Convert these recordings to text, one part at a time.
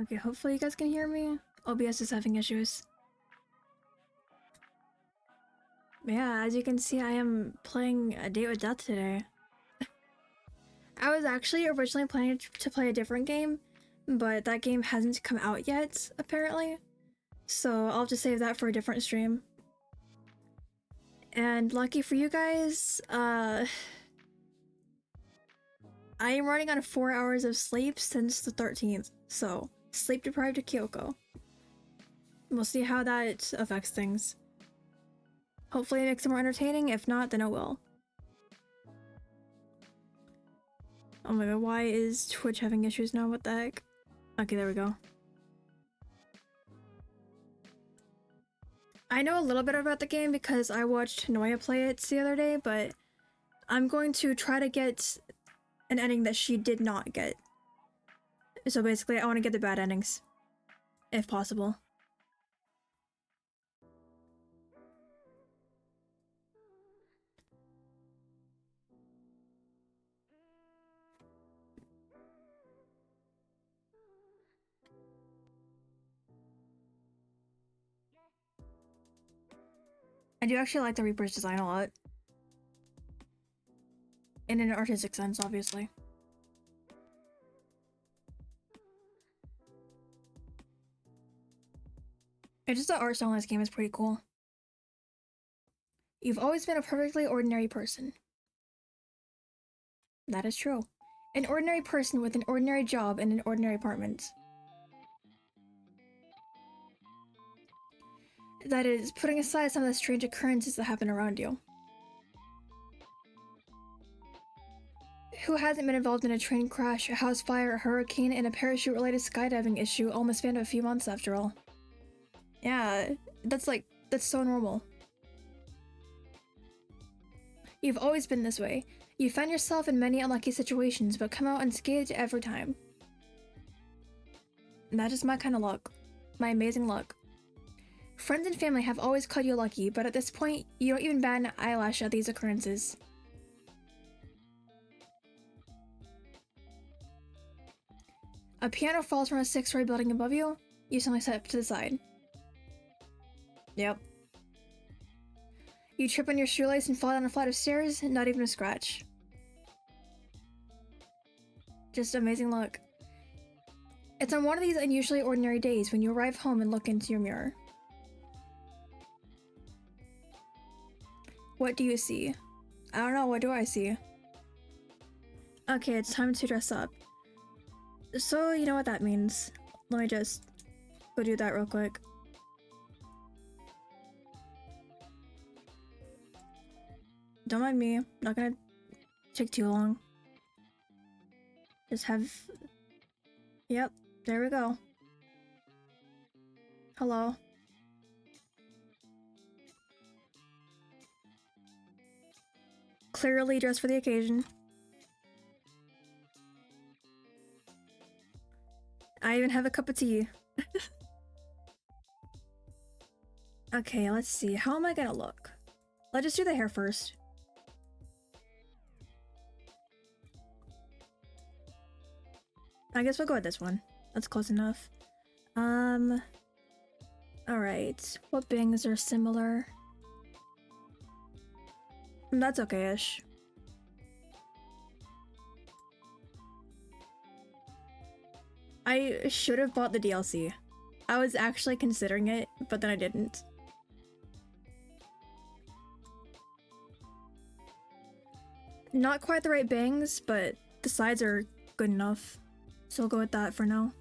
Okay, hopefully you guys can hear me. OBS is having issues. Yeah, as you can see, I am playing A Date with Death today. I was actually originally planning to play a different game, but that game hasn't come out yet, apparently. So I'll just save that for a different stream. And lucky for you guys, I am running on 4 hours of sleep since the 13th, so sleep deprived of Kiyoko. We'll see how that affects things. Hopefully it makes it more entertaining, if not, then it will. Oh my god, why is Twitch having issues now? What the heck? Okay, there we go. I know a little bit about the game because I watched Noya play it the other day, but I'm going to try to get an ending that she did not get. So basically, I want to get the bad endings, if possible. I do actually like the Reaper's design a lot. In an artistic sense, obviously. It's just the art style in this game is pretty cool. You've always been a perfectly ordinary person. That is true. An ordinary person with an ordinary job in an ordinary apartment. That is, putting aside some of the strange occurrences that happen around you. Who hasn't been involved in a train crash, a house fire, a hurricane, and a parachute-related skydiving issue all in the span of a few months after all? Yeah, that's so normal. You've always been this way. You found yourself in many unlucky situations, but come out unscathed every time. And that is my kind of luck. My amazing luck. Friends and family have always called you lucky, but at this point, you don't even bat an eyelash at these occurrences. A piano falls from a 6-story building above you, you suddenly step to the side. Yep. You trip on your shoelace and fall down a flight of stairs, not even a scratch. Just amazing luck. It's on one of these unusually ordinary days when you arrive home and look into your mirror. What do you see? I don't know, what do I see? Okay, it's time to dress up. So, you know what that means. Let me just go do that real quick. Don't mind me, not gonna take too long. Just have... Yep, there we go. Hello. Clearly dressed for the occasion. I even have a cup of tea. Okay, let's see. How am I gonna look? Let's just do the hair first. I guess we'll go with this one. That's close enough. Alright. What bangs are similar? That's okay-ish. I should have bought the DLC. I was actually considering it, but then I didn't. Not quite the right bangs, but the sides are good enough. So we'll go with that for now.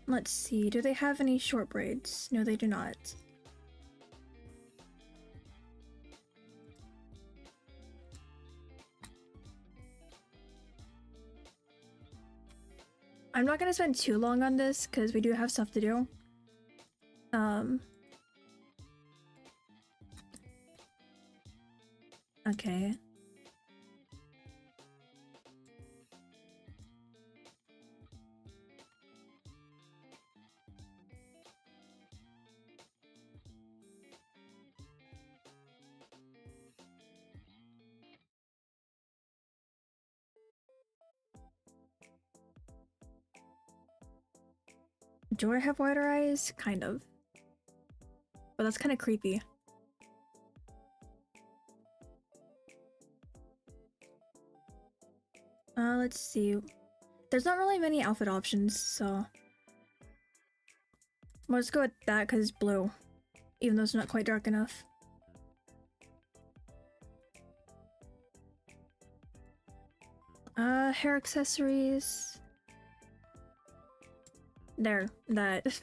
Let's see, do they have any short braids? No, they do not. I'm not gonna spend too long on this because we do have stuff to do. Okay. Do I have wider eyes? Kind of. But that's kind of creepy. Let's see. There's not really many outfit options, so... Let's go with that because it's blue. Even though it's not quite dark enough. Hair accessories... There, that.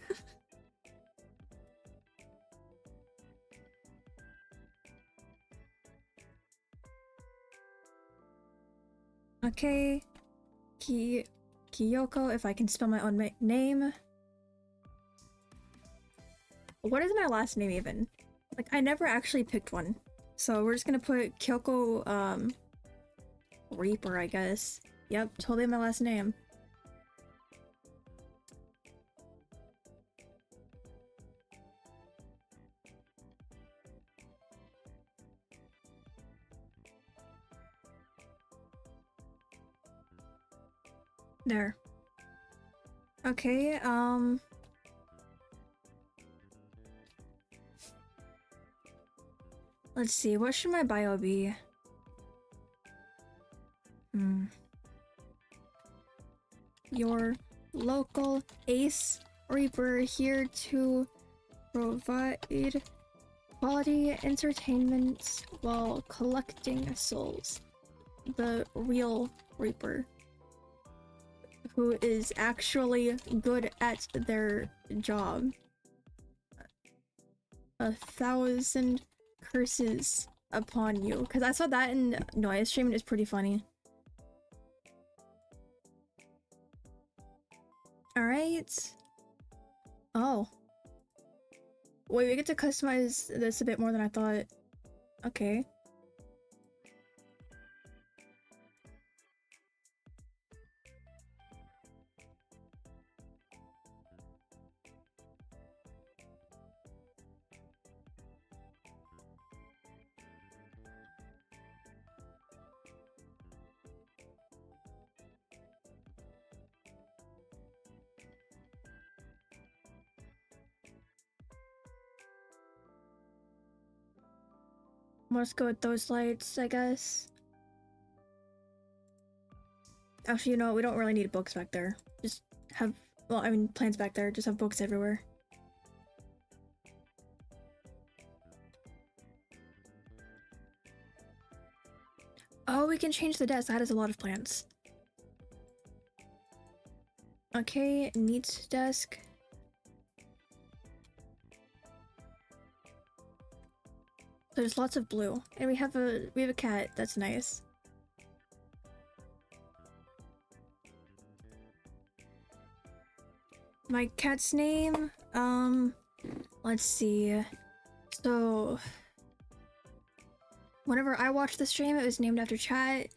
Okay. Kiyoko, if I can spell my own name. What is my last name even? Like, I never actually picked one. So we're just gonna put Kiyoko, Reaper, I guess. Yep, totally my last name. There. Okay, let's see, what should my bio be? Your local Ace Reaper here to provide quality entertainment while collecting souls. The real Reaper, who is actually good at their job. 1,000 curses upon you. Because I saw that in Noise stream and it's pretty funny. Alright. Oh. Wait, we get to customize this a bit more than I thought. Okay. Let's go with those lights, I guess. Actually, you know, we don't really need books back there. Just have, well, I mean, plants back there. Just have books everywhere. Oh, we can change the desk. That is a lot of plants. Okay, neat desk. There's lots of blue, and we have a cat. That's nice. My cat's name, let's see. So, whenever I watched the stream, it was named after chat.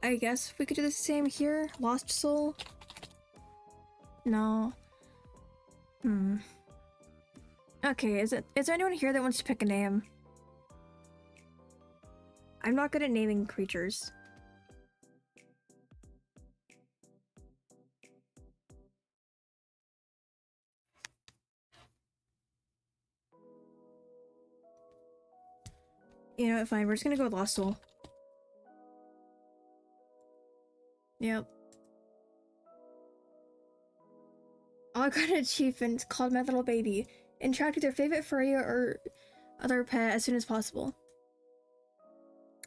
I guess we could do the same here. Lost Soul? No. Okay, is there anyone here that wants to pick a name? I'm not good at naming creatures. You know what, fine, we're just gonna go with Lost Soul. Yep. Oh, I got an achievement called My Little Baby. Interact with your favorite furry or other pet as soon as possible.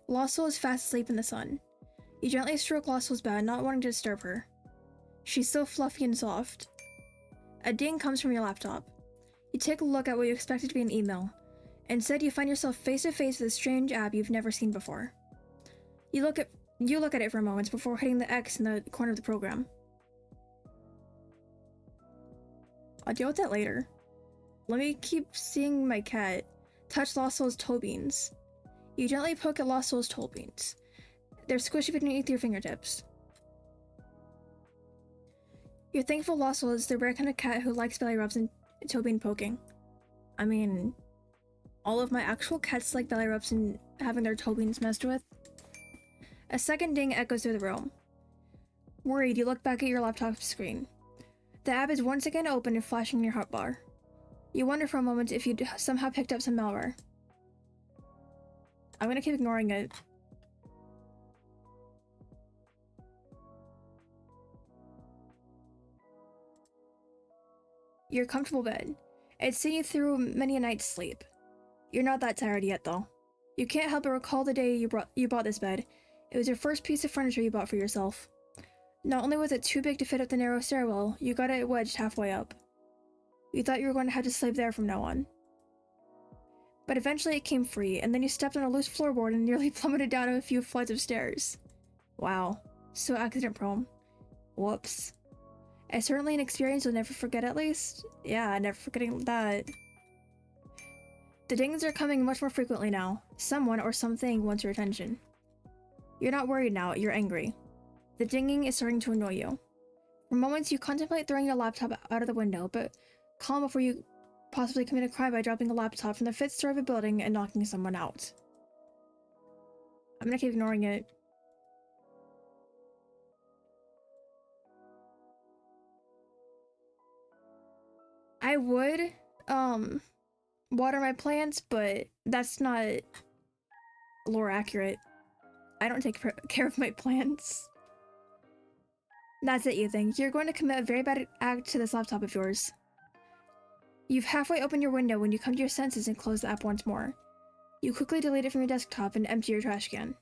Lost Soul is fast asleep in the sun. You gently stroke Lost Soul's back, not wanting to disturb her. She's so fluffy and soft. A ding comes from your laptop. You take a look at what you expected to be an email. Instead, you find yourself face to face with a strange app you've never seen before. You look at it for a moment before hitting the X in the corner of the program. I'll deal with that later. Let me keep seeing my cat. Touch Lost Soul's toe beans. You gently poke at Lost Soul's toe beans. They're squishy beneath your fingertips. You're thankful Lost Soul is the rare kind of cat who likes belly rubs and toe bean poking. I mean, all of my actual cats like belly rubs and having their toe beans messed with. A second ding echoes through the room. Worried, you look back at your laptop screen. The app is once again open and flashing in your hotbar. You wonder for a moment if you'd somehow picked up some malware. I'm gonna keep ignoring it. Your comfortable bed. It's seen you through many a night's sleep. You're not that tired yet, though. You can't help but recall the day you bought this bed. It was your first piece of furniture you bought for yourself. Not only was it too big to fit up the narrow stairwell, you got it wedged halfway up. You thought you were going to have to sleep there from now on. But eventually it came free, and then you stepped on a loose floorboard and nearly plummeted down a few flights of stairs. Wow. So accident-prone. Whoops. It's certainly an experience you'll never forget, at least. Yeah, never forgetting that. The dings are coming much more frequently now. Someone or something wants your attention. You're not worried now, you're angry. The dinging is starting to annoy you. For moments, you contemplate throwing your laptop out of the window, but calm before you possibly commit a crime by dropping a laptop from the 5th story of a building and knocking someone out. I'm gonna keep ignoring it. I would, water my plants, but that's not lore accurate. I don't take care of my plants. That's it, you think. You're going to commit a very bad act to this laptop of yours. You've halfway opened your window when you come to your senses and close the app once more. You quickly delete it from your desktop and empty your trash can.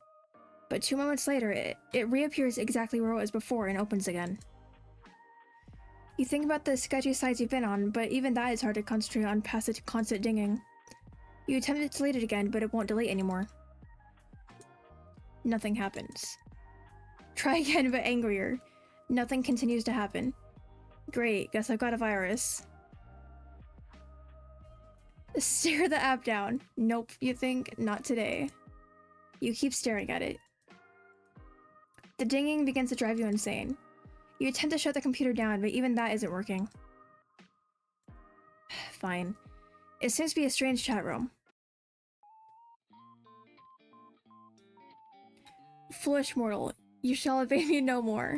But 2 moments later, it reappears exactly where it was before and opens again. You think about the sketchy sites you've been on, but even that is hard to concentrate on past the constant dinging. You attempt to delete it again, but it won't delete anymore. Nothing happens. Try again, but angrier. Nothing continues to happen. Great, guess I've got a virus. Stare the app down. Nope, you think? Not today. You keep staring at it. The dinging begins to drive you insane. You attempt to shut the computer down, but even that isn't working. Fine. It seems to be a strange chat room. Foolish mortal, you shall obey me no more.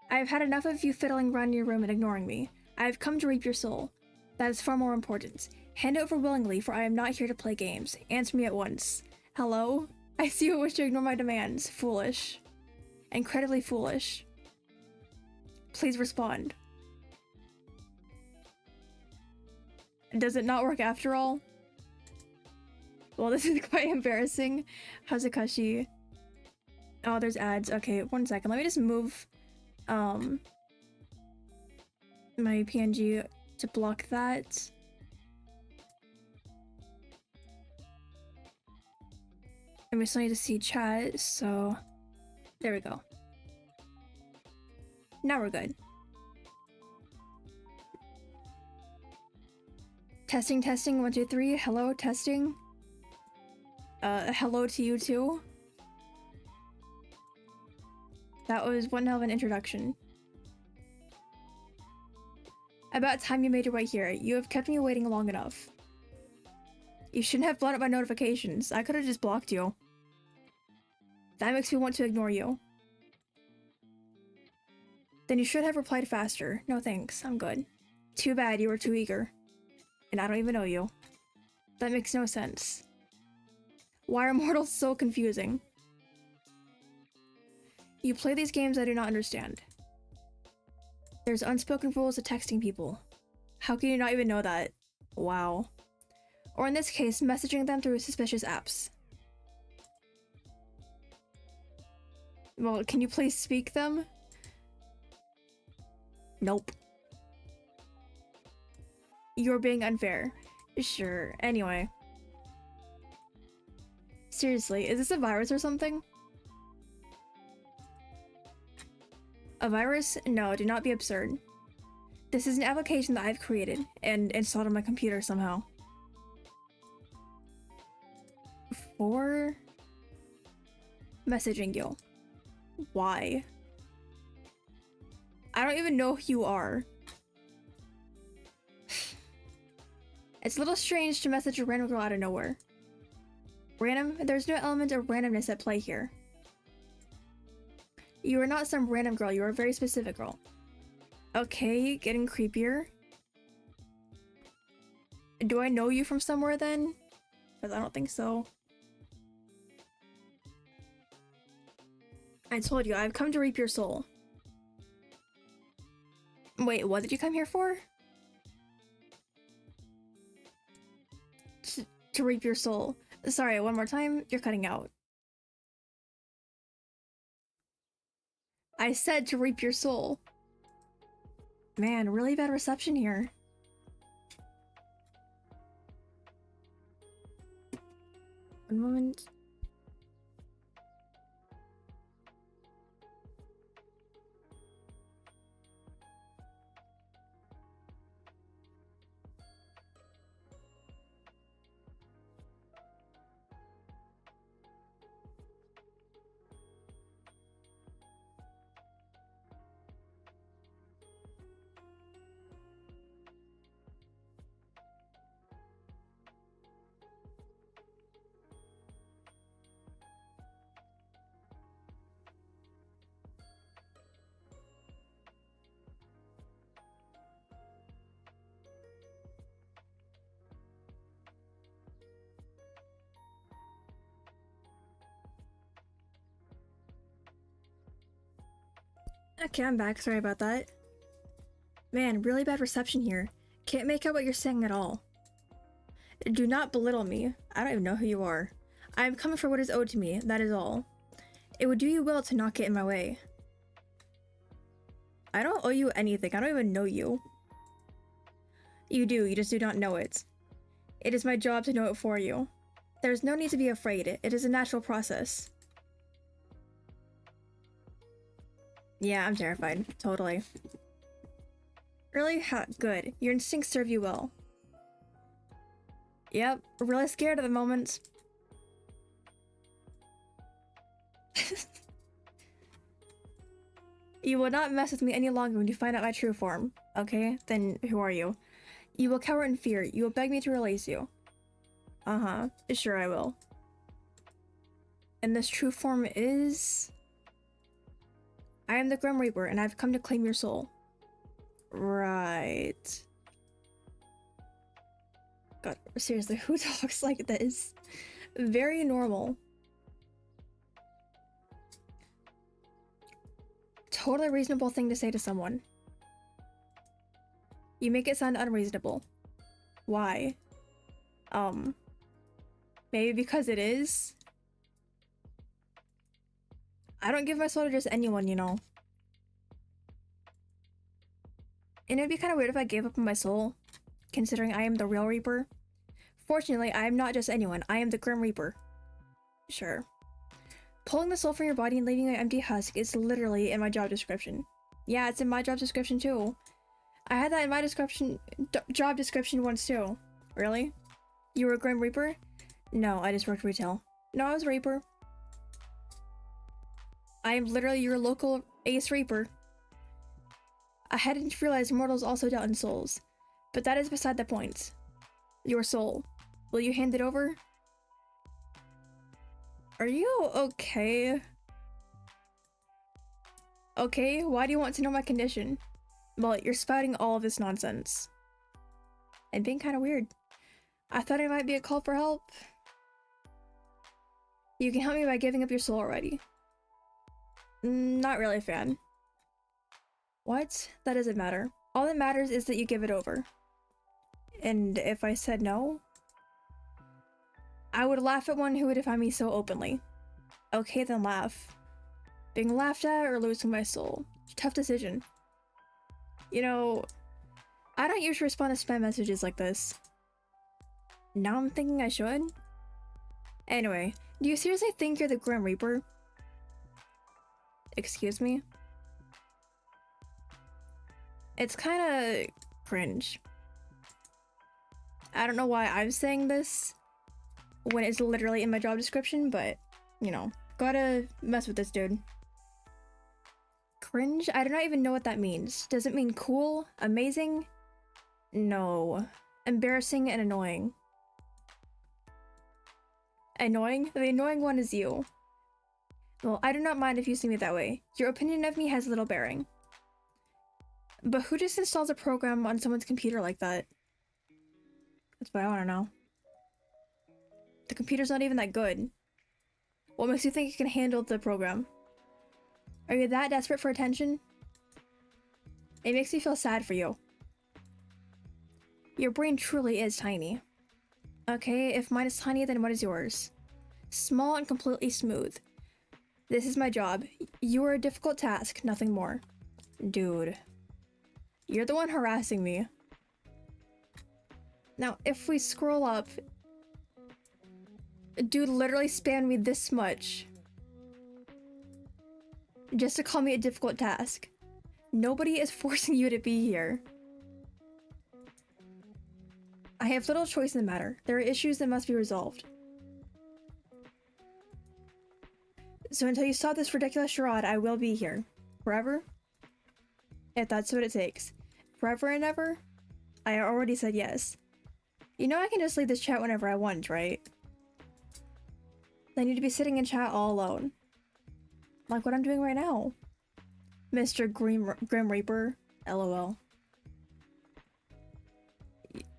I've had enough of you fiddling around in your room and ignoring me. I have come to reap your soul. That is far more important. Hand it over willingly, for I am not here to play games. Answer me at once. Hello? I see you wish to ignore my demands. Foolish. Incredibly foolish. Please respond. Does it not work after all? Well, this is quite embarrassing. Hazukashii. Oh, there's ads. Okay, 1 second. Let me just move my PNG to block that. And we still need to see chat, so there we go. Now we're good. Testing, testing, 1, 2, 3. Hello, testing. Hello to you too. That was one hell of an introduction. About time you made your way here. You have kept me waiting long enough. You shouldn't have blown up my notifications. I could have just blocked you. That makes me want to ignore you. Then you should have replied faster. No thanks, I'm good. Too bad you were too eager. And I don't even know you. That makes no sense. Why are mortals so confusing? You play these games I do not understand. There's unspoken rules of texting people. How can you not even know that? Wow. Or in this case, messaging them through suspicious apps. Well, can you please speak them? Nope. You're being unfair. Sure, anyway. Seriously, is this a virus or something? A virus? No, do not be absurd. This is an application that I've created and installed on my computer somehow. For messaging you. Why? I don't even know who you are. It's a little strange to message a random girl out of nowhere. Random? There's no element of randomness at play here. You are not some random girl, you are a very specific girl. Okay, getting creepier. Do I know you from somewhere then? Because I don't think so. I told you, I've come to reap your soul. Wait, what did you come here for? To reap your soul. Sorry, one more time, you're cutting out. I said to reap your soul. Man, really bad reception here. One moment. Okay, I'm back. Sorry about that. Man, really bad reception here. Can't make out what you're saying at all. Do not belittle me. I don't even know who you are. I am coming for what is owed to me, that is all. It would do you well to not get in my way. I don't owe you anything. I don't even know you. You do, you just do not know it. It is my job to know it for you. There is no need to be afraid. It is a natural process. Yeah, I'm terrified. Totally. Really? Good. Your instincts serve you well. Yep, really scared at the moment. You will not mess with me any longer when you find out my true form. Okay? Then who are you? You will cower in fear. You will beg me to release you. Uh-huh. Sure I will. And this true form is... I am the Grim Reaper, and I've come to claim your soul. Right. God, seriously, who talks like this? Very normal. Totally reasonable thing to say to someone. You make it sound unreasonable. Why? Maybe because it is? I don't give my soul to just anyone, you know. And it'd be kind of weird if I gave up on my soul, considering I am the real Reaper. Fortunately, I am not just anyone. I am the Grim Reaper. Sure. Pulling the soul from your body and leaving an empty husk is literally in my job description. Yeah, it's in my job description too. I had that in my job description once too. Really? You were a Grim Reaper? No, I just worked retail. No, I was a Reaper. I am literally your local Ace Reaper. I hadn't realized mortals also dealt in souls, but that is beside the point. Your soul. Will you hand it over? Are you okay? Okay, why do you want to know my condition? Well, you're spouting all of this nonsense. And being kind of weird. I thought it might be a call for help. You can help me by giving up your soul already. Not really a fan. What? That doesn't matter. All that matters is that you give it over. And if I said no? I would laugh at one who would define me so openly. Okay, then laugh. Being laughed at or losing my soul. Tough decision. You know, I don't usually respond to spam messages like this. Now I'm thinking I should? Anyway, do you seriously think you're the Grim Reaper? Excuse me? It's kinda cringe. I don't know why I'm saying this when it's literally in my job description, but, you know, gotta mess with this dude. Cringe? I do not even know what that means. Does it mean cool? Amazing? No. Embarrassing and annoying. Annoying? The annoying one is you. Well, I do not mind if you see me that way. Your opinion of me has little bearing. But who just installs a program on someone's computer like that? That's what I want to know. The computer's not even that good. What makes you think it can handle the program? Are you that desperate for attention? It makes me feel sad for you. Your brain truly is tiny. Okay, if mine is tiny, then what is yours? Small and completely smooth. This is my job. You are a difficult task, nothing more. Dude. You're the one harassing me. Now, if we scroll up... Dude literally spammed me this much. Just to call me a difficult task. Nobody is forcing you to be here. I have little choice in the matter. There are issues that must be resolved. So until you stop this ridiculous charade, I will be here. Forever? If that's what it takes. Forever and ever? I already said yes. You know I can just leave this chat whenever I want, right? I need to be sitting in chat all alone. Like what I'm doing right now. Mr. Grim Reaper. LOL.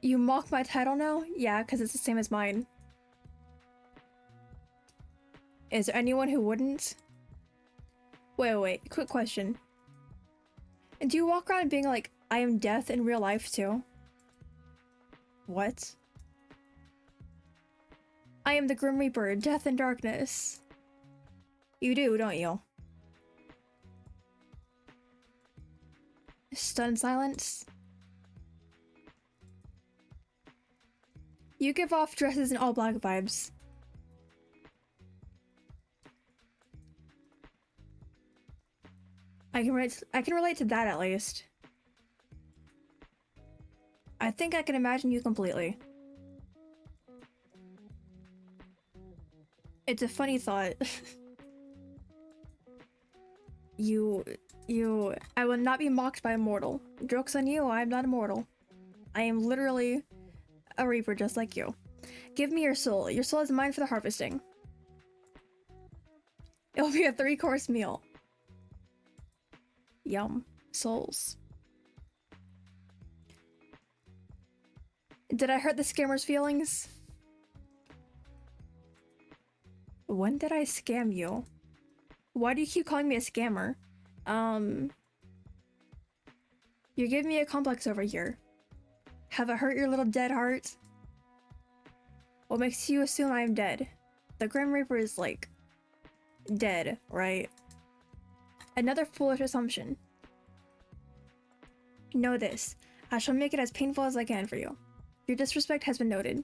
You mock my title now? Yeah, because it's the same as mine. Is there anyone who wouldn't? Wait, quick question. Do you walk around being like, I am death in real life too? What? I am the Grim Reaper, death and darkness. You do, don't you? Stunned silence. You give off dresses in all black vibes. I can relate to that at least. I think I can imagine you completely. It's a funny thought. I will not be mocked by a mortal. Joke's on you, I am not immortal. I am literally a reaper just like you. Give me your soul. Your soul is mine for the harvesting. It will be a 3-course meal. Yum. Souls. Did I hurt the scammer's feelings? When did I scam you? Why do you keep calling me a scammer? You're giving me a complex over here. Have I hurt your little dead heart? What makes you assume I am dead? The Grim Reaper is like... dead, right? Another foolish assumption. Know this. I shall make it as painful as I can for you. Your disrespect has been noted.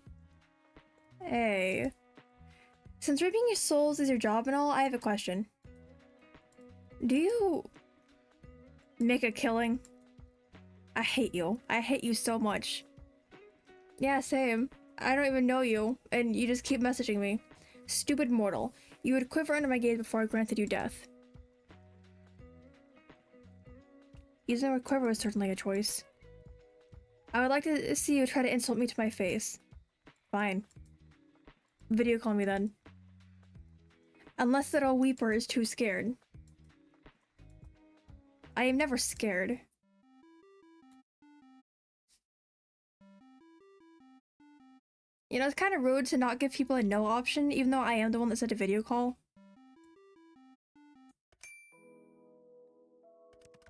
Hey. Since reaping your souls is your job and all, I have a question. Do you... make a killing? I hate you. I hate you so much. Yeah, same. I don't even know you, and you just keep messaging me. Stupid mortal. You would quiver under my gaze before I granted you death. Using a quiver was certainly a choice. I would like to see you try to insult me to my face. Fine. Video call me then. Unless that old weeper is too scared. I am never scared. You know, it's kind of rude to not give people a no option, even though I am the one that said a video call.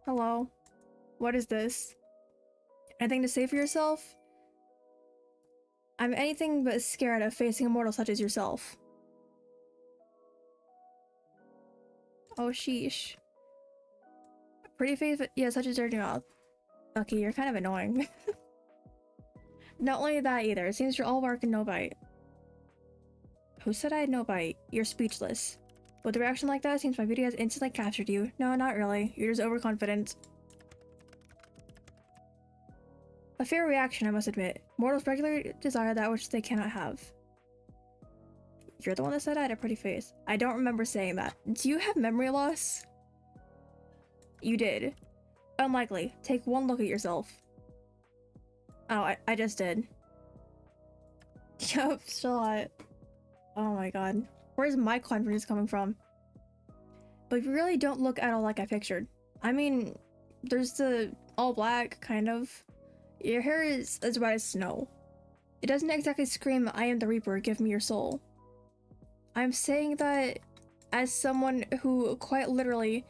Hello? What is this? Anything to say for yourself? I'm anything but scared of facing a mortal such as yourself. Oh, sheesh. Pretty face, but yeah, such a dirty mouth. Okay, you're kind of annoying. Not only that either, it seems you're all bark and no bite. Who said I had no bite? You're speechless. With a reaction like that, it seems my beauty has instantly captured you. No, not really. You're just overconfident. A fair reaction, I must admit. Mortals regularly desire that which they cannot have. You're the one that said I had a pretty face. I don't remember saying that. Do you have memory loss? You did. Unlikely. Take one look at yourself. Oh, I just did. Yup, still hot. Oh my god. Where's my confidence coming from? But you really don't look at all like I pictured. I mean, there's the all black, kind of. Your hair is as white as snow. It doesn't exactly scream, I am the Reaper, give me your soul. I'm saying that as someone who quite literally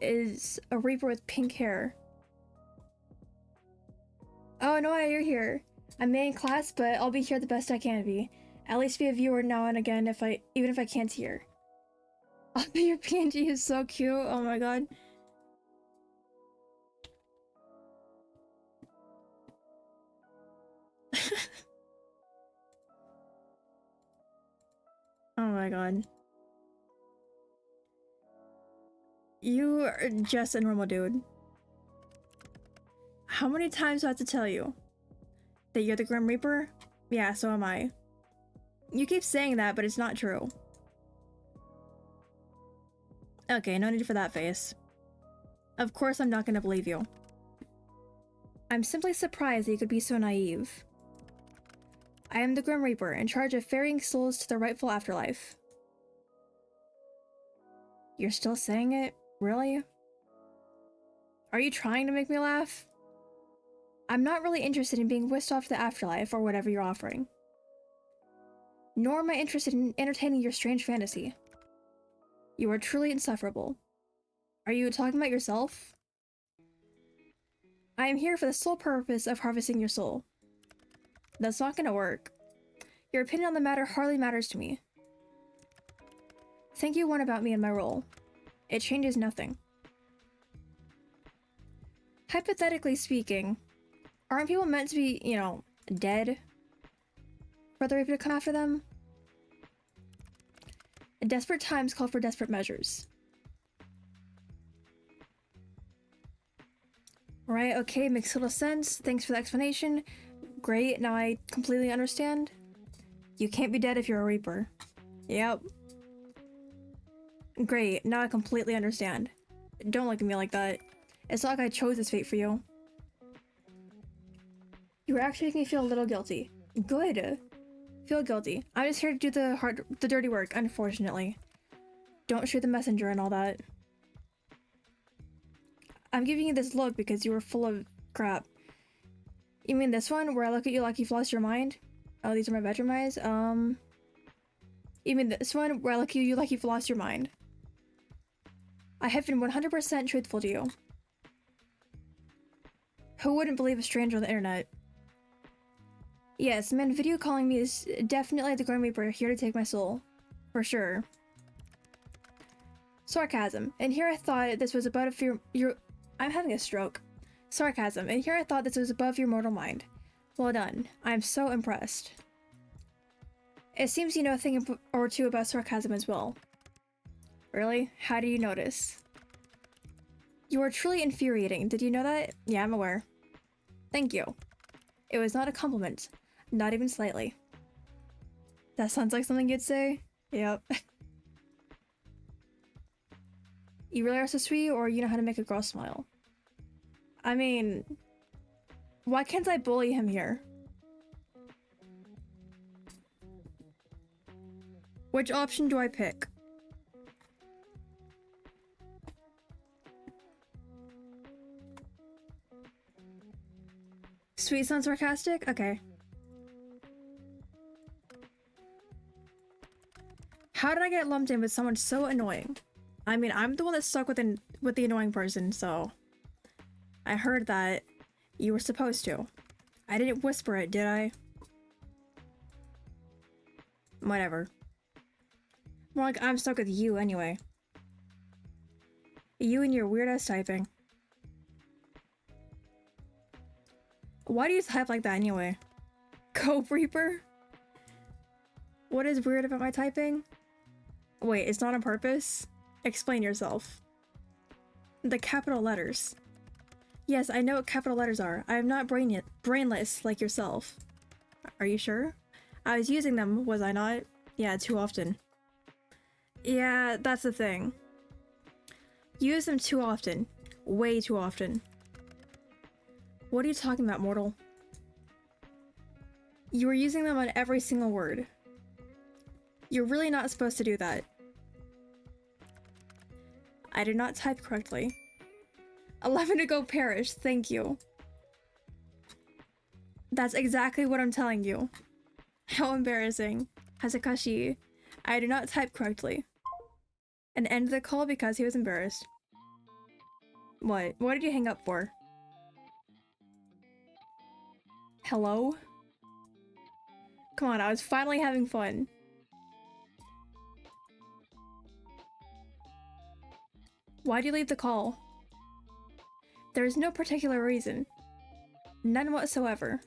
is a Reaper with pink hair. Oh, no, you're here. I'm in class, but I'll be here the best I can be. At least be a viewer now and again, even if I can't hear. Oh, your PNG is so cute. Oh my god. Oh my god. You are just a normal dude. How many times do I have to tell you that you're the Grim Reaper? Yeah, so am I. You keep saying that, but it's not true. Okay, no need for that face. Of course I'm not gonna believe you. I'm simply surprised that you could be so naive. I am the Grim Reaper, in charge of ferrying souls to the rightful afterlife. You're still saying it? Really? Are you trying to make me laugh? I'm not really interested in being whisked off to the afterlife or whatever you're offering. Nor am I interested in entertaining your strange fantasy. You are truly insufferable. Are you talking about yourself? I am here for the sole purpose of harvesting your soul. That's not gonna work. Your opinion on the matter hardly matters to me. Think you won about me and my role. It changes nothing. Hypothetically speaking, aren't people meant to be, you know, dead for the Reaper to come after them? Desperate times call for desperate measures. Right, okay, makes total sense. Thanks for the explanation. Great, now I completely understand. You can't be dead if you're a Reaper. Yep. Great, now I completely understand. Don't look at me like that. It's not like I chose this fate for you. You were actually making me feel a little guilty. Good. Feel guilty. I'm just here to do the dirty work, unfortunately. Don't shoot the messenger and all that. I'm giving you this look because you were full of crap. You mean this one, where I look at you like you've lost your mind? Oh, these are my bedroom eyes? You mean this one, where I look at you like you've lost your mind? I have been 100% truthful to you. Who wouldn't believe a stranger on the internet? Yes, the man video calling me is definitely the Grim Reaper here to take my soul. For sure. Sarcasm. And here I thought this was above your... I'm having a stroke. Sarcasm. And here I thought this was above your mortal mind. Well done. I'm so impressed. It seems you know a thing or two about sarcasm as well. Really? How do you notice? You are truly infuriating. Did you know that? Yeah, I'm aware. Thank you. It was not a compliment. Not even slightly. That sounds like something you'd say. Yep. You really are so sweet, or you know how to make a girl smile. I mean, why can't I bully him here? Which option do I pick? Sweet sounds sarcastic? Okay. How did I get lumped in with someone so annoying? I mean, I'm the one that's stuck with the annoying person, so... I heard that you were supposed to. I didn't whisper it, did I? Whatever. More like I'm stuck with you anyway. You and your weird-ass typing. Why do you type like that anyway? Cope Reaper? What is weird about my typing? Wait, it's not on purpose? Explain yourself. The capital letters. Yes, I know what capital letters are. I am not brainless like yourself. Are you sure? I was using them, was I not? Yeah, too often. Yeah, that's the thing. Use them too often. Way too often. What are you talking about, mortal? You were using them on every single word. You're really not supposed to do that. I did not type correctly. 11 to go perish, thank you. That's exactly what I'm telling you. How embarrassing. Hazukashii. I did not type correctly. And end the call because he was embarrassed. What? What did you hang up for? Hello? Come on, I was finally having fun. Why'd you leave the call? There's no particular reason. None whatsoever.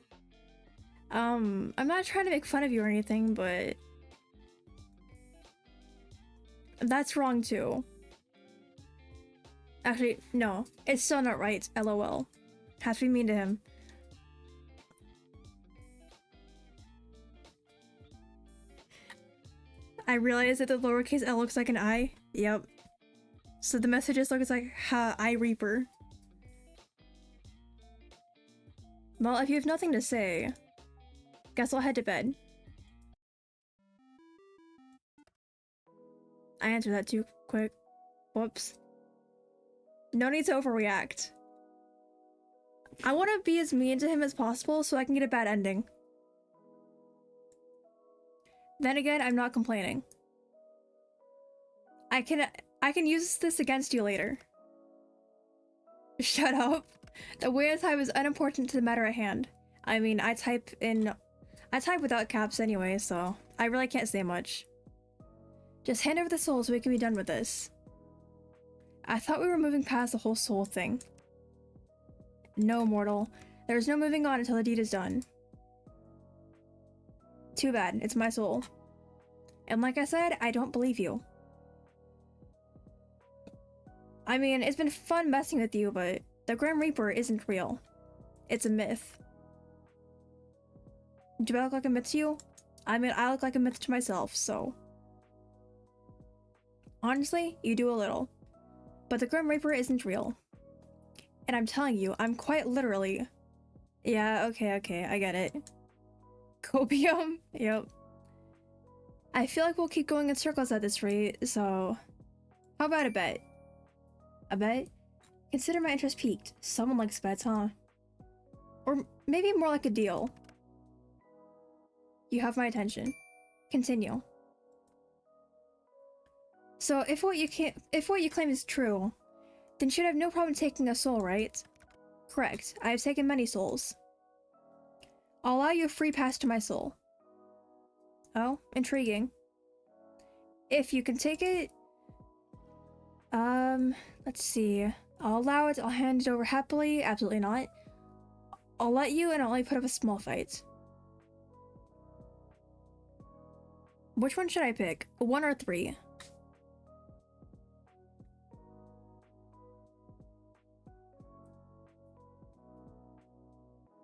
I'm not trying to make fun of you or anything, but... that's wrong too. Actually, no. It's still not right, lol. Have to be mean to him. I realize that the lowercase l looks like an I. Yep. So the message just looks like, ha, I Reaper. Well, if you have nothing to say, guess I'll head to bed. I answered that too quick. Whoops. No need to overreact. I want to be as mean to him as possible so I can get a bad ending. Then again, I'm not complaining. I can use this against you later. Shut up. The way I type is unimportant to the matter at hand. I mean, I type without caps anyway, so I really can't say much. Just hand over the soul so we can be done with this. I thought we were moving past the whole soul thing. No, mortal. There's no moving on until the deed is done. Too bad, it's my soul. And like I said, I don't believe you. I mean, it's been fun messing with you, but the Grim Reaper isn't real. It's a myth. Do I look like a myth to you? I mean, I look like a myth to myself, so... honestly, you do a little. But the Grim Reaper isn't real. And I'm telling you, I'm quite literally... yeah, okay, I get it. Copium? Yep. I feel like we'll keep going in circles at this rate, so... how about a bet? A bet? Consider my interest piqued. Someone likes bets, huh? Or maybe more like a deal. You have my attention. Continue. So if what you claim is true, then you'd have no problem taking a soul, right? Correct. I have taken many souls. I'll allow you a free pass to my soul. Oh, intriguing. If you can take it... let's see. I'll allow it, I'll hand it over happily, absolutely not. I'll let you, and I'll only put up a small fight. Which one should I pick? 1 or 3?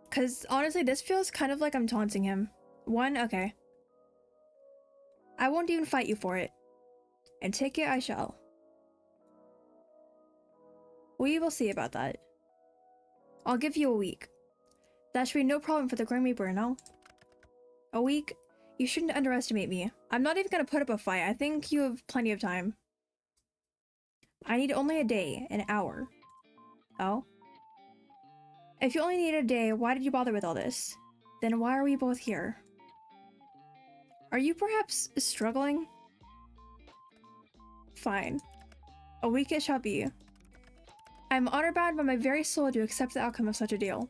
Cause honestly, this feels kind of like I'm taunting him. 1? Okay. I won't even fight you for it. And take it I shall. We will see about that. I'll give you a week. That should be no problem for the Grim Reaper, no? A week? You shouldn't underestimate me. I'm not even gonna put up a fight. I think you have plenty of time. I need only a day, an hour. Oh? If you only need a day, why did you bother with all this? Then why are we both here? Are you perhaps struggling? Fine. A week it shall be. I am honor-bound by my very soul to accept the outcome of such a deal.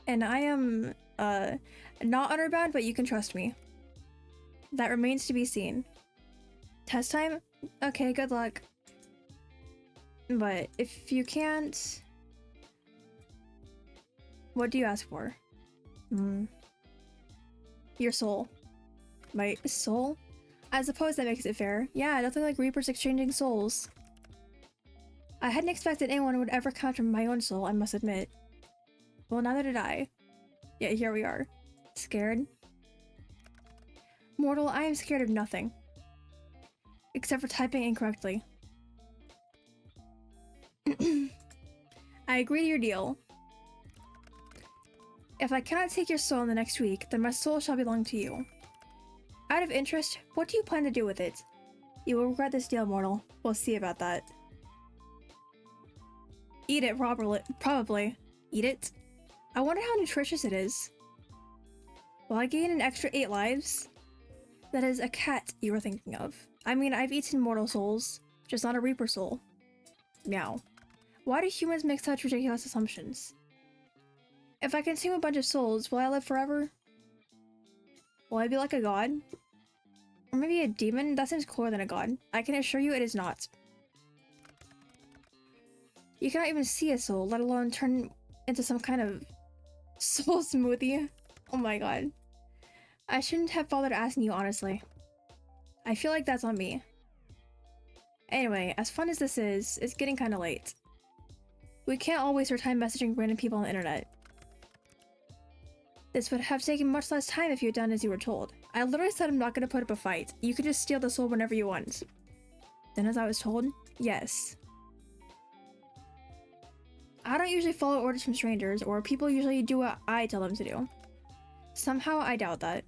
And I am, not honor-bound, but you can trust me. That remains to be seen. Test time? Okay, good luck. But if you can't... what do you ask for? Your soul. My soul? I suppose that makes it fair. Yeah, nothing like Reapers exchanging souls. I hadn't expected anyone would ever counter my own soul, I must admit. Well, neither did I. Yet here we are. Scared? Mortal, I am scared of nothing. Except for typing incorrectly. I agree to your deal. If I cannot take your soul in the next week, then my soul shall belong to you. Out of interest, what do you plan to do with it? You will regret this deal, mortal. We'll see about that. Eat it, probably. Eat it? I wonder how nutritious it is. Will I gain an extra 8 lives? That is a cat you were thinking of. I mean, I've eaten mortal souls, just not a reaper soul. Meow. Why do humans make such ridiculous assumptions? If I consume a bunch of souls, will I live forever? Will I be like a god? Or maybe a demon? That seems cooler than a god. I can assure you it is not. You cannot even see a soul, let alone turn into some kind of soul smoothie. Oh my god. I shouldn't have bothered asking you, honestly. I feel like that's on me. Anyway, as fun as this is, it's getting kinda late. We can't all waste our time messaging random people on the internet. This would have taken much less time if you had done as you were told. I literally said I'm not gonna put up a fight. You could just steal the soul whenever you want. Then as I was told? Yes. I don't usually follow orders from strangers, or people usually do what I tell them to do. Somehow I doubt that.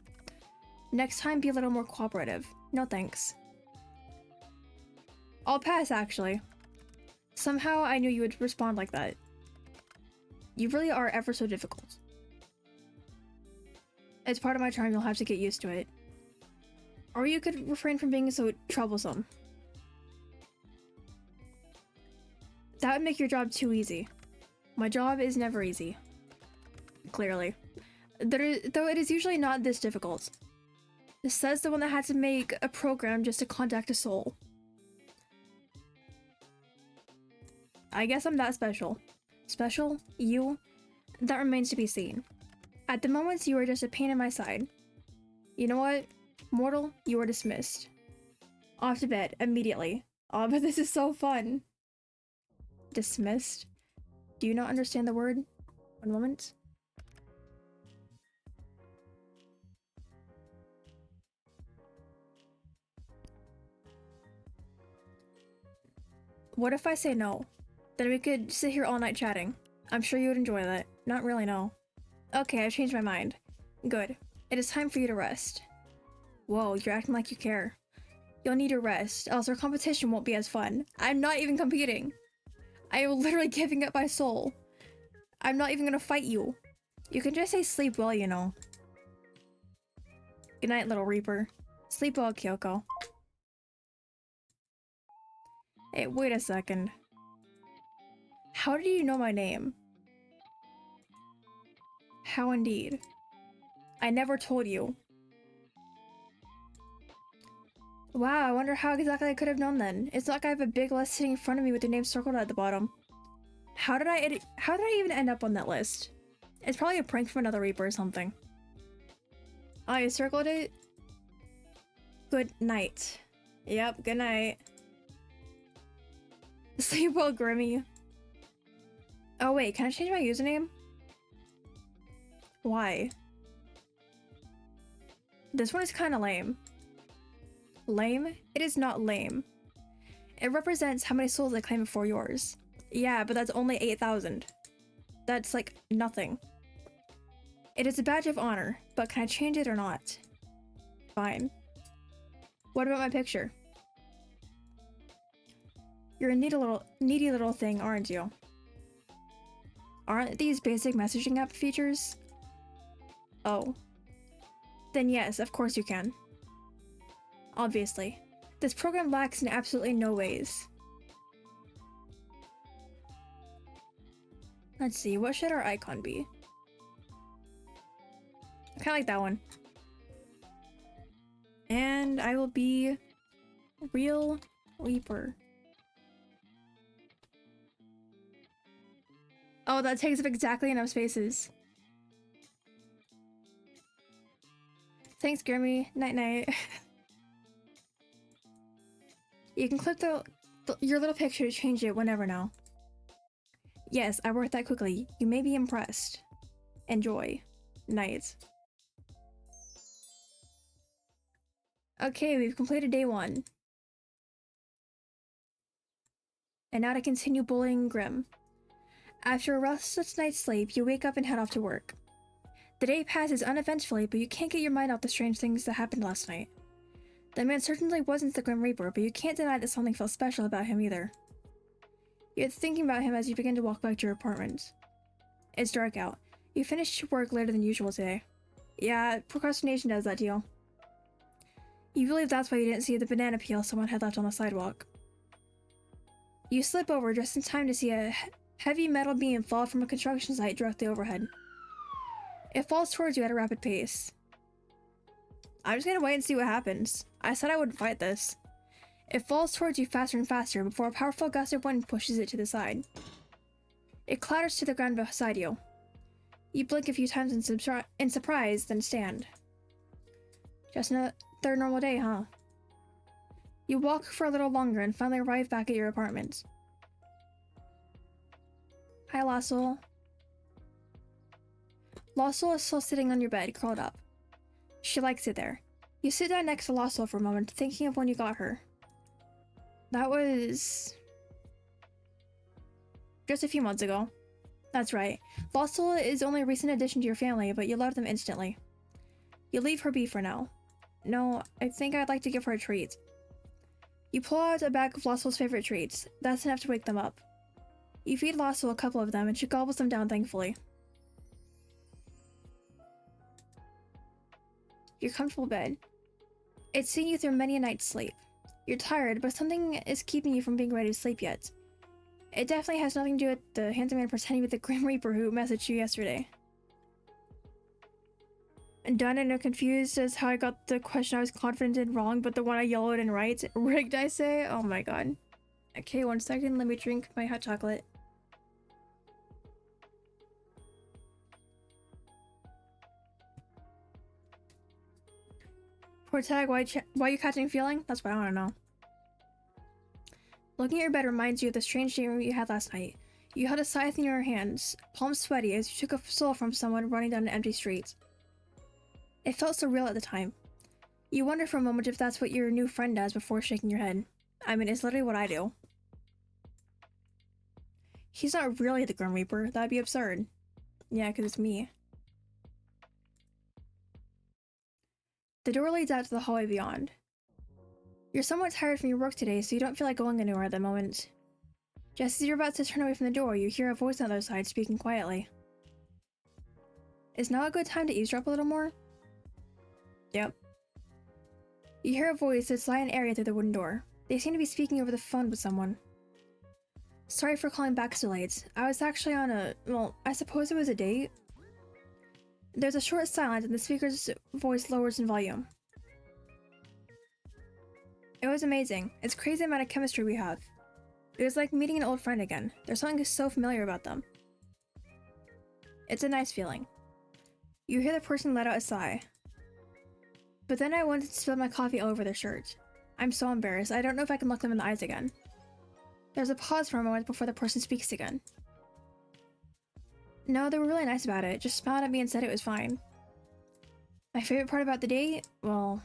Next time, be a little more cooperative. No thanks. I'll pass, actually. Somehow I knew you would respond like that. You really are ever so difficult. It's part of my charm, you'll have to get used to it. Or you could refrain from being so troublesome. That would make your job too easy. My job is never easy. Clearly. Though it is usually not this difficult. This says the one that had to make a program just to contact a soul. I guess I'm that special. Special? You? That remains to be seen. At the moment, you are just a pain in my side. You know what? Mortal, you are dismissed. Off to bed, immediately. Oh, but this is so fun. Dismissed? Do you not understand the word? One moment. What if I say no? Then we could sit here all night chatting. I'm sure you would enjoy that. Not really, no. Okay, I've changed my mind. Good. It is time for you to rest. Whoa, you're acting like you care. You'll need to rest, else our competition won't be as fun. I'm not even competing. I am literally giving up my soul. I'm not even gonna fight you. You can just say sleep well, you know. Good night, little Reaper. Sleep well, Kiyoko. Hey, wait a second. How do you know my name? How indeed? I never told you. Wow, I wonder how exactly I could have known then. It's like I have a big list sitting in front of me with your name circled at the bottom. How did I even end up on that list? It's probably a prank from another Reaper or something. Oh, you circled it? Good night. Yep, good night. Sleep well, Grimmy. Oh wait, can I change my username? Why? This one is kinda lame. Lame? It is not lame. It represents how many souls I claim before yours. Yeah, but that's only 8,000. That's like nothing. It is a badge of honor, but can I change it or not? Fine. What about my picture? You're a needy little thing, aren't you? Aren't these basic messaging app features? Oh. Then yes, of course you can. Obviously. This program lacks in absolutely no ways. Let's see, what should our icon be? I kinda like that one. And I will be Real Reaper. Oh, that takes up exactly enough spaces. Thanks, Grimmy. Night-night. You can clip your little picture to change it whenever now. Yes, I worked that quickly. You may be impressed. Enjoy. Night. Okay, we've completed day 1. And now to continue bullying Grim. After a restless night's sleep, you wake up and head off to work. The day passes uneventfully, but you can't get your mind off the strange things that happened last night. The man certainly wasn't the Grim Reaper, but you can't deny that something felt special about him either. You're thinking about him as you begin to walk back to your apartment. It's dark out. You finished your work later than usual today. Yeah, procrastination does that to you. You believe that's why you didn't see the banana peel someone had left on the sidewalk. You slip over just in time to see a heavy metal beam fall from a construction site directly overhead. It falls towards you at a rapid pace. I'm just gonna wait and see what happens. I said I wouldn't fight this. It falls towards you faster and faster before a powerful gust of wind pushes it to the side. It clatters to the ground beside you. You blink a few times in surprise, then stand. Just another normal day, huh? You walk for a little longer and finally arrive back at your apartment. Hi, Lassel. Lassel is still sitting on your bed, curled up. She likes it there. You sit down next to Lassel for a moment, thinking of when you got her. That was... just a few months ago. That's right. Lassel is only a recent addition to your family, but you love them instantly. You leave her be for now. No, I think I'd like to give her a treat. You pull out a bag of Lassel's favorite treats. That's enough to wake them up. You feed Lassel a couple of them, and she gobbles them down thankfully. Your comfortable bed. It's seen you through many a night's sleep. You're tired, but something is keeping you from being ready to sleep yet. It definitely has nothing to do with the handsome man pretending with the Grim Reaper who messaged you yesterday. And done and confused as how I got the question I was confident in wrong, but the one I yellowed and right. Rigged, I say? Oh my god. Okay, 1 second, let me drink my hot chocolate. Poor Tag, why are you catching a feeling? That's what I want to know. Looking at your bed reminds you of the strange dream you had last night. You held a scythe in your hands, palms sweaty as you took a soul from someone running down an empty street. It felt so real at the time. You wonder for a moment if that's what your new friend does before shaking your head. I mean, it's literally what I do. He's not really the Grim Reaper. That'd be absurd. Yeah, because it's me. The door leads out to the hallway beyond. You're somewhat tired from your work today, so you don't feel like going anywhere at the moment. Just as you're about to turn away from the door, you hear a voice on the other side speaking quietly. Is now a good time to eavesdrop a little more? Yep. You hear a voice that's light and airy through the wooden door. They seem to be speaking over the phone with someone. Sorry for calling back so late. I was actually on a... well, I suppose it was a date? There's a short silence and the speaker's voice lowers in volume. It was amazing. It's crazy the amount of chemistry we have. It was like meeting an old friend again. There's something so familiar about them. It's a nice feeling. You hear the person let out a sigh. But then I wanted to spill my coffee all over their shirt. I'm so embarrassed. I don't know if I can look them in the eyes again. There's a pause for a moment before the person speaks again. No, they were really nice about it. Just smiled at me and said it was fine. My favorite part about the day? Well,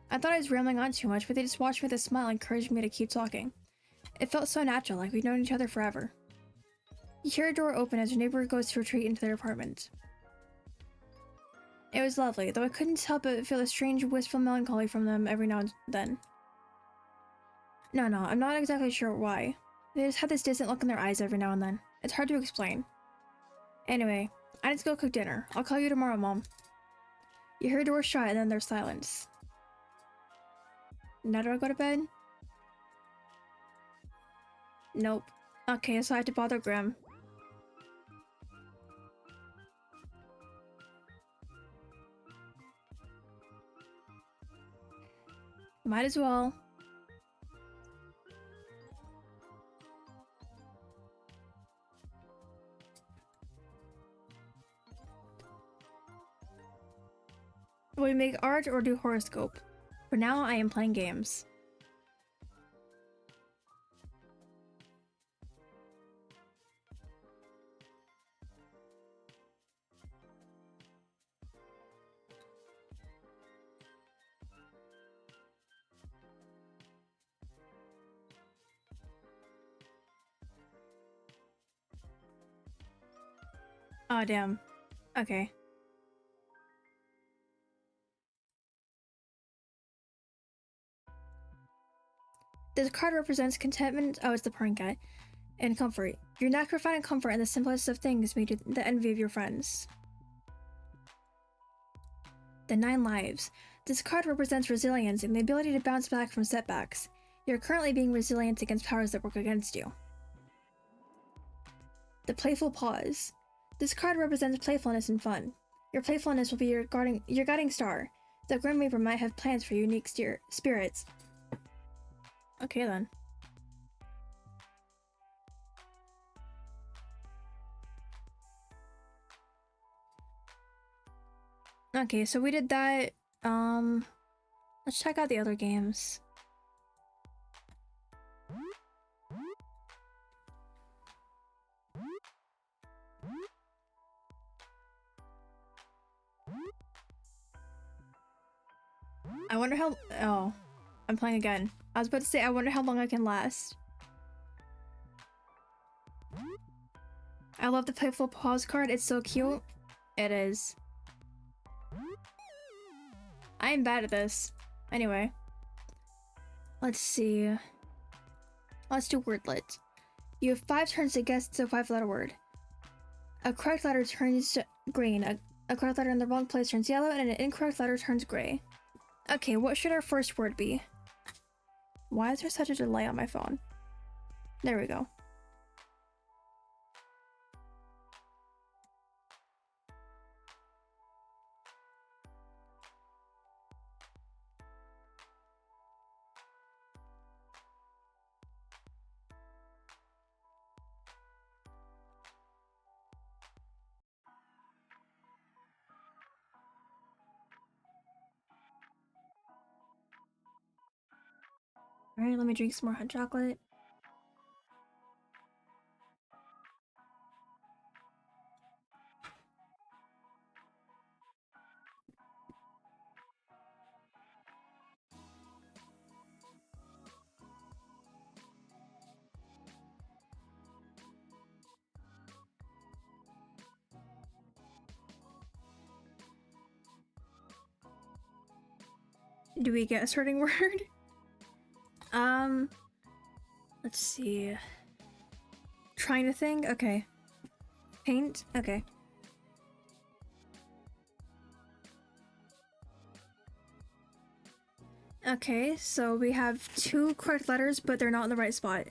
I thought I was rambling on too much, but they just watched me with a smile and encouraged me to keep talking. It felt so natural, like we'd known each other forever. You hear a door open as your neighbor goes to retreat into their apartment. It was lovely, though I couldn't help but feel a strange, wistful melancholy from them every now and then. No, I'm not exactly sure why. They just had this distant look in their eyes every now and then. It's hard to explain. Anyway, I need to go cook dinner. I'll call you tomorrow, Mom. You hear a door shut and then there's silence. Now do I go to bed? Nope. Okay, so I have to bother Grim. Might as well. Will we make art or do horoscope? For now, I am playing games. Oh, damn. Okay. This card represents contentment. Oh, it's the purring cat. And comfort. Your knack for finding comfort in the simplest of things made you the envy of your friends. The 9 lives. This card represents resilience and the ability to bounce back from setbacks. You're currently being resilient against powers that work against you. The playful pause. This card represents playfulness and fun. Your playfulness will be your guiding star. The Grim Reaper might have plans for unique spirits. Okay then. Okay, so we did that. Let's check out the other games. I wonder how— oh, I'm playing again. I was about to say, I wonder how long I can last. I love the playful pause card. It's so cute. It is. I am bad at this. Anyway. Let's see. Let's do wordlet. You have 5 turns to guess the 5-letter word. A correct letter turns green. A correct letter in the wrong place turns yellow, and an incorrect letter turns gray. Okay, what should our first word be? Why is there such a delay on my phone? There we go. Alright, let me drink some more hot chocolate. Do we get a starting word? Let's see. Trying to think? Okay. Paint? Okay. Okay, so we have 2 correct letters, but they're not in the right spot.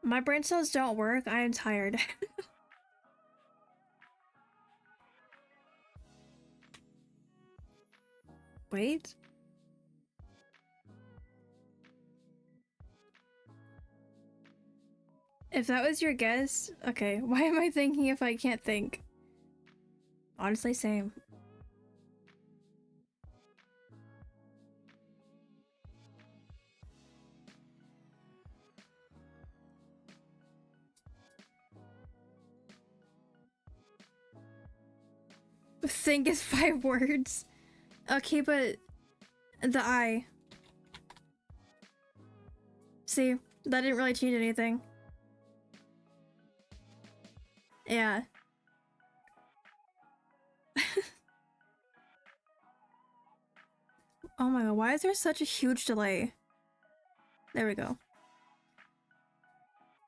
My brain cells don't work. I am tired. Wait. If that was your guess, okay, why am I thinking if I can't think? Honestly, same. Think is 5 words. Okay, but the I. See, that didn't really change anything. Yeah. Oh my god, why is there such a huge delay? There we go.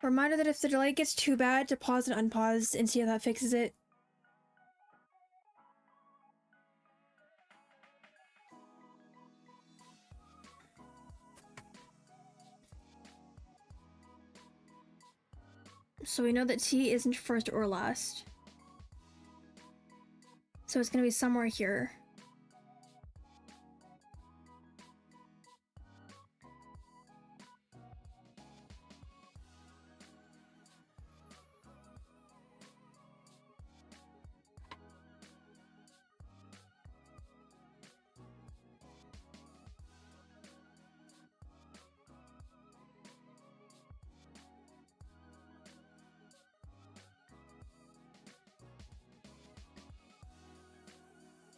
Reminder that if the delay gets too bad, to pause and unpause and see if that fixes it. So we know that T isn't first or last. So it's gonna be somewhere here.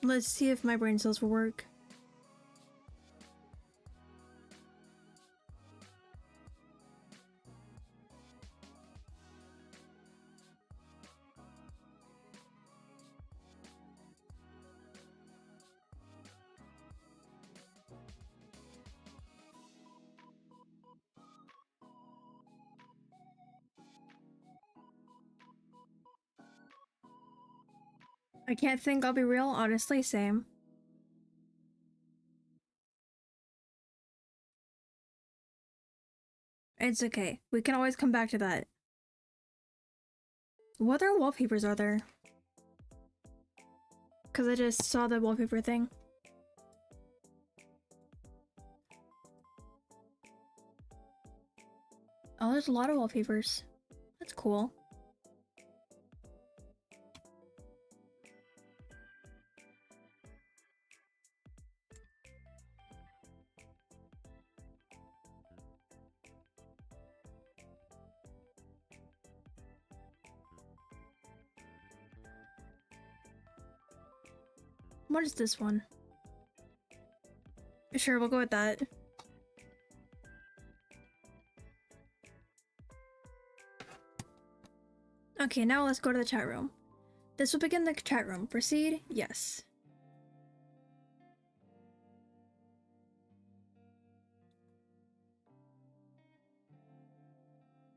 Let's see if my brain cells will work. I can't think, I'll be real, honestly, same. It's okay. We can always come back to that. What other wallpapers are there? Because I just saw the wallpaper thing. Oh, there's a lot of wallpapers. That's cool. What is this one? Sure, we'll go with that. Okay, now let's go to the chat room. This will begin the chat room. Proceed? Yes.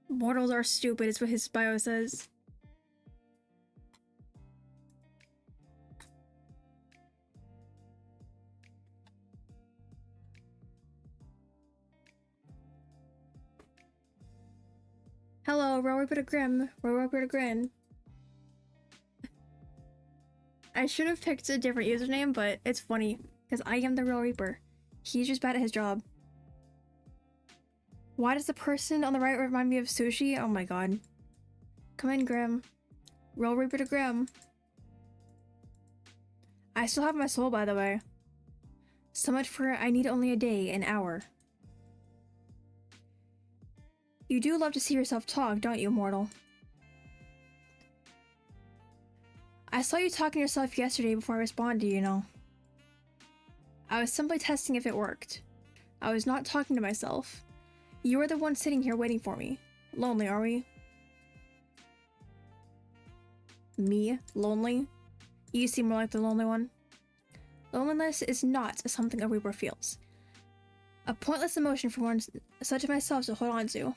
Mortals are stupid, is what his bio says. Hello, Row Reaper to Grim. Row Reaper to Grin. I should have picked a different username, but it's funny, because I am the Row Reaper. He's just bad at his job. Why does the person on the right remind me of Sushi? Oh my god. Come in, Grim. Row Reaper to Grim. I still have my soul, by the way. So much for I need only a day, an hour. You do love to see yourself talk, don't you, mortal? I saw you talking to yourself yesterday before I responded, you know. I was simply testing if it worked. I was not talking to myself. You are the one sitting here waiting for me. Lonely, are we? Me? Lonely? You seem more like the lonely one. Loneliness is not something a Reaper feels. A pointless emotion for one such as myself to hold on to.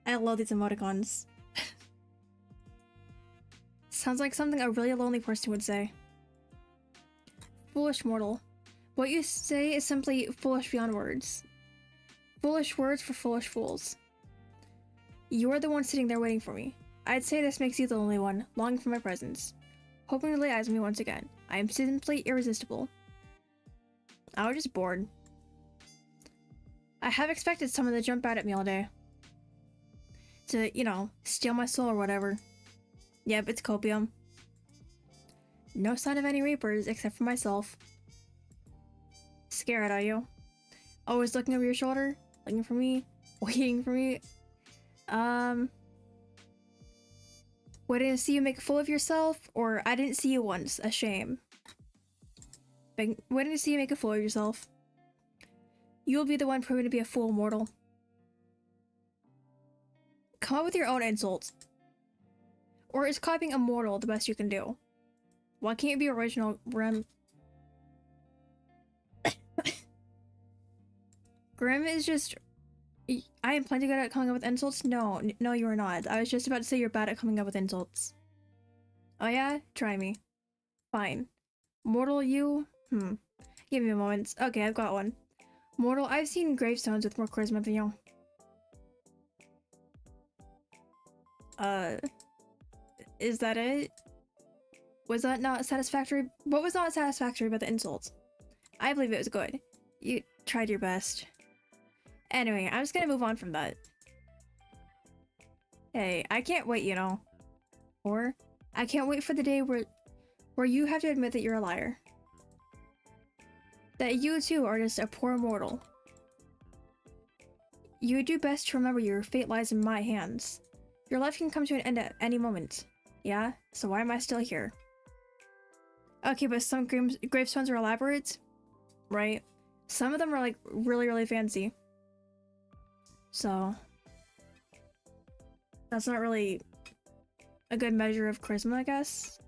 I love these emoticons. Sounds like something a really lonely person would say. Foolish mortal. What you say is simply foolish beyond words. Foolish words for foolish fools. You are the one sitting there waiting for me. I'd say this makes you the only one, longing for my presence. Hoping to lay eyes on me once again. I am simply irresistible. I was just bored. I have expected someone to jump out at me all day. To, you know, steal my soul or whatever. Yep, it's copium. No sign of any Reapers except for myself. Scared, are you? Always looking over your shoulder? Looking for me? Waiting for me? Waiting to see you make a fool of yourself? Or I didn't see you once, a shame. Waiting to see you make a fool of yourself. You'll be the one proving to be a fool, mortal. Come up with your own insults. Or is copying a mortal the best you can do? Why can't it be original, Grim? Grim is just... I am plenty good at coming up with insults? No, no you are not. I was just about to say you're bad at coming up with insults. Oh yeah? Try me. Fine. Mortal, you? Give me a moment. Okay, I've got one. Mortal, I've seen gravestones with more charisma than you. Is that it? Was that not satisfactory? What was not satisfactory about the insults? I believe it was good. You tried your best. Anyway, I'm just gonna move on from that. Hey, I can't wait, you know. Or, I can't wait for the day where you have to admit that you're a liar. That you too are just a poor mortal. You would do best to remember your fate lies in my hands. Your life can come to an end at any moment. Yeah? So why am I still here? Okay, but some gravestones are elaborate, right? Some of them are like really, really fancy. So that's not really a good measure of charisma, I guess.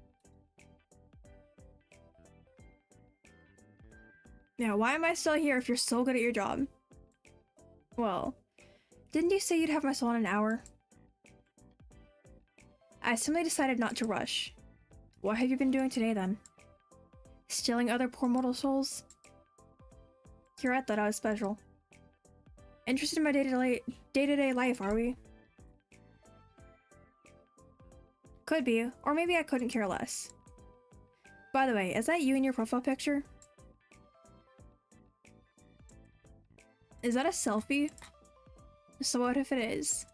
Yeah, why am I still here if you're so good at your job? Well, didn't you say you'd have my soul in an hour? I simply decided not to rush. What have you been doing today then? Stealing other poor mortal souls? You're thought I was special. Interested in my day-to-day life, are we? Could be, or maybe I couldn't care less. By the way, is that you in your profile picture? Is that a selfie? So what if it is?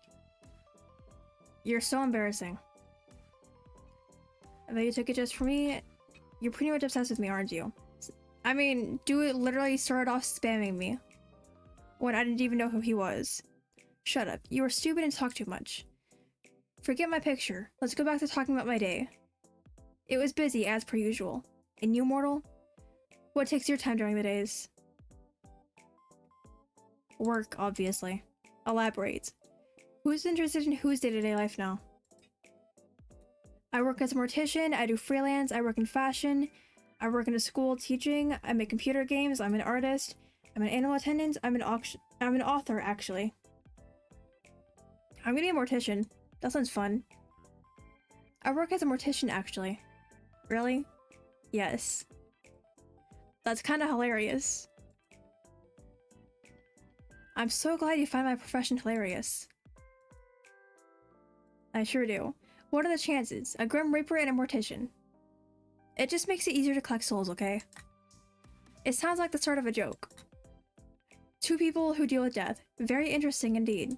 You're so embarrassing. I bet you took it just for me. You're pretty much obsessed with me, aren't you? I mean, dude literally started off spamming me when I didn't even know who he was. Shut up. You are stupid and talk too much. Forget my picture. Let's go back to talking about my day. It was busy, as per usual. And you, mortal? What takes your time during the days? Work, obviously. Elaborate. Who's interested in whose day-to-day life now? I work as a mortician, I do freelance, I work in fashion, I work in a school teaching, I make computer games, I'm an artist, I'm an animal attendant, I'm an author, actually. I'm gonna be a mortician. That sounds fun. I work as a mortician, actually. Really? Yes. That's kind of hilarious. I'm so glad you find my profession hilarious. I sure do. What are the chances? A Grim Reaper and a mortician. It just makes it easier to collect souls, okay? It sounds like the start of a joke. Two people who deal with death. Very interesting indeed.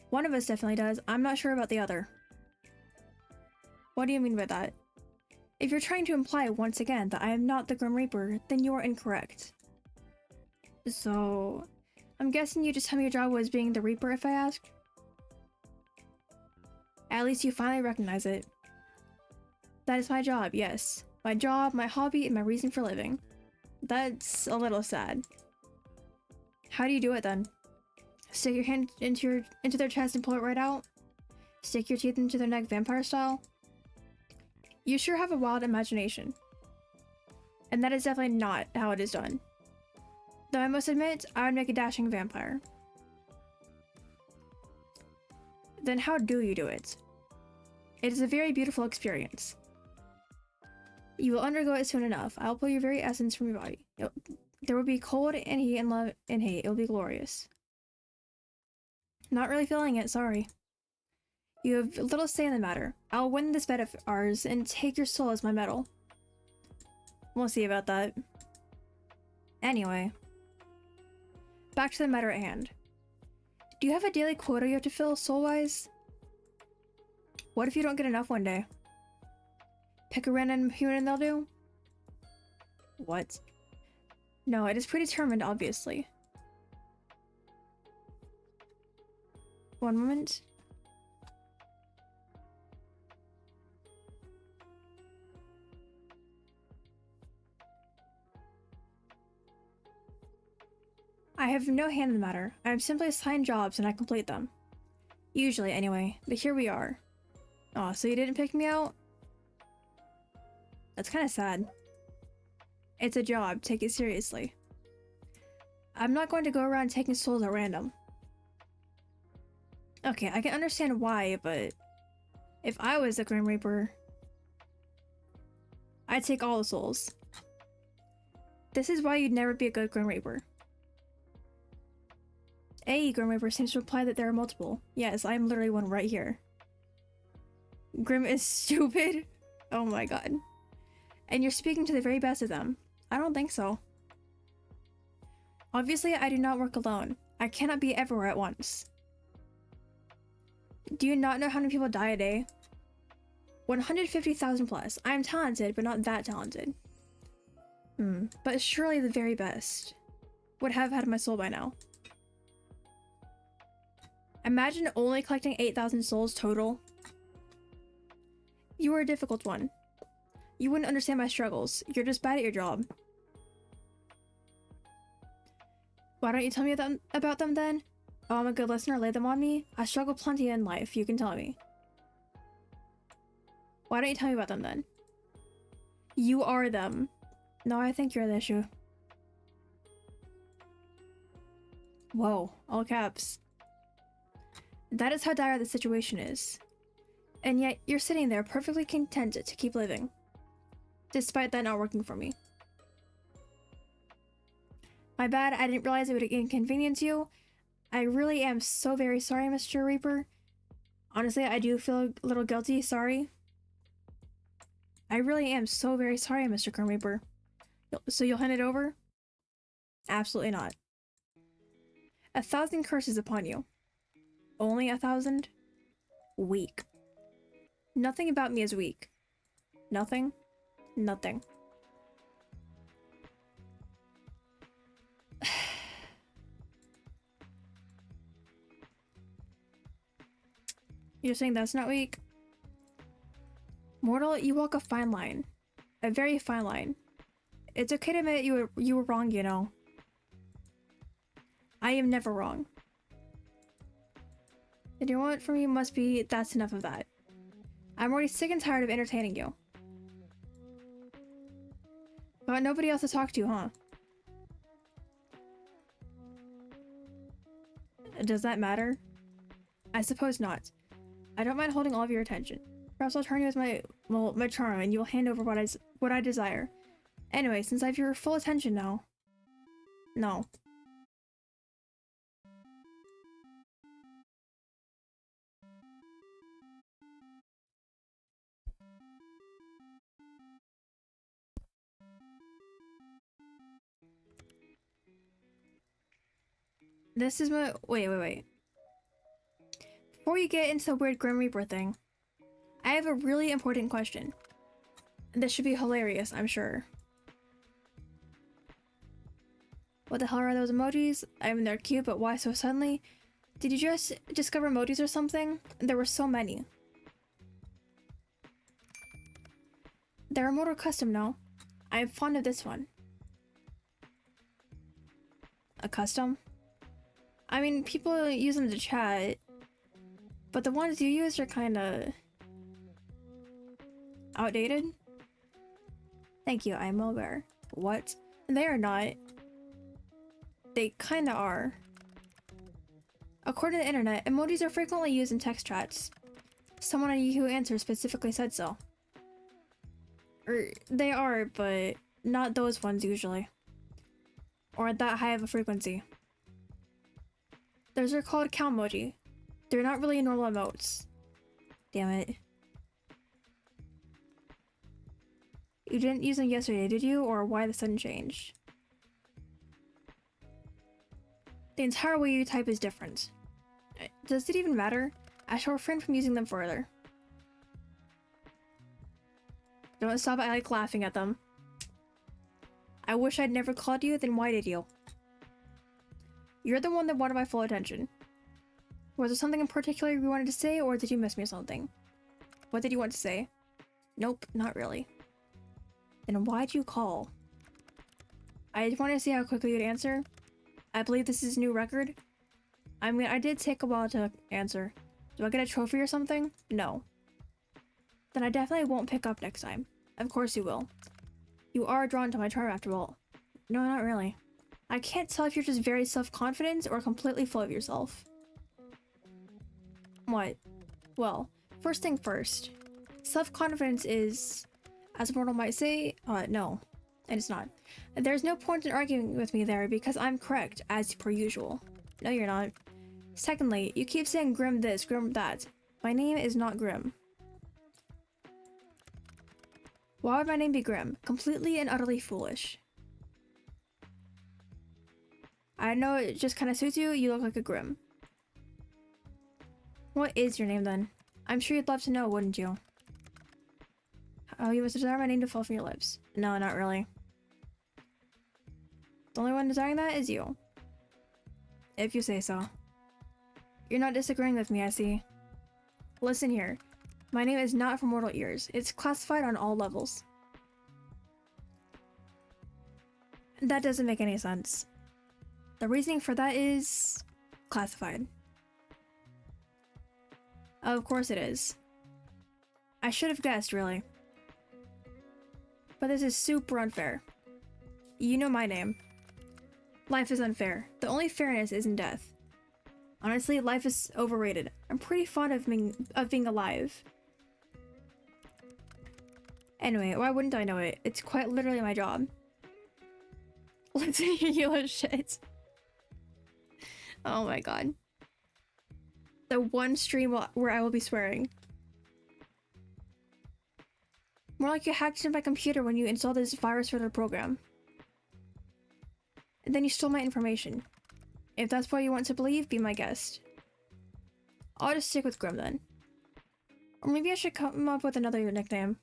One of us definitely does. I'm not sure about the other. What do you mean by that? If you're trying to imply, once again, that I am not the Grim Reaper, then you are incorrect. So, I'm guessing you just tell me your job was being the Reaper if I ask? At least you finally recognize it. That is my job, yes. My job, my hobby, and my reason for living. That's a little sad. How do you do it then? Stick your hand into their chest and pull it right out? Stick your teeth into their neck vampire style? You sure have a wild imagination. And that is definitely not how it is done. Though I must admit, I would make a dashing vampire. Then how do you do it? It is a very beautiful experience. You will undergo it soon enough. I'll pull your very essence from your body. There will be cold and heat and love and hate. It will be glorious. Not really feeling it, sorry. You have little say in the matter. I'll win this bet of ours and take your soul as my medal. We'll see about that. Anyway. Back to the matter at hand. Do you have a daily quota you have to fill, soul-wise? What if you don't get enough one day? Pick a random human and they'll do? What? No, it is predetermined, obviously. One moment. I have no hand in the matter. I am simply assigned jobs and I complete them. Usually, anyway. But here we are. Aw, so you didn't pick me out? That's kind of sad. It's a job. Take it seriously. I'm not going to go around taking souls at random. Okay, I can understand why, but if I was the Grim Reaper, I'd take all the souls. This is why you'd never be a good Grim Reaper. A Grim Reaper seems to imply that there are multiple. Yes, I'm literally one right here. Grim is stupid? Oh my god. And you're speaking to the very best of them. I don't think so. Obviously, I do not work alone. I cannot be everywhere at once. Do you not know how many people die a day? 150,000 plus. I am talented, but not that talented. But surely the very best would have had my soul by now. Imagine only collecting 8,000 souls total. You are a difficult one. You wouldn't understand my struggles. You're just bad at your job. Why don't you tell me about them then? Oh, I'm a good listener. Lay them on me. I struggle plenty in life. You can tell me. Why don't you tell me about them then? You are them. No, I think you're the issue. Whoa, all caps. That is how dire the situation is. And yet, you're sitting there perfectly content to keep living. Despite that not working for me. My bad, I didn't realize it would inconvenience you. I really am so very sorry, Mr. Reaper. Honestly, I do feel a little guilty, sorry. I really am so very sorry, Mr. Grim Reaper. So you'll hand it over? Absolutely not. 1,000 curses upon you. Only 1,000? Weak. Nothing about me is weak. Nothing? Nothing. You're saying that's not weak? Mortal, you walk a fine line. A very fine line. It's okay to admit you were wrong, you know. I am never wrong. And you want from me must be that's enough of that. I'm already sick and tired of entertaining you. Got nobody else to talk to, huh? Does that matter? I suppose not. I don't mind holding all of your attention. Perhaps I'll turn you as my charm and you'll hand over what I desire. Anyway, since I have your full attention now. No. This is my- wait. Before you get into the weird Grim Reaper thing, I have a really important question. This should be hilarious, I'm sure. What the hell are those emojis? I mean, they're cute, but why so suddenly? Did you just discover emojis or something? There were so many. They're a Mortal custom, no? I'm fond of this one. A custom? I mean, people use them to chat, but the ones you use are kinda outdated? Thank you, I'm well aware. What? They are not. They kinda are. According to the internet, emojis are frequently used in text chats. Someone on Yahoo Answers specifically said so. They are, but not those ones usually. Or at that high of a frequency. Those are called cow emoji. They're not really normal emotes. Damn it. You didn't use them yesterday, did you? Or why the sudden change? The entire way you type is different. Does it even matter? I shall refrain from using them further. Don't stop, I like laughing at them. I wish I'd never called you, then why did you? You're the one that wanted my full attention. Was there something in particular you wanted to say, or did you miss me or something? What did you want to say? Nope, not really. Then why'd you call? I just wanted to see how quickly you'd answer. I believe this is a new record. I mean, I did take a while to answer. Do I get a trophy or something? No. Then I definitely won't pick up next time. Of course you will. You are drawn to my charm after all. No, not really. I can't tell if you're just very self-confident or completely full of yourself. What? Well, first thing first. Self-confidence is, as a mortal might say, no. And it's not. There's no point in arguing with me there because I'm correct, as per usual. No, you're not. Secondly, you keep saying Grim this, Grim that. My name is not Grim. Why would my name be Grim? Completely and utterly foolish. I know it just kind of suits you, you look like a Grim. What is your name then? I'm sure you'd love to know, wouldn't you? Oh, you must desire my name to fall from your lips. No, not really. The only one desiring that is you. If you say so. You're not disagreeing with me, I see. Listen here. My name is not for mortal ears. It's classified on all levels. That doesn't make any sense. The reasoning for that is classified. Of course it is. I should have guessed, really. But this is super unfair. You know my name. Life is unfair. The only fairness is in death. Honestly, life is overrated. I'm pretty fond of being alive. Anyway, why wouldn't I know it? It's quite literally my job. Listen to your yellow shit. Oh my god. The one stream where I will be swearing. More like you hacked into my computer when you installed this virus for the program. And then you stole my information. If that's what you want to believe, be my guest. I'll just stick with Grim then. Or maybe I should come up with another nickname.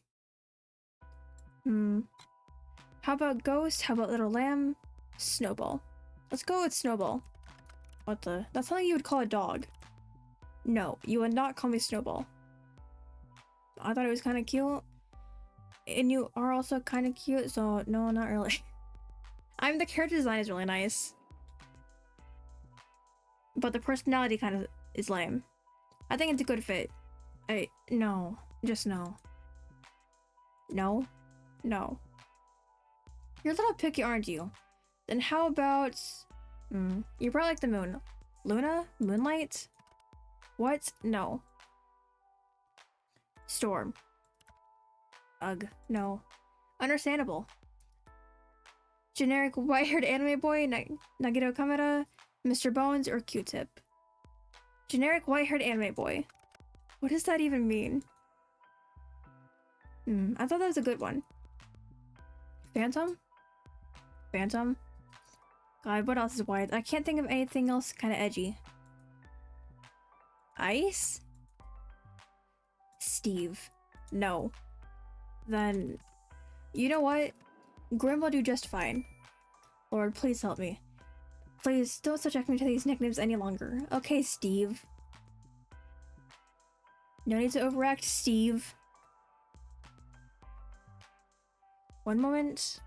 How about Ghost? How about Little Lamb? Snowball. Let's go with Snowball. What the? That's something you would call a dog. No, you would not call me Snowball. I thought it was kind of cute. And you are also kind of cute, so no, not really. The character design is really nice. But the personality kind of is lame. I think it's a good fit. No. Just no. No? No. You're a little picky, aren't you? Then how about... you're probably like the moon. Luna? Moonlight? What? No. Storm. Ugh. No. Understandable. Generic white-haired anime boy, Nagito Kameda, Mr. Bones, or Q-Tip? Generic white-haired anime boy. What does that even mean? I thought that was a good one. Phantom? Phantom? God, what else is white? I can't think of anything else kind of edgy. Ice? Steve. No. Then... You know what? Grim will do just fine. Lord, please help me. Please, don't subject me to these nicknames any longer. Okay, Steve. No need to overact, Steve. One moment.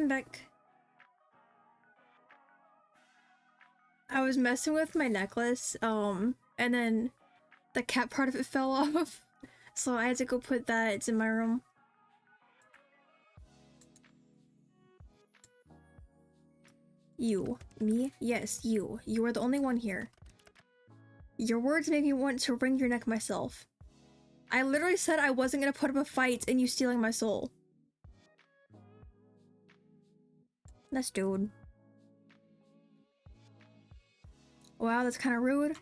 I'm back. I was messing with my necklace, and then the cat part of it fell off. So I had to go put that. It's in my room. You. Me? Yes, you. You are the only one here. Your words made me want to wring your neck myself. I literally said I wasn't gonna put up a fight and you stealing my soul. That's dude. Wow, that's kind of rude.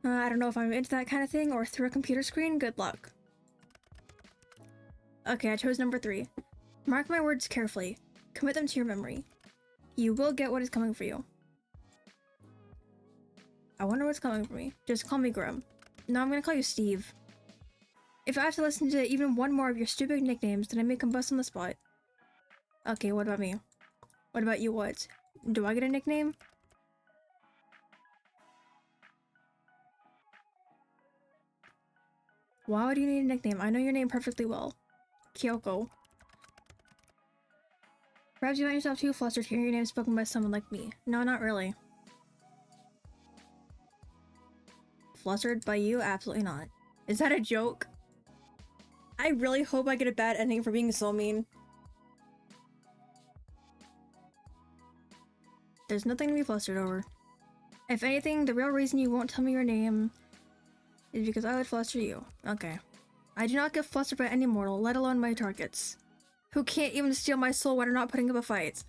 I don't know if I'm into that kind of thing or through a computer screen. Good luck. Okay, I chose number 3. Mark my words carefully. Commit them to your memory. You will get what is coming for you. I wonder what's coming for me. Just call me Grim. No, I'm gonna call you Steve. If I have to listen to even one more of your stupid nicknames, then I may combust on the spot. Okay, what about me? What about you, what? Do I get a nickname? Why do you need a nickname? I know your name perfectly well. Kiyoko. Perhaps you find yourself too flustered hearing your name spoken by someone like me. No, not really. Flustered by you? Absolutely not. Is that a joke? I really hope I get a bad ending for being so mean. There's nothing to be flustered over. If anything, the real reason you won't tell me your name is because I would fluster you. Okay. I do not get flustered by any mortal, let alone my targets, who can't even steal my soul when I'm not putting up a fight.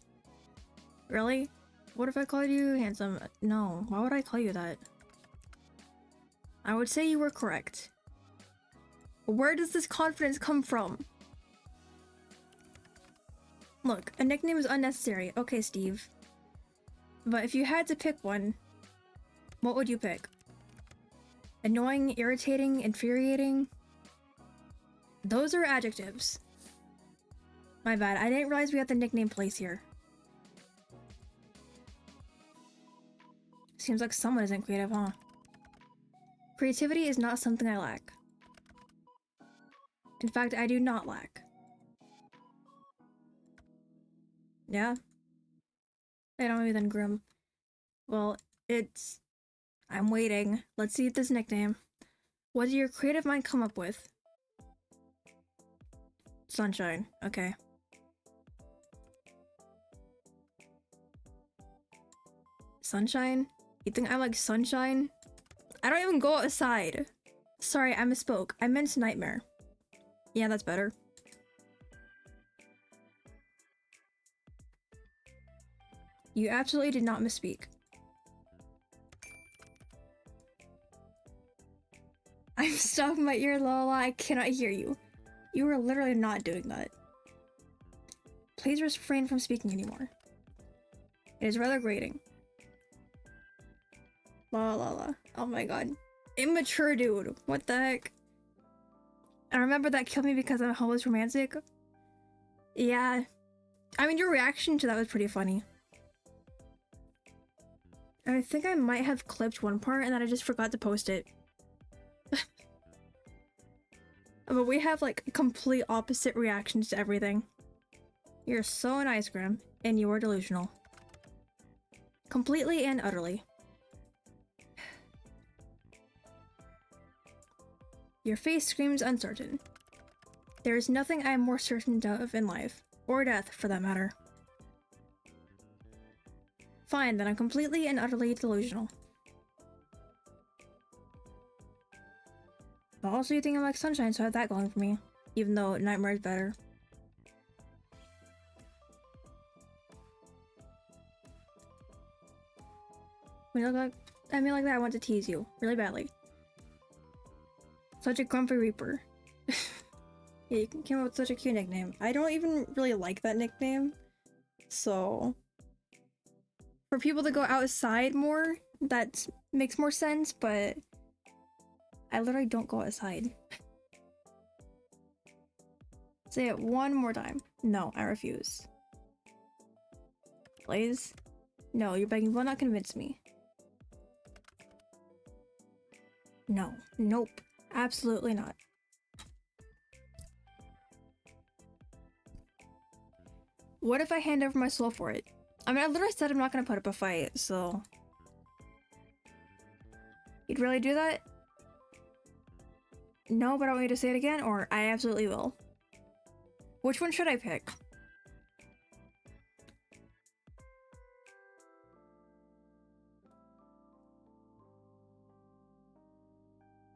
Really? What if I called you handsome? No, why would I call you that? I would say you were correct. Where does this confidence come from? Look, a nickname is unnecessary. Okay, Steve. But if you had to pick one, what would you pick? Annoying, irritating, infuriating? Those are adjectives. My bad, I didn't realize we had the nickname place here. Seems like someone isn't creative, huh? Creativity is not something I lack. In fact, I do not lack. Yeah? I don't know then, Grim. Well, I'm waiting. Let's see this nickname. What did your creative mind come up with? Sunshine. Okay. Sunshine? You think I'm like sunshine? I don't even go outside. Sorry, I misspoke. I meant nightmare. Yeah, that's better. You absolutely did not misspeak. I'm stopping my ear, Lola. I cannot hear you. You are literally not doing that. Please refrain from speaking anymore. It is rather grating. La la la. Oh my god. Immature dude. What the heck? I remember that killed me because I'm a hopeless romantic. Yeah. I mean, your reaction to that was pretty funny. I think I might have clipped one part and then I just forgot to post it. But we have like complete opposite reactions to everything. You're so nice, Grim, and you are delusional. Completely and utterly. Your face screams uncertain. There is nothing I am more certain of in life, or death for that matter. Fine, then I'm completely and utterly delusional. But also you think I'm like sunshine, so I have that going for me. Even though nightmare is better. When you look like at me like that, I want to tease you. Really badly. Such a grumpy reaper. Yeah, you came up with such a cute nickname. I don't even really like that nickname. So... for people to go outside more, that makes more sense, but... I literally don't go outside. Say it one more time. No, I refuse. Please? No, you're begging, will not convince me. No. Nope. Absolutely not. What if I hand over my soul for it? I mean, I literally said I'm not gonna put up a fight, so... You'd really do that? No, but I want you to say it again, or I absolutely will. Which one should I pick?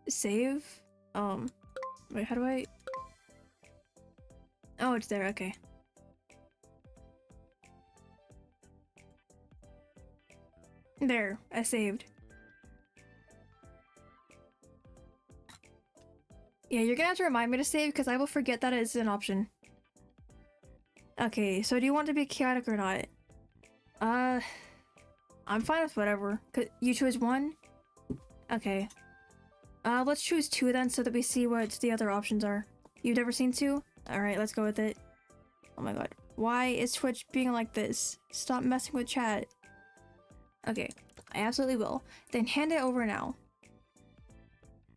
Save? Wait, how do I... Oh, it's there, okay. There, I saved. Yeah, you're gonna have to remind me to save because I will forget that it's an option. Okay, so do you want to be chaotic or not? I'm fine with whatever. You choose one? Okay. Let's choose two then so that we see what the other options are. You've never seen two? Alright, let's go with it. Oh my god. Why is Twitch being like this? Stop messing with chat. Okay, I absolutely will. Then hand it over now.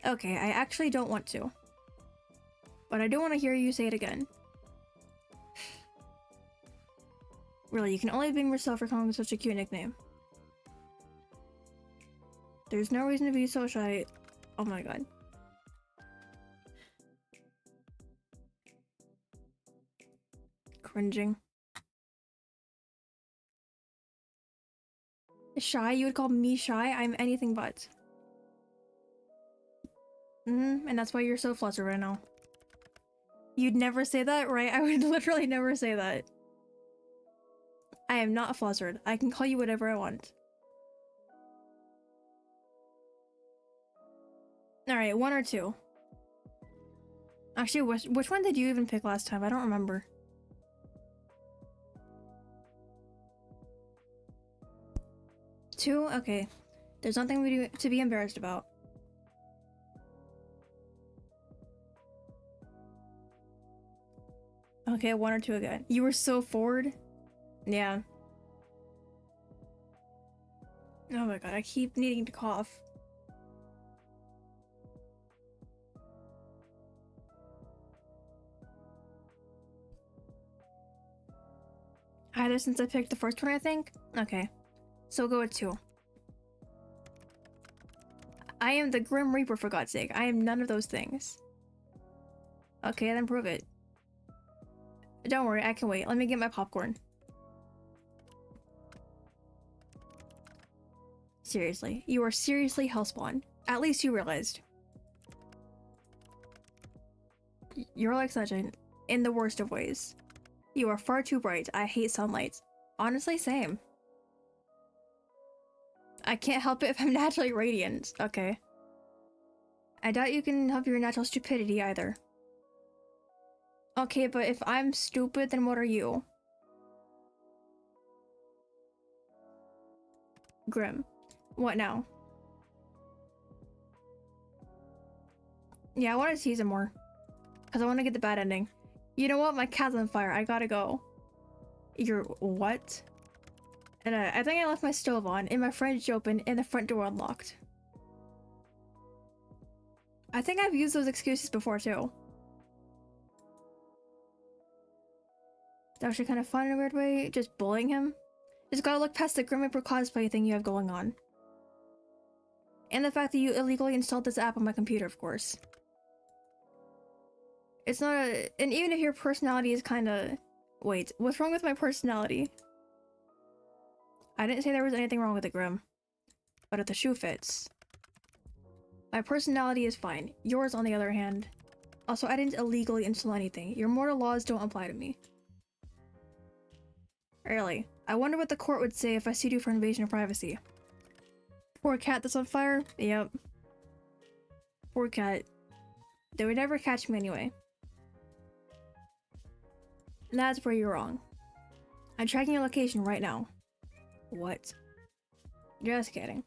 Okay, I actually don't want to. But I do want to hear you say it again. Really, you can only blame yourself for calling such a cute nickname. There's no reason to be so shy. Oh my god. Cringing. Shy? You would call me shy? I'm anything but. And that's why you're so flustered right now. You'd never say that, right? I would literally never say that. I am not flustered. I can call you whatever I want. Alright, one or two. Actually, which one did you even pick last time? I don't remember. Two? Okay. There's nothing to be embarrassed about. Okay, one or two again. You were so forward. Yeah. Oh my god, I keep needing to cough. Either since I picked the first one, I think? Okay. So we'll go with two. I am the Grim Reaper, for God's sake. I am none of those things. Okay, then prove it. Don't worry, I can wait. Let me get my popcorn. Seriously. You are seriously Hellspawn. At least you realized. You're like sunshine, in the worst of ways. You are far too bright. I hate sunlight. Honestly, same. I can't help it if I'm naturally radiant. Okay. I doubt you can help your natural stupidity either. Okay, but if I'm stupid, then what are you? Grim. What now? Yeah, I want to tease him more. Because I want to get the bad ending. You know what? My cat's on fire. I gotta go. You're... what? And I think I left my stove on, and my fridge open, and the front door unlocked. I think I've used those excuses before, too. It's actually kind of fun in a weird way, just bullying him. Just gotta look past the Grim Reaper cosplay thing you have going on. And the fact that you illegally installed this app on my computer, of course. It's not a... and even if your personality is kinda... wait, what's wrong with my personality? I didn't say there was anything wrong with it, Grim. But if the shoe fits... my personality is fine. Yours, on the other hand... also, I didn't illegally install anything. Your mortal laws don't apply to me. Really? I wonder what the court would say if I sued you for invasion of privacy. Poor cat that's on fire? Yep. Poor cat. They would never catch me anyway. That's where you're wrong. I'm tracking your location right now. What? Just kidding.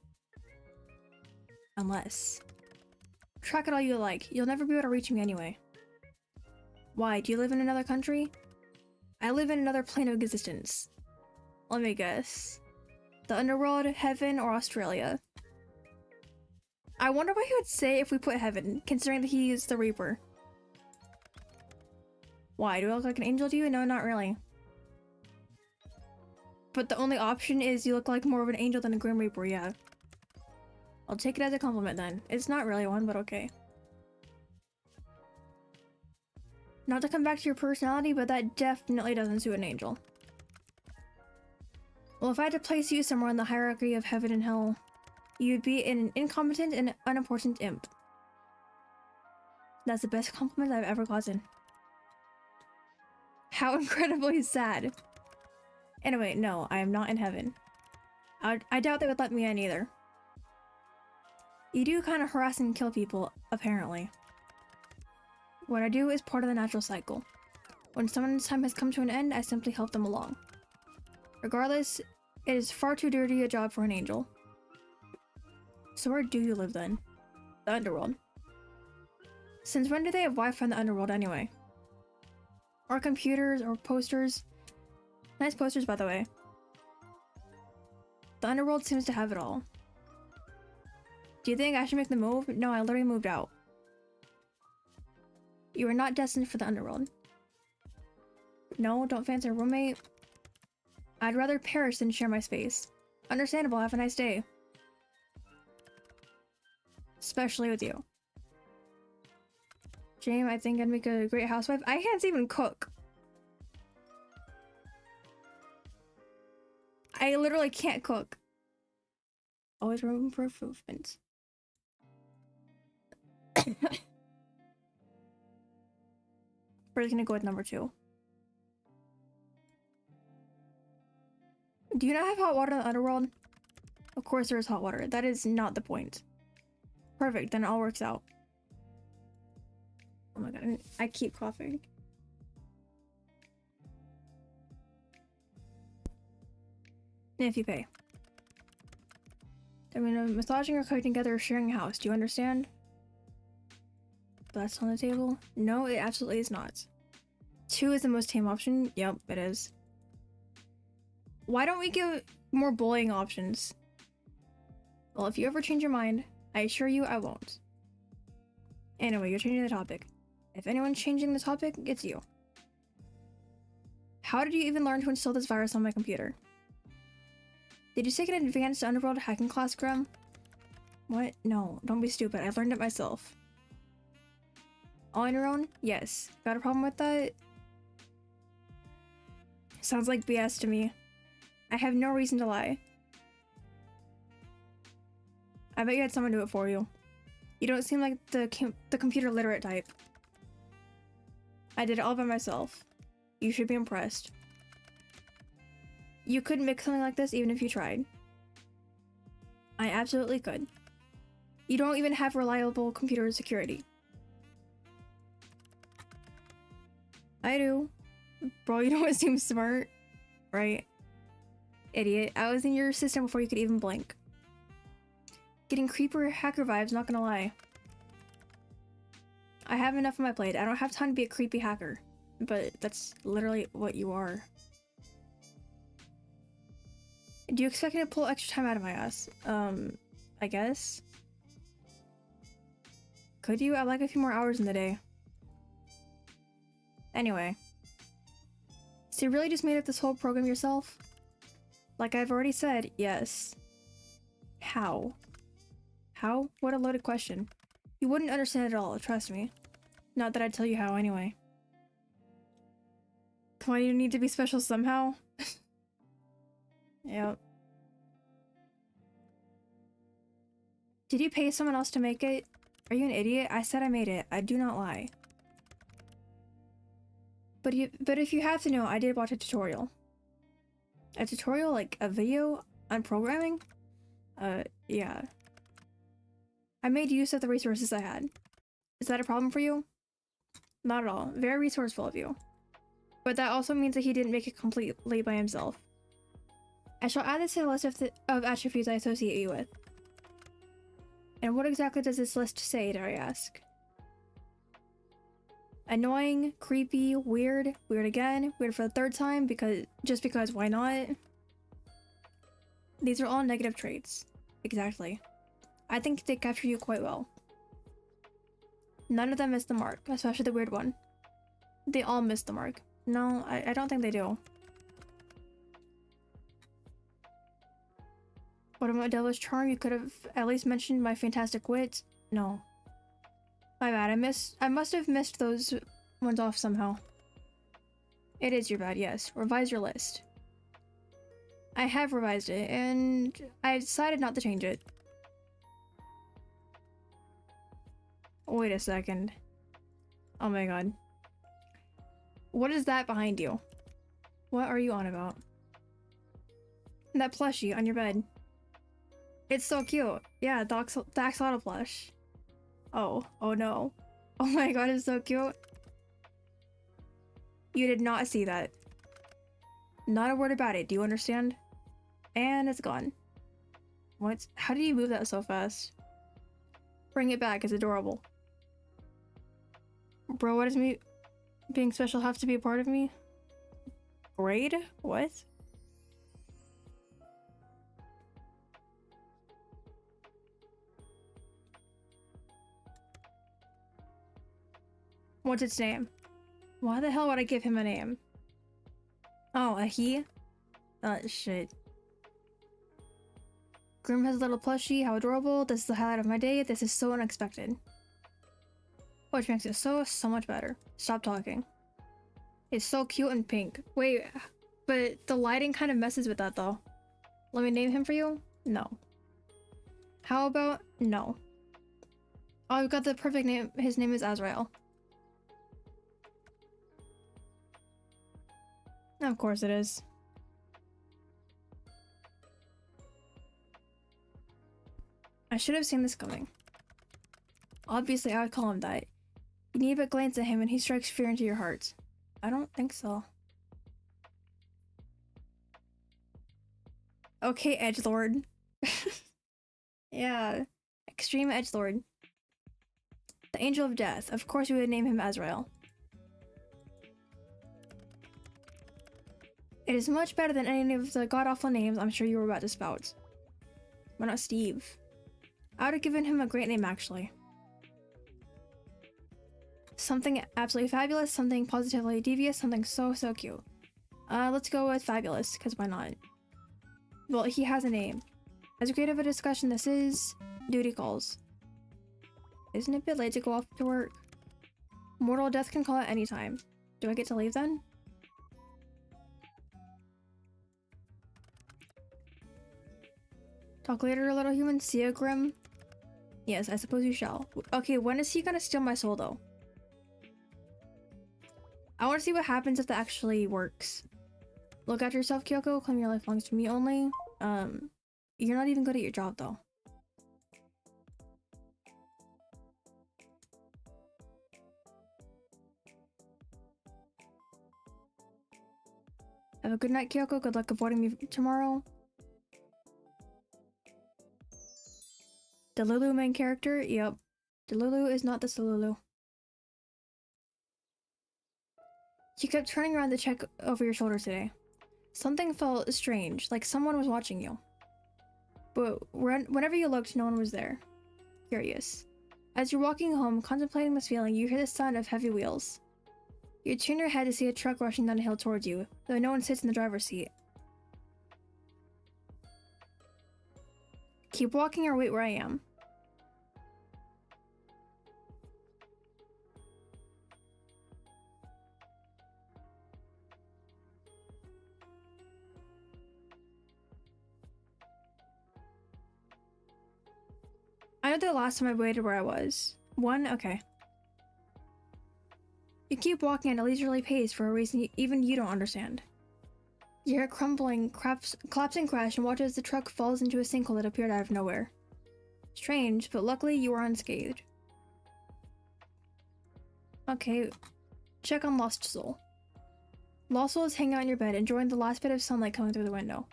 Unless... track it all you like. You'll never be able to reach me anyway. Why? Do you live in another country? I live in another plane of existence. Let me guess. The underworld, heaven, or Australia? I wonder what he would say if we put heaven, considering that he is the Reaper. Why? Do I look like an angel to you? No, not really. But the only option is you look like more of an angel than a Grim Reaper, yeah. I'll take it as a compliment then. It's not really one, but okay. Not to come back to your personality, but that definitely doesn't suit an angel. Well, if I had to place you somewhere in the hierarchy of heaven and hell, you'd be an incompetent and unimportant imp. That's the best compliment I've ever gotten. How incredibly sad. Anyway, no, I am not in heaven. I doubt they would let me in either. You do kind of harass and kill people, apparently. What I do is part of the natural cycle. When someone's time has come to an end, I simply help them along. Regardless, it is far too dirty a job for an angel. So where do you live then? The underworld. Since when do they have Wi-Fi in the underworld anyway? Or computers or posters? Nice posters, by the way. The underworld seems to have it all. Do you think I should make the move? No, I literally moved out. You are not destined for the underworld. No, don't fancy a roommate. I'd rather perish than share my space. Understandable, have a nice day. Especially with you. James, I think I'd make a great housewife. I can't even cook. I literally can't cook. Always room for improvement. We're gonna go with number 2. Do you not have hot water in the underworld? Of course there is hot water. That is not the point. Perfect, then it all works out. Oh my god, I keep coughing. If you pay. I mean, massaging or cooking together or sharing a house. Do you understand? That's on the table? No, it absolutely is not. 2 is the most tame option. Yep, it is. Why don't we give more bullying options? Well, if you ever change your mind, I assure you I won't. Anyway, you're changing the topic. If anyone's changing the topic, it's you. How did you even learn to install this virus on my computer? Did you take an advanced underworld hacking class, Grim? What? No, don't be stupid. I learned it myself. All on your own? Yes. Got a problem with that? Sounds like BS to me. I have no reason to lie. I bet you had someone do it for you. You don't seem like the computer literate type. I did it all by myself. You should be impressed. You couldn't make something like this even if you tried. I absolutely could. You don't even have reliable computer security. I do. Bro, you don't seem smart. Right? Idiot. I was in your system before you could even blink. Getting creeper hacker vibes, not gonna lie. I have enough on my plate. I don't have time to be a creepy hacker. But that's literally what you are. Do you expect me to pull extra time out of my ass? I guess. Could you? I'd like a few more hours in the day. Anyway. So you really just made up this whole program yourself? Like I've already said, yes. How? How? What a loaded question. You wouldn't understand it at all, trust me. Not that I'd tell you how anyway. Come on, you need to be special somehow? Yep. Did you pay someone else to make it? Are you an idiot? I said I made it. I do not lie. But if you have to know, I did watch a tutorial. A tutorial? Like a video on programming? Yeah. I made use of the resources I had. Is that a problem for you? Not at all. Very resourceful of you. But that also means that he didn't make it completely by himself. I shall add this to the list of attributes I associate you with. And what exactly does this list say, dare I ask? Annoying, creepy, weird, weird again, weird for the 3rd time, just because why not? These are all negative traits. Exactly. I think they capture you quite well. None of them miss the mark, especially the weird one. They all miss the mark. No, I don't think they do. What about my devilish charm? You could have at least mentioned my fantastic wit. No. My bad. I must have missed those ones off somehow. It is your bad, yes. Revise your list. I have revised it, and I decided not to change it. Wait a second. Oh my god. What is that behind you? What are you on about? That plushie on your bed. It's so cute. Yeah, the axolotl plush. Oh no. Oh my god, it's so cute. You did not see that. Not a word about it, do you understand? And it's gone. What? How did you move that so fast? Bring it back, it's adorable. Bro, what does me being special have to be a part of me? Grade? What? What's its name? Why the hell would I give him a name? Oh, a he? Shit. Grim has a little plushie, how adorable. This is the highlight of my day. This is so unexpected. Which makes it so much better. Stop talking. It's so cute and pink. Wait, but the lighting kind of messes with that though. Let me name him for you? No. How about no? Oh, I've got the perfect name. His name is Azrael. Of course it is. I should have seen this coming. Obviously, I would call him that. You need but glance at him and he strikes fear into your heart. I don't think so. Okay, edgelord. Yeah, extreme edgelord. The Angel of Death. Of course we would name him Azrael. It is much better than any of the god-awful names I'm sure you were about to spout. Why not Steve? I would have given him a great name, actually. Something absolutely fabulous, something positively devious, something so cute. Let's go with fabulous, because why not? Well, he has a name. As great of a discussion this is, duty calls. Isn't it a bit late to go off to work? Mortal death can call at any time. Do I get to leave then? Talk later, little human. See ya, Grim. Yes, I suppose you shall. Okay, when is he gonna steal my soul, though? I want to see what happens if that actually works. Look after yourself, Kiyoko. Claim your life belongs to me only. You're not even good at your job, though. Have a good night, Kiyoko. Good luck avoiding me tomorrow. Delulu main character? Yep. Delulu is not the Delulu. You kept turning around to check over your shoulder today. Something felt strange, like someone was watching you. But whenever you looked, no one was there. Curious. As you're walking home, contemplating this feeling, you hear the sound of heavy wheels. You turn your head to see a truck rushing down the hill towards you, though no one sits in the driver's seat. Keep walking or wait where I am. I know the last time I waited where I was. One? Okay. You keep walking at a leisurely pace for a reason even you don't understand. You hear crumbling, collapsing crash and watch as the truck falls into a sinkhole that appeared out of nowhere. Strange, but luckily you were unscathed. Okay, check on Lost Soul. Lost Soul is hanging out in your bed, enjoying the last bit of sunlight coming through the window.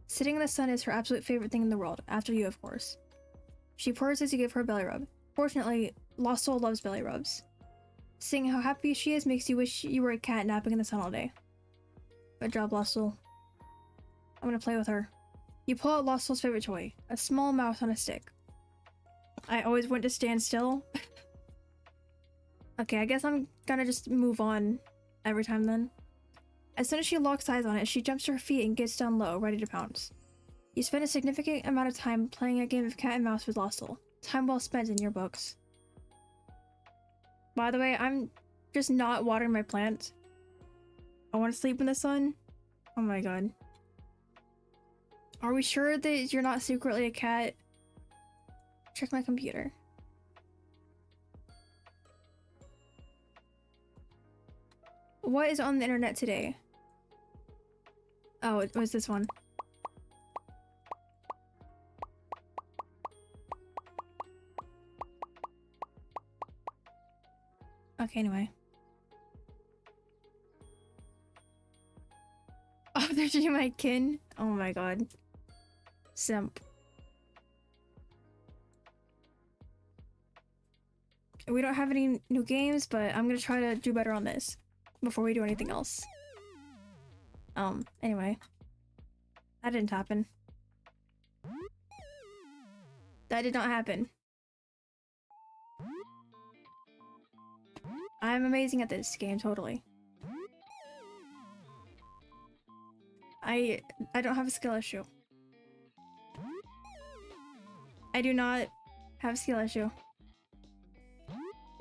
Sitting in the sun is her absolute favorite thing in the world, after you, of course. She purrs as you give her a belly rub. Fortunately, Lost Soul loves belly rubs. Seeing how happy she is makes you wish you were a cat napping in the sun all day. Good job, Lost Soul. I'm gonna play with her. You pull out Lost Soul's favorite toy, a small mouse on a stick. I always want to stand still. Okay, I guess I'm gonna just move on every time then. As soon as she locks eyes on it, she jumps to her feet and gets down low, ready to pounce. You spent a significant amount of time playing a game of cat and mouse with Lostel. Time well spent in your books. By the way, I'm just not watering my plants. I want to sleep in the sun. Oh my god. Are we sure that you're not secretly a cat? Check my computer. What is on the internet today? Oh, it was this one. Okay, anyway. Oh, they're my kin. Oh my god. Simp. We don't have any new games, but I'm gonna try to do better on this before we do anything else. Anyway. That didn't happen. That did not happen. I'm amazing at this game, totally. I don't have a skill issue. I do not have a skill issue.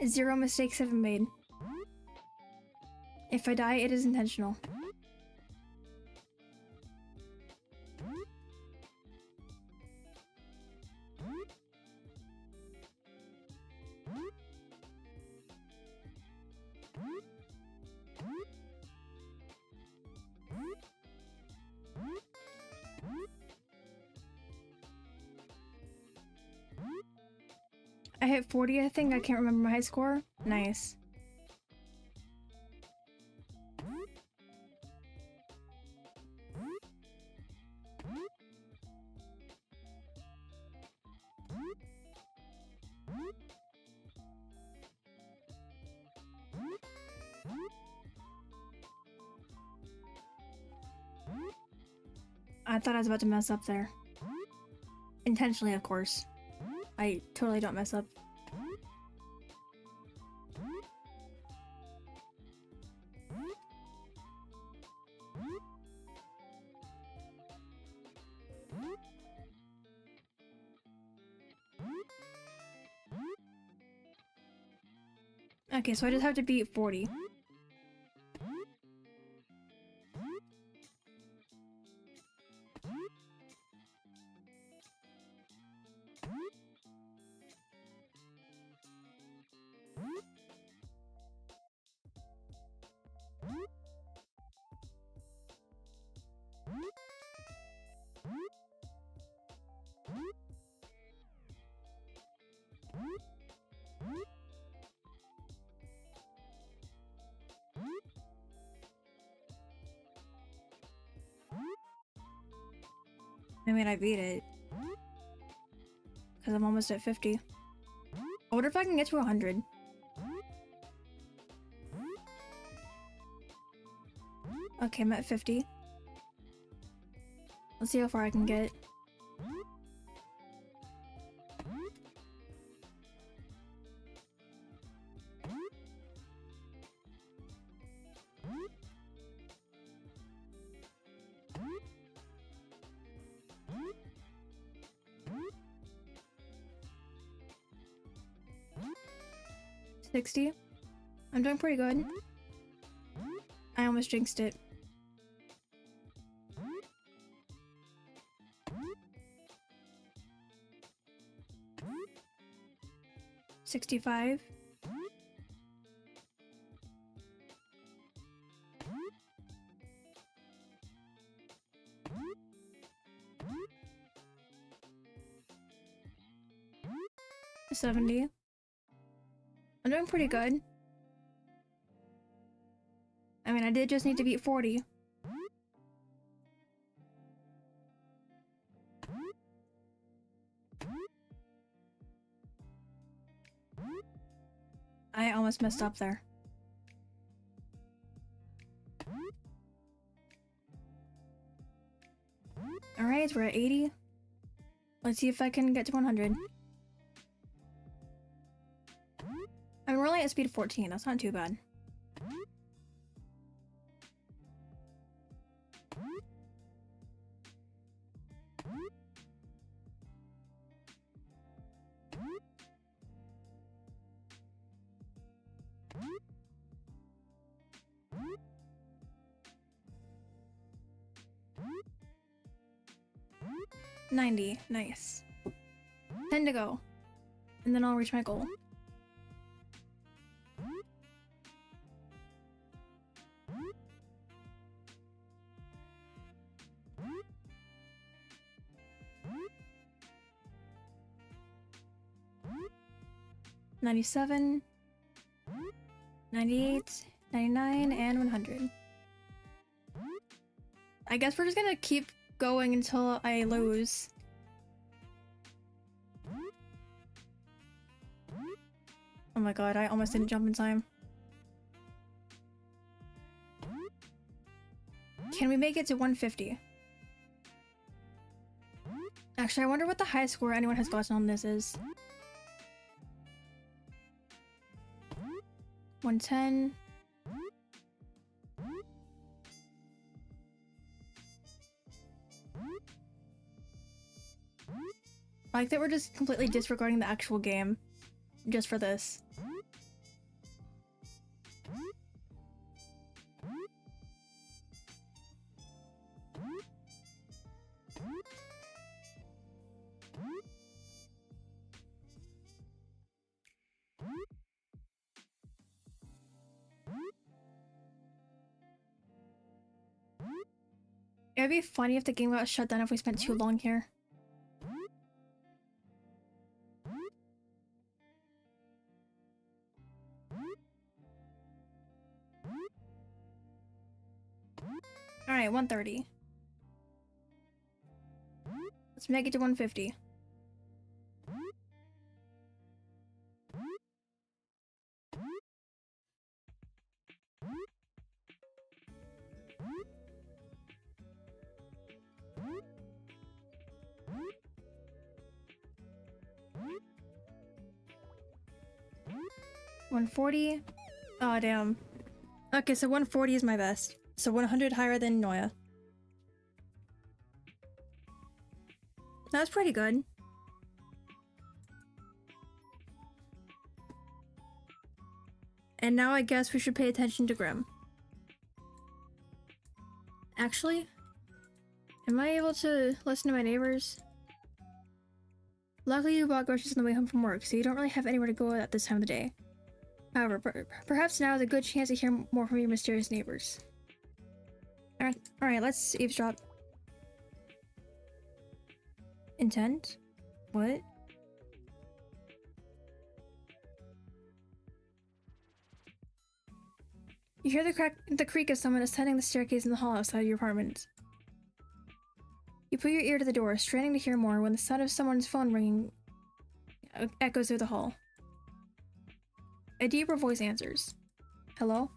0 mistakes have been made. If I die, it is intentional. I hit 40, I think. I can't remember my high score. Nice. I thought I was about to mess up there. Intentionally, of course. I totally don't mess up. Okay, so I just have to beat 40. I mean, I beat it. Because I'm almost at 50. I wonder if I can get to 100. Okay, I'm at 50. Let's see how far I can get. $60. I'm doing pretty good. I almost jinxed it. $65. $70. I'm doing pretty good. I mean, I did just need to beat 40. I almost messed up there. Alright, we're at 80. Let's see if I can get to 100. I mean, we're only at speed 14. That's not too bad. 90. Nice. 10 to go. And then I'll reach my goal. $97, $98, $99, and 100. I guess we're just gonna keep going until I lose. Oh my god, I almost didn't jump in time. Can we make it to 150? Actually, I wonder what the highest score anyone has gotten on this is. 110. I like that we're just completely disregarding the actual game just for this. It would be funny if the game got shut down if we spent too long here. Alright, 130. Let's make it to 150. $140. Oh damn. Okay, so 140 is my best. So 100 higher than Noya. That's pretty good. And now I guess we should pay attention to Grim. Actually, am I able to listen to my neighbors? Luckily you bought groceries on the way home from work, so you don't really have anywhere to go at this time of the day. However, perhaps now is a good chance to hear more from your mysterious neighbors. Alright, let's eavesdrop. Intent? What? You hear the creak of someone ascending the staircase in the hall outside your apartment. You put your ear to the door, straining to hear more, when the sound of someone's phone ringing echoes through the hall. A deeper voice answers. Hello?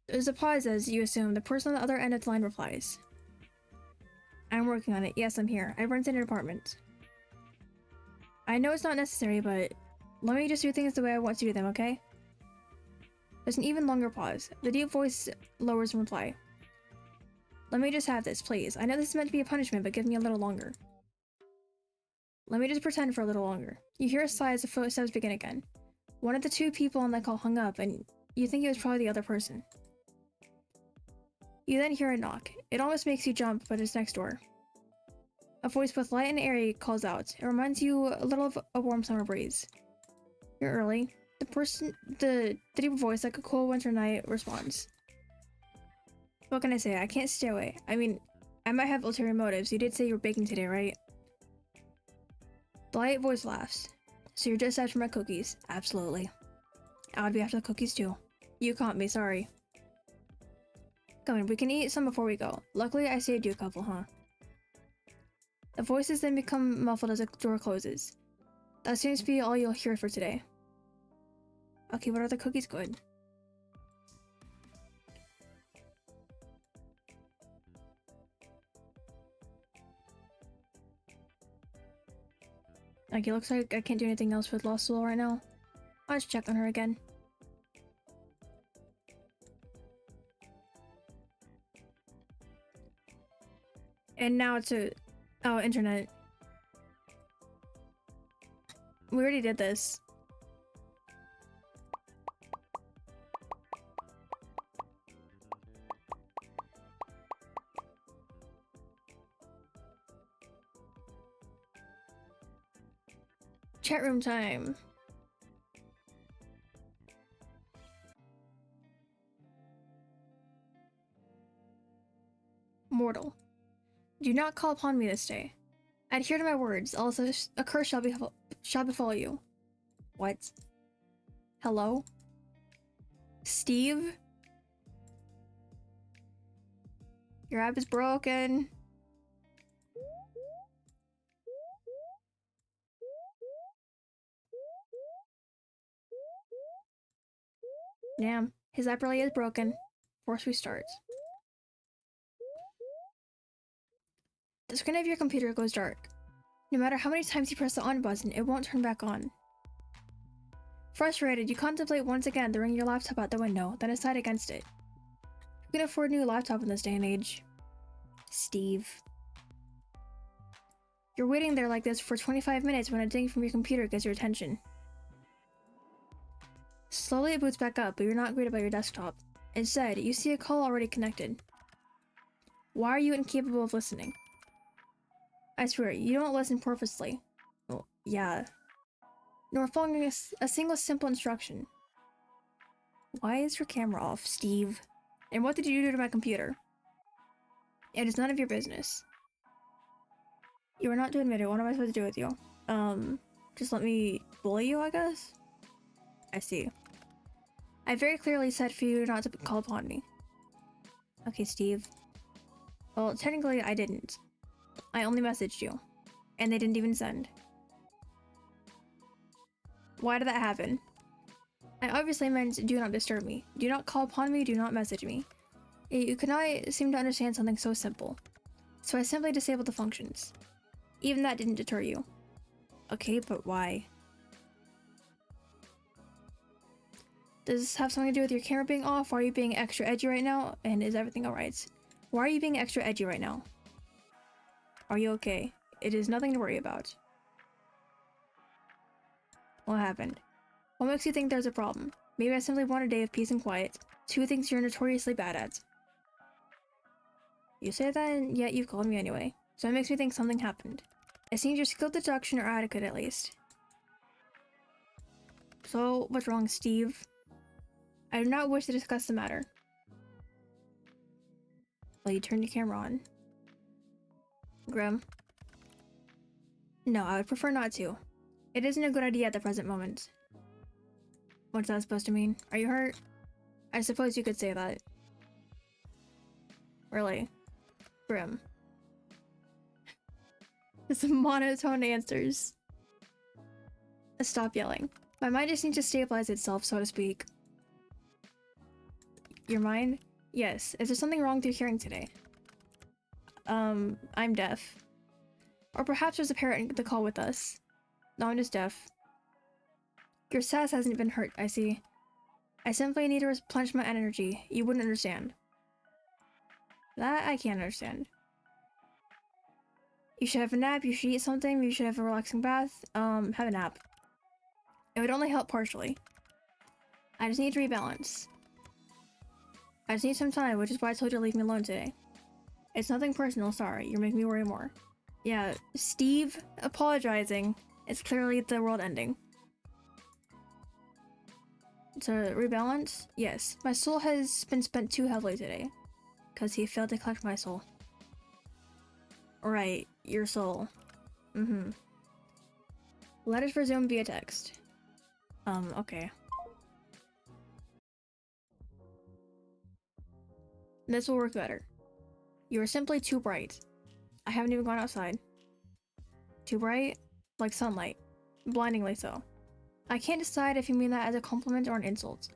There's a pause as you assume the person on the other end of the line replies. I'm working on it. Yes, I'm here. I rent an apartment. I know it's not necessary, but let me just do things the way I want to do them, okay? There's an even longer pause. The deep voice lowers in reply. Let me just have this, please. I know this is meant to be a punishment, but give me a little longer. Let me just pretend for a little longer. You hear a sigh as the footsteps begin again. One of the two people on that call hung up, and you think it was probably the other person. You then hear a knock. It almost makes you jump, but it's next door. A voice both light and airy calls out. It reminds you a little of a warm summer breeze. You're early. The deep voice, like a cool winter night, responds. What can I say? I can't stay away. I mean, I might have ulterior motives. You did say you were baking today, right? The light voice laughs. So you're just after my cookies? Absolutely. I would be after the cookies too. You caught me, sorry. Come on, we can eat some before we go. Luckily, I saved you a couple, huh? The voices then become muffled as the door closes. That seems to be all you'll hear for today. Okay, what are the cookies good? Okay, looks like I can't do anything else with Lost Soul right now. I'll just check on her again. And now it's oh, internet. We already did this. Chat room time. Mortal. Do not call upon me this day. Adhere to my words, else a curse shall befall you. What? Hello? Steve? Your app is broken. Damn, his app really is broken. Force restart. The screen of your computer goes dark. No matter how many times you press the on button, it won't turn back on. Frustrated, you contemplate once again throwing your laptop out the window, then decide against it. Who can afford a new laptop in this day and age? Steve. You're waiting there like this for 25 minutes when a ding from your computer gets your attention. Slowly it boots back up, but you're not greeted by your desktop. Instead, you see a call already connected. Why are you incapable of listening? I swear, you don't listen purposely. Well, yeah. Nor following a single simple instruction. Why is your camera off, Steve? And what did you do to my computer? It is none of your business. You are not to admit it. What am I supposed to do with you? Just let me bully you, I guess? I see. I very clearly said for you not to call upon me. Okay, Steve. Well, technically I didn't. I only messaged you. And they didn't even send. Why did that happen? I obviously meant do not disturb me. Do not call upon me, do not message me. You could not seem to understand something so simple. So I simply disabled the functions. Even that didn't deter you. Okay, but why? Does this have something to do with your camera being off? Or are you being extra edgy right now? And is everything alright? Why are you being extra edgy right now? Are you okay? It is nothing to worry about. What happened? What makes you think there's a problem? Maybe I simply want a day of peace and quiet. Two things you're notoriously bad at. You say that, and yet you've called me anyway. So it makes me think something happened. It seems your skill deduction are adequate at least. So, what's wrong, Steve? I do not wish to discuss the matter. Well, you turned your camera on. Grim. No, I would prefer not to. It isn't a good idea at the present moment. What's that supposed to mean? Are you hurt? I suppose you could say that. Really? Grim. Some monotone answers. Stop yelling. My mind just needs to stabilize itself, so to speak. Your mind? Yes. Is there something wrong with your hearing today? I'm deaf. Or perhaps there's a parrot in the call with us. No, I'm just deaf. Your sass hasn't been hurt, I see. I simply need to replenish my energy. You wouldn't understand. That I can't understand. You should have a nap, you should eat something, you should have a relaxing bath. Have a nap. It would only help partially. I just need to rebalance. I just need some time, which is why I told you to leave me alone today. It's nothing personal, sorry. You're making me worry more. Yeah, Steve apologizing. It's clearly the world ending. To rebalance? Yes. My soul has been spent too heavily today. Because he failed to collect my soul. Right, your soul. Let us resume via text. Okay. This will work better. You are simply too bright. I haven't even gone outside. Too bright? Like sunlight. Blindingly so. I can't decide if you mean that as a compliment or an insult.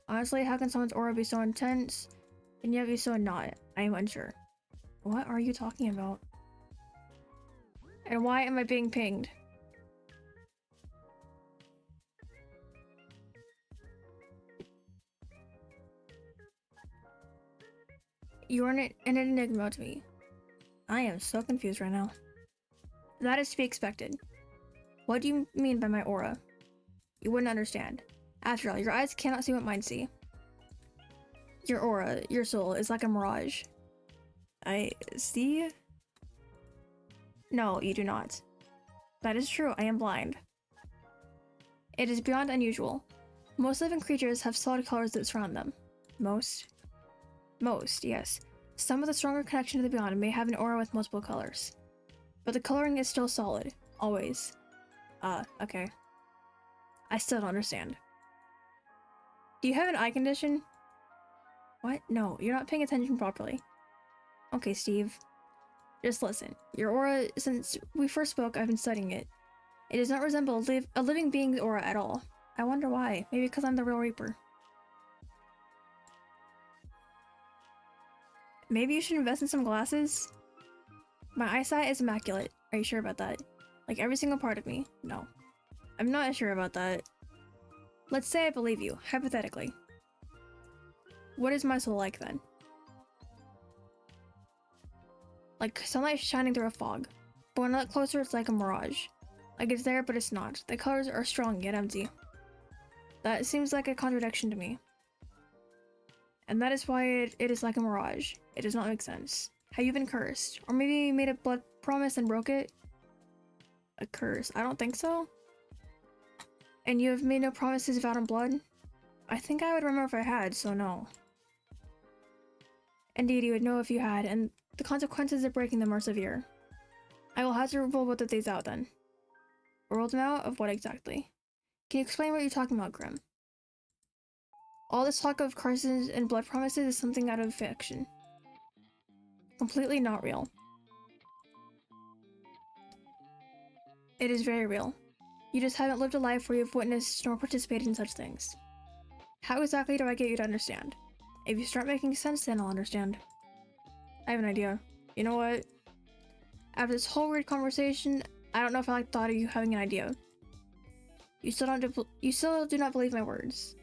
Honestly, how can someone's aura be so intense and yet be so not? I am unsure. What are you talking about? And why am I being pinged? You are an enigma to me. I am so confused right now. That is to be expected. What do you mean by my aura? You wouldn't understand. After all, your eyes cannot see what mine see. Your aura, your soul, is like a mirage. I see? No, you do not. That is true, I am blind. It is beyond unusual. Most living creatures have solid colors that surround them. Most? Most, yes. Some with a stronger connection to the beyond may have an aura with multiple colors. But the coloring is still solid. Always. Okay. I still don't understand. Do you have an eye condition? What? No, you're not paying attention properly. Okay, Steve. Just listen. Your aura, since we first spoke, I've been studying it. It does not resemble a living being's aura at all. I wonder why. Maybe because I'm the real Reaper. Maybe you should invest in some glasses? My eyesight is immaculate. Are you sure about that? Like every single part of me? No. I'm not sure about that. Let's say I believe you, hypothetically. What is my soul like then? Like sunlight shining through a fog. But when I look closer, it's like a mirage. Like it's there, but it's not. The colors are strong yet empty. That seems like a contradiction to me. And that is why it is like a mirage. It does not make sense. Have you been cursed? Or maybe you made a blood promise and broke it? A curse? I don't think so. And you have made no promises vowed in blood? I think I would remember if I had, so no. Indeed, you would know if you had, and the consequences of breaking them are severe. I will have to roll both of these out then. Roll them out? Of what exactly? Can you explain what you're talking about, Grim? All this talk of curses and blood promises is something out of fiction. Completely not real. It is very real. You just haven't lived a life where you've witnessed nor participated in such things. How exactly do I get you to understand? If you start making sense, then I'll understand. I have an idea. You know what? After this whole weird conversation, I don't know if I like the thought of you having an idea. You still do not believe my words.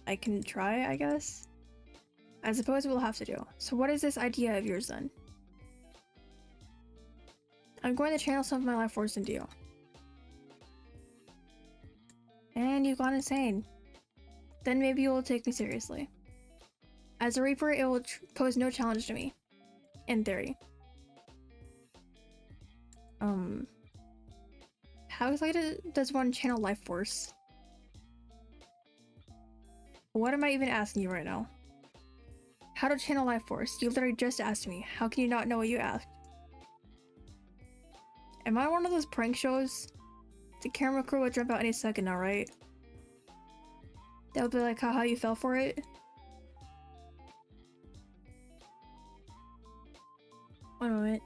I can try, I guess? I suppose we'll have to do. So what is this idea of yours then? I'm going to channel some of my life force into you. And you've gone insane. Then maybe you will take me seriously. As a Reaper, it will pose no challenge to me. In theory. How exactly does one channel life force? What am I even asking you right now? How to channel life force? You literally just asked me. How can you not know what you asked? Am I one of those prank shows? The camera crew would jump out any second now, right? They'll be like, haha, you fell for it? One moment.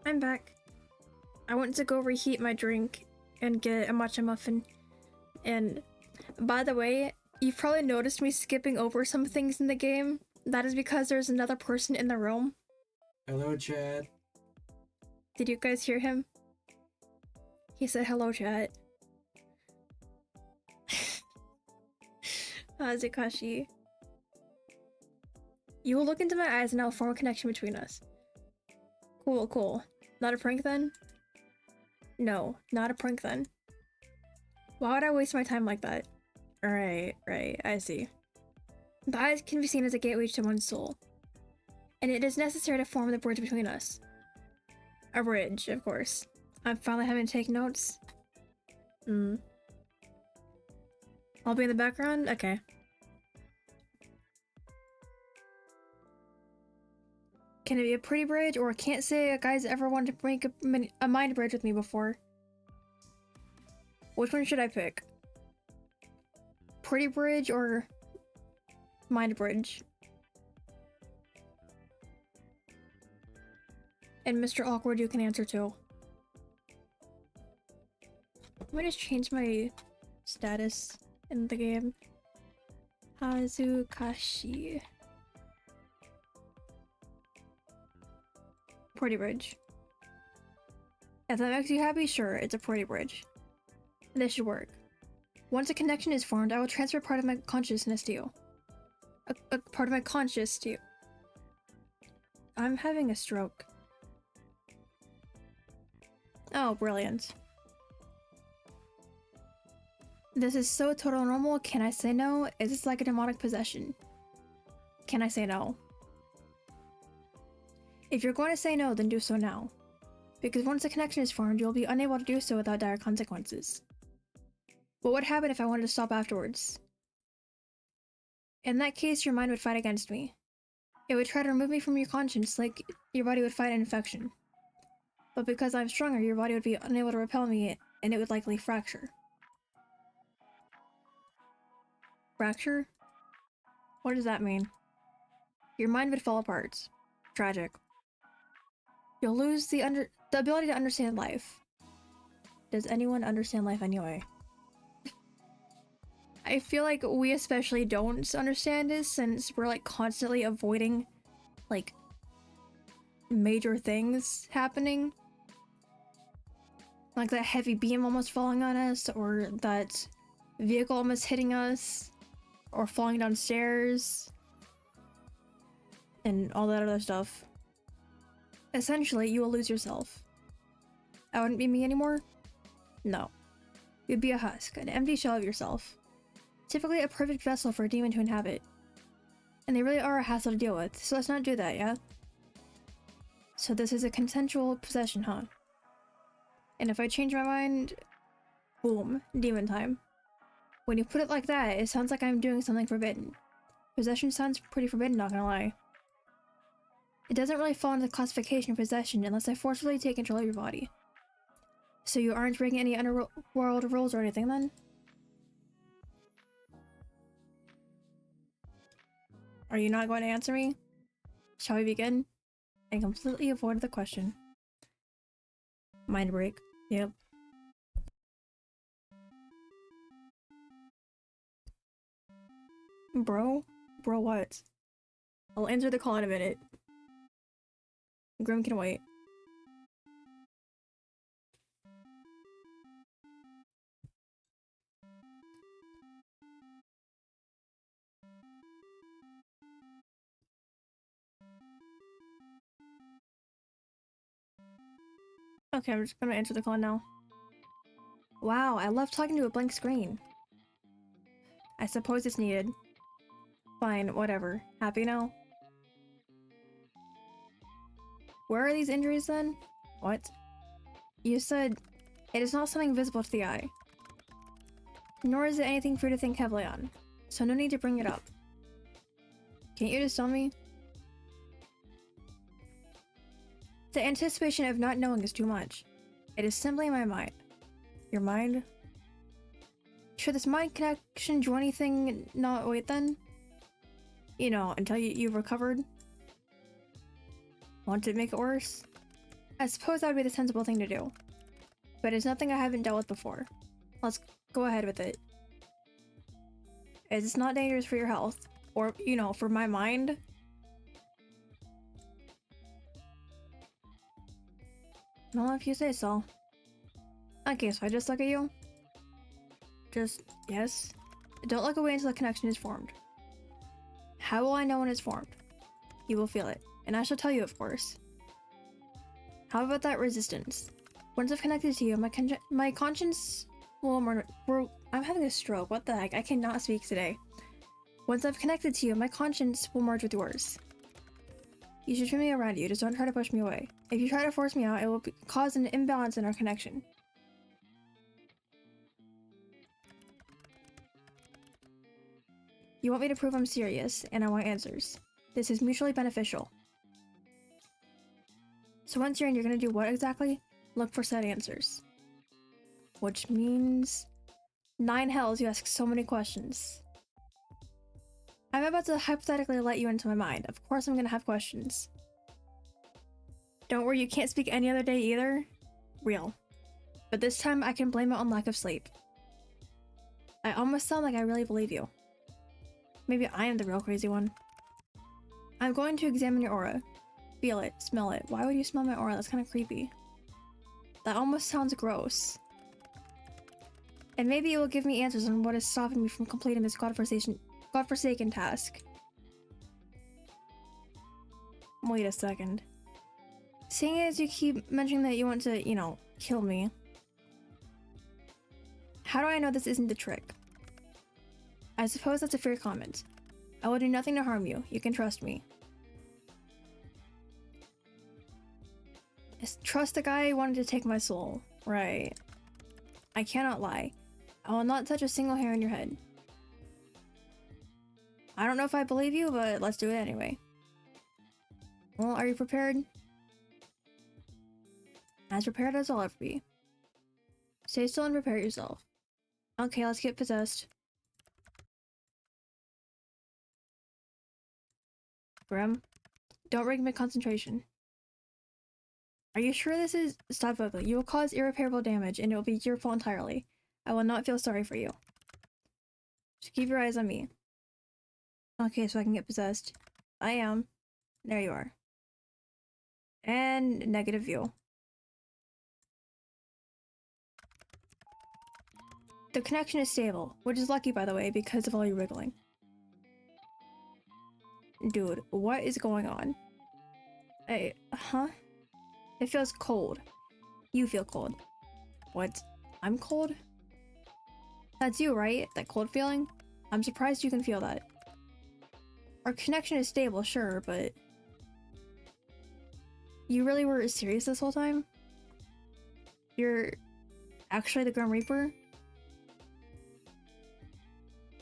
I'm back. I went to go reheat my drink and get a matcha muffin. And by the way, you've probably noticed me skipping over some things in the game. That is because there's another person in the room. Hello, Chad. Did you guys hear him? He said hello, chat. Hazukashii. You will look into my eyes and I'll form a connection between us. Cool, cool. Not a prank then? No, not a prank then. Why would I waste my time like that? Right, I see. The eyes can be seen as a gateway to one's soul. And it is necessary to form the bridge between us. A bridge, of course. I'm finally having to take notes. I'll be in the background? Okay. Can it be a pretty bridge? Or can't say a guy's ever wanted to make a mind bridge with me before. Which one should I pick? Pretty bridge or mind bridge? And Mr. Awkward, you can answer too. Let me just change my status in the game. Hazukashii. Pretty bridge. If that makes you happy, sure, it's a pretty bridge. This should work. Once a connection is formed, I will transfer part of my consciousness to you. A part of my conscious to you. I'm having a stroke. Oh, brilliant. This is so total normal. Can I say no? Is this like a demonic possession? Can I say no? If you're going to say no, then do so now. Because once a connection is formed, you'll be unable to do so without dire consequences. What would happen if I wanted to stop afterwards? In that case, your mind would fight against me. It would try to remove me from your conscience like your body would fight an infection. But because I'm stronger, your body would be unable to repel me, and it would likely fracture. Fracture? What does that mean? Your mind would fall apart. Tragic. You'll lose the ability to understand life. Does anyone understand life anyway? I feel like we especially don't understand this since we're like constantly avoiding like major things happening. Like that heavy beam almost falling on us, or that vehicle almost hitting us, or falling downstairs, and all that other stuff. Essentially, you will lose yourself. I wouldn't be me anymore? No. You'd be a husk, an empty shell of yourself. Typically a perfect vessel for a demon to inhabit. And they really are a hassle to deal with, so let's not do that, yeah? So this is a consensual possession, huh? And if I change my mind, boom, demon time. When you put it like that, it sounds like I'm doing something forbidden. Possession sounds pretty forbidden, not gonna lie. It doesn't really fall into the classification of possession unless I forcibly take control of your body. So you aren't breaking any underworld rules or anything then? Are you not going to answer me? Shall we begin? And completely avoided the question. Mind break. Yep. Bro? Bro what? I'll answer the call in a minute. Grim can wait. Okay, I'm just gonna answer the call now. Wow, I love talking to a blank screen. I suppose it's needed. Fine, whatever. Happy now? Where are these injuries then? What? You said it is not something visible to the eye. Nor is it anything for you to think heavily on. So no need to bring it up. Can't you just tell me? The anticipation of not knowing is too much. It is simply my mind. Your mind? Should this mind connection do anything not wait then? You know, until you've recovered? Want to make it worse? I suppose that would be the sensible thing to do. But it's nothing I haven't dealt with before. Let's go ahead with it. It's not dangerous for your health. Or, you know, for my mind. Well, if you say so. Okay, so I just look at you. Just, yes. Don't look away until the connection is formed. How will I know when it's formed? You will feel it. And I shall tell you, of course. How about that resistance? Once I've connected to you, my conscience will I'm having a stroke. What the heck? I cannot speak today. Once I've connected to you, my conscience will merge with yours. You should feel me around you. Just don't try to push me away. If you try to force me out, it will cause an imbalance in our connection. You want me to prove I'm serious, and I want answers. This is mutually beneficial. So once you're in, you're gonna do what exactly? Look for said answers. Which means... 9 hells, you ask so many questions. I'm about to hypothetically let you into my mind. Of course I'm gonna have questions. Don't worry, you can't speak any other day either. Real. But this time I can blame it on lack of sleep. I almost sound like I really believe you. Maybe I am the real crazy one. I'm going to examine your aura. Feel it, smell it. Why would you smell my aura? That's kind of creepy. That almost sounds gross. And maybe it will give me answers on what is stopping me from completing this godforsaken task. Wait a second. Seeing as you keep mentioning that you want to, you know, kill me. How do I know this isn't the trick? I suppose that's a fair comment. I will do nothing to harm you. You can trust me. Trust the guy who wanted to take my soul. Right. I cannot lie. I will not touch a single hair in your head. I don't know if I believe you, but let's do it anyway. Well, are you prepared? As prepared as I'll ever be. Stay still and prepare yourself. Okay, let's get possessed. Grim, don't break my concentration. Are you sure this is— Stop bubbling. You will cause irreparable damage and it will be your fault entirely. I will not feel sorry for you. Just keep your eyes on me. Okay, so I can get possessed. I am. There you are. And negative view. The connection is stable, which is lucky by the way because of all your wriggling. Dude, what is going on? Huh? It feels cold. You feel cold. What? I'm cold? That's you, right? That cold feeling? I'm surprised you can feel that. Our connection is stable, sure, but... You really were serious this whole time? You're actually the Grim Reaper?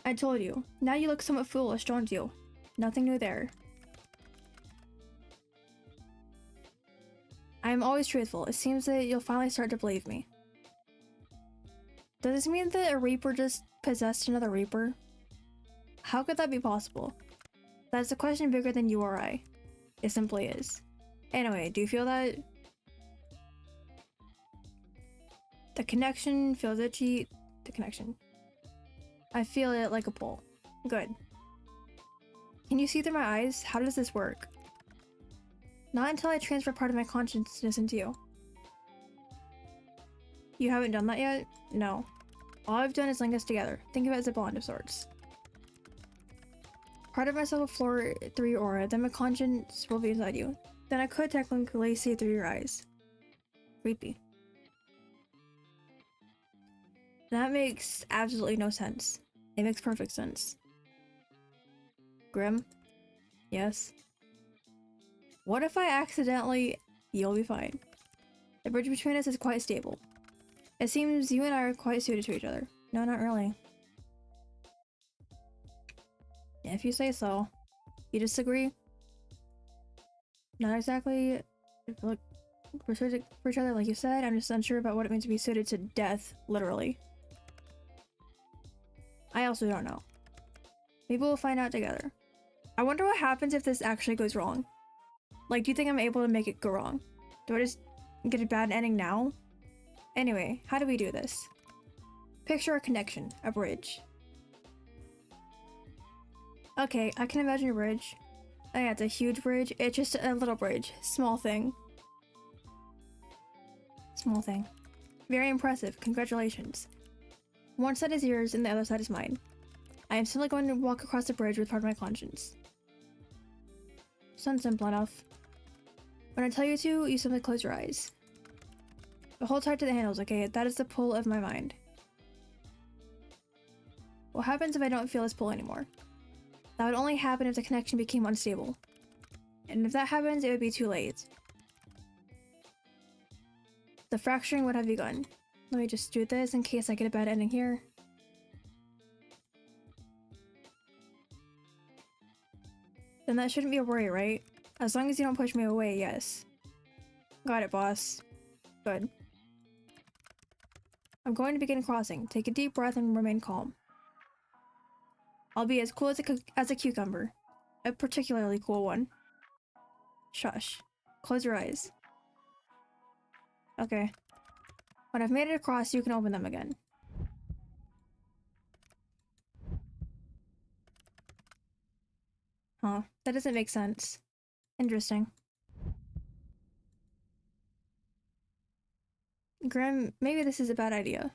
I told you. Now you look somewhat foolish, don't you? Nothing new there. I am always truthful. It seems that you'll finally start to believe me. Does this mean that a Reaper just possessed another Reaper? How could that be possible? That's a question bigger than you or I. It simply is. Anyway, do you feel that? The connection feels itchy. The connection. I feel it like a pull. Good. Can you see through my eyes? How does this work? Not until I transfer part of my consciousness into you. You haven't done that yet? No. All I've done is link us together. Think of it as a bond of sorts. Part of myself will floor through your aura, then my conscience will be inside you. Then I could technically see through your eyes. Creepy. That makes absolutely no sense. It makes perfect sense. Grim? Yes? What if I accidentally— You'll be fine. The bridge between us is quite stable. It seems you and I are quite suited to each other. No, not really. If you say so. You disagree? Not exactly. I feel like we're suited for each other, like you said. I'm just unsure about what it means to be suited to death, literally. I also don't know. Maybe we'll find out together. I wonder what happens if this actually goes wrong. Like, do you think I'm able to make it go wrong? Do I just Get a bad ending now? Anyway, how do we do this? Picture a connection, a bridge. Okay, I can imagine a bridge. Oh yeah, it's a huge bridge. It's just a little bridge. Small thing. Small thing. Very impressive. Congratulations. One side is yours and the other side is mine. I am simply going to walk across the bridge with part of my conscience. Sounds simple enough. When I tell you to, you simply close your eyes. But hold tight to the handles, okay? That is the pull of my mind. What happens if I don't feel this pull anymore? That would only happen if the connection became unstable. And if that happens, it would be too late. The fracturing would have begun. Let me just do this in case I get a bad ending here. Then that shouldn't be a worry, right? As long as you don't push me away, yes. Got it, boss. Good. I'm going to begin crossing. Take a deep breath and remain calm. I'll be as cool as a cucumber. A particularly cool one. Shush. Close your eyes. Okay. When I've made it across, you can open them again. Huh. That doesn't make sense. Interesting. Grim, maybe this is a bad idea.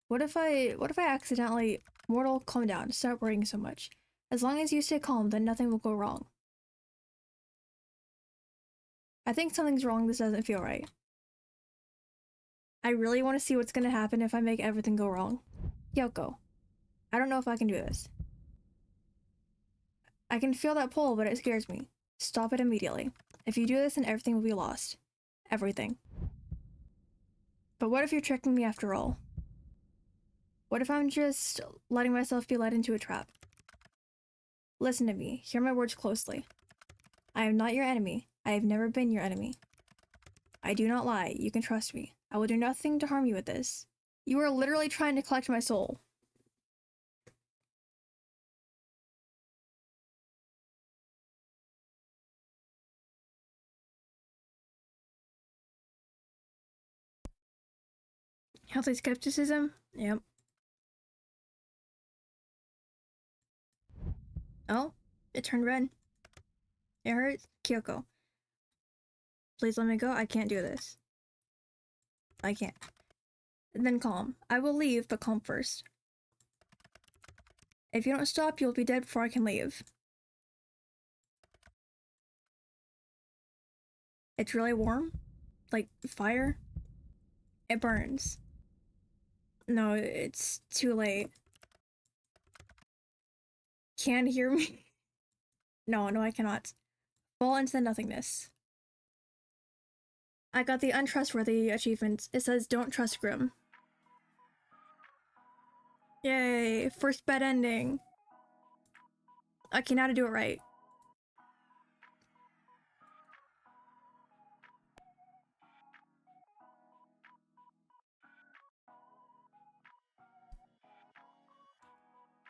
What if I accidentally... Mortal, calm down. Stop worrying so much. As long as you stay calm, then nothing will go wrong. I think something's wrong. This doesn't feel right. I really want to see what's gonna happen if I make everything go wrong. Kiyoko, I don't know if I can do this. I can feel that pull, but it scares me. Stop it immediately. If you do this, then everything will be lost. Everything. But what if you're tricking me after all? What if I'm just letting myself be led into a trap? Listen to me. Hear my words closely. I am not your enemy. I have never been your enemy. I do not lie. You can trust me. I will do nothing to harm you with this. You are literally trying to collect my soul. Healthy skepticism? Yep. Oh, it turned red. It hurts? Kiyoko. Please let me go. I can't do this. I can't. Then calm. I will leave, but calm first. If you don't stop, you'll be dead before I can leave. It's really warm? Like fire? It burns. No, it's too late. Can't hear me? No, I cannot. Fall into nothingness. I got the untrustworthy achievement. It says don't trust Grim. Yay, first bad ending. Okay, now to do it right.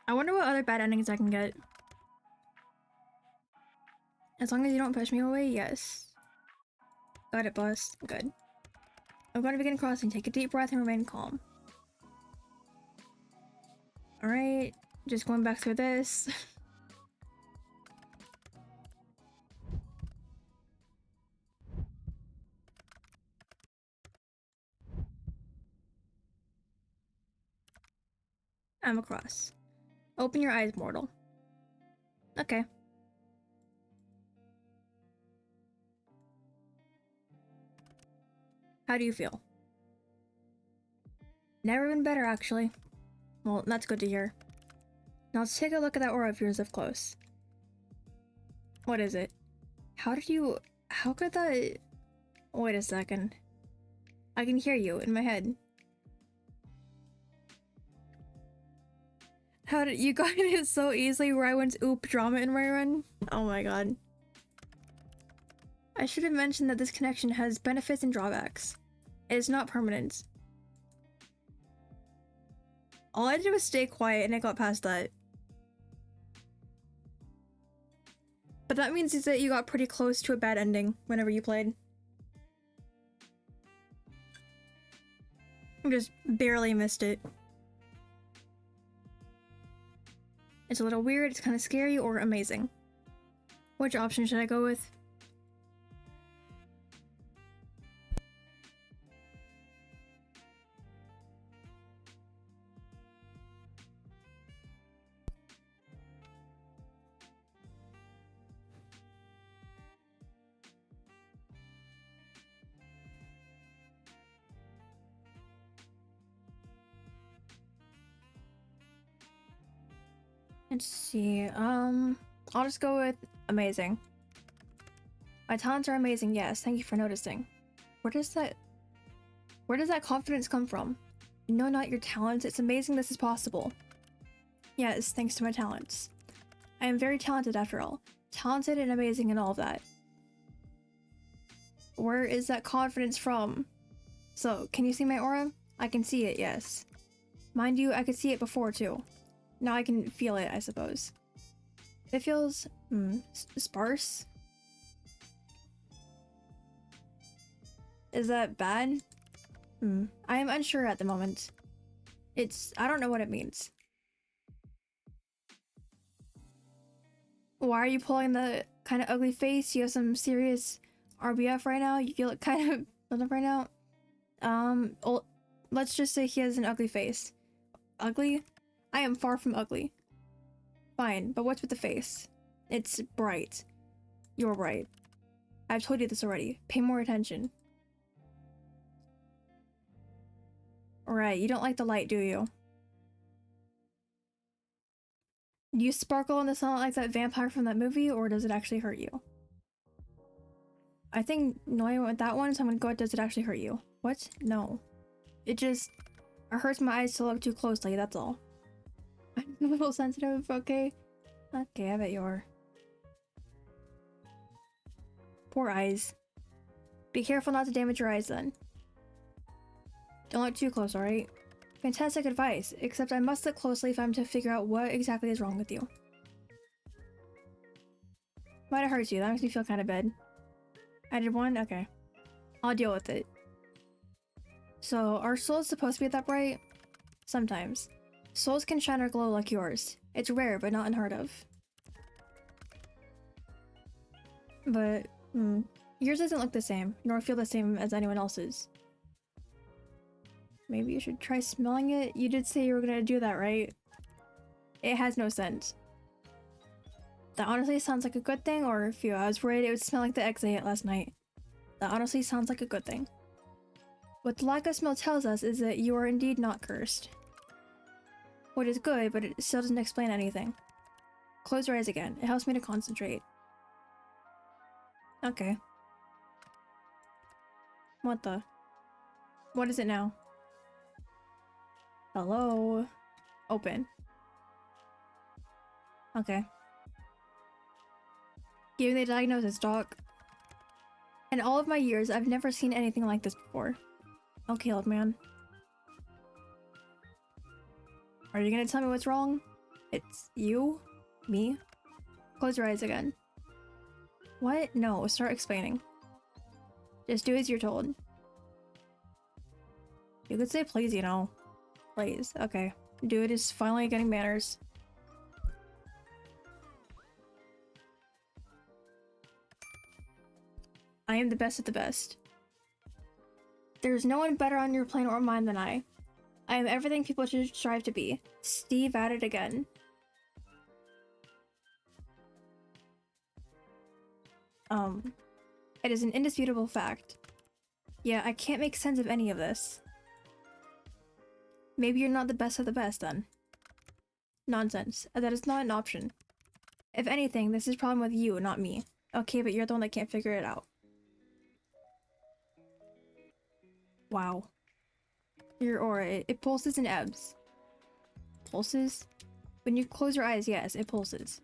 I wonder what other bad endings I can get. As long as you don't push me away, yes. Got it, boss. Good. I'm going to begin crossing. Take a deep breath and remain calm. Alright, just going back through this. I'm across. Open your eyes, mortal. Okay. How do you feel? Never been better, actually. Well, that's good to hear. Now let's take a look at that aura of yours up close. What is it? How could that... Wait a second. I can hear you in my head. How did you got it so easily where I went oop drama in my run? Oh my god. I should have mentioned that this connection has benefits and drawbacks. It is not permanent. All I did was stay quiet and I got past that. But that means that you got pretty close to a bad ending whenever you played. I just barely missed it. It's a little weird, it's kind of scary, or amazing. Which option should I go with? Let's see, I'll just go with amazing. My talents are amazing, yes, thank you for noticing. Where does that confidence come from? No, not your talents, it's amazing this is possible. Yes, thanks to my talents. I am very talented after all. Talented and amazing and all of that. Where is that confidence from? So, can you see my aura? I can see it, yes. Mind you, I could see it before too. Now I can feel it, I suppose. It feels, sparse? Is that bad? I am unsure at the moment. I don't know what it means. Why are you pulling the kind of ugly face? You have some serious RBF right now? You look kind of lit up right now? Well, let's just say he has an ugly face. Ugly? I am far from ugly. Fine, but what's with the face? It's bright. You're bright. I've told you this already. Pay more attention. Right, you don't like the light, do you? Do you sparkle in the sunlight like that vampire from that movie, or does it actually hurt you? I think Noya went with that one, so I'm gonna go with does it actually hurt you? What? No. It hurts my eyes to look too closely, that's all. I'm a little sensitive, okay? Okay, I bet you are. Poor eyes. Be careful not to damage your eyes then. Don't look too close, alright? Fantastic advice, except I must look closely if I'm to figure out what exactly is wrong with you. Might have hurt you, that makes me feel kind of bad. I did one? Okay. I'll deal with it. So, are souls supposed to be that bright? Sometimes. Souls can shine or glow like yours. It's rare, but not unheard of. But, yours doesn't look the same, nor feel the same as anyone else's. Maybe you should try smelling it? You did say you were gonna do that, right? It has no scent. That honestly sounds like a good thing, or phew, I was worried it would smell like the eggs I ate last night. That honestly sounds like a good thing. What the lack of smell tells us is that you are indeed not cursed. What is good, but it still doesn't explain anything. Close your eyes again. It helps me to concentrate. Okay. What the? What is it now? Hello? Open. Okay. Give me the diagnosis, doc. In all of my years, I've never seen anything like this before. Okay, old man. Are you gonna tell me what's wrong? It's you? Me? Close your eyes again. What? No, start explaining. Just do as you're told. You could say please, you know. Please. Okay. Dude is finally getting manners. I am the best of the best. There's no one better on your plane or mine than I. I am everything people should strive to be. Steve at it again. It is an indisputable fact. Yeah, I can't make sense of any of this. Maybe you're not the best of the best, then. Nonsense. That is not an option. If anything, this is a problem with you, not me. Okay, but you're the one that can't figure it out. Wow. Your aura, it pulses and ebbs. Pulses? When you close your eyes, yes, it pulses.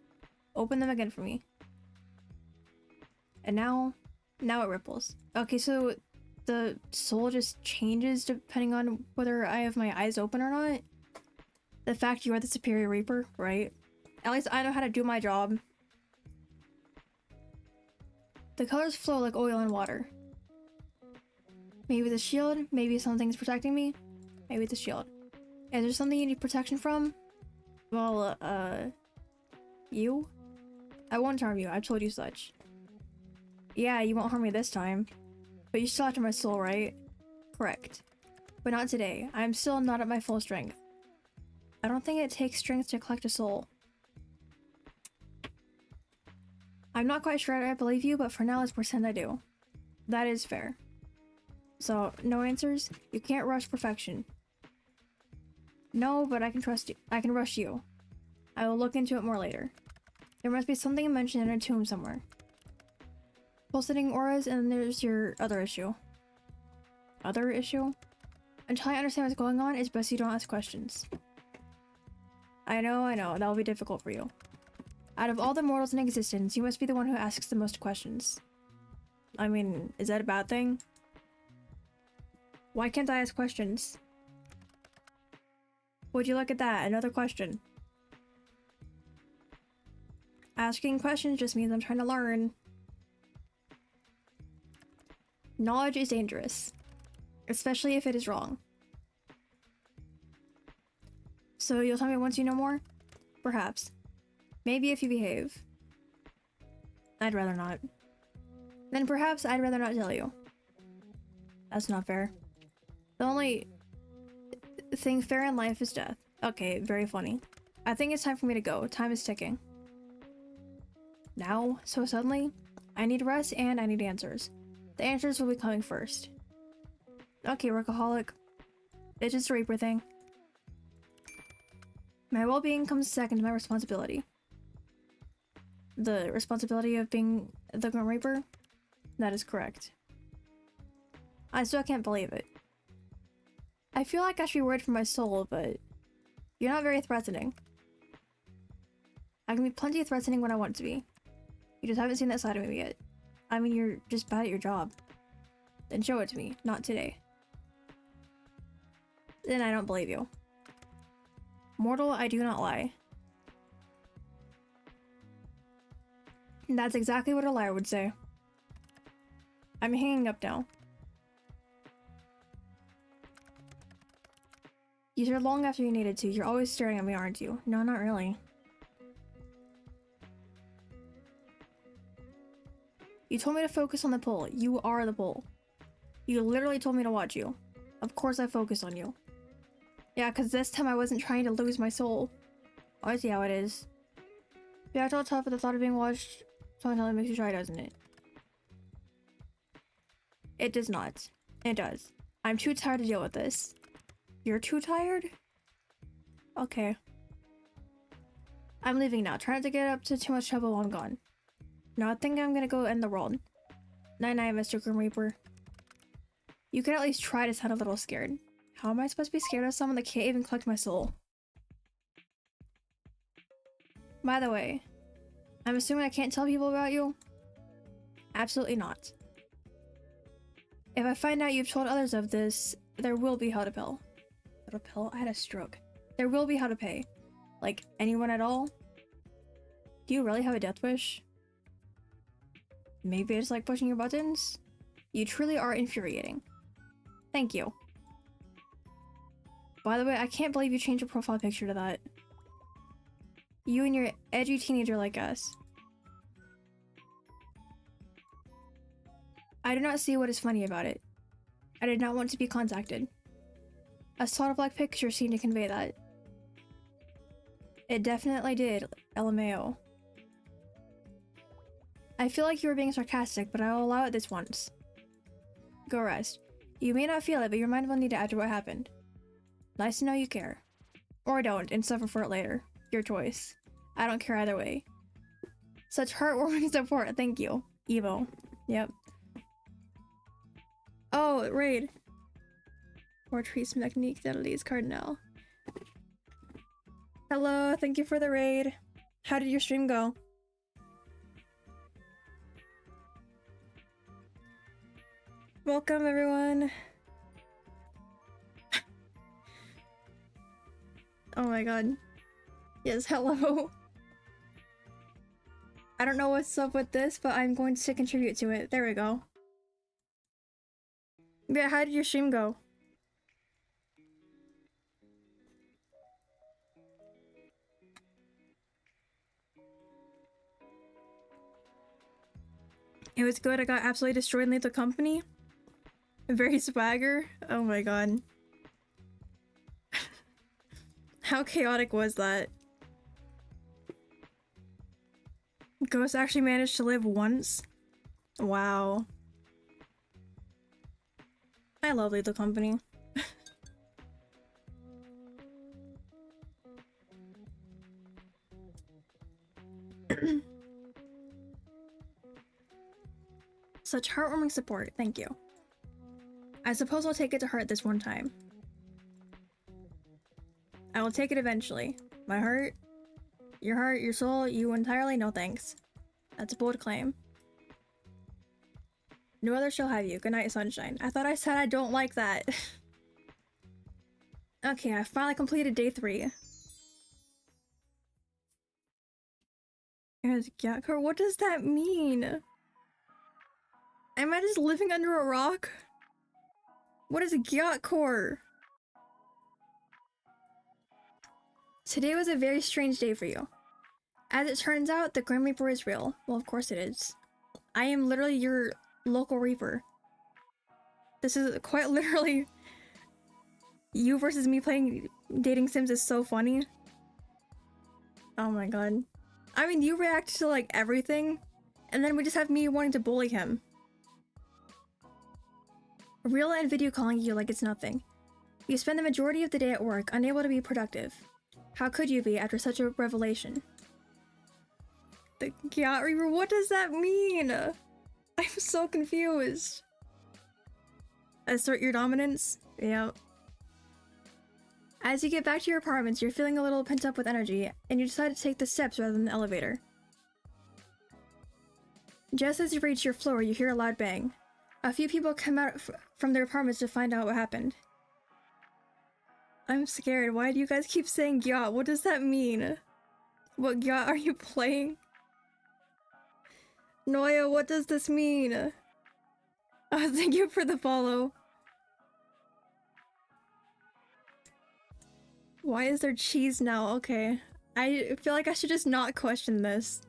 Open them again for me. And now it ripples. Okay, so the soul just changes depending on whether I have my eyes open or not. The fact you are the superior reaper, right? At least I know how to do my job. The colors flow like oil and water. Maybe the shield, maybe something's protecting me. Maybe it's a shield. Is there something you need protection from? Well, you? I won't harm you, I've told you such. Yeah, you won't harm me this time. But you still after my soul, right? Correct. But not today. I am still not at my full strength. I don't think it takes strength to collect a soul. I'm not quite sure I believe you, but for now let's pretend I do. That is fair. So, no answers? You can't rush perfection. No, but I can trust you. I can rush you. I will look into it more later. There must be something mentioned in a tomb somewhere. Pulsating auras, and then there's your other issue. Other issue? Until I understand what's going on, it's best you don't ask questions. I know, that will be difficult for you. Out of all the mortals in existence, you must be the one who asks the most questions. I mean, is that a bad thing? Why can't I ask questions? Would you look at that? Another question. Asking questions just means I'm trying to learn. Knowledge is dangerous, especially if it is wrong. So you'll tell me once you know more? Perhaps. Maybe if you behave. I'd rather not. Then perhaps I'd rather not tell you. That's not fair. The only thing fair in life is death. Okay, very funny. I think it's time for me to go. Time is ticking. Now? So suddenly? I need rest and I need answers. The answers will be coming first. Okay, workaholic. It's just a Reaper thing. My well-being comes second to my responsibility. The responsibility of being the Grim Reaper? That is correct. I still can't believe it. I feel like I should be worried for my soul, but you're not very threatening. I can be plenty threatening when I want to be. You just haven't seen that side of me yet. I mean, you're just bad at your job. Then show it to me, not today. Then I don't believe you. Mortal, I do not lie. That's exactly what a liar would say. I'm hanging up now. You said long after you needed to. You're always staring at me, aren't you? No, not really. You told me to focus on the pole. You are the pole. You literally told me to watch you. Of course I focused on you. Yeah, because this time I wasn't trying to lose my soul. Oh, I see how it is. You act all tough at the thought of being watched. Sometimes makes you try, doesn't it? It does not. It does. I'm too tired to deal with this. You're too tired? Okay. I'm leaving now. Try not to get up to too much trouble while I'm gone. No, I think I'm gonna go end the world. Night-night, Mr. Grim Reaper. You could at least try to sound a little scared. How am I supposed to be scared of someone that can't even collect my soul? By the way, I'm assuming I can't tell people about you? Absolutely not. If I find out you've told others of this, there will be hell to pay. Hell to pay? I had a stroke. There will be hell to pay. Like, anyone at all? Do you really have a death wish? Maybe I just like pushing your buttons? You truly are infuriating. Thank you. By the way, I can't believe you changed your profile picture to that. You and your edgy teenager like us. I do not see what is funny about it. I did not want to be contacted. A sort of black picture seemed to convey that. It definitely did, LMAO. I feel like you were being sarcastic, but I will allow it this once. Go rest. You may not feel it, but your mind will need it after what happened. Nice to know you care. Or don't, and suffer for it later. Your choice. I don't care either way. Such heartwarming support, thank you. Evo. Yep. Oh, raid. Or trees technique Dudley's Cardinal. Hello, thank you for the raid. How did your stream go? Welcome, everyone. Oh my god. Yes, hello. I don't know what's up with this, but I'm going to contribute to it. There we go. Yeah, how did your stream go? It was good. I got absolutely destroyed and leave the company. Very swagger. Oh my god. How chaotic was that? Ghost actually managed to live once? Wow. I love Leave the Company. Such heartwarming support, thank you. I suppose I'll take it to heart this one time. I will take it eventually. My heart, your soul, you entirely, no thanks. That's a bold claim. No other shall have you. Good night, sunshine. I thought I said I don't like that. Okay, I finally completed day 3. What does that mean? Am I just living under a rock? What is a Gyatcore? Today was a very strange day for you. As it turns out, the Grim Reaper is real. Well, of course it is. I am literally your local Reaper. This is quite literally... You versus me playing dating sims is so funny. Oh my god. I mean, you react to like everything, and then we just have me wanting to bully him. Real and video calling you like it's nothing. You spend the majority of the day at work, unable to be productive. How could you be after such a revelation? The Gyat Reaper, what does that mean? I'm so confused. Assert your dominance? Yeah. As you get back to your apartments, you're feeling a little pent up with energy, and you decide to take the steps rather than the elevator. Just as you reach your floor, you hear a loud bang. A few people come out from their apartments to find out what happened. I'm scared. Why do you guys keep saying Gyat? What does that mean? What Gyat are you playing? Noya, what does this mean? Oh, thank you for the follow. Why is there cheese now? Okay. I feel like I should just not question this.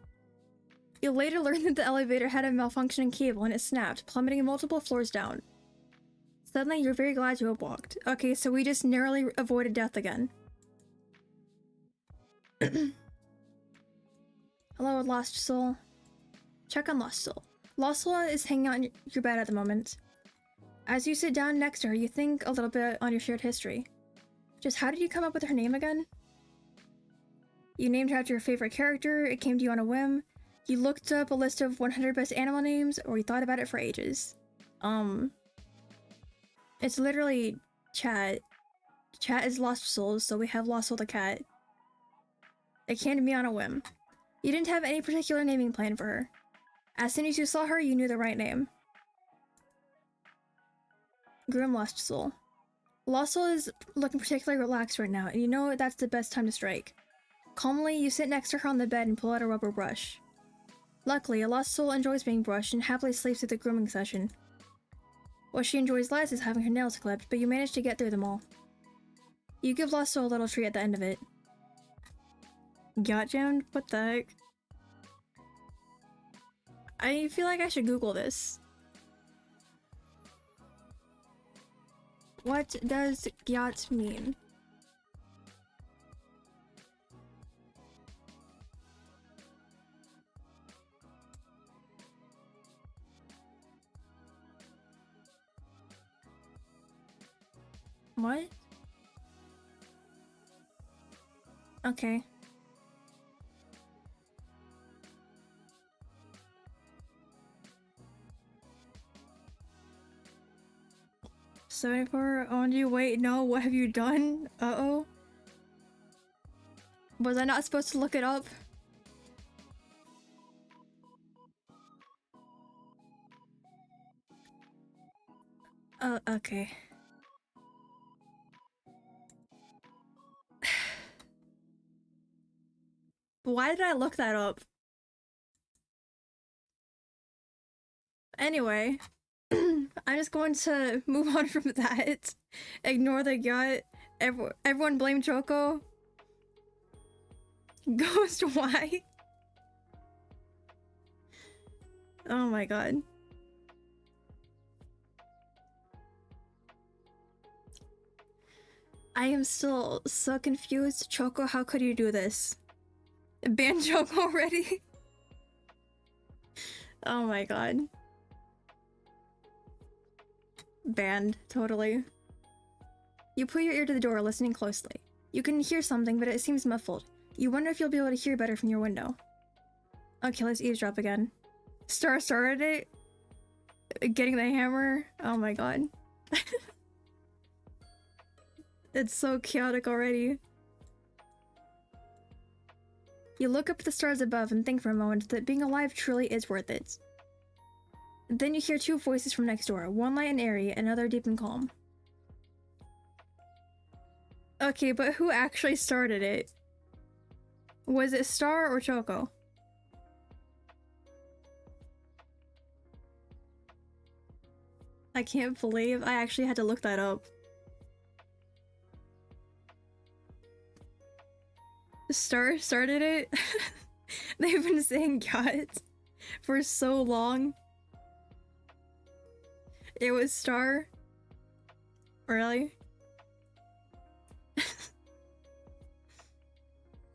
You'll later learn that the elevator had a malfunctioning cable and it snapped, plummeting multiple floors down. Suddenly, you're very glad you have walked. Okay, so we just narrowly avoided death again. Hello, Lost Soul. Check on Lost Soul. Lost Soul is hanging out in your bed at the moment. As you sit down next to her, you think a little bit on your shared history. Just how did you come up with her name again? You named her after your favorite character, it came to you on a whim, you looked up a list of 100 best animal names, or you thought about it for ages. It's literally chat. Chat is Lost Souls, so we have Lost Soul the cat. It came to me on a whim. You didn't have any particular naming plan for her. As soon as you saw her, you knew the right name. Grim Lost Soul. Lost Soul is looking particularly relaxed right now, and you know that's the best time to strike. Calmly, you sit next to her on the bed and pull out a rubber brush. Luckily, a Lost Soul enjoys being brushed and happily sleeps through the grooming session. What she enjoys less is having her nails clipped, but you manage to get through them all. You give Lost Soul a little treat at the end of it. Got jammed? What the heck? I feel like I should Google this. What does Gyat mean? What? Okay. $74 on you. Wait, no, what have you done? Uh-oh. Was I not supposed to look it up? Okay. Why did I look that up? Anyway, I'm just going to move on from that. Ignore the gut. Everyone blame Choco. Ghost, why? Oh my god. I am still so confused. Choco, how could you do this? Ban Choco already? Oh my god. Banned, totally. You put your ear to the door, listening closely. You can hear something, but it seems muffled. You wonder if you'll be able to hear better from your window. Okay, let's eavesdrop again. Star started it? Getting the hammer? Oh my god. It's so chaotic already. You look up at the stars above and think for a moment that being alive truly is worth it. Then you hear two voices from next door, one light and airy, another deep and calm. Okay, but who actually started it? Was it Star or Choco? I can't believe I actually had to look that up. Star started it? They've been saying God for so long. It was Star? Really?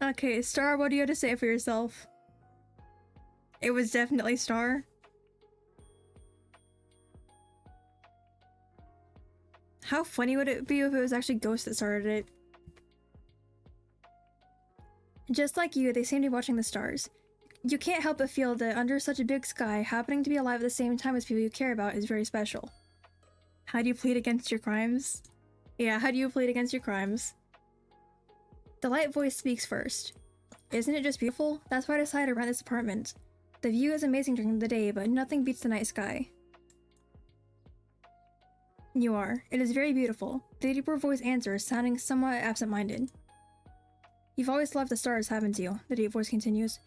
Okay, Star, what do you have to say for yourself? It was definitely Star. How funny would it be if it was actually Ghost that started it? Just like you, they seem to be watching the stars. You can't help but feel that under such a big sky, happening to be alive at the same time as people you care about is very special. How do you plead against your crimes? Yeah, how do you plead against your crimes? The light voice speaks first. Isn't it just beautiful? That's why I decided to rent this apartment. The view is amazing during the day, but nothing beats the night sky. You are. It is very beautiful. The deeper voice answers, sounding somewhat absent-minded. You've always loved the stars, haven't you? The deep voice continues.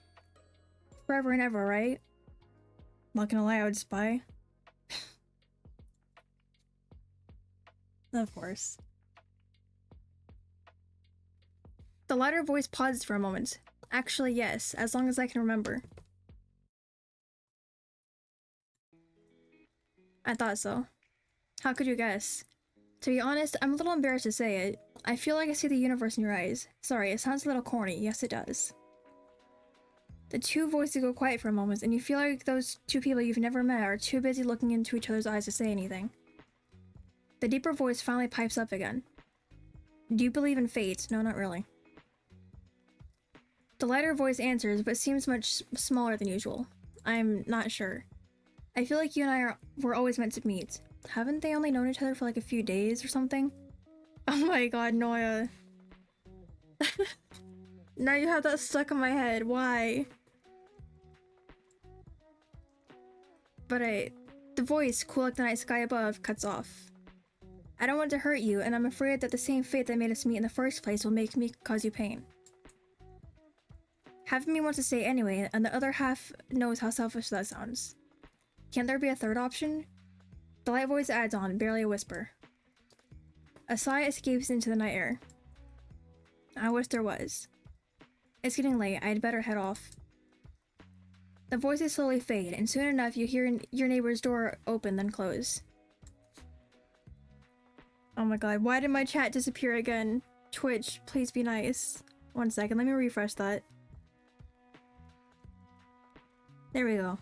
Forever and ever, right? Not gonna lie, I would spy. Of course. The lighter voice pauses for a moment. Actually, yes, as long as I can remember. I thought so. How could you guess? To be honest, I'm a little embarrassed to say it. I feel like I see the universe in your eyes. Sorry, it sounds a little corny. Yes, it does. The two voices go quiet for a moment, and you feel like those two people you've never met are too busy looking into each other's eyes to say anything. The deeper voice finally pipes up again. Do you believe in fate? No, not really. The lighter voice answers, but seems much smaller than usual. I'm not sure. I feel like you and I were always meant to meet. Haven't they only known each other for like a few days or something? Oh my god, Noya. Now you have that stuck in my head. Why? But the voice, cool like the night sky above, cuts off. I don't want to hurt you, and I'm afraid that the same fate that made us meet in the first place will make me cause you pain. Half of me wants to say anyway, and the other half knows how selfish that sounds. Can't there be a third option? The light voice adds on, barely a whisper. A sigh escapes into the night air. I wish there was. It's getting late, I'd better head off. The voices slowly fade, and soon enough you hear your neighbor's door open then close. Oh my god, why did my chat disappear again? Twitch, please be nice. 1 second, let me refresh that. There we go.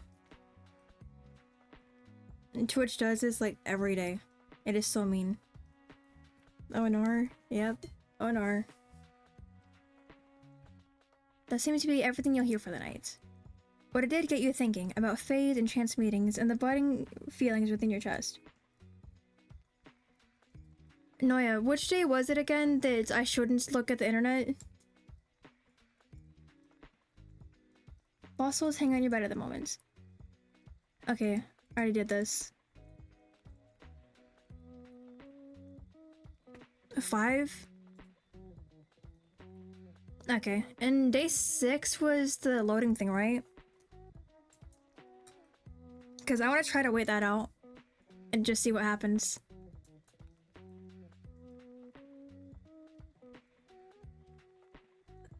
And Twitch does this like every day. It is so mean. Oh no. Yep. Oh no. That seems to be everything you'll hear for the night. But it did get you thinking about fate and chance meetings and the budding feelings within your chest. Noya, which day was it again that I shouldn't look at the internet? Fossils hang on your bed at the moment. Okay, I already did this. 5? Okay, and day 6 was the loading thing, right? Because I want to try to wait that out and just see what happens.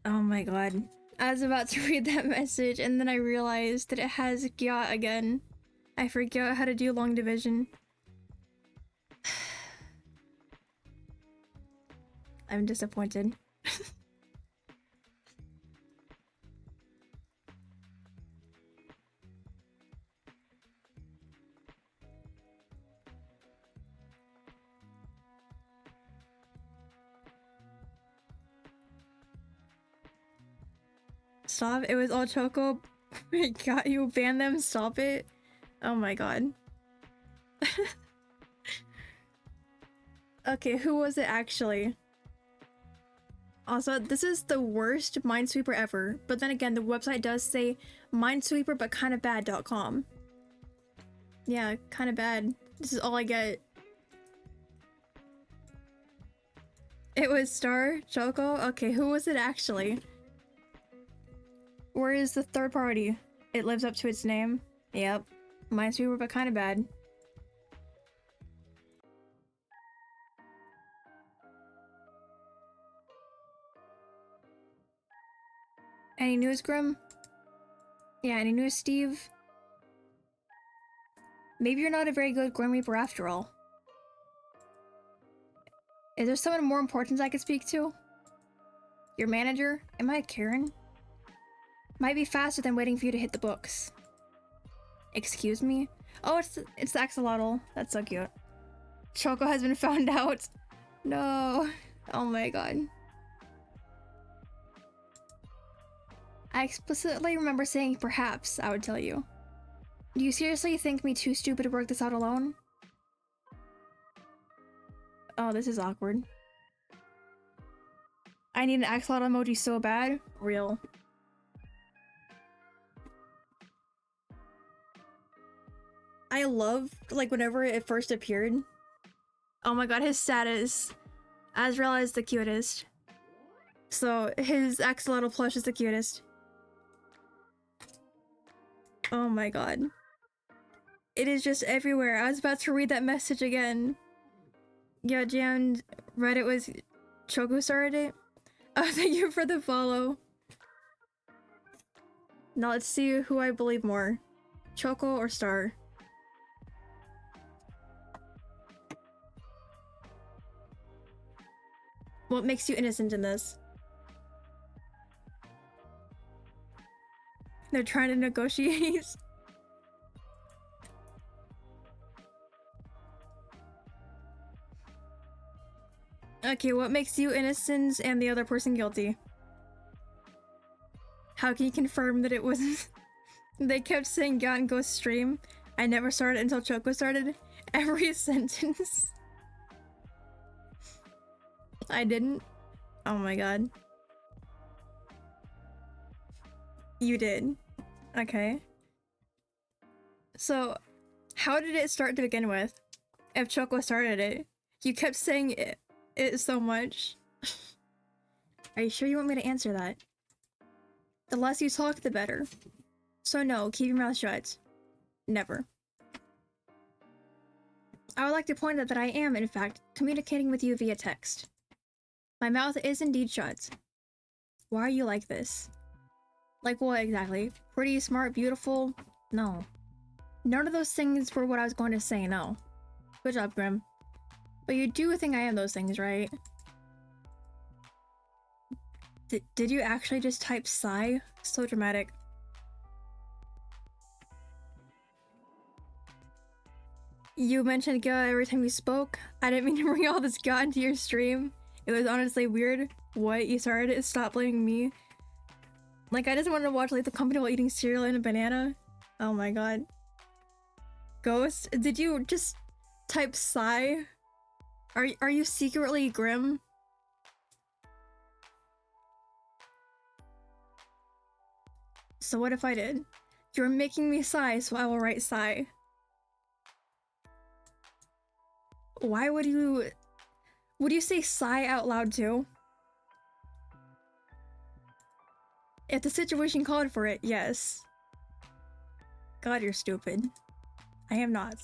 Oh my god. I was about to read that message and then I realized that it has Gya again. I forget how to do long division. I'm disappointed. Stop, it was all Choco. God, you banned them, stop it. Oh my god. Okay, who was it actually? Also, this is the worst Minesweeper ever, but then again, the website does say Minesweeper but kinda bad.com. Yeah, kinda bad. This is all I get. It was Star Choco? Okay, who was it actually? Where is the third party? It lives up to its name. Yep. Minesweeper but kinda bad. Any news, Grim? Yeah, any news, Steve? Maybe you're not a very good Grim Reaper after all. Is there someone more important I could speak to? Your manager? Am I Karen? Might be faster than waiting for you to hit the books. Excuse me? Oh, it's the axolotl. That's so cute. Choco has been found out. No. Oh my god. I explicitly remember saying perhaps I would tell you. Do you seriously think me too stupid to work this out alone? Oh, this is awkward. I need an axolotl emoji so bad. Real. I love, like, whenever it first appeared. Oh my god, his status. Azrael is the cutest. So, his axolotl plush is the cutest. Oh my god. It is just everywhere. I was about to read that message again. Yeah, jammed. Reddit was Choco started it. Oh, thank you for the follow. Now let's see who I believe more. Choco or Star? What makes you innocent in this? They're trying to negotiate. Okay, what makes you innocent and the other person guilty? How can you confirm that it wasn't? They kept saying "Got and Ghost stream." I never started until Choco started. Every sentence. I didn't. Oh my god. You did. Okay. So, how did it start to begin with? If Choco started it, you kept saying it so much. Are you sure you want me to answer that? The less you talk, the better. So no, keep your mouth shut. Never. I would like to point out that I am, in fact, communicating with you via text. My mouth is indeed shut. Why are you like this? Like what exactly? Pretty, smart, beautiful? No. None of those things were what I was going to say, no. Good job, Grim. But you do think I am those things, right? Did you actually just type sigh? So dramatic. You mentioned "ga" every time you spoke. I didn't mean to bring all this "ga" into your stream. It was honestly weird. What? You started it? Stop blaming me. Like, I just wanted to watch like the company while eating cereal and a banana. Oh my god. Ghost? Did you just type sigh? Are you secretly Grim? So what if I did? You're making me sigh, so I will write sigh. Why would you... Would you say sigh out loud too? If the situation called for it, yes. God, you're stupid. I am not.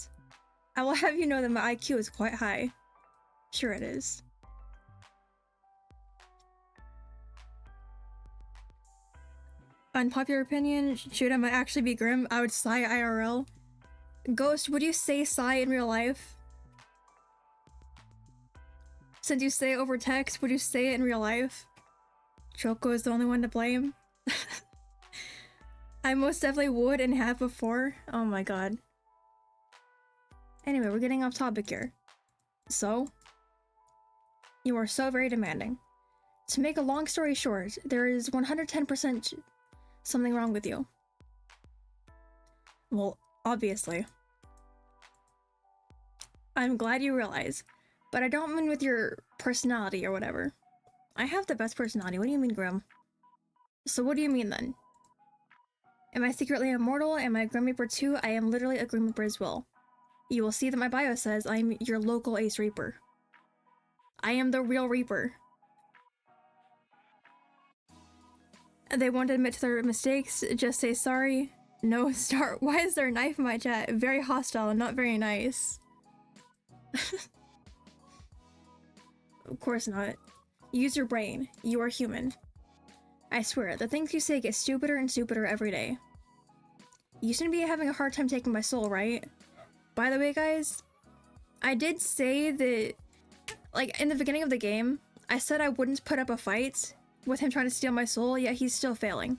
I will have you know that my IQ is quite high. Sure it is. Unpopular opinion, should I might actually be Grim, I would sigh IRL. Ghost, would you say sigh in real life? Since you say it over text, would you say it in real life? Choco is the only one to blame. I most definitely would and have before. Oh my god. Anyway, we're getting off topic here. So, you are so very demanding. To make a long story short, there is 110% something wrong with you. Well, obviously. I'm glad you realize, but I don't mean with your personality or whatever. I have the best personality. What do you mean, Grim? So what do you mean then? Am I secretly immortal? Am I a Grim Reaper too? I am literally a Grim Reaper as well. You will see that my bio says I'm your local Ace Reaper. I am the real Reaper. They won't admit to their mistakes, just say sorry. No, start. Why is there a knife in my chat? Very hostile, not very nice. Of course not. Use your brain. You are human. I swear, the things you say get stupider and stupider every day. You seem to be having a hard time taking my soul, right? By the way, guys, I did say that, like, in the beginning of the game, I said I wouldn't put up a fight with him trying to steal my soul, yet he's still failing.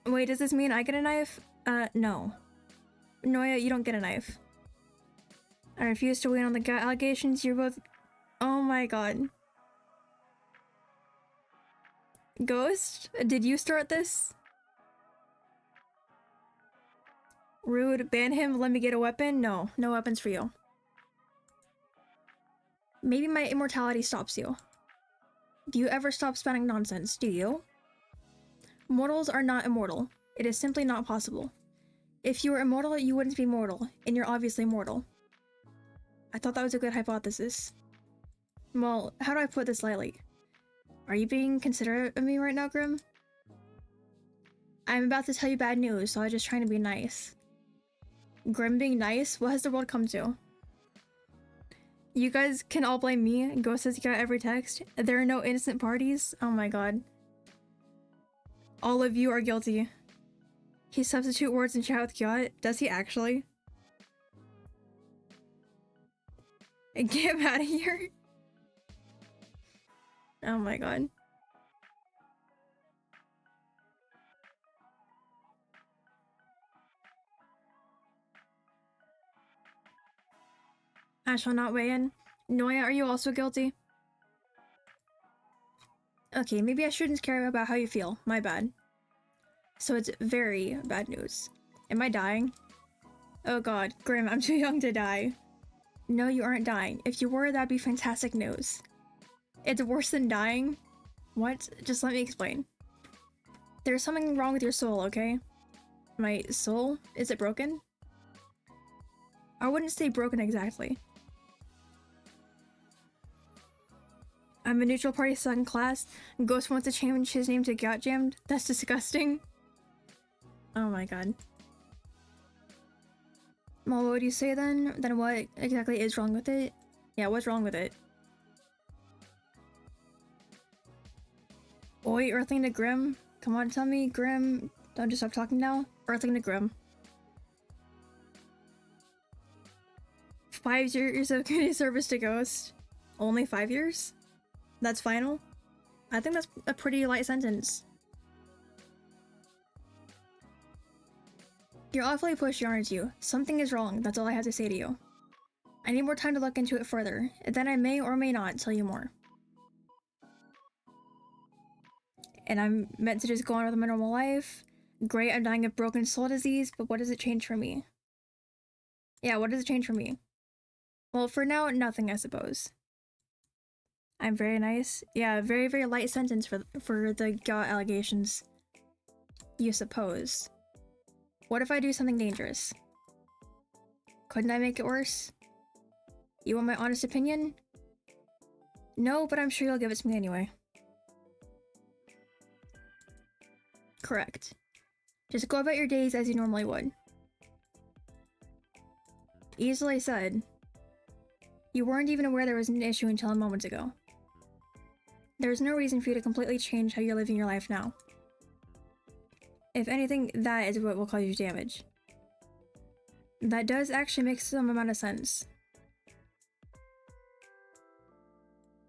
Wait, does this mean I get a knife? No. Noya, you don't get a knife. I refuse to wait on the allegations. You're both... Oh my god. Ghost? Did you start this? Rude. Ban him. Let me get a weapon. No. No weapons for you. Maybe my immortality stops you. Do you ever stop spouting nonsense? Do you? Mortals are not immortal. It is simply not possible. If you were immortal, you wouldn't be mortal, and you're obviously mortal. I thought that was a good hypothesis. Well, how do I put this lightly? Are you being considerate of me right now, Grim? I'm about to tell you bad news, so I was just trying to be nice. Grim being nice? What has the world come to? You guys can all blame me. Ghost says you got every text. There are no innocent parties. Oh my god. All of you are guilty. He substitute words in chat with Kyot. Does he actually? Get him out of here. Oh my god. I shall not weigh in. Noya, are you also guilty? Okay, maybe I shouldn't care about how you feel. My bad. So it's very bad news. Am I dying? Oh god, Grim, I'm too young to die. No, you aren't dying. If you were, that'd be fantastic news. It's worse than dying? What? Just let me explain. There's something wrong with your soul, okay? My soul? Is it broken? I wouldn't say broken exactly. I'm a neutral party second class. Ghost wants to change his name to Got Jammed. That's disgusting. Oh my god. Well, what would you say then? Then what exactly is wrong with it? Yeah, what's wrong with it? Oi, Earthling to Grim. Come on, tell me, Grim. Don't just stop talking now. Earthling to Grim. 5 years of community service to Ghost. Only 5 years? That's final? I think that's a pretty light sentence. You're awfully pushy, aren't you? Something is wrong, that's all I have to say to you. I need more time to look into it further, then I may or may not tell you more. And I'm meant to just go on with my normal life. Great, I'm dying of broken soul disease, but what does it change for me? Yeah, what does it change for me? Well, for now, nothing, I suppose. I'm very nice. Yeah, very, very light sentence for the GOT allegations. You suppose. What if I do something dangerous? Couldn't I make it worse? You want my honest opinion? No, but I'm sure you'll give it to me anyway. Correct. Just go about your days as you normally would. Easily said. You weren't even aware there was an issue until a moment ago. There's no reason for you to completely change how you're living your life now. If anything, that is what will cause you damage. That does actually make some amount of sense.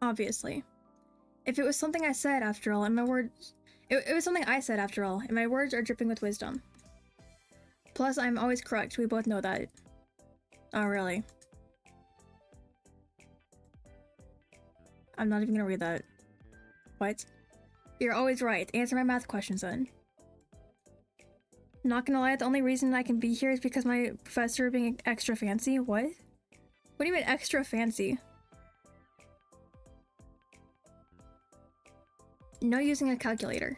Obviously. If it was something I said after all, and my words... It was something I said after all, and my words are dripping with wisdom. Plus, I'm always correct, we both know that. Oh, really? I'm not even gonna read that. What? You're always right. Answer my math questions then. Not gonna lie, the only reason I can be here is because my professor being extra fancy. What? What do you mean extra fancy? No using a calculator.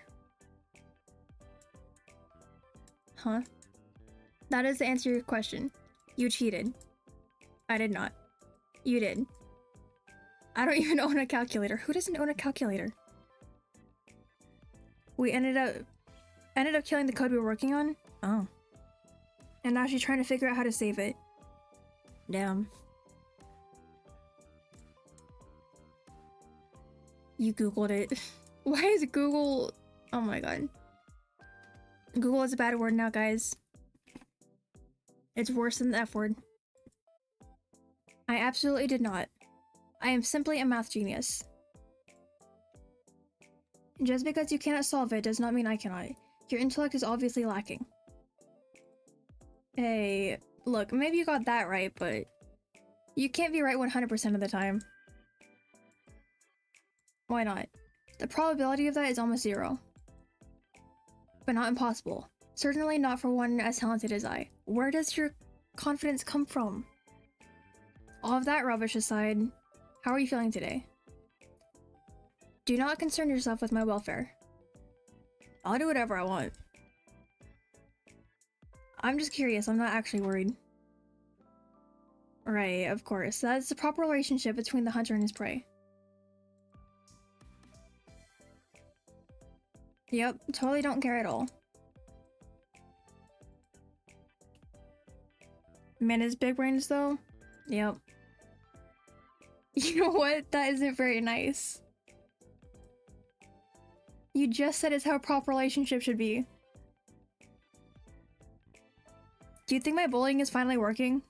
Huh? That is the answer to your question. You cheated. I did not. You did. I don't even own a calculator. Who doesn't own a calculator? We ended up killing the code we were working on. Oh. And now she's trying to figure out how to save it. Damn. You Googled it. Why is Google... Oh my god. Google is a bad word now, guys. It's worse than the F word. I absolutely did not. I am simply a math genius. Just because you cannot solve it does not mean I cannot. Your intellect is obviously lacking. Hey, look, maybe you got that right, but you can't be right 100% of the time. Why not? The probability of that is almost zero. But not impossible. Certainly not for one as talented as I. Where does your confidence come from? All of that rubbish aside, how are you feeling today? Do not concern yourself with my welfare. I'll do whatever I want. I'm just curious, I'm not actually worried. Right, of course. That's the proper relationship between the hunter and his prey. Yep, totally don't care at all. Man, his big brains though? Yep. You know what? That isn't very nice. You just said it's how a proper relationship should be. Do you think my bullying is finally working?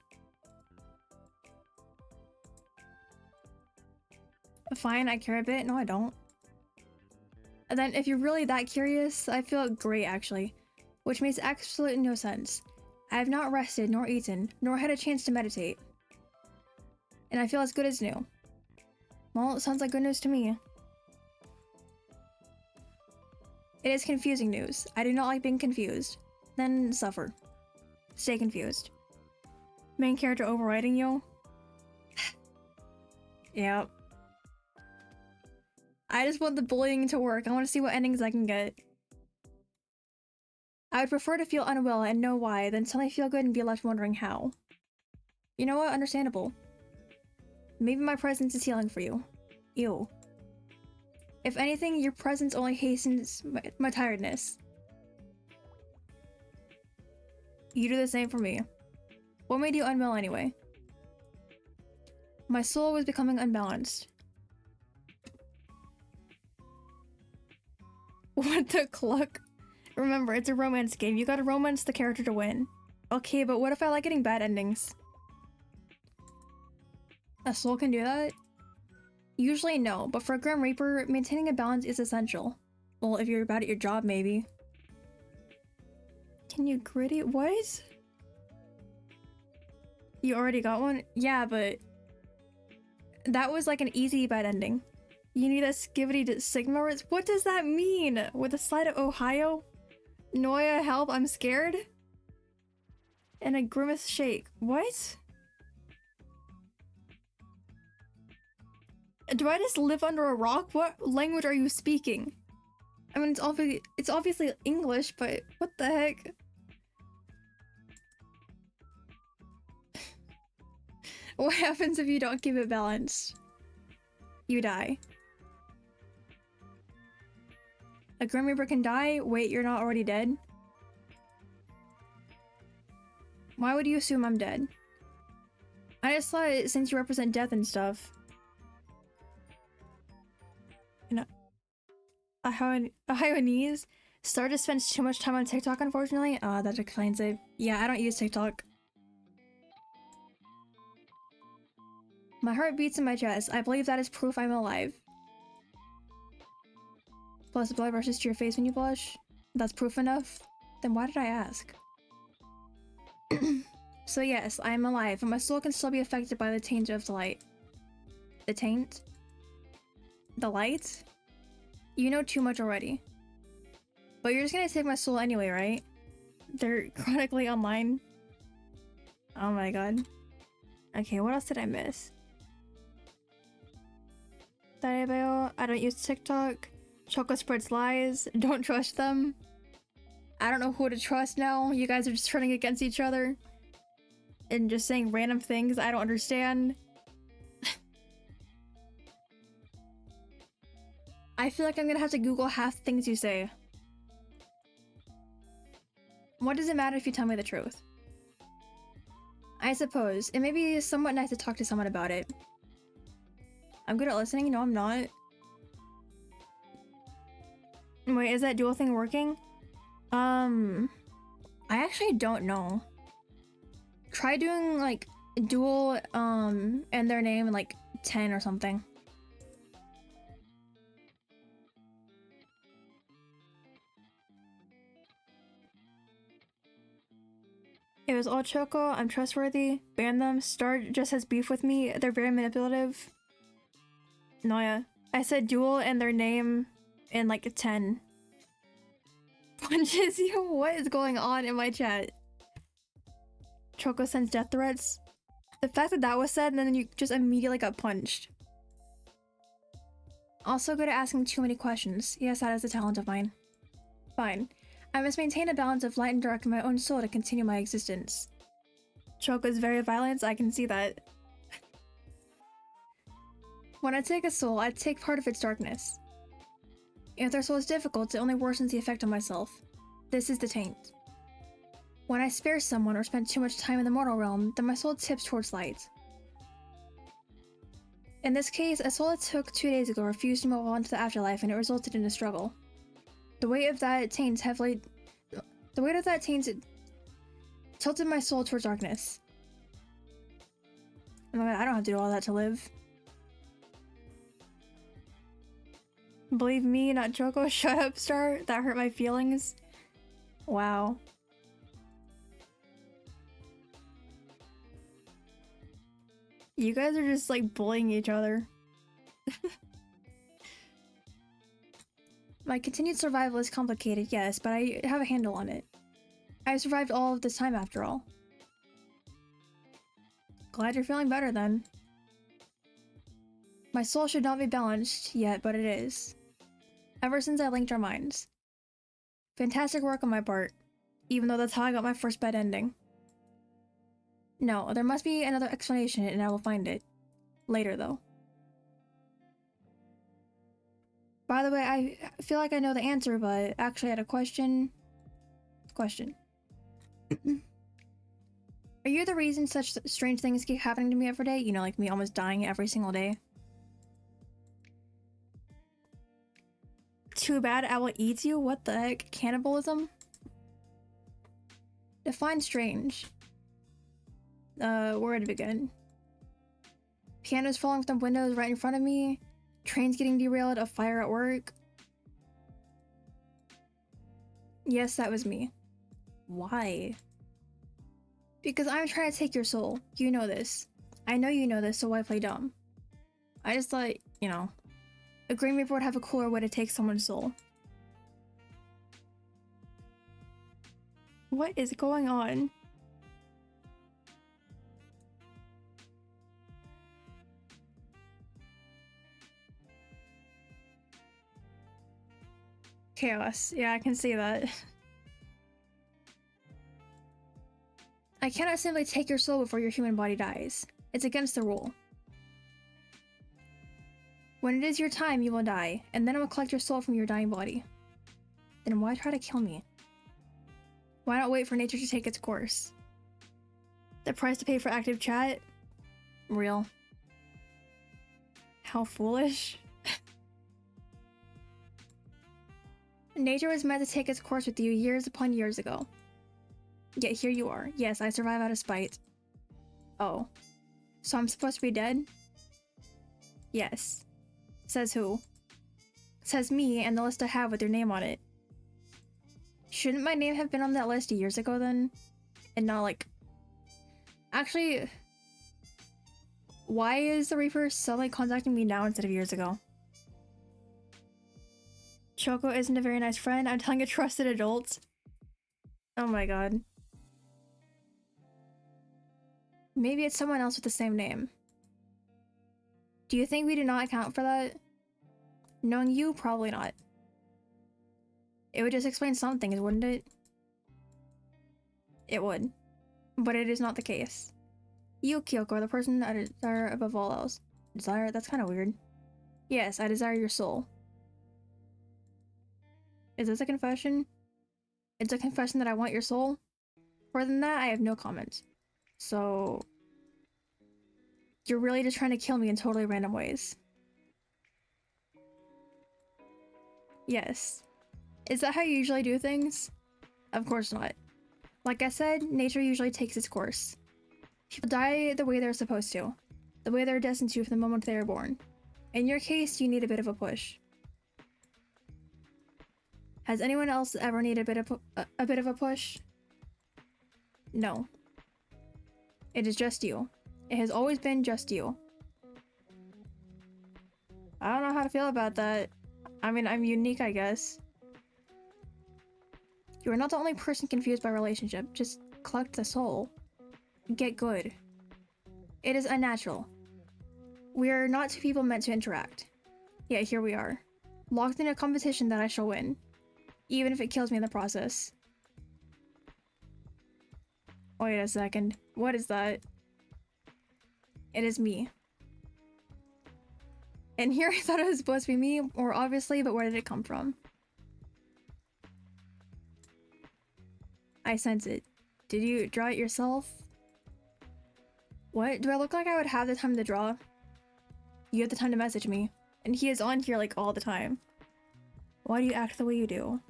Fine, I care a bit. No, I don't. And then if you're really that curious, I feel great actually. Which makes absolutely no sense. I have not rested, nor eaten, nor had a chance to meditate. And I feel as good as new. Well, it sounds like good news to me. It is confusing news. I do not like being confused. Then suffer. Stay confused. Main character overriding you? Yep. I just want the bullying to work. I want to see what endings I can get. I would prefer to feel unwell and know why than suddenly feel good and be left wondering how. You know what? Understandable. Maybe my presence is healing for you. Ew. If anything, your presence only hastens my tiredness. You do the same for me. What made you unwell anyway? My soul was becoming unbalanced. What the cluck? Remember, it's a romance game. You gotta romance the character to win. Okay, but what if I like getting bad endings? A soul can do that? Usually no, but for a Grim Reaper, maintaining a balance is essential. Well, if you're bad at your job, maybe. Can you gritty? What? You already got one? Yeah, but... that was like an easy bad ending. You need a skivity to Sigma? What does that mean? With a slide of Ohio? Noia, help, I'm scared? And a grimace shake. What? Do I just live under a rock? What language are you speaking? I mean, it's obviously English, but what the heck? What happens if you don't keep it balanced? You die. A Grim Reaper can die? Wait, you're not already dead? Why would you assume I'm dead? I just thought since you represent death and stuff. You know, a Hawanese? Star just spends too much time on TikTok, unfortunately. That explains it. Yeah, I don't use TikTok. My heart beats in my chest. I believe that is proof I'm alive. Plus blood rushes to your face when you blush. That's proof enough? Then why did I ask? So yes, I am alive, but my soul can still be affected by the taint of the light. The taint? The light? You know too much already. But you're just gonna take my soul anyway, right? They're chronically online. Oh my god. Okay, what else did I miss? I don't use TikTok. Choco spreads lies. Don't trust them. I don't know who to trust now. You guys are just turning against each other. And just saying random things I don't understand. I feel like I'm gonna have to Google half the things you say. What does it matter if you tell me the truth? I suppose. It may be somewhat nice to talk to someone about it. I'm good at listening? No, I'm not. Wait, is that dual thing working? I actually don't know. Try doing like dual and their name like 10 or something. It was all Choco. I'm trustworthy. Ban them. Star just has beef with me. They're very manipulative. No, yeah. I said dual and their name and like a 10. Punches you? What is going on in my chat? Choco sends death threats. The fact that that was said and then you just immediately got punched. Also good at asking too many questions. Yes, that is a talent of mine. Fine. I must maintain a balance of light and dark in my own soul to continue my existence. Choco is very violent, I can see that. When I take a soul, I take part of its darkness. If their soul is difficult, it only worsens the effect on myself. This is the taint. When I spare someone or spend too much time in the mortal realm, then my soul tips towards light. In this case, a soul I took 2 days ago refused to move on to the afterlife and it resulted in a struggle. The weight of that taint tilted my soul towards darkness. Oh my god, I don't have to do all that to live. Believe me, not Choco. Shut up, Star. That hurt my feelings. Wow. You guys are just like bullying each other. My continued survival is complicated, yes, but I have a handle on it. I survived all of this time after all. Glad you're feeling better then. My soul should not be balanced yet, but it is. Ever since I linked our minds. Fantastic work on my part, even though that's how I got my first bad ending. No, there must be another explanation and I will find it. Later, though. By the way, I feel like I know the answer, but actually I had a question. Are you the reason such strange things keep happening to me every day? You know, like me almost dying every single day? Too bad I will eat you? What the heck? Cannibalism? Define strange. Where to begin? Pianos falling from windows right in front of me. Trains getting derailed. A fire at work. Yes, that was me. Why? Because I'm trying to take your soul. You know this. I know you know this, so why play dumb? I just thought, you know, a Grim Reaper would have a cooler way to take someone's soul. What is going on? Chaos. Yeah, I can see that. I cannot simply take your soul before your human body dies. It's against the rule. When it is your time, you will die, and then I will collect your soul from your dying body. Then why try to kill me? Why not wait for nature to take its course? The price to pay for active chat? Real. How foolish. Nature was meant to take its course with you years upon years ago. Yet here you are. Yes, I survive out of spite. Oh. So I'm supposed to be dead? Yes. Says who? Says me and the list I have with your name on it. Shouldn't my name have been on that list years ago then? And not like... Actually... Why is the Reaper suddenly contacting me now instead of years ago? Choco isn't a very nice friend. I'm telling a trusted adult. Oh my god. Maybe it's someone else with the same name. Do you think we do not account for that? Knowing you, probably not. It would just explain some things, wouldn't it? It would. But it is not the case. You, Kiyoko, are the person I desire above all else. Desire? That's kind of weird. Yes, I desire your soul. Is this a confession? It's a confession that I want your soul? Further than that, I have no comment. So... You're really just trying to kill me in totally random ways. Yes. Is that how you usually do things? Of course not. Like I said, nature usually takes its course. People die the way they're supposed to. The way they're destined to from the moment they are born. In your case, you need a bit of a push. Has anyone else ever needed a bit of a push? No. It is just you. It has always been just you. I don't know how to feel about that. I mean, I'm unique, I guess. You are not the only person confused by relationship. Just collect the soul. Get good. It is unnatural. We are not two people meant to interact. Yet here we are. Locked in a competition that I shall win. Even if it kills me in the process. Wait a second. What is that? It is me. And here I thought it was supposed to be me, more obviously, but where did it come from? I sense it. Did you draw it yourself? What? Do I look like I would have the time to draw? You have the time to message me. And he is on here like all the time. Why do you act the way you do?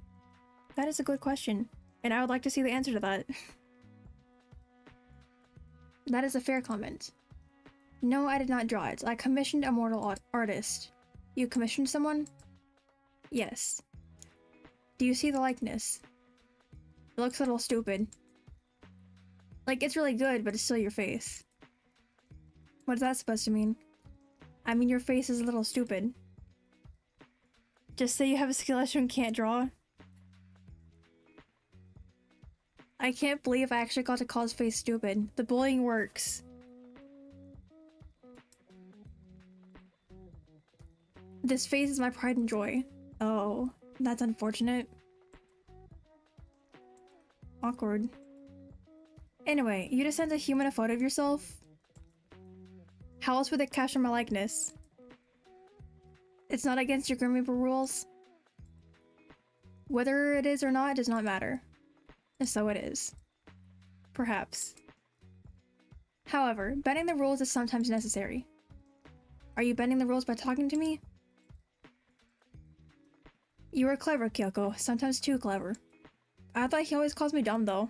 That is a good question. And I would like to see the answer to that. That is a fair comment. No, I did not draw it. I commissioned a mortal artist. You commissioned someone? Yes. Do you see the likeness? It looks a little stupid. Like, it's really good, but it's still your face. What is that supposed to mean? I mean, your face is a little stupid. Just say you have a skill issue and can't draw. I can't believe I actually got to call his face stupid. The bullying works. This face is my pride and joy. Oh, that's unfortunate. Awkward. Anyway, you just sent a human a photo of yourself? How else would they capture my likeness? It's not against your Grim Reaper rules? Whether it is or not does not matter. And so it is. Perhaps. However, bending the rules is sometimes necessary. Are you bending the rules by talking to me? You are clever, Kiyoko. Sometimes too clever. I thought he always calls me dumb, though.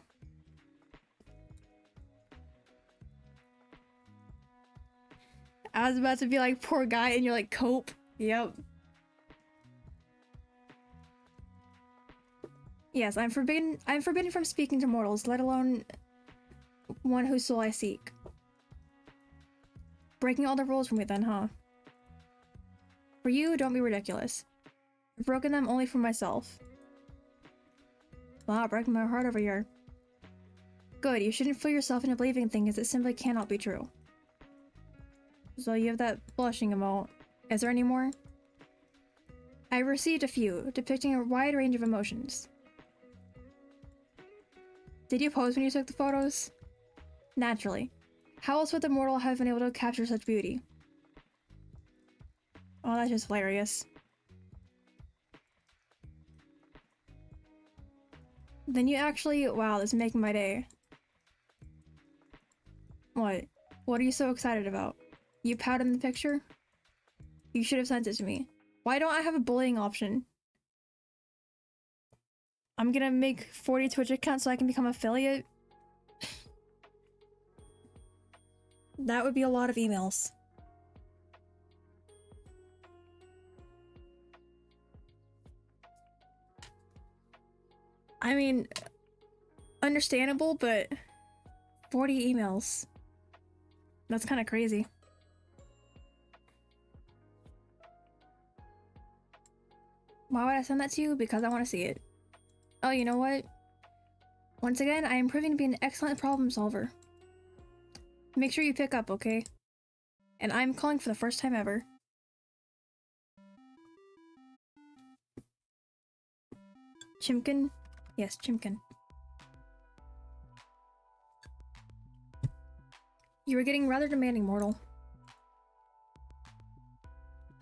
I was about to be like, poor guy, and you're like, cope. Yep. Yes, I'm forbidden from speaking to mortals, let alone one whose soul I seek. Breaking all the rules for me then, huh? For you, don't be ridiculous. I've broken them only for myself. Wow, breaking my heart over here. Good, you shouldn't fool yourself into believing things that simply cannot be true. So you have that blushing emote. Is there any more? I received a few, depicting a wide range of emotions. Did you pose when you took the photos? Naturally. How else would the mortal have been able to capture such beauty? Oh, that's just hilarious. Then you actually— wow, this is making my day. What? What are you so excited about? You pouted in the picture? You should have sent it to me. Why don't I have a bullying option? I'm gonna make 40 Twitch accounts so I can become affiliate. That would be a lot of emails. I mean, understandable, but 40 emails. That's kind of crazy. Why would I send that to you? Because I want to see it. Oh, you know what? Once again, I am proving to be an excellent problem solver. Make sure you pick up, okay? And I'm calling for the first time ever. Chimkin? Yes, Chimkin. You were getting rather demanding, mortal.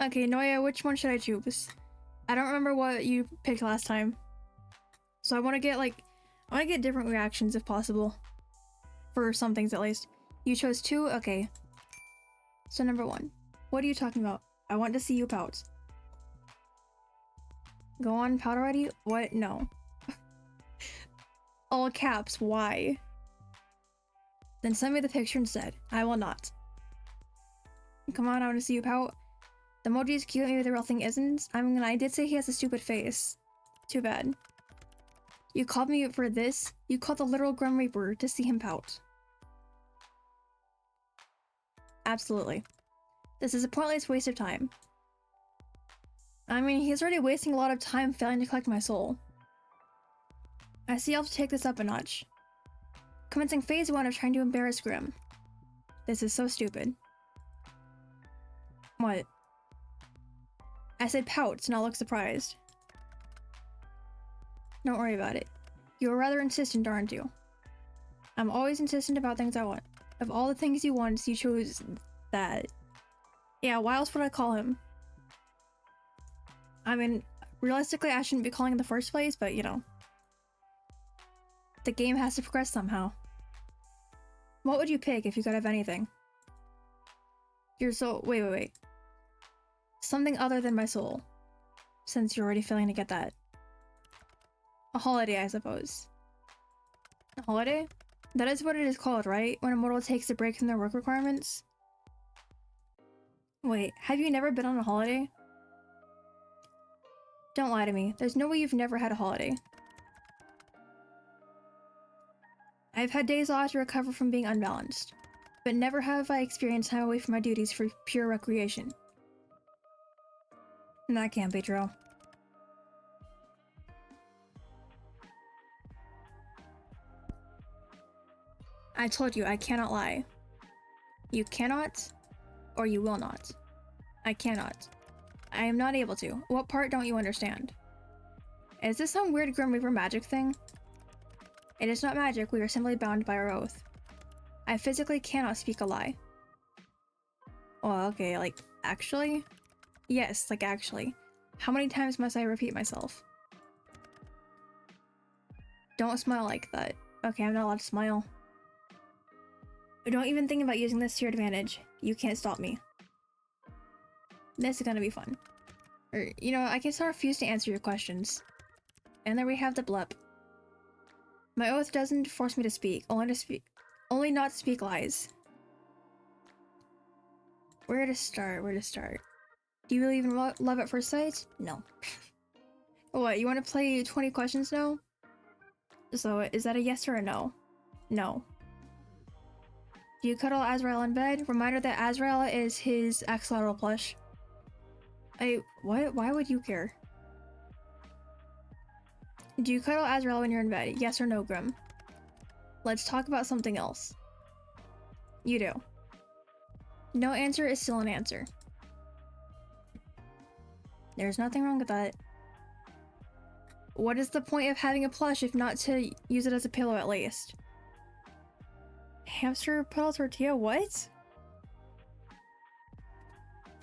Okay, Noya, which one should I choose? I don't remember what you picked last time. So I want to get different reactions if possible. For some things at least. You chose 2? Okay. So number 1. What are you talking about? I want to see you pout. Go on, pout already? What? No. All caps, why? Then send me the picture instead. I will not. Come on, I want to see you pout. The emoji is cute, maybe the real thing isn't. I did say he has a stupid face. Too bad. You called me for this? You called the literal Grim Reaper to see him pout. Absolutely. This is a pointless waste of time. I mean, he's already wasting a lot of time failing to collect my soul. I see I'll have to take this up a notch. Commencing phase 1 of trying to embarrass Grim. This is so stupid. What? I said pout to not look surprised. Don't worry about it. You were rather insistent, aren't you? I'm always insistent about things I want. Of all the things you want, you chose that. Yeah, why else would I call him? I mean, realistically, I shouldn't be calling in the first place, but you know. The game has to progress somehow. What would you pick if you could have anything? Your soul. Wait. Something other than my soul. Since you're already failing to get that. A holiday, I suppose. A holiday? That is what it is called, right? When a mortal takes a break from their work requirements? Wait, have you never been on a holiday? Don't lie to me. There's no way you've never had a holiday. I've had days off to recover from being unbalanced, but never have I experienced time away from my duties for pure recreation. That can't be true. I told you, I cannot lie. You cannot, or you will not. I cannot. I am not able to. What part don't you understand? Is this some weird Grim Reaper magic thing? It is not magic, we are simply bound by our oath. I physically cannot speak a lie. Oh, okay, like, actually? Yes, like actually. How many times must I repeat myself? Don't smile like that. Okay, I'm not allowed to smile. Don't even think about using this to your advantage. You can't stop me. This is gonna be fun. Or, you know, I guess I refuse to answer your questions. And there we have the blep. My oath doesn't force me to speak, only not to speak lies. Where to start? Do you really even love at first sight? No. What, you want to play 20 questions now? So, is that a yes or a no? No. Do you cuddle Azrael in bed? Reminder that Azrael is his axolotl plush. What? Why would you care? Do you cuddle Azrael when you're in bed? Yes or no, Grim? Let's talk about something else. You do. No answer is still an answer. There's nothing wrong with that. What is the point of having a plush if not to use it as a pillow at least? Hamster puddle tortilla? What?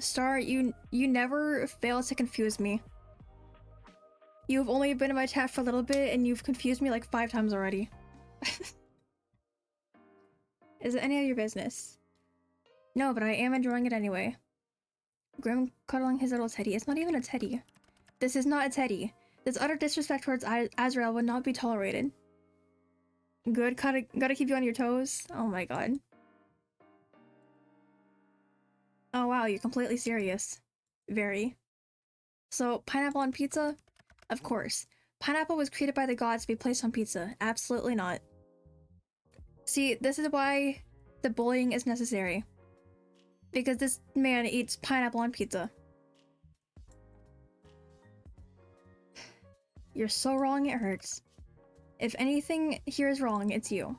Star, you never fail to confuse me. You've only been in my chat for a little bit and you've confused me like 5 times already. Is it any of your business? No, but I am enjoying it anyway. Grim cuddling his little teddy. It's not even a teddy. This is not a teddy. This utter disrespect towards Azrael would not be tolerated. Good, gotta keep you on your toes. Oh my god. Oh wow, you're completely serious. Very. So, pineapple on pizza? Of course. Pineapple was created by the gods to be placed on pizza. Absolutely not. See, this is why the bullying is necessary. Because this man eats pineapple on pizza. You're so wrong it hurts. If anything here is wrong, it's you.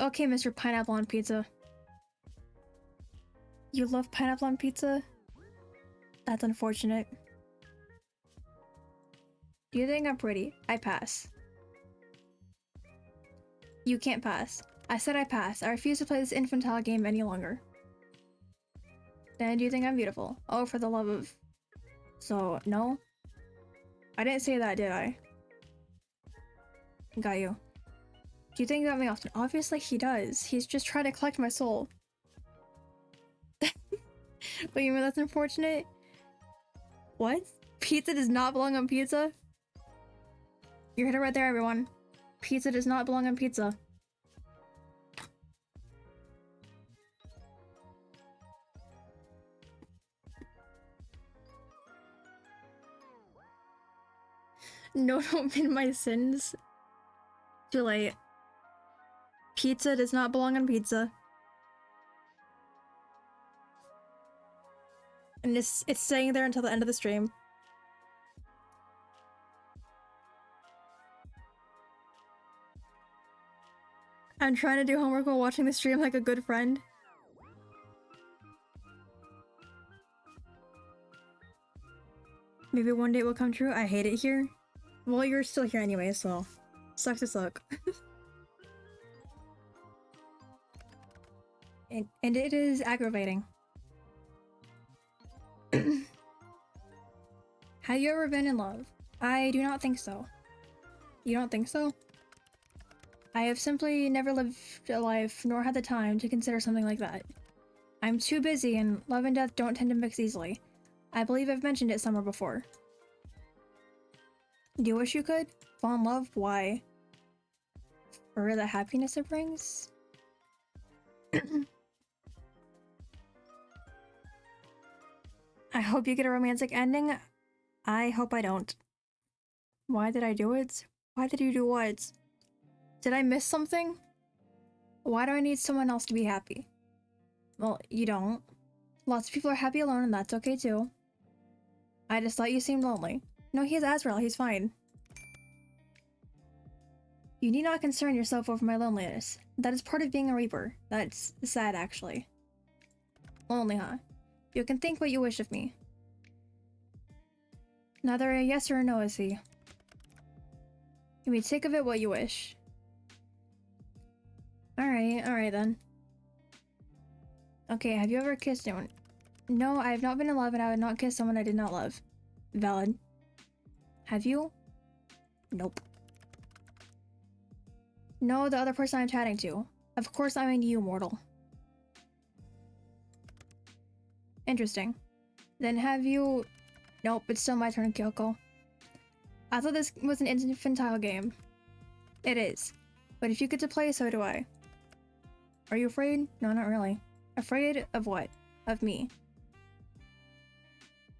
Okay, Mr. Pineapple on Pizza. You love pineapple on pizza? That's unfortunate. Do you think I'm pretty? I pass. You can't pass. I said I pass. I refuse to play this infantile game any longer. Then do you think I'm beautiful? Oh, for the love of... So, no? I didn't say that, did I? Got you. Do you think about me often? Obviously he does. He's just trying to collect my soul. Wait, you mean that's unfortunate? What? Pizza does not belong on pizza? You heard it right there, everyone. Pizza does not belong on pizza. No, don't pin my sins. Too late. Pizza does not belong on pizza. And it's staying there until the end of the stream. I'm trying to do homework while watching the stream like a good friend. Maybe one day it will come true. I hate it here. Well, you're still here anyway, so... Sucks to suck. and it is aggravating. Have you ever been in love? I do not think so. You don't think so? I have simply never lived a life, nor had the time to consider something like that. I'm too busy, and love and death don't tend to mix easily. I believe I've mentioned it somewhere before. Do you wish you could? Fall in love? Why? For the happiness it brings? I hope you get a romantic ending. I hope I don't. Why did I do it? Why did you do what? Did I miss something? Why do I need someone else to be happy? Well, you don't. Lots of people are happy alone, and that's okay too. I just thought you seemed lonely. No, he has Azrael. He's fine. You need not concern yourself over my loneliness. That is part of being a Reaper. That's sad, actually. Lonely, huh? You can think what you wish of me. Neither a yes or a no, is he? You may take of it what you wish. Alright then. Okay, have you ever kissed anyone? No, I have not been in love, and I would not kiss someone I did not love. Valid. Have you? Nope. No, the other person I'm chatting to. Of course I mean you, mortal. Interesting. Then have you... Nope, it's still my turn, Kiyoko. I thought this was an infantile game. It is. But if you get to play, so do I. Are you afraid? No, not really. Afraid of what? Of me.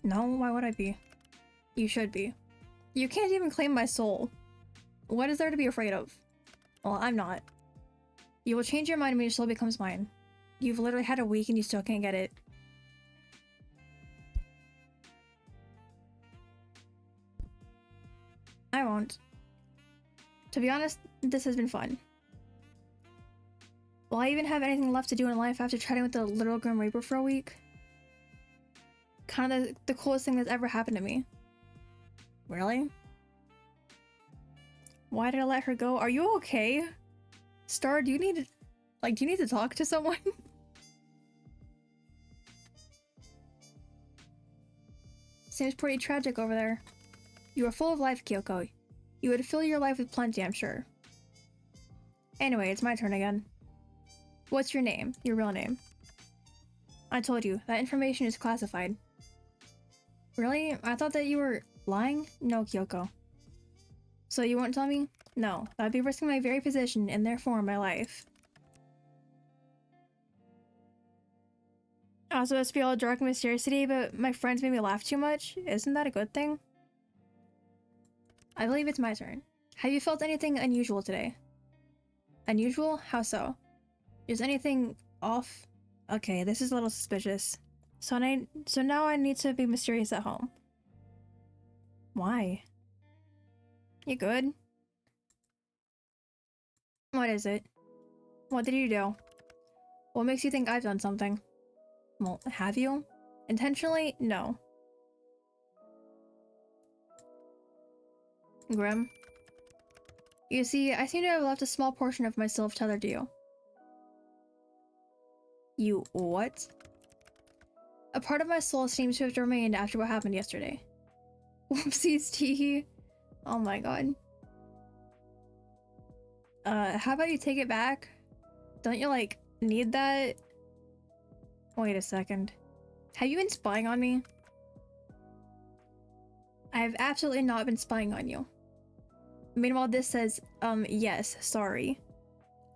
No, why would I be? You should be. You can't even claim my soul. What is there to be afraid of? Well, I'm not. You will change your mind when your soul becomes mine. You've literally had a week and you still can't get it. I won't. To be honest, this has been fun. Will I even have anything left to do in life after chatting with the literal Grim Reaper for a week? Kind of the coolest thing that's ever happened to me. Really? Why did I let her go? Are you okay? Star, do you need to talk to someone? Seems pretty tragic over there. You are full of life, Kiyoko. You would fill your life with plenty, I'm sure. Anyway, it's my turn again. What's your name? Your real name? I told you, that information is classified. Really? I thought that you were lying? No, Kiyoko. So you won't tell me? No, that'd be risking my very position and therefore my life. I was supposed to be all dark and mysterious today, but my friends made me laugh too much. Isn't that a good thing? I believe it's my turn. Have you felt anything unusual today? Unusual? How so? Is anything off? Okay, this is a little suspicious. So now I need to be mysterious at home. Why? You good? What is it? What did you do? What makes you think I've done something? Well, have you? Intentionally? No. Grim? You see, I seem to have left a small portion of myself tethered to you. You what? A part of my soul seems to have remained after what happened yesterday. Whoopsies, teehee. Oh my god. How about you take it back? Don't you, like, need that? Wait a second. Have you been spying on me? I have absolutely not been spying on you. Meanwhile, this says, yes, sorry.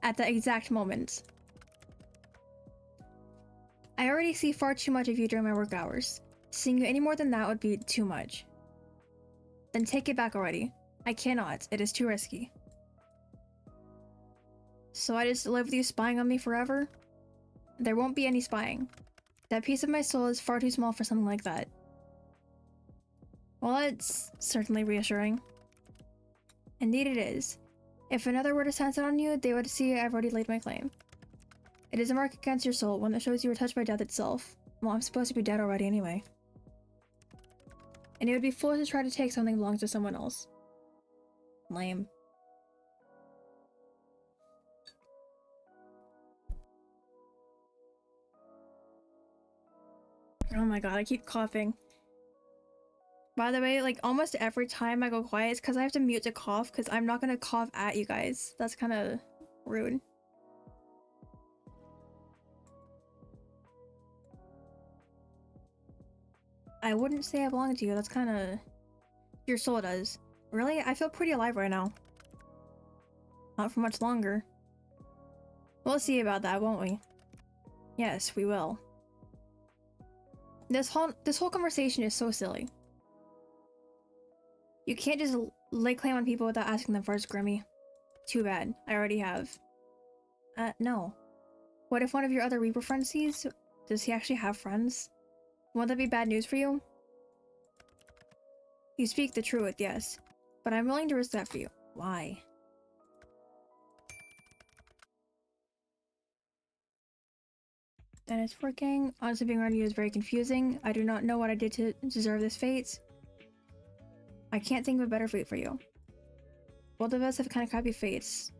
At the exact moment. I already see far too much of you during my work hours. Seeing you any more than that would be too much. Then take it back already. I cannot. It is too risky. So I just live with you spying on me forever? There won't be any spying. That piece of my soul is far too small for something like that. Well, that's certainly reassuring. Indeed it is. If another were to sense it on you, they would see I've already laid my claim. It is a mark against your soul, one that shows you were touched by death itself. Well, I'm supposed to be dead already anyway. And it would be foolish to try to take something that belongs to someone else. Lame. Oh my god, I keep coughing. By the way, like, almost every time I go quiet, it's because I have to mute to cough, because I'm not gonna cough at you guys. That's kind of rude. I wouldn't say I belong to you, that's kind of... Your soul does. Really? I feel pretty alive right now. Not for much longer. We'll see about that, won't we? Yes, we will. This whole conversation is so silly. You can't just lay claim on people without asking them first, Grimmy. Too bad. I already have. No. What if one of your other Reaper friends sees? Does he actually have friends? Won't that be bad news for you? You speak the truth, yes. But I'm willing to risk that for you. Why? That is working. Honestly, being around you is very confusing. I do not know what I did to deserve this fate. I can't think of a better fate for you. Both of us have kind of crappy fates.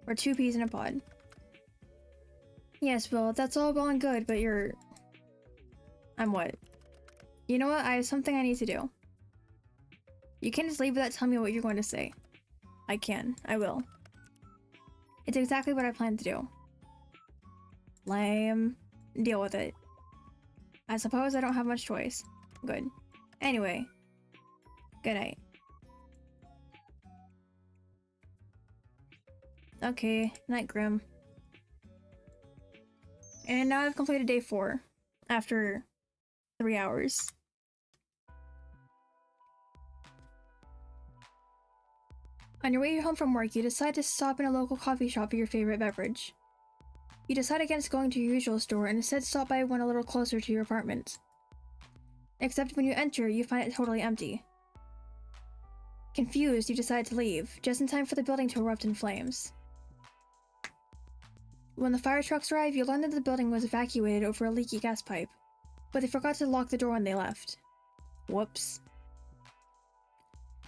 We're two peas in a pod. Yes, well, that's all well and good, but you're... I'm what? You know what? I have something I need to do. You can't just leave without telling me what you're going to say. I can. I will. It's exactly what I plan to do. Lame. Deal with it. I suppose I don't have much choice. Good. Anyway. Good night. Okay. Night, Grim. And now I've completed day 4. After 3 hours. On your way home from work, you decide to stop in a local coffee shop for your favorite beverage. You decide against going to your usual store and instead stop by one a little closer to your apartment. Except when you enter, you find it totally empty. Confused, you decide to leave, just in time for the building to erupt in flames. When the fire trucks arrive, you learn that the building was evacuated over a leaky gas pipe, but they forgot to lock the door when they left. Whoops.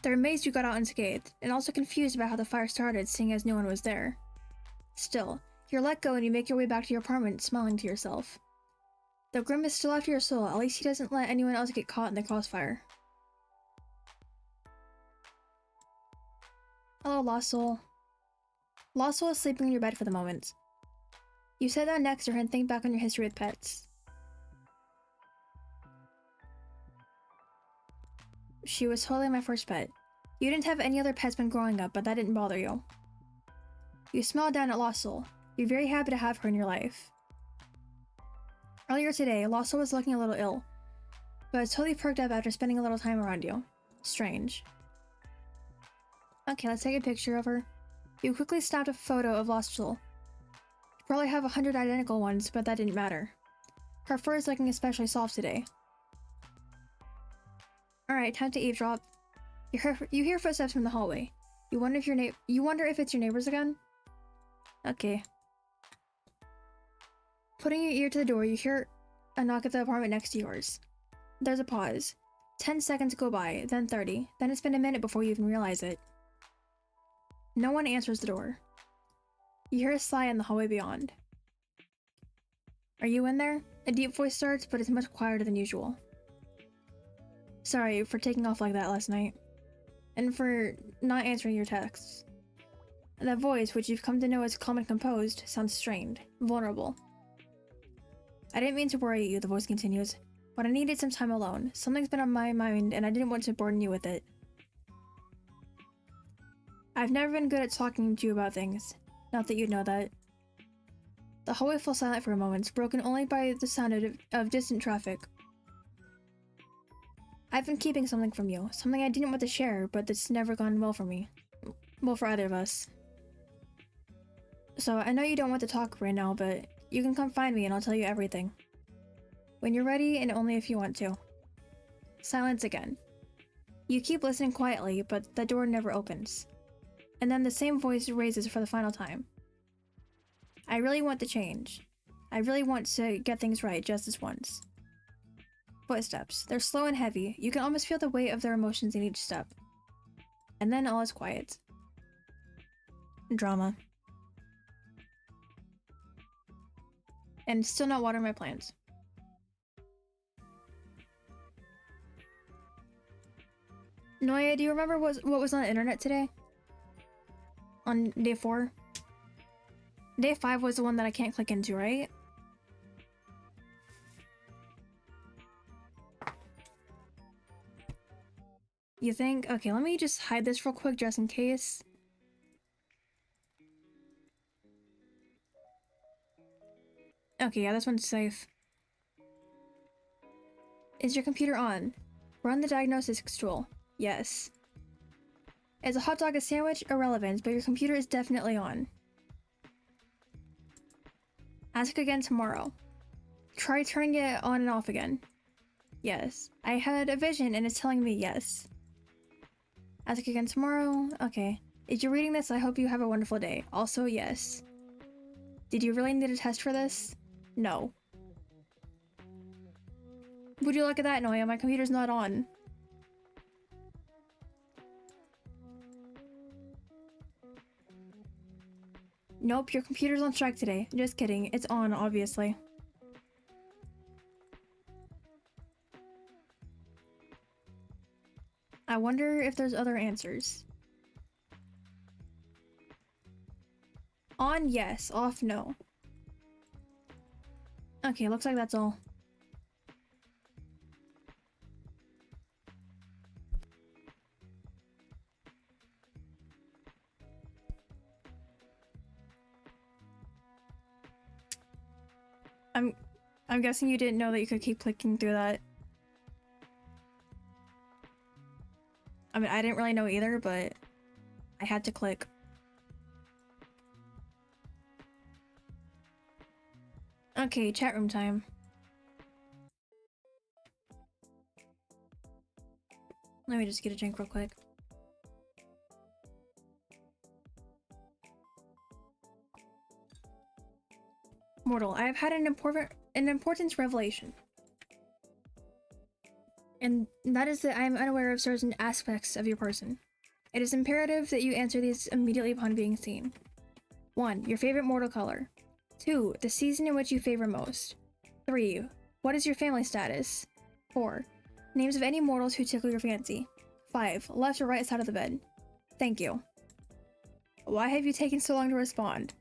They're amazed you got out unscathed, and also confused about how the fire started, seeing as no one was there. Still, you're let go and you make your way back to your apartment, smiling to yourself. Though Grim is still after your soul, at least he doesn't let anyone else get caught in the crossfire. Hello, Lost Soul. Lost Soul is sleeping in your bed for the moment. You sit down next to her and think back on your history with pets. She was totally my first pet. You didn't have any other pets when growing up, but that didn't bother you. You smiled down at Lossel. You're very happy to have her in your life. Earlier today, Lossel was looking a little ill, but totally perked up after spending a little time around you. Strange. Okay, let's take a picture of her. You quickly snapped a photo of Lossel. You probably have 100 identical ones, but that didn't matter. Her fur is looking especially soft today. Alright, time to eavesdrop. You hear footsteps from the hallway. You wonder if it's your neighbors again? Okay. Putting your ear to the door, you hear a knock at the apartment next to yours. There's a pause. 10 seconds go by, then 30. Then it's been a minute before you even realize it. No one answers the door. You hear a sigh in the hallway beyond. Are you in there? A deep voice starts, but it's much quieter than usual. Sorry for taking off like that last night. And for not answering your texts. That voice, which you've come to know as calm and composed, sounds strained, vulnerable. I didn't mean to worry you, the voice continues, but I needed some time alone. Something's been on my mind and I didn't want to burden you with it. I've never been good at talking to you about things. Not that you'd know that. The hallway fell silent for a moment, broken only by the sound of distant traffic. I've been keeping something from you, something I didn't want to share, but that's never gone well for me. Well, for either of us. So, I know you don't want to talk right now, but you can come find me and I'll tell you everything. When you're ready, and only if you want to. Silence again. You keep listening quietly, but the door never opens. And then the same voice raises for the final time. I really want to change. I really want to get things right just this once. Footsteps. They're slow and heavy. You can almost feel the weight of their emotions in each step. And then all is quiet. Drama. And still not watering my plants. Noya, do you remember what was on the internet today? On day 4? Day 5 was the one that I can't click into, right? You think? Okay, let me just hide this real quick just in case. Okay, yeah, this one's safe. Is your computer on? Run the diagnosis tool. Yes. Is a hot dog a sandwich? Irrelevant, but your computer is definitely on. Ask again tomorrow. Try turning it on and off again. Yes. I had a vision and it's telling me yes. Ask again tomorrow. Okay. If you're reading this, I hope you have a wonderful day. Also, yes. Did you really need a test for this? No. Would you look at that, Noya? My computer's not on. Nope, your computer's on strike today. Just kidding. It's on, obviously. I wonder if there's other answers. On, yes. Off, no. Okay, looks like that's all. I'm guessing you didn't know that you could keep clicking through that. I mean, I didn't really know either, but I had to click. Okay, chat room time. Let me just get a drink real quick. Mortal, I have had an important revelation. And that is that I am unaware of certain aspects of your person. It is imperative that you answer these immediately upon being seen. 1. Your favorite mortal color. 2. The season in which you favor most. 3. What is your family status? 4. Names of any mortals who tickle your fancy. 5. Left or right side of the bed. Thank you. Why have you taken so long to respond?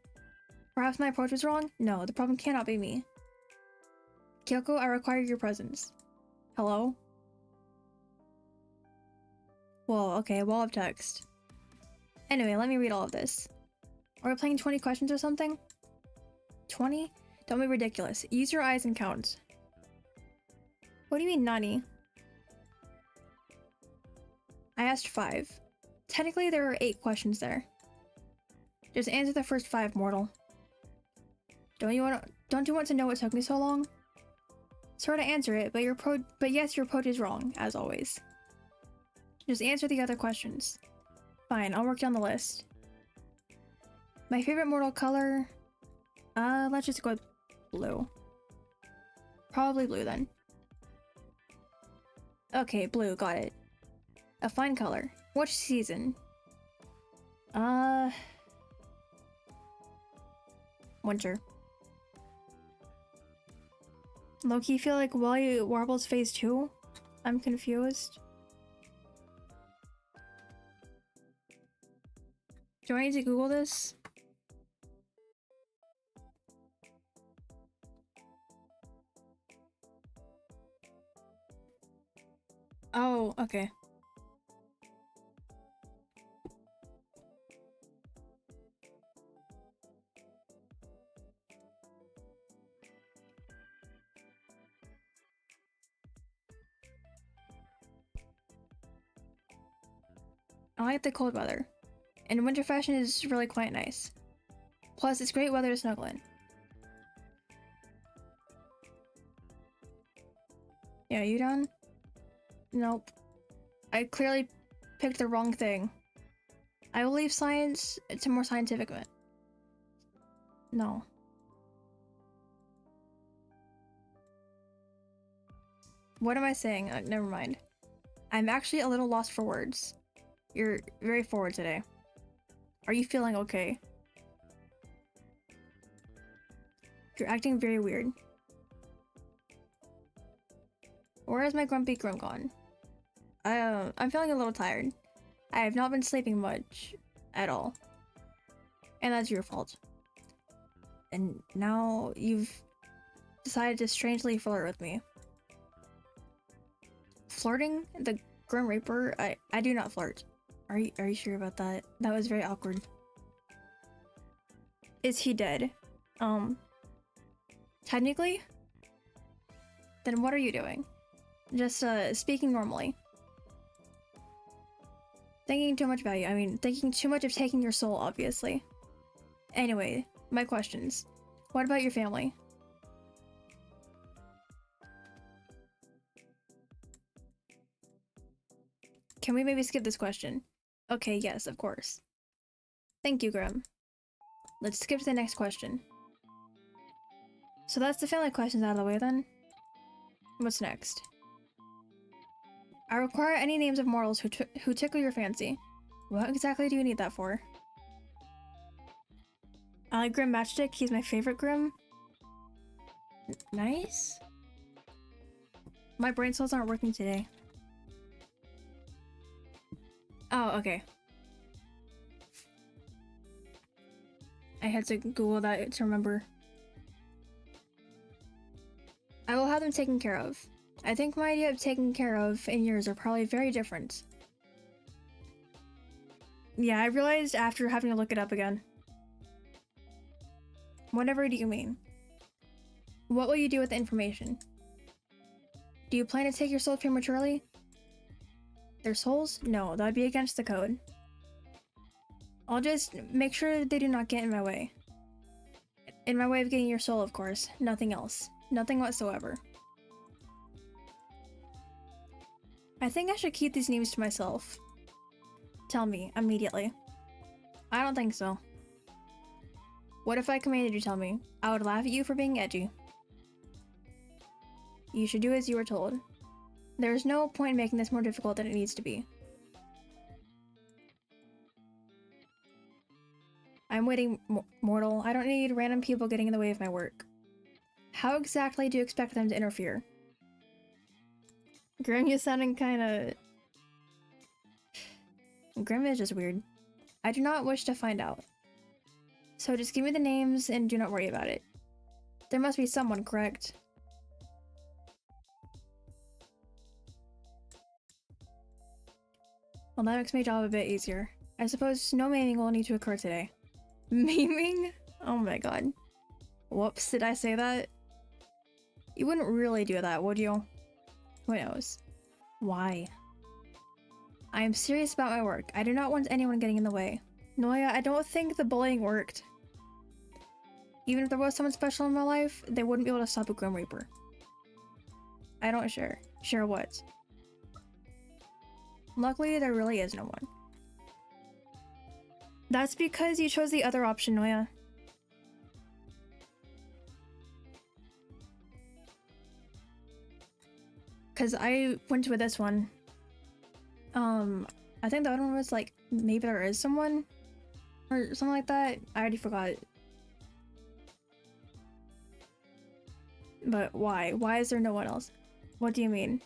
Perhaps my approach was wrong? No, the problem cannot be me. Kiyoko, I require your presence. Hello? Whoa, okay, wall of text. Anyway, let me read all of this. Are we playing 20 questions or something? 20? Don't be ridiculous. Use your eyes and count. What do you mean, nani? I asked 5. Technically, there are 8 questions there. Just answer the first 5, mortal. Don't you want to know what took me so long? Sort of answer it, but yes, your approach is wrong, as always. Just answer the other questions. Fine, I'll work down the list. My favorite mortal color? Let's just go with blue. Probably blue then. Okay, blue, got it. A fine color. Which season? Winter. Low-key feel like Wally Warble's phase 2? I'm confused. Do I need to Google this? Oh, okay. I like the cold weather, and winter fashion is really quite nice. Plus, it's great weather to snuggle in. Yeah, you done? Nope. I clearly picked the wrong thing. I will leave science to more scientific men. No. What am I saying? Never mind. I'm actually a little lost for words. You're very forward today. Are you feeling okay? You're acting very weird. Where is my grumpy grim gone? I'm feeling a little tired. I have not been sleeping much at all. And that's your fault. And now you've decided to strangely flirt with me. Flirting? The Grim Reaper? I do not flirt. Are you sure about that? That was very awkward. Is he dead? Technically? Then what are you doing? Just, speaking normally. Thinking too much about you. I mean, thinking too much of taking your soul, obviously. Anyway, my questions. What about your family? Can we maybe skip this question? Okay, yes, of course. Thank you, Grim. Let's skip to the next question. So that's the family questions out of the way then. What's next? I require any names of mortals who tickle your fancy. What exactly do you need that for? I like Grim Matchstick, he's my favorite Grim. Nice. My brain cells aren't working today. Oh, okay. I had to Google that to remember. I will have them taken care of. I think my idea of taken care of and yours are probably very different. Yeah, I realized after having to look it up again. Whatever do you mean? What will you do with the information? Do you plan to take your souls prematurely? Their souls? No, that would be against the code. I'll just make sure they do not get in my way. In my way of getting your soul, of course. Nothing else. Nothing whatsoever. I think I should keep these names to myself. Tell me, immediately. I don't think so. What if I commanded you to tell me? I would laugh at you for being edgy. You should do as you were told. There is no point in making this more difficult than it needs to be. I'm waiting, mortal. I don't need random people getting in the way of my work. How exactly do you expect them to interfere? Grim, you sounding kinda... Grim is just weird. I do not wish to find out. So just give me the names and do not worry about it. There must be someone, correct? Well, that makes my job a bit easier. I suppose no maiming will need to occur today. Maiming? Oh my god. Whoops, did I say that? You wouldn't really do that, would you? Who knows? Why? I am serious about my work. I do not want anyone getting in the way. Noya, I don't think the bullying worked. Even if there was someone special in my life, they wouldn't be able to stop a Grim Reaper. I don't share. Share what? Luckily, there really is no one. That's because you chose the other option, Noya. Because I went with this one. I think the other one was like, maybe there is someone? Or something like that. I already forgot. But why? Why is there no one else? What do you mean?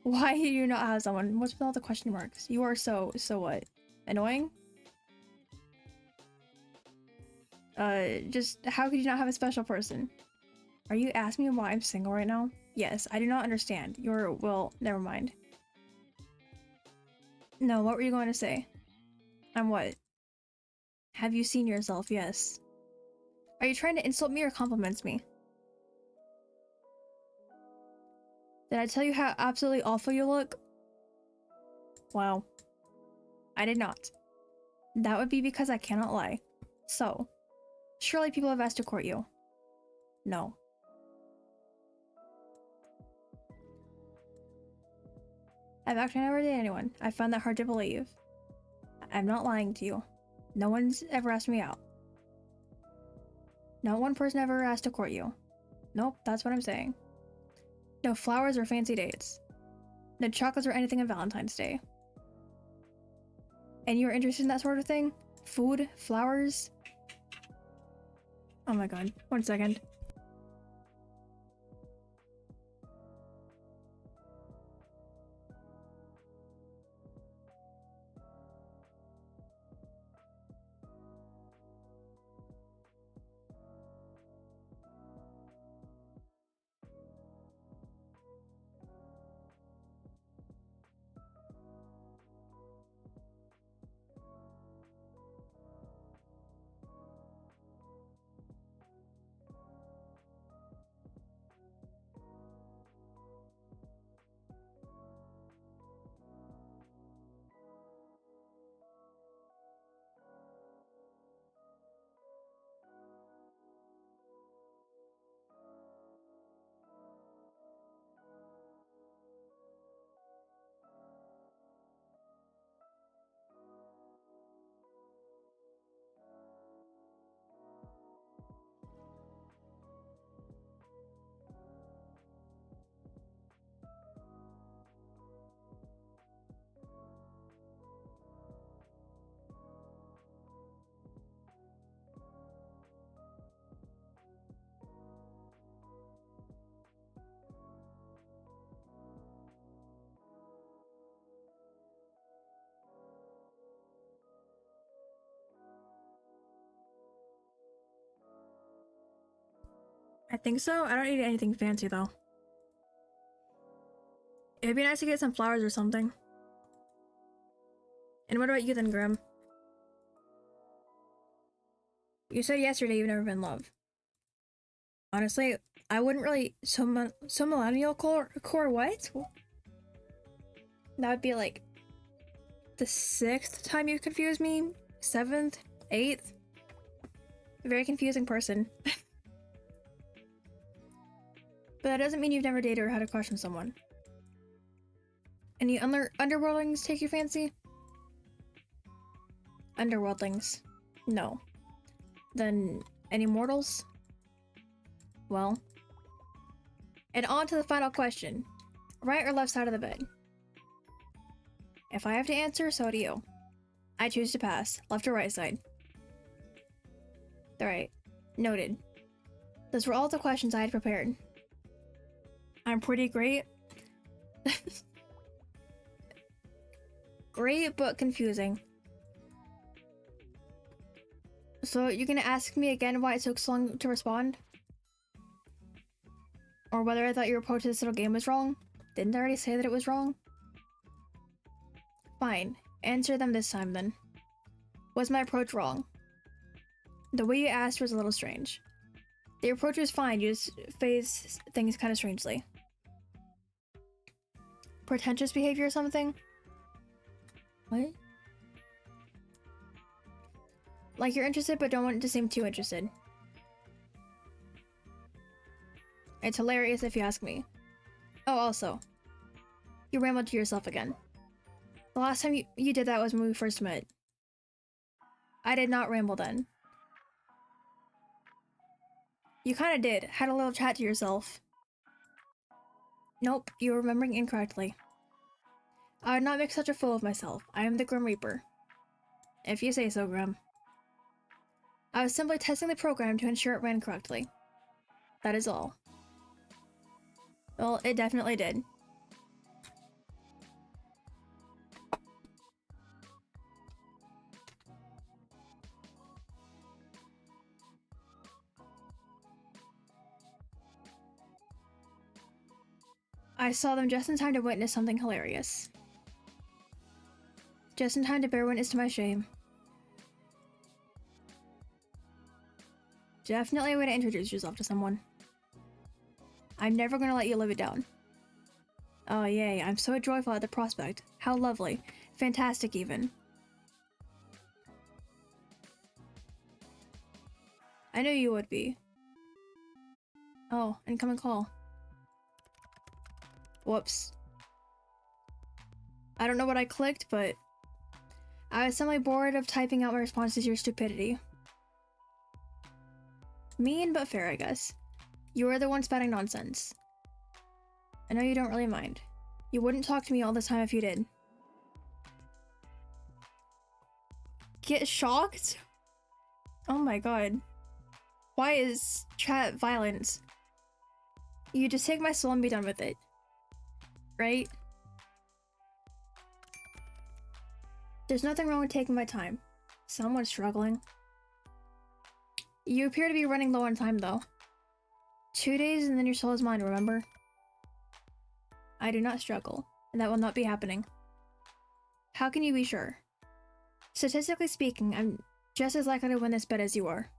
Why do you not have someone? What's with all the question marks? You are so what? Annoying? Just how could you not have a special person? Are you asking me why I'm single right now? Yes, I do not understand. Well, never mind. No, what were you going to say? I'm what? Have you seen yourself? Yes. Are you trying to insult me or compliment me? Did I tell you how absolutely awful you look? Wow. I did not. That would be because I cannot lie. So, surely people have asked to court you. No. I've actually never dated anyone. I found that hard to believe. I'm not lying to you. No one's ever asked me out. Not one person ever asked to court you. Nope, that's what I'm saying. No flowers or fancy dates. No chocolates or anything on Valentine's Day. And you're interested in that sort of thing? Food? Flowers? Oh my god. 1 second. I think so. I don't need anything fancy though. It'd be nice to get some flowers or something. And what about you then, Grim? You said yesterday you've never been in love. Honestly, I wouldn't really... So millennial core what? That would be like... the 6th time you confused me? 7th? 8th? Very confusing person. But that doesn't mean you've never dated or had a crush on someone. Any underworldlings take your fancy? Underworldlings. No. Then, any mortals? Well. And on to the final question. Right or left side of the bed? If I have to answer, so do you. I choose to pass. Left or right side? Alright. Noted. Those were all the questions I had prepared. I'm pretty great. Great, but confusing. So, you're gonna ask me again why it took so long to respond? Or whether I thought your approach to this little game was wrong? Didn't I already say that it was wrong? Fine. Answer them this time, then. Was my approach wrong? The way you asked was a little strange. The approach was fine, you just phase things kind of strangely. Pretentious behavior or something? What? Like you're interested but don't want to seem too interested. It's hilarious if you ask me. Oh, also. You rambled to yourself again. The last time you did that was when we first met. I did not ramble then. You kinda did. Had a little chat to yourself. Nope, you're remembering incorrectly. I would not make such a fool of myself. I am the Grim Reaper. If you say so, Grim. I was simply testing the program to ensure it ran correctly. That is all. Well, it definitely did. I saw them just in time to witness something hilarious. Just in time to bear witness to my shame. Definitely a way to introduce yourself to someone. I'm never gonna let you live it down. Oh yay, I'm so joyful at the prospect. How lovely. Fantastic even. I knew you would be. Oh, incoming call. Whoops. I don't know what I clicked, but I was suddenly bored of typing out my responses to your stupidity. Mean but fair, I guess. You were the one spouting nonsense. I know you don't really mind. You wouldn't talk to me all the time if you did. Get shocked? Oh my god. Why is chat violent? You just take my soul and be done with it. Right? There's nothing wrong with taking my time. Someone's struggling. You appear to be running low on time, though. 2 days and then your soul is mine, remember? I do not struggle, and that will not be happening. How can you be sure? Statistically speaking, I'm just as likely to win this bet as you are.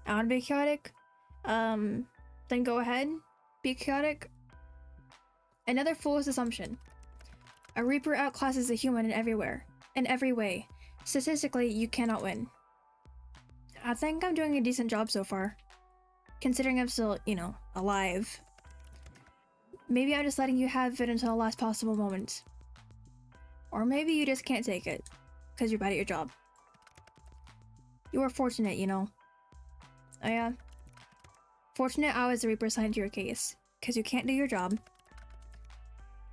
I want to be chaotic? Then go ahead. Be chaotic. Another fool's assumption. A Reaper outclasses a human in every way. Statistically, you cannot win. I think I'm doing a decent job so far. Considering I'm still, alive. Maybe I'm just letting you have it until the last possible moment. Or maybe you just can't take it, because you're bad at your job. You are fortunate, Oh yeah? Fortunate I was the Reaper assigned to your case, because you can't do your job.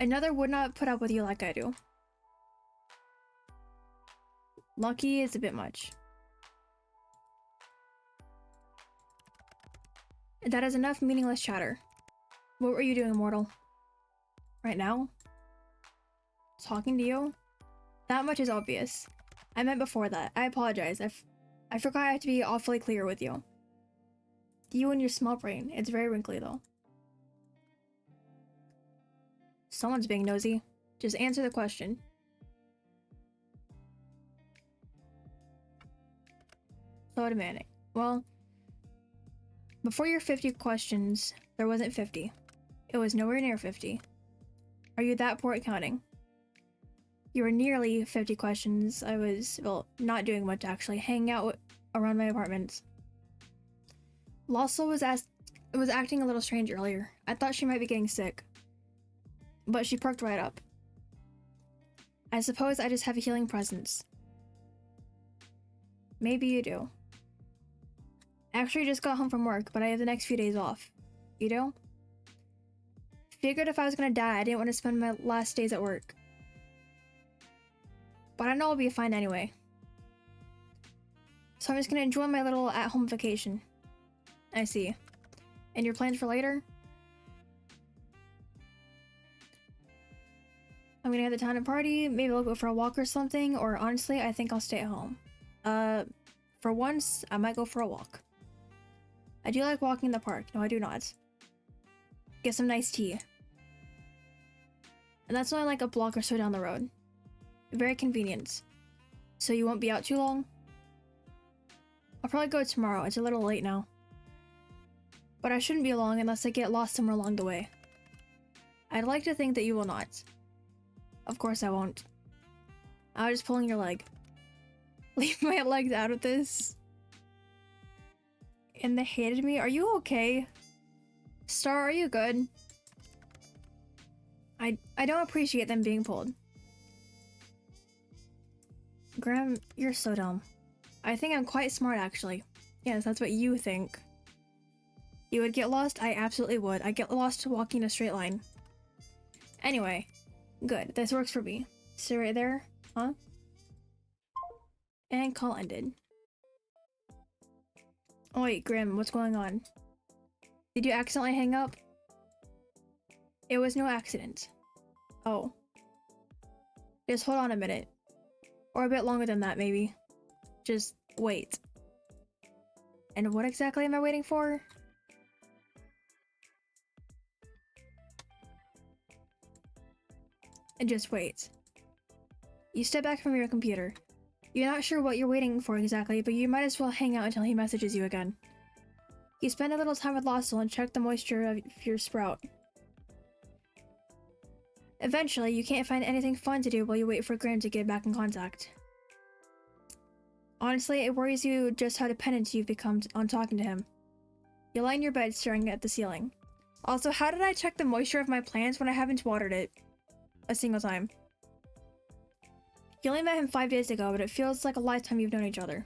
Another would not put up with you like I do. Lucky is a bit much. That is enough meaningless chatter. What were you doing, mortal? Right now? Talking to you? That much is obvious. I meant before that. I apologize. I forgot I have to be awfully clear with you. You and your small brain. It's very wrinkly, though. Someone's being nosy. Just answer the question. So demanding. Well, before your 50 questions, there wasn't 50. It was nowhere near 50. Are you that poor at counting? You were nearly 50 questions. I was, not doing much actually, hanging out around my apartment. Lossel was acting a little strange earlier. I thought she might be getting sick. But she perked right up. I suppose I just have a healing presence. Maybe you do. Actually, just got home from work, but I have the next few days off. You do? Figured if I was gonna die, I didn't want to spend my last days at work. But I know I'll be fine anyway. So I'm just gonna enjoy my little at-home vacation. I see. And your plans for later? I'm gonna have the town and party, maybe I'll go for a walk or something, or honestly, I think I'll stay at home. For once, I might go for a walk. I do like walking in the park. No, I do not. Get some nice tea. And that's only like a block or so down the road. Very convenient. So you won't be out too long? I'll probably go tomorrow. It's a little late now. But I shouldn't be long unless I get lost somewhere along the way. I'd like to think that you will not. Of course I won't. I was just pulling your leg. Leave my legs out of this. And they hated me? Are you okay? Star, are you good? I don't appreciate them being pulled. Graham, you're so dumb. I think I'm quite smart, actually. Yes, that's what you think. You would get lost? I absolutely would. I get lost walking a straight line. Anyway, good. This works for me. So right there, huh? And call ended. Oh wait, Grim, what's going on? Did you accidentally hang up? It was no accident. Oh. Just hold on a minute. Or a bit longer than that, maybe. Just wait. And what exactly am I waiting for? And just wait. You step back from your computer. You're not sure what you're waiting for exactly, but you might as well hang out until he messages you again. You spend a little time with Lostel and check the moisture of your sprout. Eventually, you can't find anything fun to do while you wait for Graham to get back in contact. Honestly, it worries you just how dependent you've become on talking to him. You lie in your bed staring at the ceiling. Also, how did I check the moisture of my plants when I haven't watered it a single time? You only met him 5 days ago, but it feels like a lifetime you've known each other.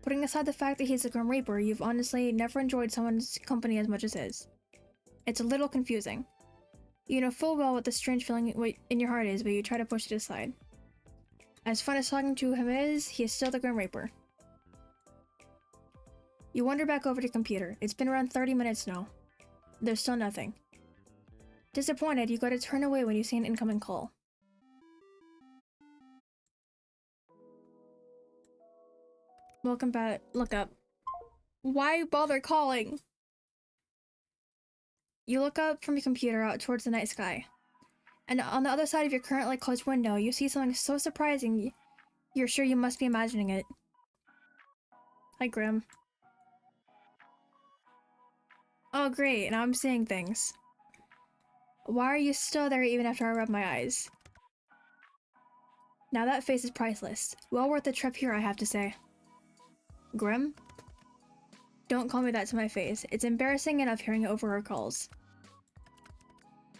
Putting aside the fact that he's a Grim Reaper, you've honestly never enjoyed someone's company as much as his. It's a little confusing. You know full well what the strange feeling in your heart is, but you try to push it aside. As fun as talking to him is, he is still the Grim Reaper. You wander back over to your computer. It's been around 30 minutes now. There's still nothing. Disappointed, you gotta turn away when you see an incoming call. Welcome back. Look up. Why bother calling? You look up from your computer out towards the night sky. And on the other side of your currently closed window, you see something so surprising, you're sure you must be imagining it. Hi, Grim. Oh, great. Now I'm seeing things. Why are you still there even after I rub my eyes? Now that face is priceless. Well worth the trip here, I have to say. Grim? Don't call me that to my face. It's embarrassing enough hearing it over our calls.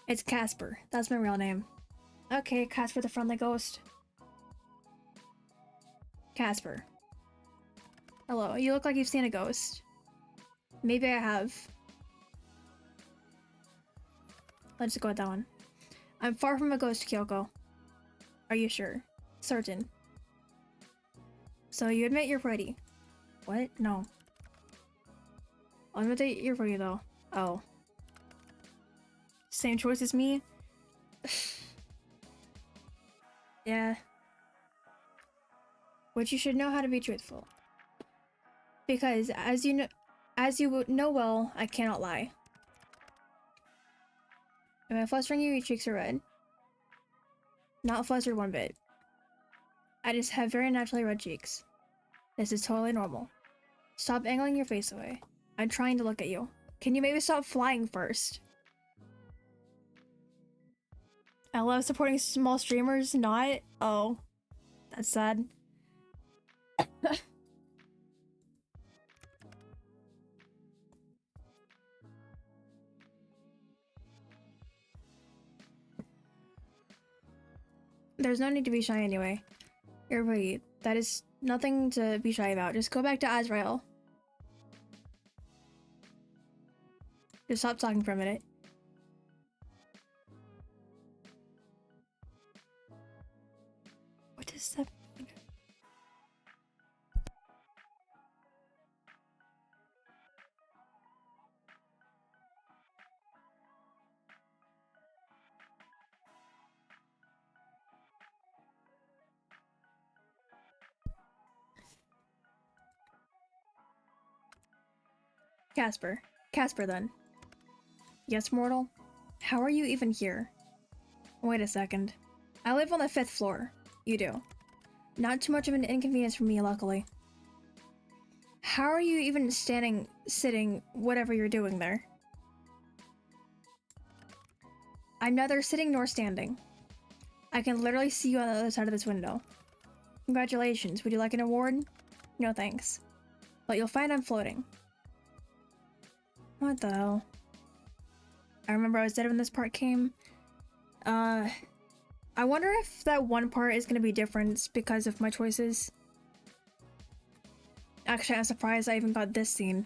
It's Casper. That's my real name. Okay, Casper the friendly ghost. Casper. Hello, you look like you've seen a ghost. Maybe I have. Let's go with that one. I'm far from a ghost, Kiyoko. Are you sure? Certain. So you admit you're pretty. What? No. I'll admit that you're pretty though. Oh. Same choice as me? Yeah. But you should know how to be truthful. Because as you know well, I cannot lie. Am I flustering you? Your cheeks are red. Not flustered one bit. I just have very naturally red cheeks. This is totally normal. Stop angling your face away. I'm trying to look at you. Can you maybe stop flying first? I love supporting small streamers, not? Oh. That's sad. There's no need to be shy anyway. You're right. That is nothing to be shy about. Just go back to Azrael. Just stop talking for a minute. What does that mean? Casper. Casper then. Yes, mortal? How are you even here? Wait a second. I live on the 5th floor. You do. Not too much of an inconvenience for me, luckily. How are you even standing, sitting, whatever you're doing there? I'm neither sitting nor standing. I can literally see you on the other side of this window. Congratulations, would you like an award? No thanks. But you'll find I'm floating. What the hell? I remember I was dead when this part came. I wonder if that one part is gonna be different because of my choices. Actually, I'm surprised I even got this scene.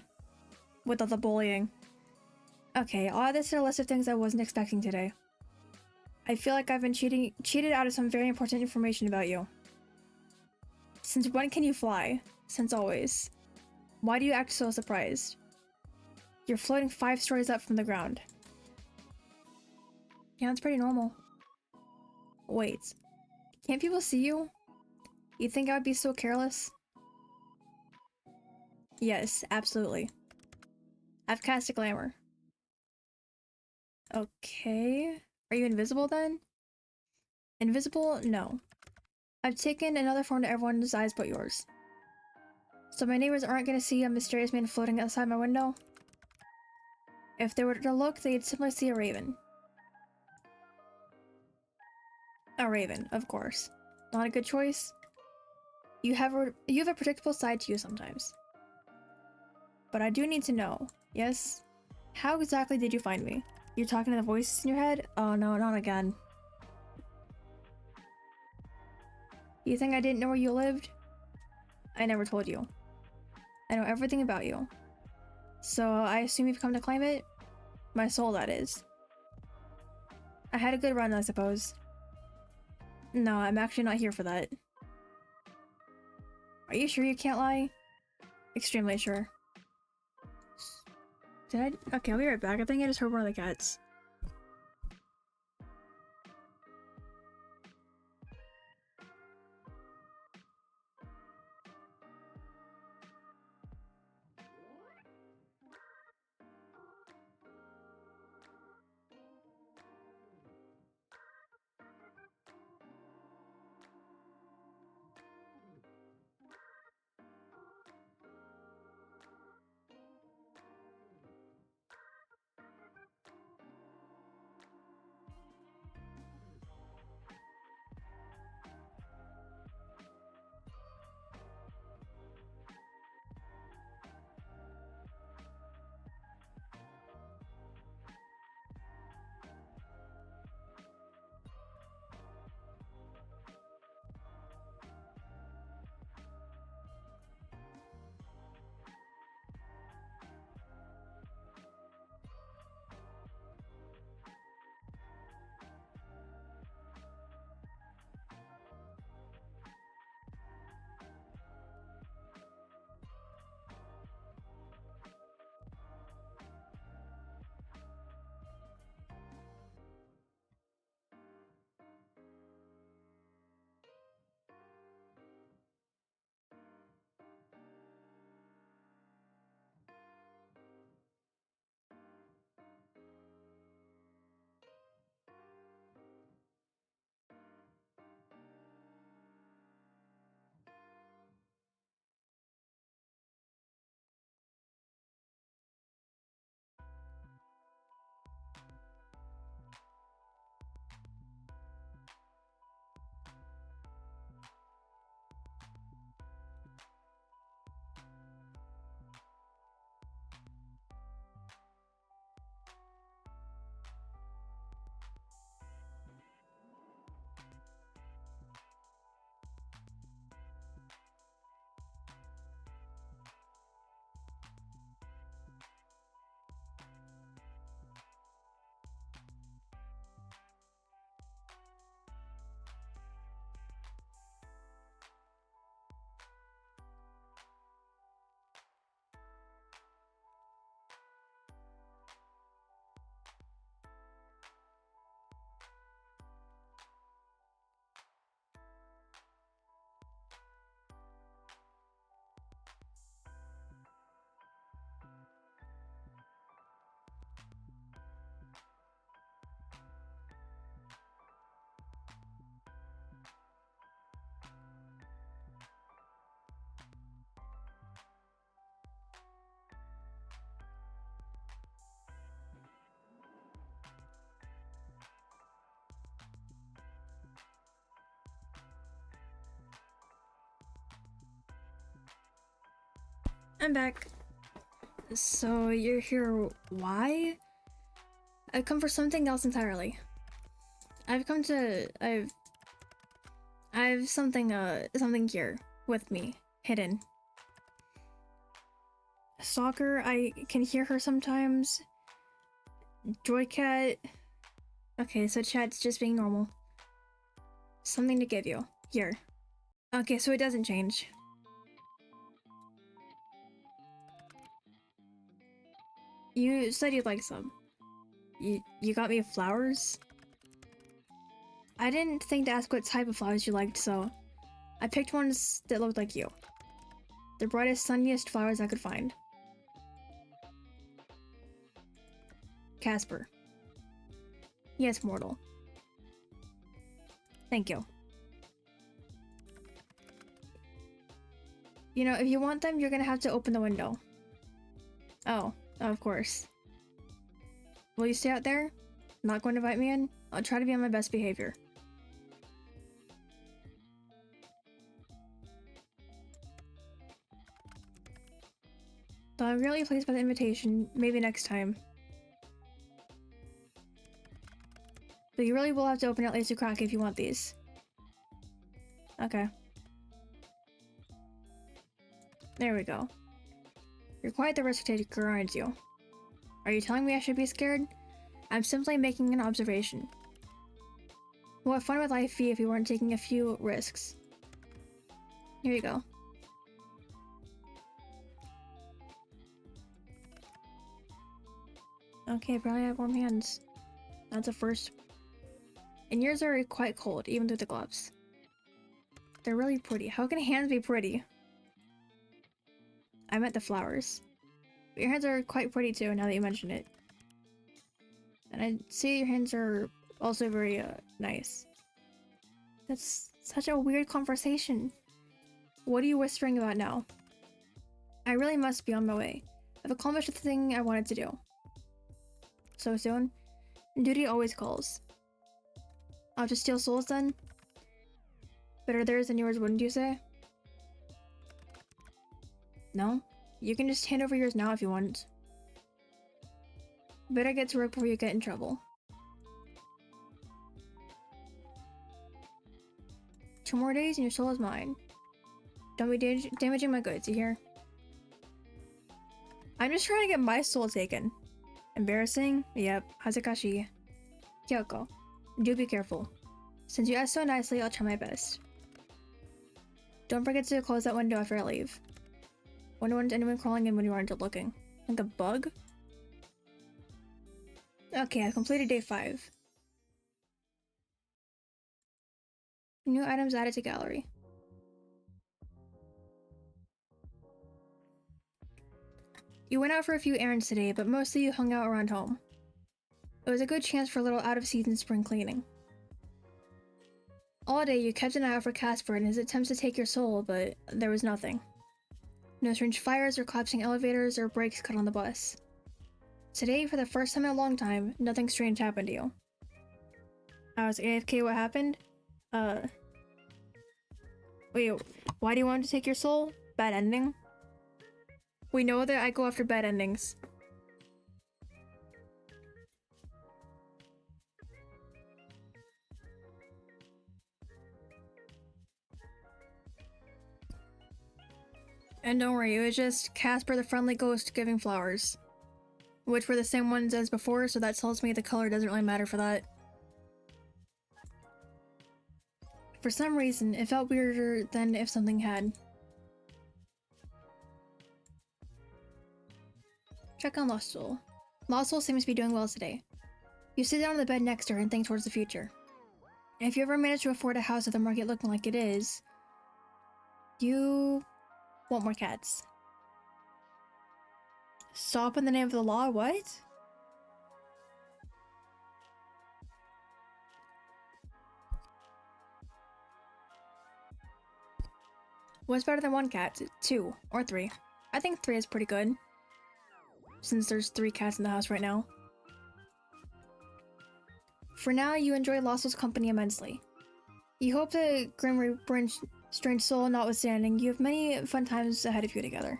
With all the bullying. Okay, I'll add this to the list of things I wasn't expecting today. I feel like I've been cheated out of some very important information about you. Since when can you fly? Since always. Why do you act so surprised? You're floating 5 stories up from the ground. Yeah, that's pretty normal. Wait. Can't people see you? You think I would be so careless? Yes, absolutely. I've cast a glamour. Okay. Are you invisible then? Invisible? No. I've taken another form to everyone's eyes but yours. So my neighbors aren't gonna see a mysterious man floating outside my window? If they were to look, they'd simply see a raven. A raven, of course. Not a good choice. You have a predictable side to you sometimes. But I do need to know, yes? How exactly did you find me? You're talking to the voices in your head? Oh no, not again. You think I didn't know where you lived? I never told you. I know everything about you. So I assume you've come to claim it? My soul, that is. I had a good run, I suppose. No, I'm actually not here for that. Are you sure you can't lie? Extremely sure. Did I? Okay, I'll be right back. I think I just heard one of the cats. I'm back. So you're here, why? I've come for something else entirely. I've something here with me, hidden. Stalker, I can hear her sometimes. Joycat. Okay, so chat's just being normal. Something to give you. Here. Okay, so it doesn't change. You said you'd like some. You got me flowers? I didn't think to ask what type of flowers you liked, so I picked ones that looked like you. The brightest, sunniest flowers I could find. Casper. Yes, mortal. Thank you. You know, if you want them, you're gonna have to open the window. Oh, of course. Will you stay out there? Not going to invite me in? I'll try to be on my best behavior. Though I'm really pleased by the invitation, maybe next time. But you really will have to open at least a crack if you want these. Okay. There we go. You're quite the risk taker, aren't you? Are you telling me I should be scared? I'm simply making an observation. What fun would life be if we weren't taking a few risks? Here you go. Okay, apparently I have warm hands. That's a first. And yours are quite cold, even through the gloves. They're really pretty. How can hands be pretty? I meant the flowers. But your hands are quite pretty too, now that you mention it. And I see your hands are also very, nice. That's such a weird conversation. What are you whispering about now? I really must be on my way. I've accomplished the thing I wanted to do. So soon? Duty always calls. I'll just steal souls then? Better theirs than yours, wouldn't you say? No? You can just hand over yours now if you want. Better get to work before you get in trouble. 2 more days and your soul is mine. Don't be damaging my goods, you hear? I'm just trying to get my soul taken. Embarrassing? Yep. Hazukashii. Kiyoko. Do be careful. Since you asked so nicely, I'll try my best. Don't forget to close that window after I leave. Wouldn't want anyone crawling in when you aren't looking. Like a bug? Okay, I've completed day 5. New items added to gallery. You went out for a few errands today, but mostly you hung out around home. It was a good chance for a little out-of-season spring cleaning. All day you kept an eye out for Casper and his attempts to take your soul, but there was nothing. No strange fires or collapsing elevators or brakes cut on the bus. Today, for the first time in a long time, nothing strange happened to you. I was AFK, what happened? Wait, why do you want to take your soul? Bad ending? We know that I go after bad endings. And don't worry, it was just Casper the friendly ghost giving flowers. Which were the same ones as before, so that tells me the color doesn't really matter for that. For some reason, it felt weirder than if something had. Check on Lost Soul. Lost Soul seems to be doing well today. You sit down on the bed next to her and think towards the future. And if you ever manage to afford a house with the market looking like it is, you want more cats. Stop in the name of the law? What? What's better than 1 cat? 2 or 3? I think 3 is pretty good. Since there's 3 cats in the house right now. For now, you enjoy Lost Soul's company immensely. You hope that Grim Reaper and Strange Soul notwithstanding, you have many fun times ahead of you together.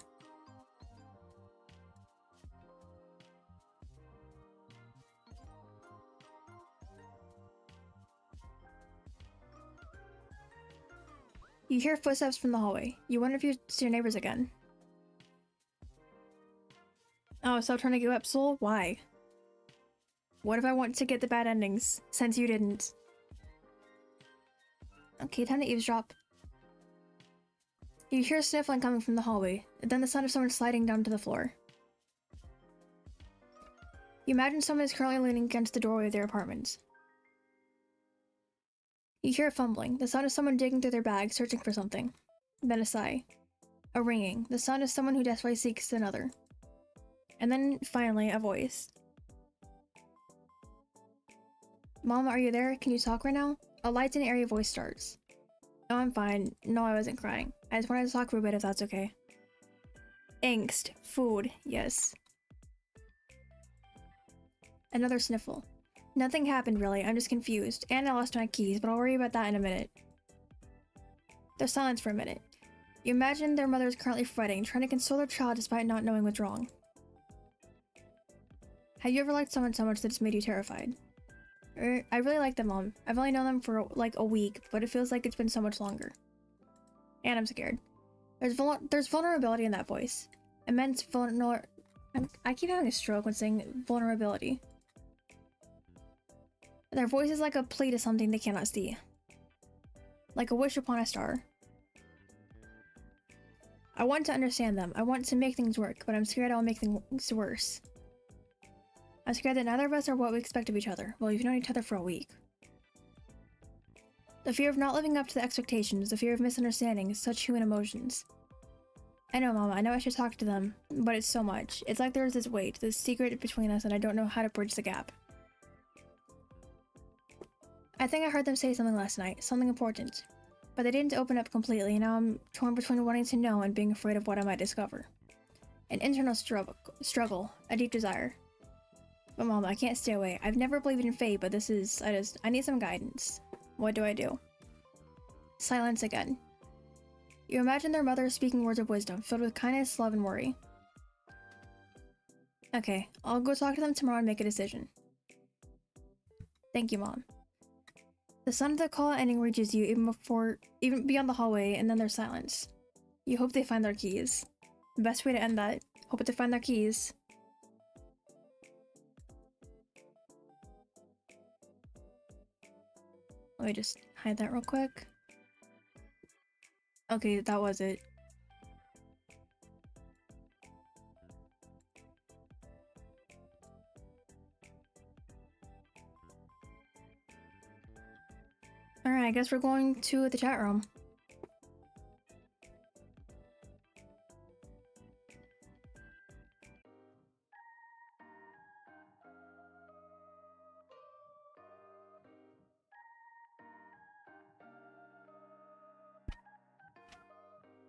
You hear footsteps from the hallway. You wonder if you see your neighbors again. Oh, stop trying to give up, Soul? Why? What if I want to get the bad endings, since you didn't? Okay, time to eavesdrop. You hear sniffling coming from the hallway, and then the sound of someone sliding down to the floor. You imagine someone is currently leaning against the doorway of their apartment. You hear fumbling, the sound of someone digging through their bag, searching for something. Then a sigh. A ringing, the sound of someone who desperately seeks another. And then, finally, a voice. Mom, are you there? Can you talk right now? A light and airy voice starts. No, I'm fine. No, I wasn't crying. I just wanted to talk for a bit if that's okay. Angst. Food. Yes. Another sniffle. Nothing happened really, I'm just confused. And I lost my keys, but I'll worry about that in a minute. There's silence for a minute. You imagine their mother is currently fretting, trying to console their child despite not knowing what's wrong. Have you ever liked someone so much that it's made you terrified? I really like them, Mom. I've only known them for like a week, but it feels like it's been so much longer. And I'm scared. There's vulnerability in that voice. Immense I keep having a stroke when saying vulnerability. Their voice is like a plea to something they cannot see. Like a wish upon a star. I want to understand them. I want to make things work, but I'm scared I'll make things worse. I'm scared that neither of us are what we expect of each other. Well, we've known each other for a week. The fear of not living up to the expectations, the fear of misunderstanding, such human emotions. I know, Mama, I know I should talk to them, but it's so much. It's like there's this weight, this secret between us, and I don't know how to bridge the gap. I think I heard them say something last night, something important. But they didn't open up completely, and now I'm torn between wanting to know and being afraid of what I might discover. An internal struggle, a deep desire. But Mom, I can't stay away. I've never believed in fate, but I need some guidance. What do I do? Silence again. You imagine their mother speaking words of wisdom, filled with kindness, love, and worry. Okay, I'll go talk to them tomorrow and make a decision. Thank you, Mom. The sound of the call ending reaches you even beyond the hallway, and then there's silence. You hope they find their keys. The best way to end that. Hope they find their keys. Let me just hide that real quick. Okay, that was it. Alright, I guess we're going to the chat room.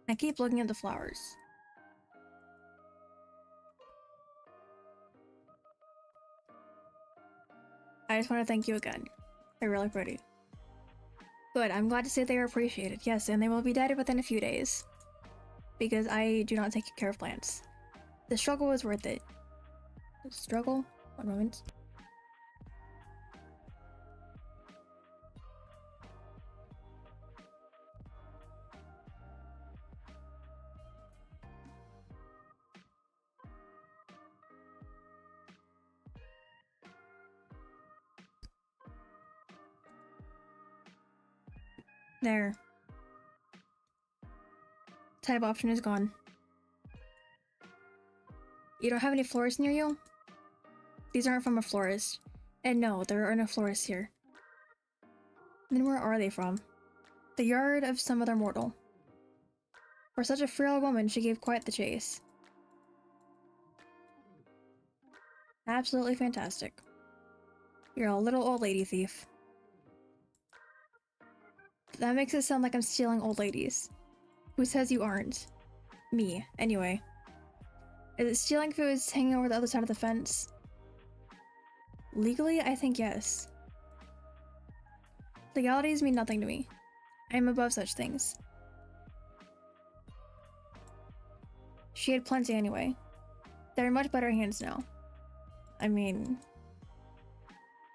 I keep looking at the flowers. I just want to thank you again. They're really pretty. Good, I'm glad to say they are appreciated. Yes, and they will be dead within a few days. Because I do not take care of plants. The struggle was worth it. The struggle? One moment. There. Type option is gone. You don't have any florists near you? These aren't from a florist. And no, there are no florists here. Then where are they from? The yard of some other mortal. For such a frail woman, she gave quite the chase. Absolutely fantastic. You're a little old lady thief. That makes it sound like I'm stealing old ladies. Who says you aren't? Me, anyway. Is it stealing if it was hanging over the other side of the fence? Legally, I think yes. Legalities mean nothing to me. I am above such things. She had plenty anyway. They're in much better hands now. I mean...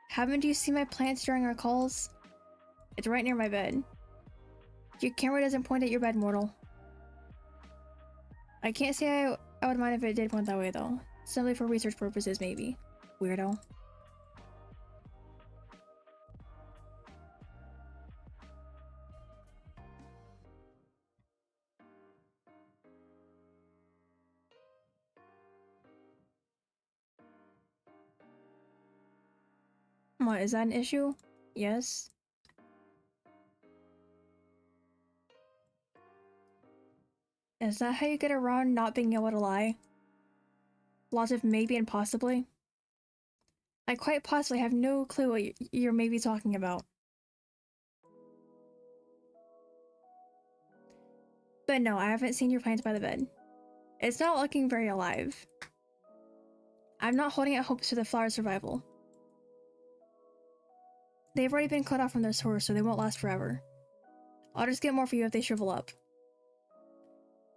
Haven't you seen my plants during our calls? It's right near my bed. Your camera doesn't point at your bed, mortal. I can't say I would mind if it did point that way, though. Simply for research purposes, maybe. Weirdo. What, is that an issue? Yes. Is that how you get around not being able to lie? Lots of maybe and possibly? I quite possibly have no clue what you're maybe talking about. But no, I haven't seen your plants by the bed. It's not looking very alive. I'm not holding out hopes for the flower's survival. They've already been cut off from their source, so they won't last forever. I'll just get more for you if they shrivel up.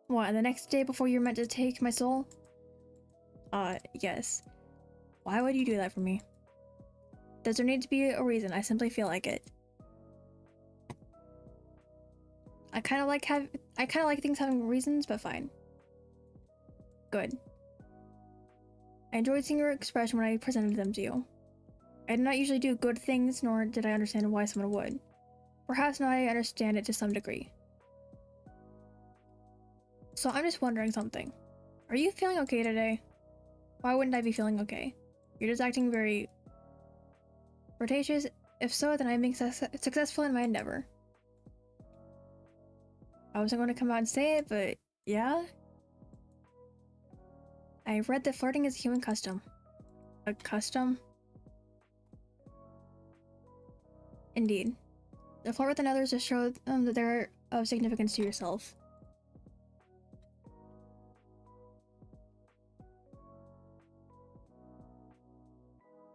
What, the next day before you're meant to take my soul? Yes. Why would you do that for me? Does there need to be a reason? I simply feel like it. I kind of like things having reasons, but fine. Good. I enjoyed seeing your expression when I presented them to you. I did not usually do good things, nor did I understand why someone would. Perhaps now I understand it to some degree. So I'm just wondering something. Are you feeling okay today? Why wouldn't I be feeling okay? You're just acting very flirtatious. If so, then I'm being successful in my endeavor. I wasn't going to come out and say it, but yeah. I've read that flirting is a human custom. A custom? Indeed. To flirt with another is to show that they're of significance to yourself.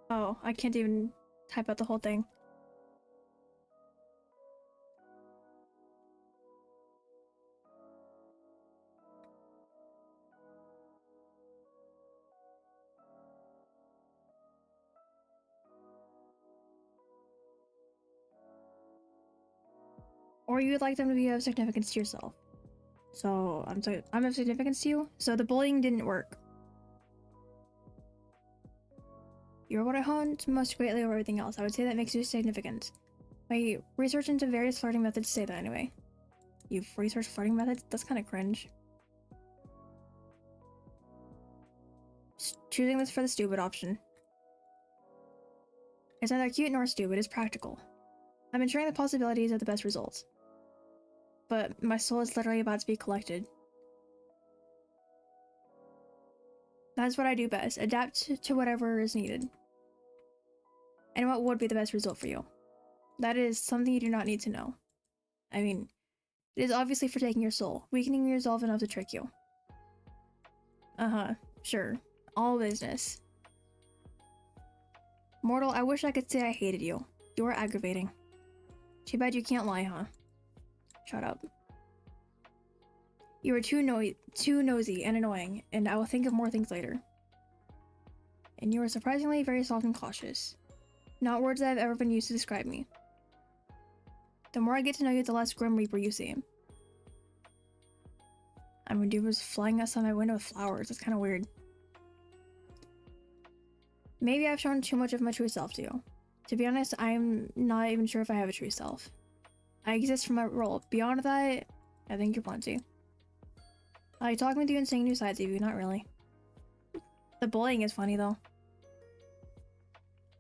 Oh, I can't even type out the whole thing. Or you'd like them to be of significance to yourself. So, I'm of significance to you? So the bullying didn't work. You're what I honed most greatly over everything else. I would say that makes you significant. My research into various flirting methods say that anyway. You've researched flirting methods? That's kind of cringe. Choosing this for the stupid option. It's neither cute nor stupid, it's practical. I'm ensuring the possibilities of the best results. But my soul is literally about to be collected. That's what I do best. Adapt to whatever is needed. And what would be the best result for you? That is something you do not need to know. I mean, it is obviously for taking your soul, weakening your resolve enough to trick you. Sure. All business. Mortal, I wish I could say I hated you. You are aggravating. Too bad you can't lie, huh? Shut up. You are too nosy and annoying, and I will think of more things later. And you are surprisingly very soft and cautious. Not words that have ever been used to describe me. The more I get to know you, the less Grim Reaper you seem. I mean, dude was flying outside my window with flowers. That's kind of weird. Maybe I've shown too much of my true self to you. To be honest, I'm not even sure if I have a true self. I exist for my role. Beyond that, I think you're plenty. I like talking with you and seeing new sides of you, not really. The bullying is funny though.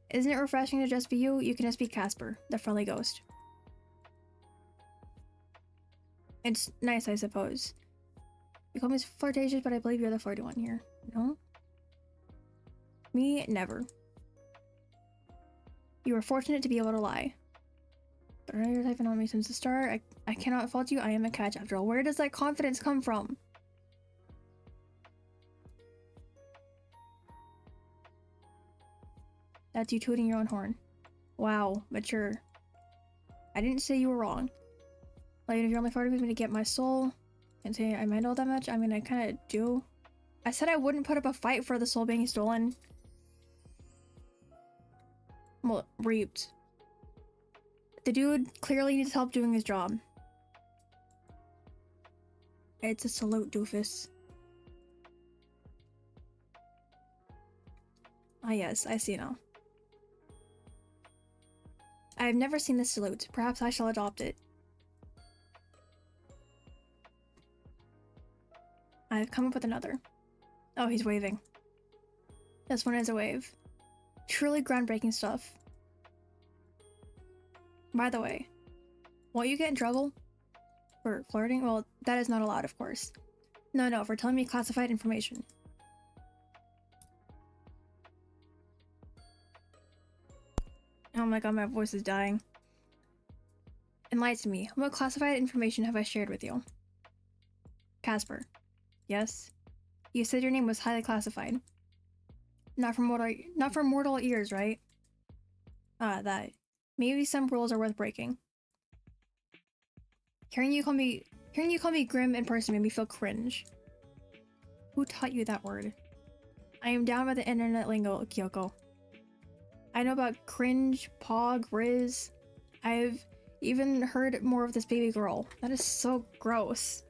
Isn't it refreshing to just be you? You can just be Casper, the friendly ghost. It's nice, I suppose. You call me flirtatious, but I believe you're the flirty one here. No? Me, never. You are fortunate to be able to lie. But I know you're typing on me since the start. I cannot fault you. I am a catch after all. Where does that confidence come from? That's you tooting your own horn. Wow, mature. I didn't say you were wrong. Like, if you're only flirting with me to get my soul and say I mind all that much, I mean, I kind of do. I said I wouldn't put up a fight for the soul being stolen. Well, reaped. The dude clearly needs help doing his job. It's a salute, doofus. Ah yes, I see now. I have never seen this salute. Perhaps I shall adopt it. I have come up with another. Oh, he's waving. This one is a wave. Truly groundbreaking stuff. By the way, won't you get in trouble? For flirting? Well, that is not allowed, of course. No, for telling me classified information. Oh my god, my voice is dying. Enlighten me. What classified information have I shared with you? Casper. Yes? You said your name was highly classified. Not for mortal ears, right? Ah, that. Maybe some rules are worth breaking. Hearing you call me grim in person made me feel cringe. Who taught you that word? I am down with the internet lingo, Kiyoko. I know about cringe, pog, riz. I've even heard more of this baby girl. That is so gross.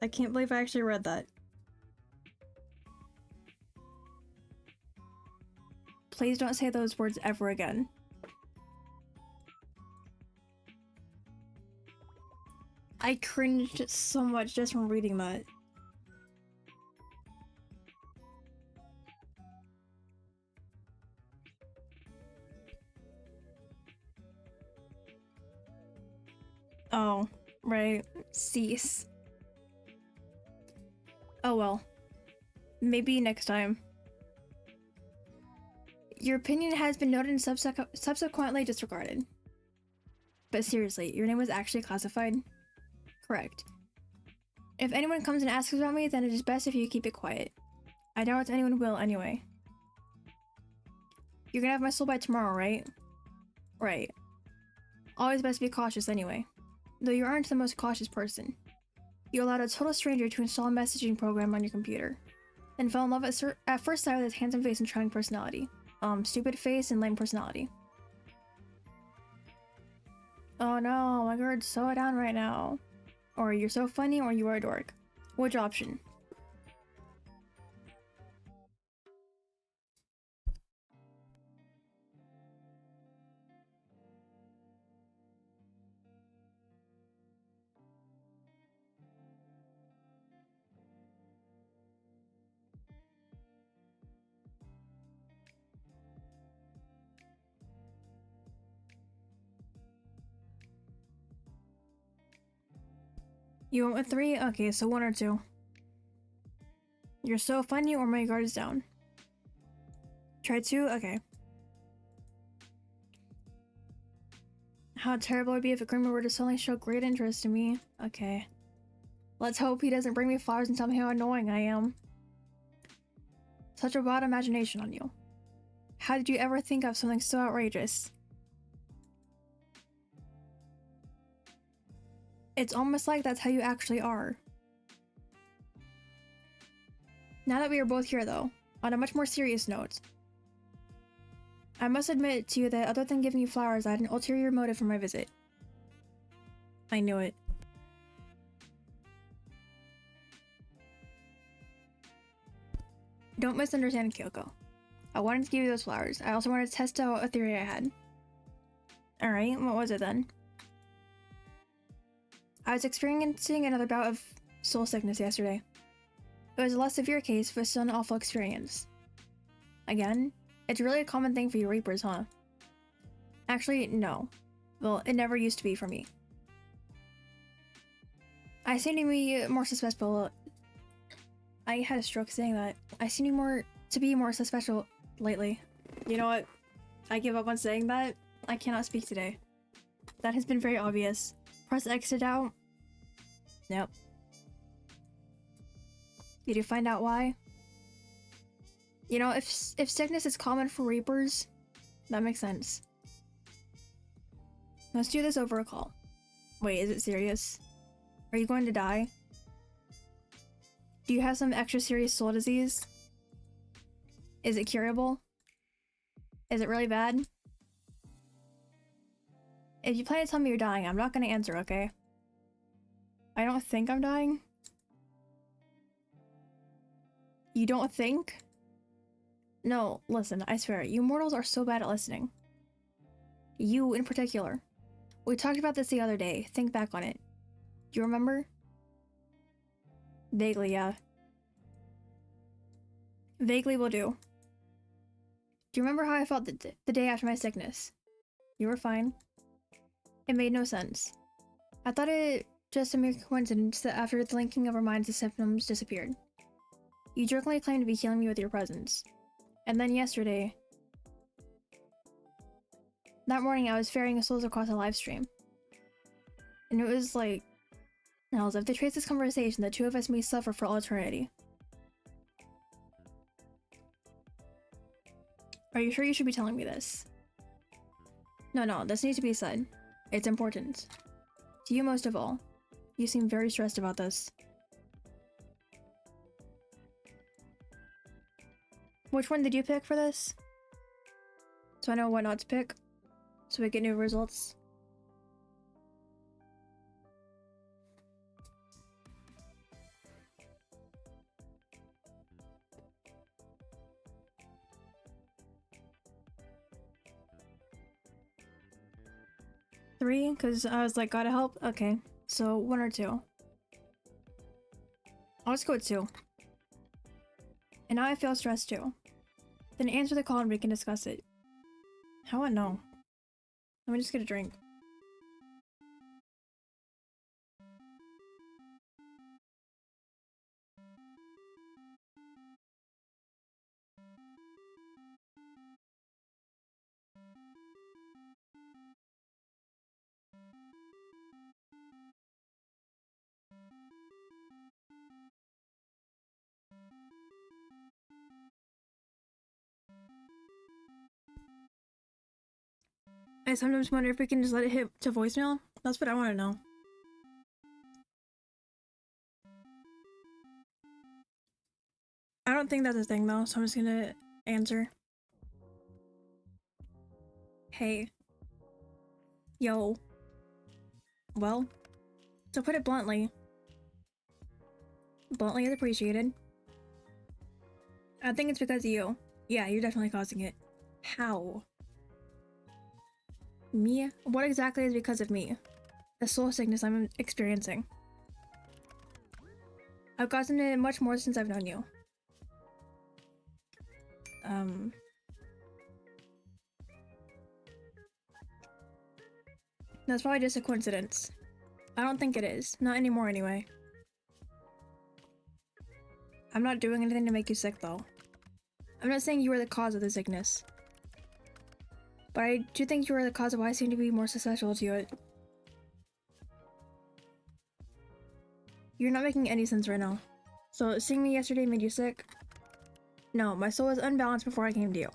I can't believe I actually read that. Please don't say those words ever again. I cringed so much just from reading that. Oh, right. Cease. Oh well. Maybe next time. Your opinion has been noted and subsequently disregarded. But seriously, your name was actually classified? Correct. If anyone comes and asks about me, then it is best if you keep it quiet. I doubt anyone will anyway. You're gonna have my soul by tomorrow, right? Right. Always best to be cautious anyway. Though you aren't the most cautious person. You allowed a total stranger to install a messaging program on your computer. Then fell in love at first sight with his handsome face and charming personality. Stupid face and lame personality. Oh no, my guard's so down right now. Or you're so funny or you are a dork. Which option? You went with 3? Okay, so 1 or 2. You're so funny or my guard is down. Try 2? Okay. How terrible it would be if a Grimmer were to suddenly show great interest in me. Okay. Let's hope he doesn't bring me flowers and tell me how annoying I am. Such a wild imagination on you. How did you ever think of something so outrageous? It's almost like that's how you actually are. Now that we are both here though, on a much more serious note, I must admit to you that other than giving you flowers, I had an ulterior motive for my visit. I knew it. Don't misunderstand, Kiyoko. I wanted to give you those flowers. I also wanted to test out a theory I had. Alright, what was it then? I was experiencing another bout of soul sickness yesterday. It was a less severe case, but still an awful experience. Again? It's really a common thing for you Reapers, huh? Actually, no. Well, it never used to be for me. I seem to be more suspectful. I had a stroke saying that. I seem to be more suspectful lately. You know what? I give up on saying that. I cannot speak today. That has been very obvious. Press exit out. Nope. Did you find out why? You know, if sickness is common for Reapers, that makes sense. Let's do this over a call. Wait, is it serious? Are you going to die? Do you have some extra serious soul disease? Is it curable? Is it really bad? If you plan to tell me you're dying, I'm not gonna answer, okay? I don't think I'm dying. You don't think? No, listen, I swear, you mortals are so bad at listening. You in particular. We talked about this the other day. Think back on it. Do you remember? Vaguely, yeah. Vaguely will do. Do you remember how I felt the day after my sickness? You were fine. It made no sense. I thought it just a mere coincidence that after the linking of our minds the symptoms disappeared. You jokingly claimed to be healing me with your presence. And then yesterday... That morning I was ferrying a souls across a live stream. And it was like... Now, as if they trace this conversation, the two of us may suffer for all eternity. Are you sure you should be telling me this? No, this needs to be said. It's important. To you most of all. You seem very stressed about this. Which one did you pick for this? So I know what not to pick. So we get new results. Three, because I was like, gotta help? Okay, so 1 or 2. I'll just go with 2. And now I feel stressed too. Then answer the call and we can discuss it. How about no? Let me just get a drink. I sometimes wonder if we can just let it hit to voicemail. That's what I want to know. I don't think that's a thing though, so I'm just gonna answer. Hey. Yo. Well, to put it bluntly is appreciated. I think it's because of you. Yeah, you're definitely causing it. How? Me? What exactly is because of me? The soul sickness I'm experiencing. I've gotten it much more since I've known you. That's probably just a coincidence. I don't think it is. Not anymore anyway. I'm not doing anything to make you sick though. I'm not saying you were the cause of the sickness. But I do think you are the cause of why I seem to be more susceptible to it. You're not making any sense right now. So, seeing me yesterday made you sick? No, my soul was unbalanced before I came to you.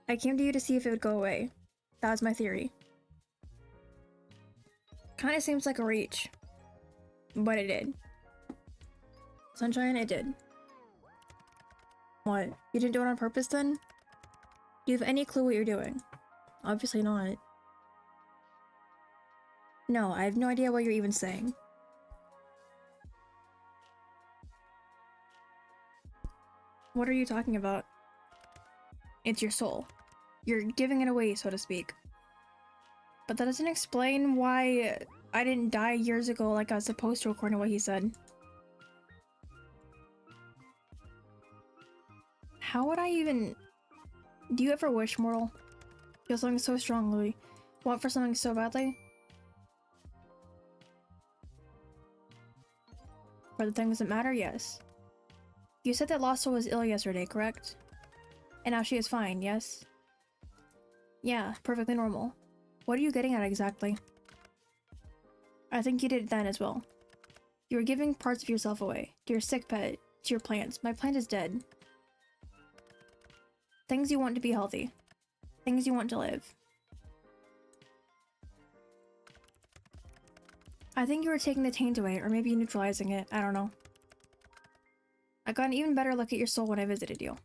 I came to you to see if it would go away. That was my theory. Kinda seems like a reach. But it did. Sunshine, it did. What? You didn't do it on purpose then? Do you have any clue what you're doing? Obviously not. No, I have no idea what you're even saying. What are you talking about? It's your soul. You're giving it away, so to speak. But that doesn't explain why I didn't die years ago like I was supposed to according to what he said. How would I even... Do you ever wish, mortal? Feel something so strongly? Want for something so badly? For the things that matter, yes. You said that Lost Soul was ill yesterday, correct? And now she is fine, yes? Yeah, perfectly normal. What are you getting at exactly? I think you did it then as well. You were giving parts of yourself away. To your sick pet, to your plants. My plant is dead. Things you want to be healthy. Things you want to live. I think you were taking the taint away, or maybe neutralizing it, I don't know. I got an even better look at your soul when I visited you.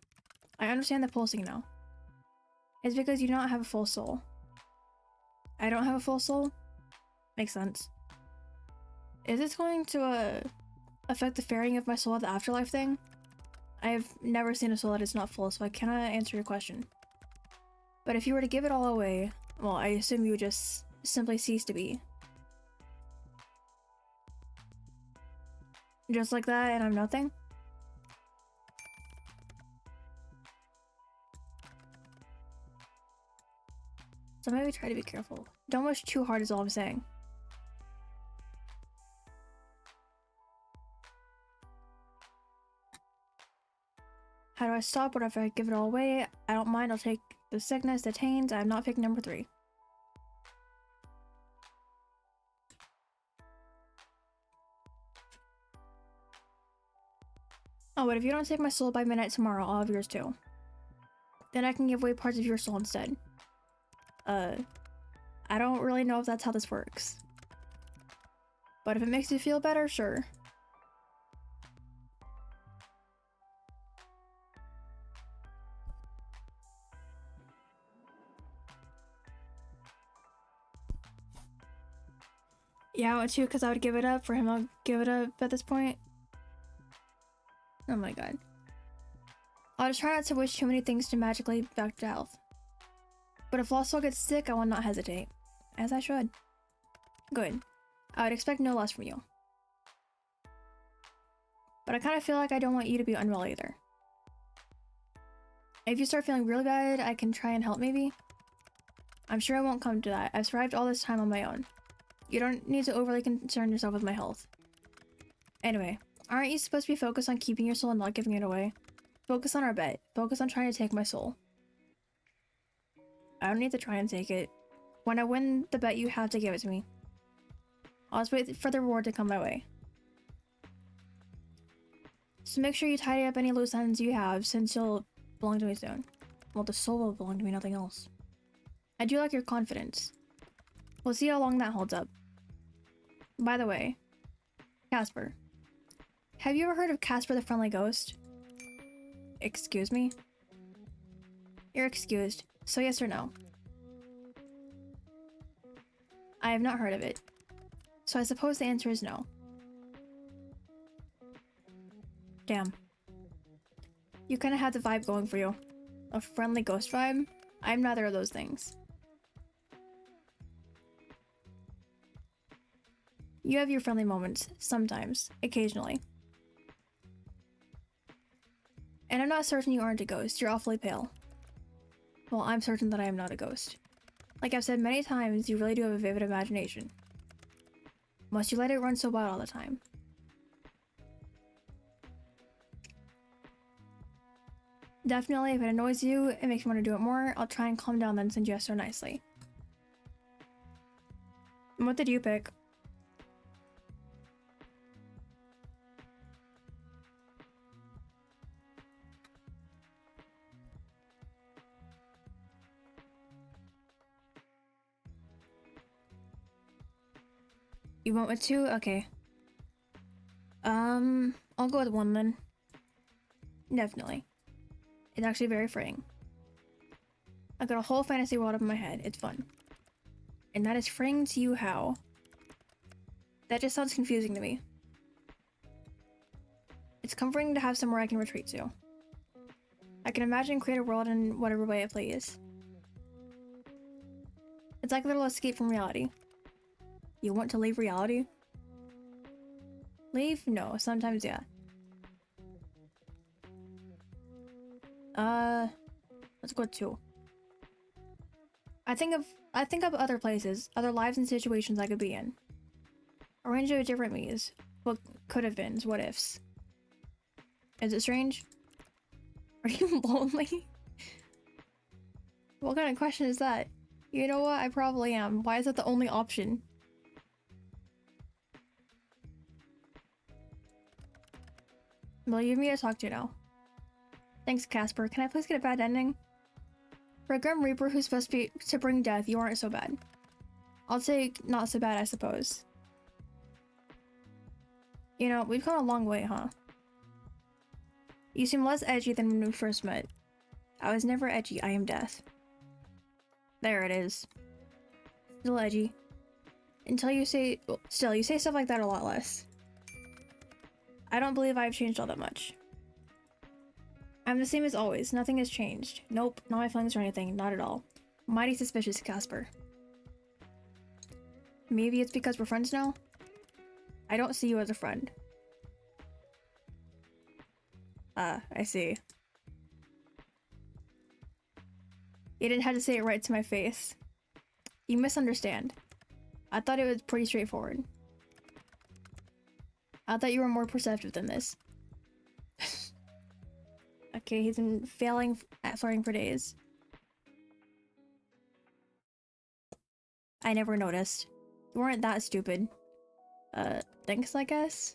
I understand the pulsing now. It's because you do not have a full soul. I don't have a full soul? Makes sense. Is this going to, affect the ferrying of my soul at the afterlife thing? I've never seen a soul that is not full, so I cannot answer your question. But if you were to give it all away, well, I assume you would just simply cease to be. Just like that, and I'm nothing? So maybe try to be careful. Don't wish too hard is all I'm saying. How do I stop? What if I give it all away? I don't mind, I'll take the sickness, the taints. I'm not picking number 3. Oh, but if you don't take my soul by midnight tomorrow, I'll have yours too. Then I can give away parts of your soul instead. I don't really know if that's how this works. But if it makes you feel better, sure. Yeah, I would too, because I would give it up. For him, I'll give it up at this point. Oh my god. I'll just try not to wish too many things to magically back to health. But if Lost Soul gets sick, I will not hesitate. As I should. Good. I would expect no less from you. But I kind of feel like I don't want you to be unwell either. If you start feeling really bad, I can try and help maybe. I'm sure I won't come to that. I've survived all this time on my own. You don't need to overly concern yourself with my health. Anyway, aren't you supposed to be focused on keeping your soul and not giving it away? Focus on our bet. Focus on trying to take my soul. I don't need to try and take it. When I win the bet, you have to give it to me. I'll just wait for the reward to come my way. So make sure you tidy up any loose ends you have, since you'll belong to me soon. Well, the soul will belong to me, nothing else. I do like your confidence. We'll see how long that holds up. By the way, Casper. Have you ever heard of Casper the Friendly Ghost? Excuse me? You're excused. So yes or no? I have not heard of it. So I suppose the answer is no. Damn. You kind of have the vibe going for you. A friendly ghost vibe? I'm neither of those things. You have your friendly moments, sometimes, occasionally. And I'm not certain you aren't a ghost, you're awfully pale. Well, I'm certain that I am not a ghost. Like I've said many times, you really do have a vivid imagination. Must you let it run so wild all the time? Definitely, if it annoys you, it makes you want to do it more, I'll try and calm down then since you asked so nicely. And what did you pick? You went with 2? Okay. I'll go with 1 then. Definitely. It's actually very freeing. I got a whole fantasy world up in my head. It's fun. And that is freeing to you how? That just sounds confusing to me. It's comforting to have somewhere I can retreat to. I can imagine and create a world in whatever way I please. It's like a little escape from reality. You want to leave reality? Leave? No, sometimes yeah. Let's go 2. I think of other places, other lives and situations I could be in. A range of different me's. What could have been, what ifs. Is it strange? Are you lonely? What kind of question is that? You know what? I probably am. Why is that the only option? Well, you have me to talk to now. Thanks, Casper. Can I please get a bad ending? For a Grim Reaper who's supposed to bring death, you aren't so bad. I'll take not so bad, I suppose. You know, we've come a long way, huh? You seem less edgy than when we first met. I was never edgy, I am death. There it is. Still edgy. Until you say- well, still, you say stuff like that a lot less. I don't believe I've changed all that much. I'm the same as always. Nothing has changed. Nope, not my feelings or anything. Not at all. Mighty suspicious, Casper. Maybe it's because we're friends now? I don't see you as a friend. Ah, I see. You didn't have to say it right to my face. You misunderstand. I thought it was pretty straightforward. I thought you were more perceptive than this. Okay, he's been failing at flirting for days. I never noticed. You weren't that stupid. Thanks, I guess?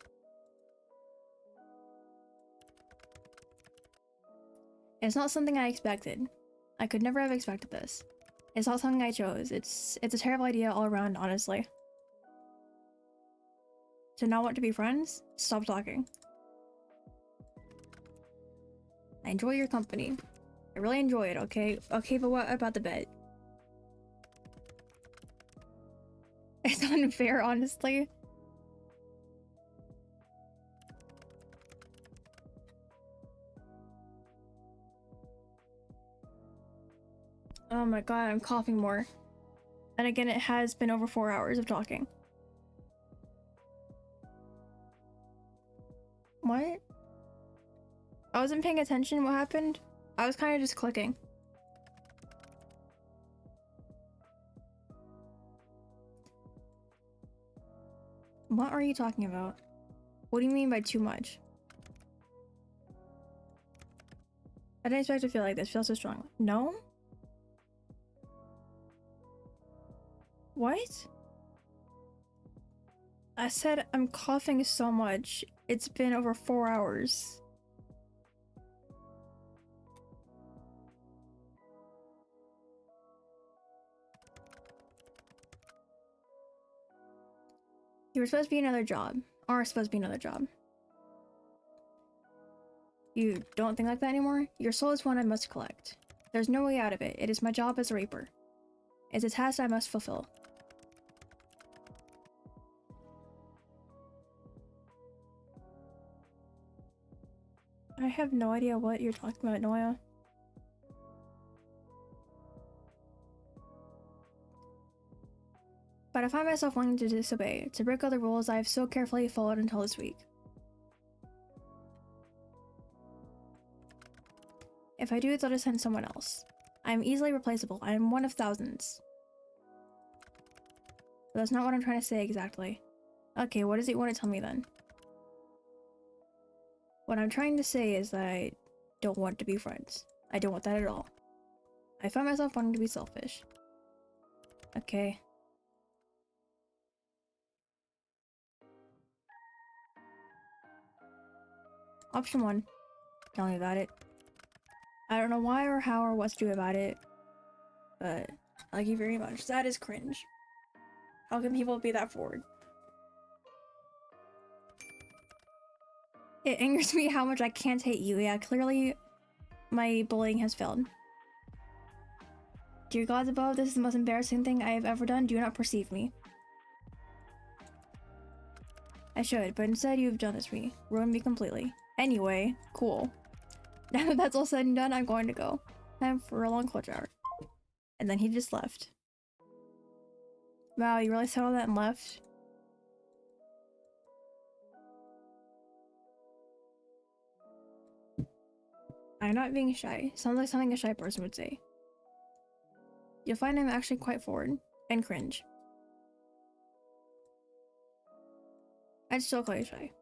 It's not something I expected. I could never have expected this. It's not something I chose. It's a terrible idea all around, honestly. To not want to be friends? Stop talking. I enjoy your company. I really enjoy it, okay? Okay, but what about the bed? It's unfair, honestly. Oh my god, I'm coughing more. And again, it has been over 4 hours of talking. What? I wasn't paying attention. What happened? I was kind of just clicking. What are you talking about? What do you mean by too much? I didn't expect to feel like this. Feel so strong. No? What? I said I'm coughing so much. It's been over 4 hours. You were supposed to be another job. Are supposed to be another job. You don't think like that anymore? Your soul is one I must collect. There's no way out of it. It is my job as a reaper. It's a task I must fulfill. I have no idea what you're talking about, Noya. But I find myself wanting to disobey, to break all the rules I have so carefully followed until this week. If I do, they'll just send someone else. I am easily replaceable. I am one of thousands. But that's not what I'm trying to say exactly. Okay, what does it want to tell me then? What I'm trying to say is that I don't want to be friends. I don't want that at all. I find myself wanting to be selfish. Okay. Option 1. Tell me about it. I don't know why or how or what to do about it, but thank you very much. That is cringe. How can people be that forward? It angers me how much I can't hate you. Yeah, clearly my bullying has failed. Dear gods above, this is the most embarrassing thing I have ever done. Do not perceive me. I should, but instead you've done this to me. Ruined me completely. Anyway, cool. Now that that's all said and done, I'm going to go. Time for a long clutch hour. And then he just left. Wow, you really said all that and left? I'm not being shy. Sounds like something a shy person would say. You'll find I'm actually quite forward. And cringe. I'd still call you shy.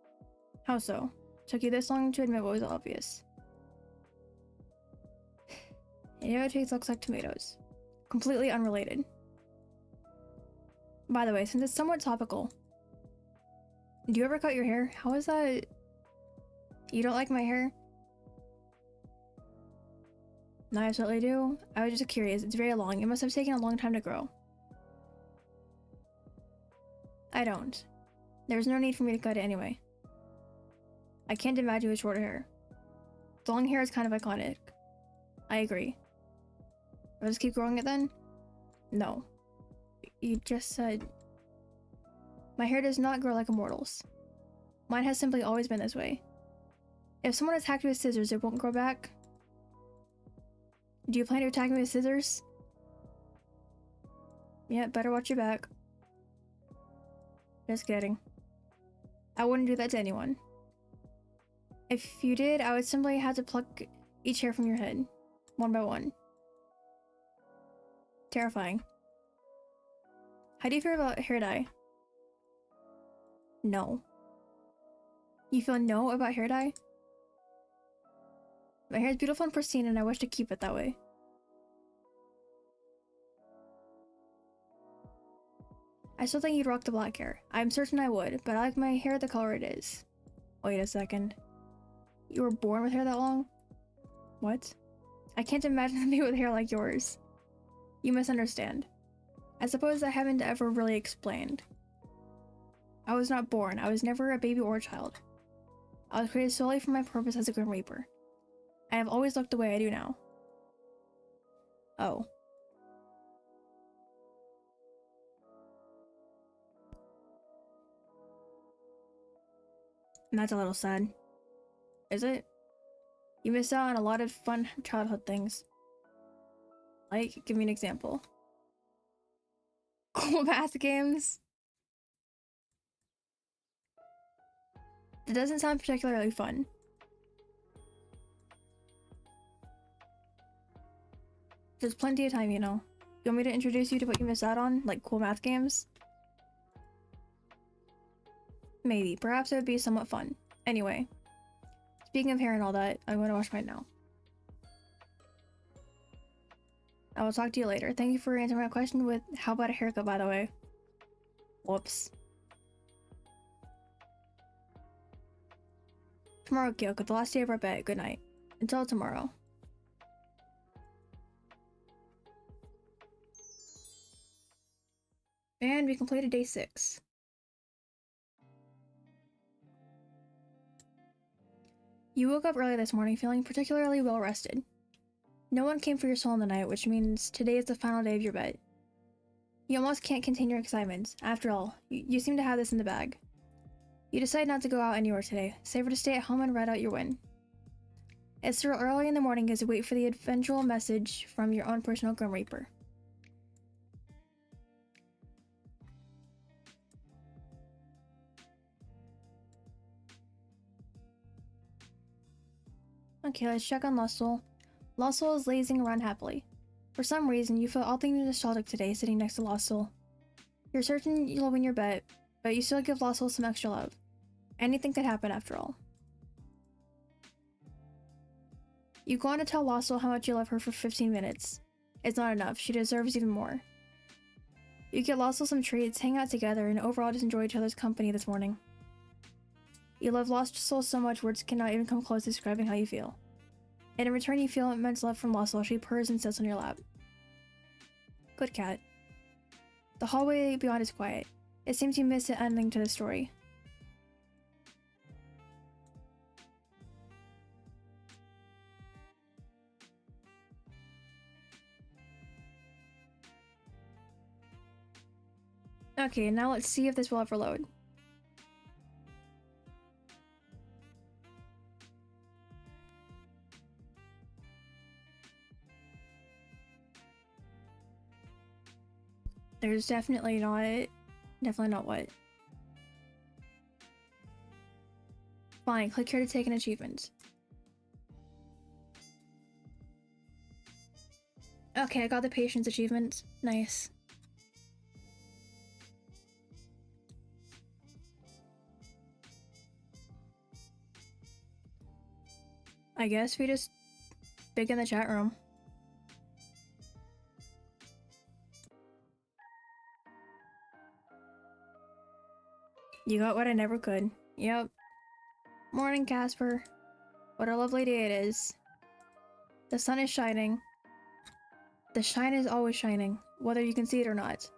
How so? Took you this long to admit what was obvious. Tomato taste looks like tomatoes. Completely unrelated. By the way, since it's somewhat topical, do you ever cut your hair? How is that? You don't like my hair? No, I absolutely do. I was just curious. It's very long. It must have taken a long time to grow. I don't. There's no need for me to cut it anyway. I can't imagine with shorter hair. The long hair is kind of iconic. I agree. I'll just keep growing it then? No. You just said... My hair does not grow like a mortal's. Mine has simply always been this way. If someone attacked you with scissors, it won't grow back. Do you plan to attack me with scissors? Yeah, better watch your back. Just kidding. I wouldn't do that to anyone. If you did, I would simply have to pluck each hair from your head, one by one. Terrifying. How do you feel about hair dye? No. You feel no about hair dye? My hair is beautiful and pristine and I wish to keep it that way. I still think you'd rock the black hair. I'm certain I would, but I like my hair the color it is. Wait a second. You were born with hair that long? What? I can't imagine me with hair like yours. You misunderstand. I suppose I haven't ever really explained. I was not born. I was never a baby or a child. I was created solely for my purpose as a Grim Reaper. I have always looked the way I do now. Oh. That's a little sad. Is it? You missed out on a lot of fun childhood things. Like, give me an example. Cool math games? That doesn't sound particularly fun. There's plenty of time, you know. You want me to introduce you to what you missed out on? Like cool math games? Maybe. Perhaps it would be somewhat fun. Anyway. Speaking of hair and all that, I'm going to wash mine now. I will talk to you later. Thank you for answering my question with how about a haircut, by the way. Whoops. Tomorrow, Kiyoko, the last day of our bet. Good night. Until tomorrow. And we completed day 6. You woke up early this morning feeling particularly well rested. No one came for your soul in the night, which means today is the final day of your bet. You almost can't contain your excitement. After all, you seem to have this in the bag. You decide not to go out anywhere today, save for to stay at home and ride out your win. It's still early in the morning as you wait for the eventual message from your own personal Grim Reaper. Okay, let's check on Lussel. Lussel is lazing around happily. For some reason, you feel oddly nostalgic today sitting next to Lussel. You're certain you'll win your bet, but you still give Lussel some extra love. Anything could happen after all. You go on to tell Lussel how much you love her for 15 minutes. It's not enough, she deserves even more. You get Lussel some treats, hang out together, and overall just enjoy each other's company this morning. You love Lussel so much words cannot even come close to describing how you feel. And in return you feel immense love from Lussel. She purrs and sits on your lap. Good cat. The hallway beyond is quiet. It seems you missed the ending to the story. Okay, now let's see if this will ever load. There's definitely not what. Fine, click here to take an achievement. Okay, I got the patience achievement. Nice. I guess we just begin the chat room. You got what I never could. Yep. Morning, Casper. What a lovely day it is. The sun is shining. The shine is always shining, whether you can see it or not.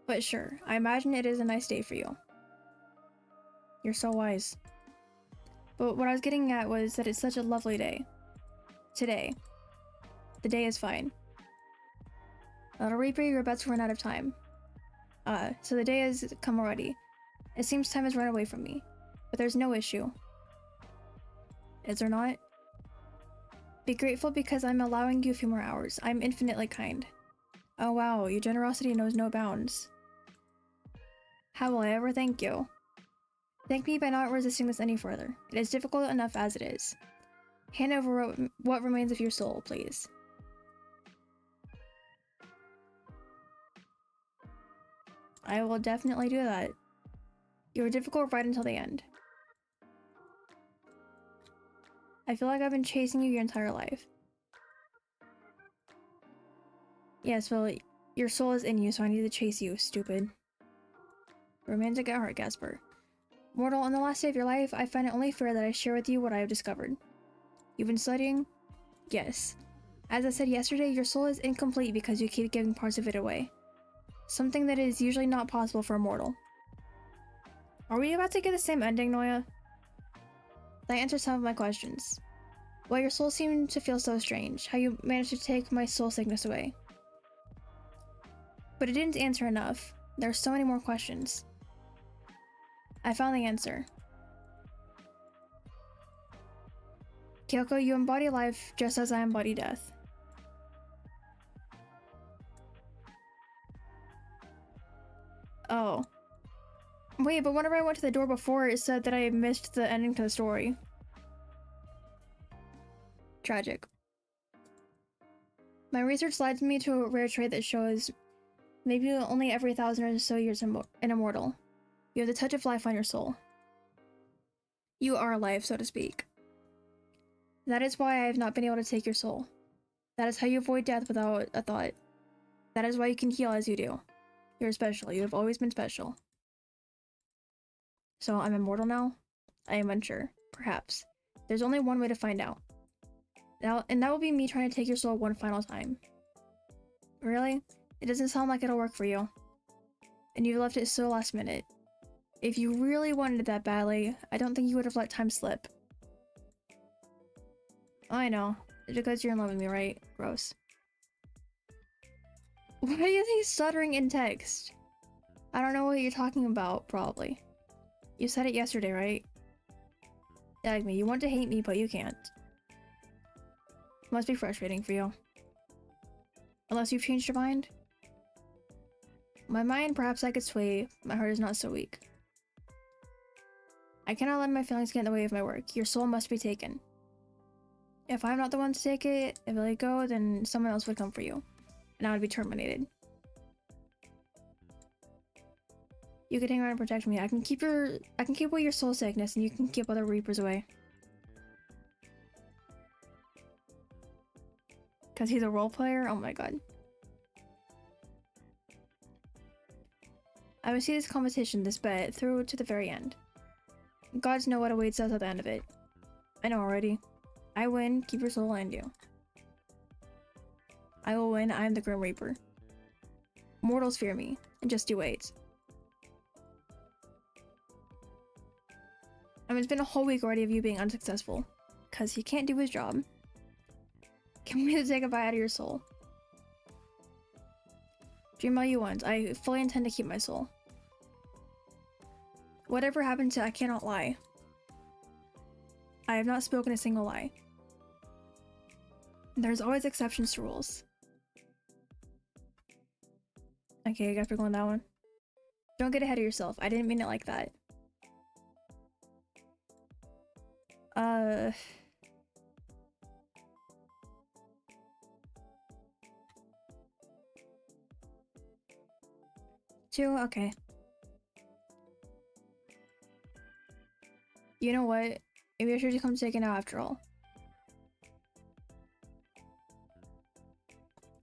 But sure, I imagine it is a nice day for you. You're so wise. But what I was getting at was that it's such a lovely day. Today. The day is fine. Little Reaper, your bets run out of time. So the day has come already. It seems time has run away from me. But there's no issue. Is there not? Be grateful because I'm allowing you a few more hours. I'm infinitely kind. Oh wow, your generosity knows no bounds. How will I ever thank you? Thank me by not resisting this any further. It is difficult enough as it is. Hand over what remains of your soul, please. I will definitely do that. You were difficult right until the end. I feel like I've been chasing you your entire life. Yes, well, your soul is in you, so I need to chase you, stupid. Romantic at heart, Gasper. Mortal, on the last day of your life, I find it only fair that I share with you what I have discovered. You've been studying? Yes. As I said yesterday, your soul is incomplete because you keep giving parts of it away. Something that is usually not possible for a mortal. Are we about to get the same ending, Noya? That answers some of my questions. Why your soul seemed to feel so strange, how you managed to take my soul sickness away. But it didn't answer enough. There are so many more questions. I found the answer. Kiyoko, you embody life just as I embody death. Oh. Wait, but whenever I went to the door before, it said that I missed the ending to the story. Tragic. My research led me to a rare trait that shows maybe only every 1,000 or so years an immortal. You have the touch of life on your soul. You are life, so to speak. That is why I have not been able to take your soul. That is how you avoid death without a thought. That is why you can heal as you do. You're special. You have always been special. So I'm immortal now? I am unsure. Perhaps. There's only one way to find out. And that will be me trying to take your soul one final time. Really? It doesn't sound like it'll work for you. And you left it so last minute. If you really wanted it that badly, I don't think you would have let time slip. I know. It's because you're in love with me, right? Gross. Why are you stuttering in text? I don't know what you're talking about, probably. You said it yesterday, right? Like me, you want to hate me, but you can't. Must be frustrating for you. Unless you've changed your mind? My mind, perhaps I could sway. My heart is not so weak. I cannot let my feelings get in the way of my work. Your soul must be taken. If I'm not the one to take it, if I let it go, then someone else would come for you. And I would be terminated. You can hang around and protect me. I can keep away your soul sickness, and you can keep other reapers away. Cause he's a role player? Oh my god. I would see this competition, this bet, through to the very end. Gods know what awaits us at the end of it. I know already. I win, keep your soul and you. I will win, I am the Grim Reaper. Mortals fear me, and just you wait. I mean, it's been a whole week already of you being unsuccessful. Cause he can't do his job. Can we take a bite out of your soul? Dream all you want. I fully intend to keep my soul. Whatever happened to I cannot lie. I have not spoken a single lie. There's always exceptions to rules. Okay, I guess we're going that one. Don't get ahead of yourself. I didn't mean it like that. Two? Okay. You know what? Maybe I should just come take it now after all.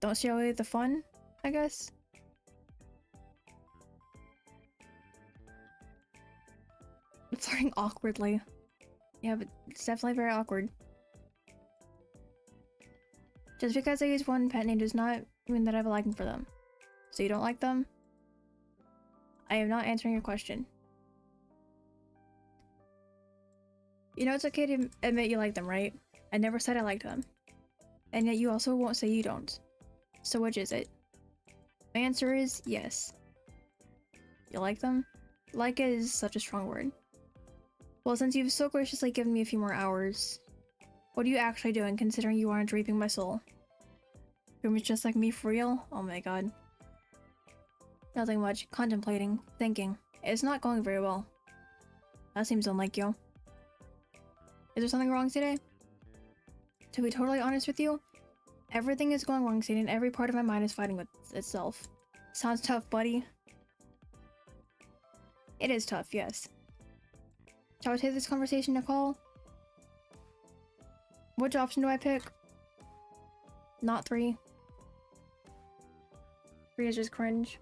Don't steal away the fun, I guess? Flirting awkwardly. Yeah, but it's definitely very awkward. Just because I use one pet name does not mean that I have a liking for them. So you don't like them? I am not answering your question. You know it's okay to admit you like them, right? I never said I liked them. And yet you also won't say you don't. So which is it? My answer is yes. You like them? Like is such a strong word. Well, since you've so graciously given me a few more hours, What are you actually doing, considering you aren't reaping my soul? You're just like me for real? Oh my god. Nothing much. Contemplating. Thinking. It's not going very well. That seems unlike you. Is there something wrong today? To be totally honest with you, everything is going wrong today and every part of my mind is fighting with itself. Sounds tough, buddy. It is tough, yes. Shall we take this conversation to call? Which option do I pick? Not 3. 3 is just cringe.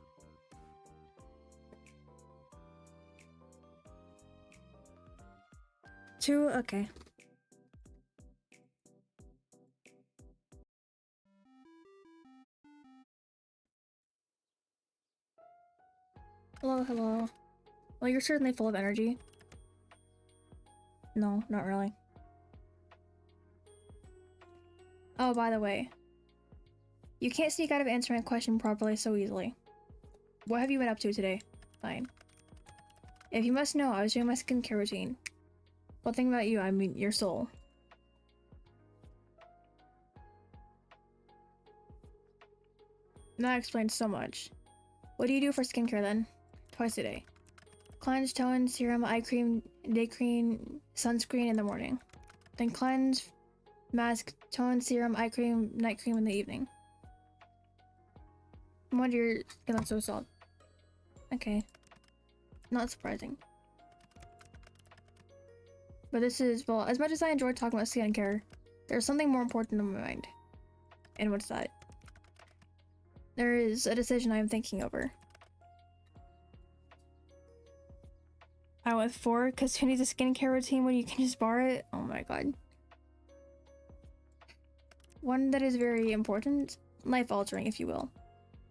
Two, okay. Hello, hello. Well, you're certainly full of energy. No, not really. Oh, by the way. You can't sneak out of answering a question properly so easily. What have you been up to today? Fine. If you must know, I was doing my skincare routine. Well, think about you, I mean your soul. That explains so much. What do you do for skincare then? Twice a day. Cleanse, tone, serum, eye cream, day cream, sunscreen in the morning. Then cleanse, mask, tone, serum, eye cream, night cream in the evening. No wonder your skin looks so soft. Okay. Not surprising. But this is, well, as much as I enjoy talking about skincare, there's something more important in my mind. And what's that? There is a decision I am thinking over. I went 4 because who needs a skincare routine when you can just borrow it? Oh my god. One that is very important, life-altering if you will.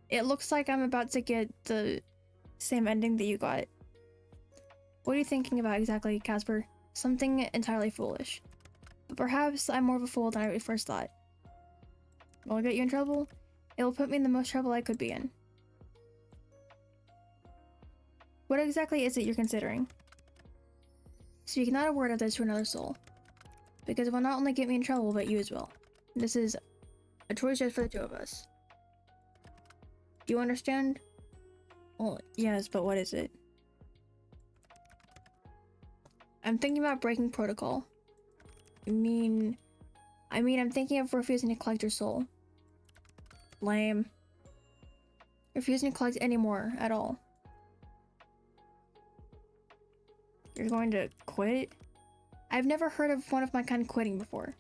It looks like I'm about to get the same ending that you got. What are you thinking about exactly, Casper? Something entirely foolish. But perhaps I'm more of a fool than I first thought. Will it get you in trouble? It will put me in the most trouble I could be in. What exactly is it you're considering? Speak not a word of this to another soul, because it will not only get me in trouble, but you as well. This is a choice just for the 2 of us. Do you understand? Well, yes, but what is it? I'm thinking about breaking protocol. I mean, I'm thinking of refusing to collect your soul. Lame. Refusing to collect any more at all. You're going to quit? I've never heard of one of my kind quitting before.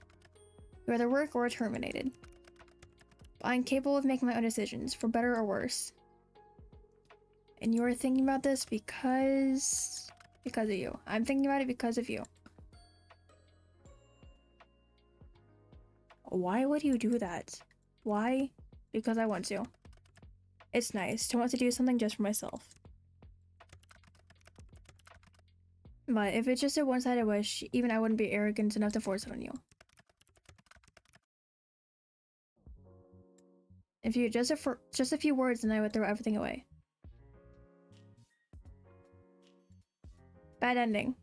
You either work or are terminated. I'm capable of making my own decisions, for better or worse. And you are thinking about this because of you. I'm thinking about it because of you. Why would you do that? Why? Because I want to. It's nice to want to do something just for myself. But if it's just a one-sided wish, even I wouldn't be arrogant enough to force it on you. If you just a few words, then I would throw everything away. Bad ending.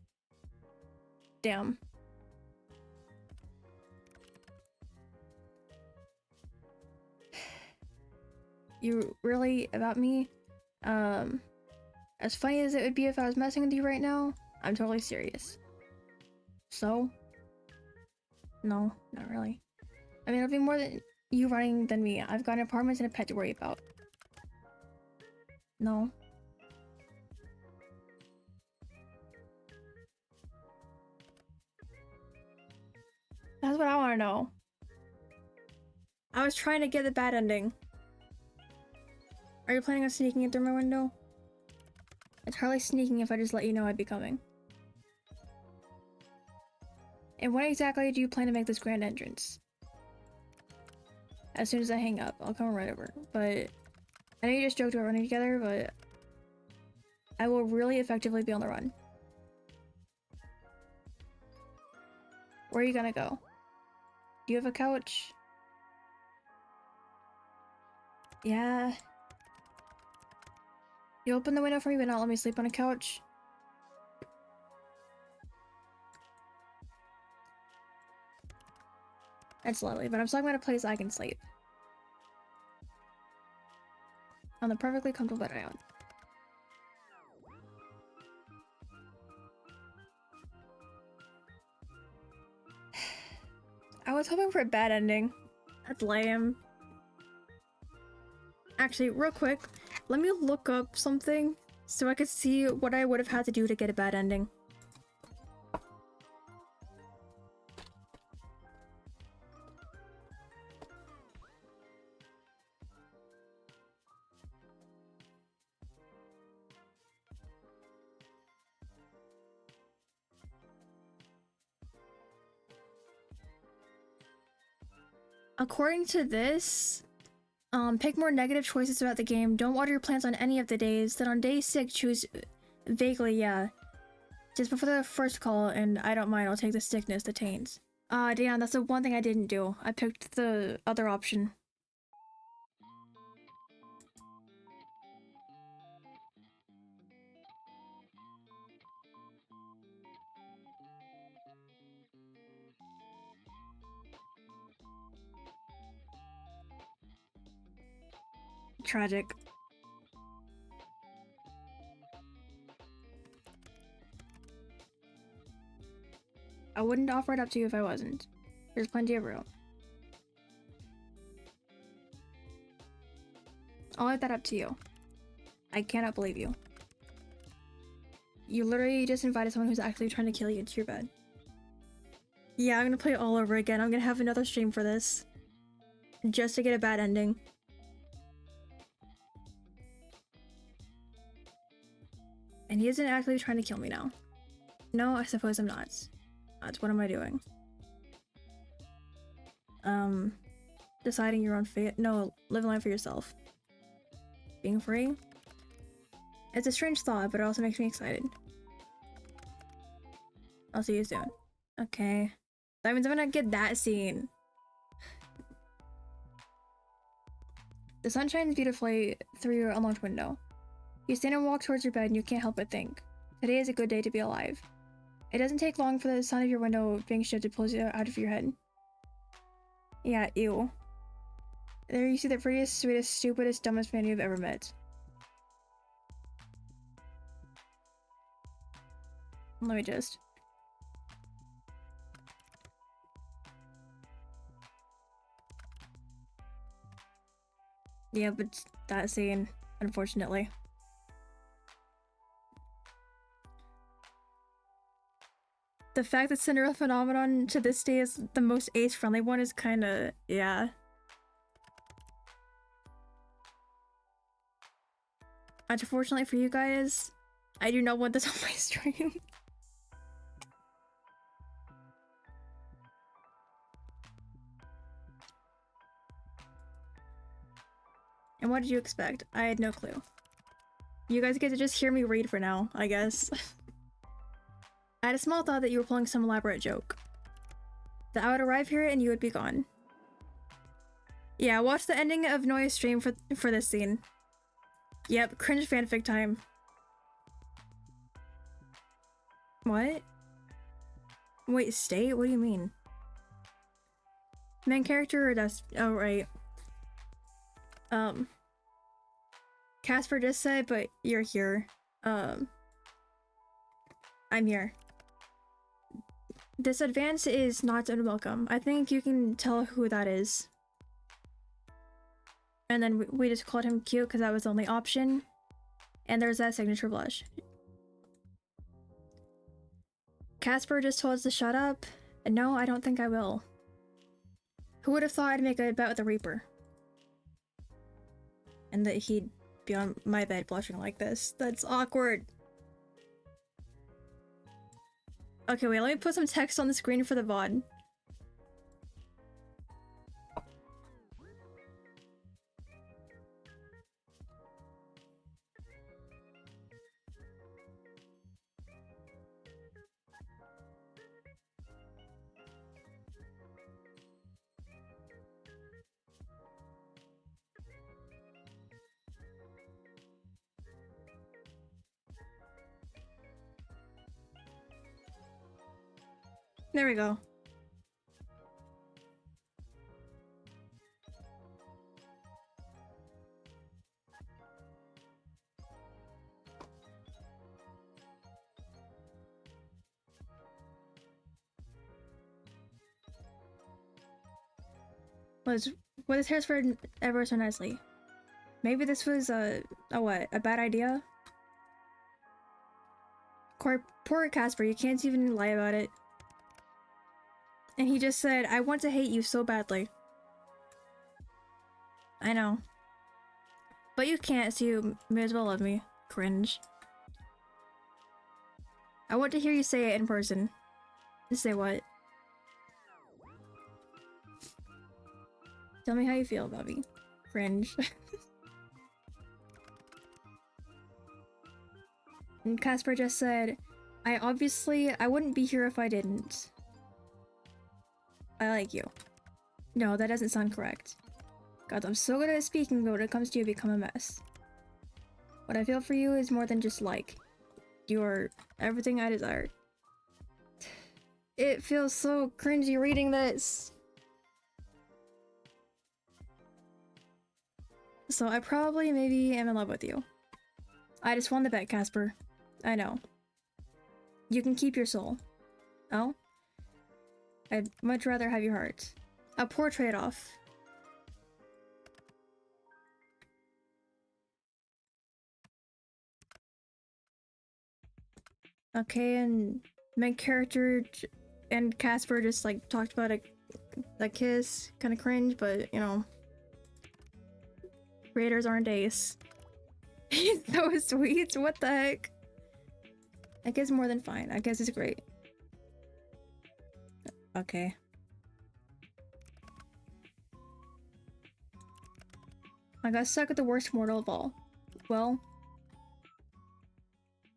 Damn. You really about me? As funny as it would be if I was messing with you right now, I'm totally serious. So? No, not really. I mean, it'll be more than you running than me. I've got an apartment and a pet to worry about. No. That's what I want to know. I was trying to get the bad ending. Are you planning on sneaking it through my window? It's hardly sneaking if I just let you know I'd be coming. And when exactly do you plan to make this grand entrance? As soon as I hang up, I'll come right over. But I know you just joked about running together, but I will really effectively be on the run. Where are you gonna go? Do you have a couch? Yeah. You open the window for me but not let me sleep on a couch? That's lovely, but I'm still gonna place I can sleep. On the perfectly comfortable bed I own. I was hoping for a bad ending. That's lame. Actually, real quick, let me look up something so I could see what I would have had to do to get a bad ending. According to this, pick more negative choices throughout the game. Don't water your plants on any of the days. Then on day 6, choose vaguely, yeah. Just before the first call, and I don't mind, I'll take the sickness, the taints. Damn, that's the one thing I didn't do. I picked the other option. Tragic. I wouldn't offer it up to you if I wasn't. There's plenty of room. I'll let that up to you. I cannot believe you. You literally just invited someone who's actually trying to kill you into your bed. Yeah, I'm gonna play it all over again. I'm gonna have another stream for this. Just to get a bad ending. And he isn't actually trying to kill me now. No, I suppose I'm not. What am I doing? Deciding your own fate? No, living life for yourself. Being free? It's a strange thought, but it also makes me excited. I'll see you soon. Okay. That means I'm gonna get that scene. The sun shines beautifully through your unlocked window. You stand and walk towards your bed and you can't help but think. Today is a good day to be alive. It doesn't take long for the sun of your window being shifted pulls you out of your head. Yeah, ew. There you see the prettiest, sweetest, stupidest, dumbest man you've ever met. Let me just... Yeah, but that scene, unfortunately. The fact that Cinderella Phenomenon to this day is the most ace-friendly one is kinda... yeah. Unfortunately for you guys, I do not want this on my stream. And what did you expect? I had no clue. You guys get to just hear me read for now, I guess. I had a small thought that you were pulling some elaborate joke. That I would arrive here and you would be gone. Yeah, watch the ending of Noya's stream for this scene. Yep, cringe fanfic time. What? Wait, state? What do you mean? Main character or that's... oh, right. Casper just said, but you're here. I'm here. This advance is not unwelcome. I think you can tell who that is. And then we just called him cute because that was the only option. And there's that signature blush. Casper just told us to shut up. No, I don't think I will. Who would have thought I'd make a bet with the Reaper? And that he'd be on my bed blushing like this. That's awkward. Okay, wait, let me put some text on the screen for the VOD. There we go. was with his hair spread ever so nicely. Maybe this was a what? A bad idea? Poor Casper, you can't even lie about it. And he just said, I want to hate you so badly. I know. But you can't, so you may as well love me. Cringe. I want to hear you say it in person. Say what? Tell me how you feel about me. Cringe. And Casper just said, I wouldn't be here if I didn't. I like you. No, that doesn't sound correct. God, I'm so good at speaking, but when it comes to you, become a mess. What I feel for you is more than just like. You are everything I desire. It feels so cringy reading this. So I probably maybe am in love with you. I just won the bet, Casper. I know. You can keep your soul. Oh? I'd much rather have your heart. A poor trade-off. Okay, and main character and Casper just like talked about a kiss. Kind of cringe, but you know. Raiders aren't ace. He's so sweet. What the heck? I guess more than fine. I guess it's great. Okay. I got stuck with the worst mortal of all. Well.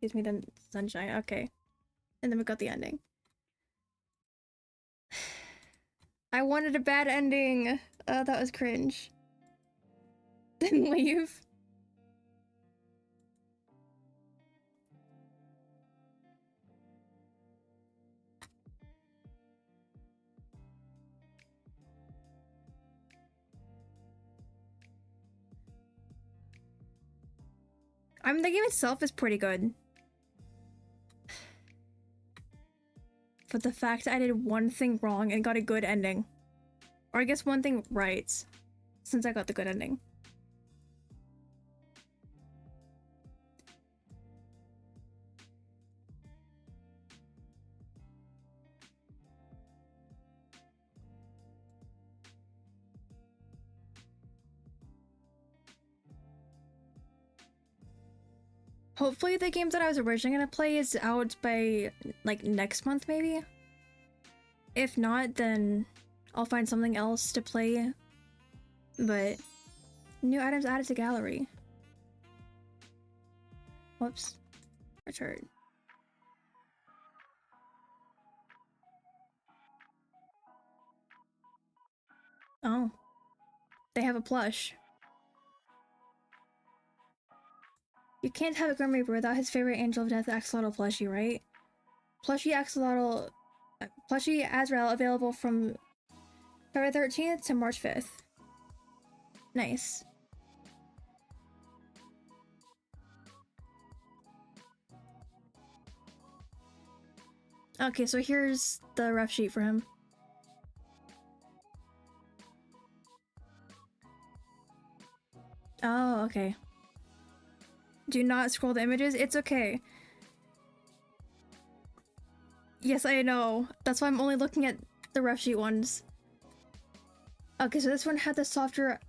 Gives me the sunshine. Okay. And then we got the ending. I wanted a bad ending. That was cringe. Then leave. I mean, the game itself is pretty good. But the fact that I did one thing wrong and got a good ending. Or I guess one thing right, since I got the good ending. Hopefully the game that I was originally gonna play is out by, like, next month, maybe? If not, then I'll find something else to play. But new items added to gallery. Whoops. Return. Oh. They have a plush. You can't have a Grim Reaper without his favorite Angel of Death Axolotl plushie, right? Plushie Azrael available from February 13th to March 5th. Nice. Okay, so here's the rough sheet for him. Oh, okay. Do not scroll the images. It's okay. Yes, I know. That's why I'm only looking at the rough sheet ones. Okay, so this one had the softer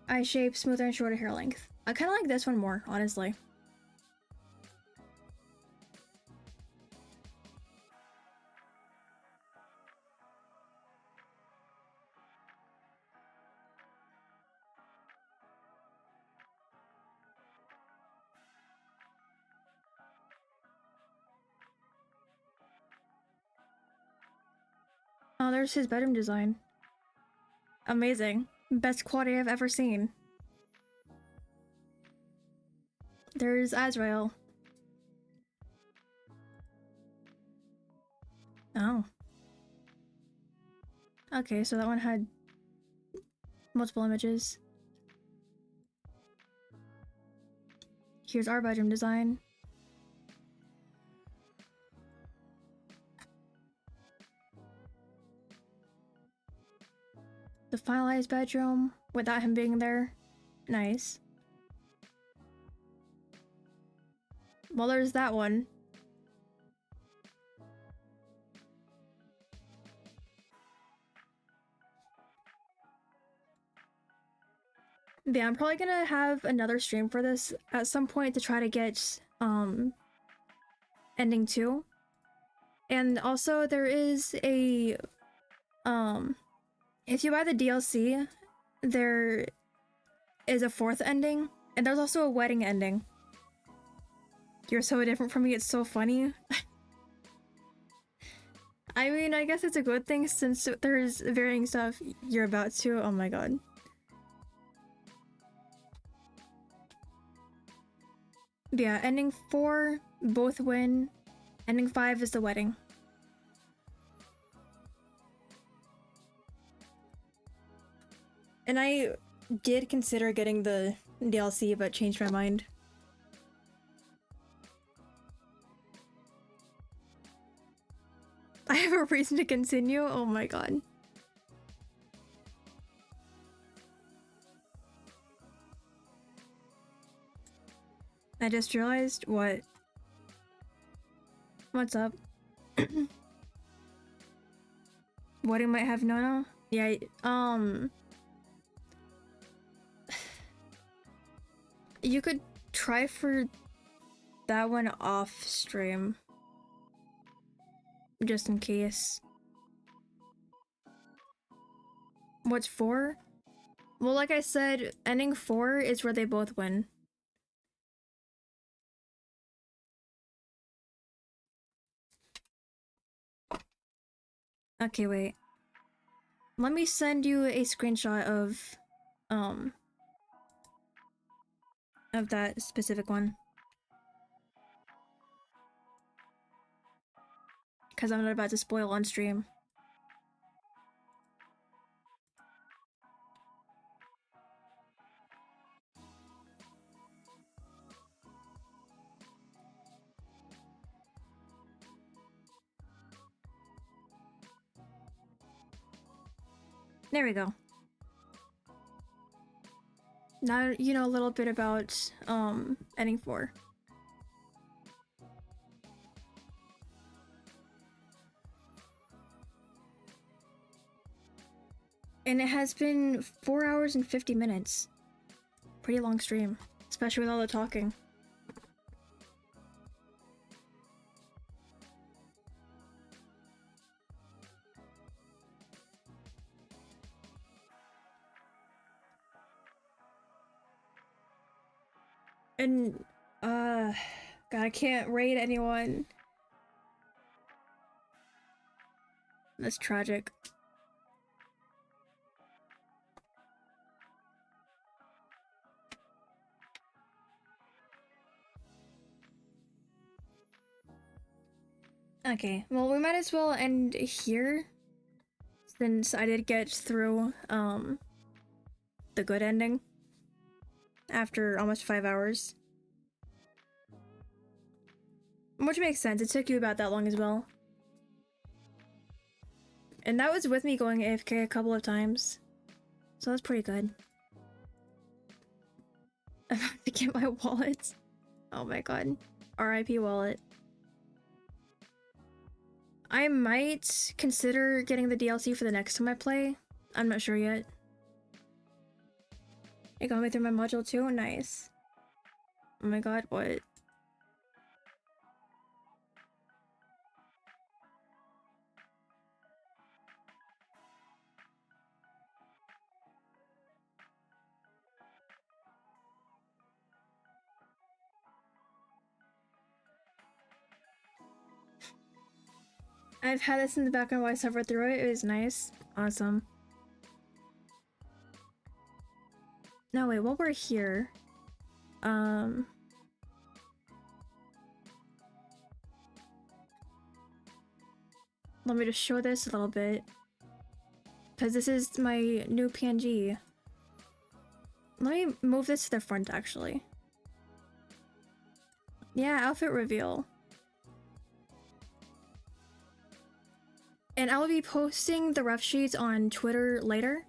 eye shape, smoother and shorter hair length. I kind of like this one more, honestly. Oh, there's his bedroom design. Amazing. Best quality I've ever seen. There's Azrael. Oh. Okay, so that one had multiple images. Here's our bedroom design. the finalized bedroom without him being there. Nice. Well, there's that one. Yeah, I'm probably gonna have another stream for this at some point to try to get ending 2. And also there is a if you buy the DLC, there is a 4th ending, and there's also a wedding ending. You're so different from me, it's so funny. I mean, I guess it's a good thing since there's varying stuff you're about to. Oh my god. But yeah, ending 4, both win. Ending 5 is the wedding. And I did consider getting the DLC, but changed my mind. I have a reason to continue? Oh my god. I just realized what? What's up? Wedding might have no. Yeah, you could try for that one off stream. Just in case. What's 4? Well, like I said, ending 4 is where they both win. Okay, wait. Let me send you a screenshot of that specific one. Because I'm not about to spoil on stream. There we go. Now you know a little bit about ending 4. And it has been 4 hours and 50 minutes. Pretty long stream, especially with all the talking. And, God, I can't raid anyone. That's tragic. Okay, well, we might as well end here, since I did get through, the good ending after almost 5 hours. Which makes sense, it took you about that long as well. And that was with me going AFK a couple of times, so that's pretty good. I'm about to get my wallet. Oh my god. RIP wallet. I might consider getting the DLC for the next time I play. I'm not sure yet. It got me through my module too? Nice. Oh my god, what? I've had this in the background while I suffered through it. It was nice. Awesome. No, wait, while we're here... Let me just show this a little bit. Because this is my new PNG. Let me move this to the front, actually. Yeah, outfit reveal. And I'll be posting the ref sheets on Twitter later.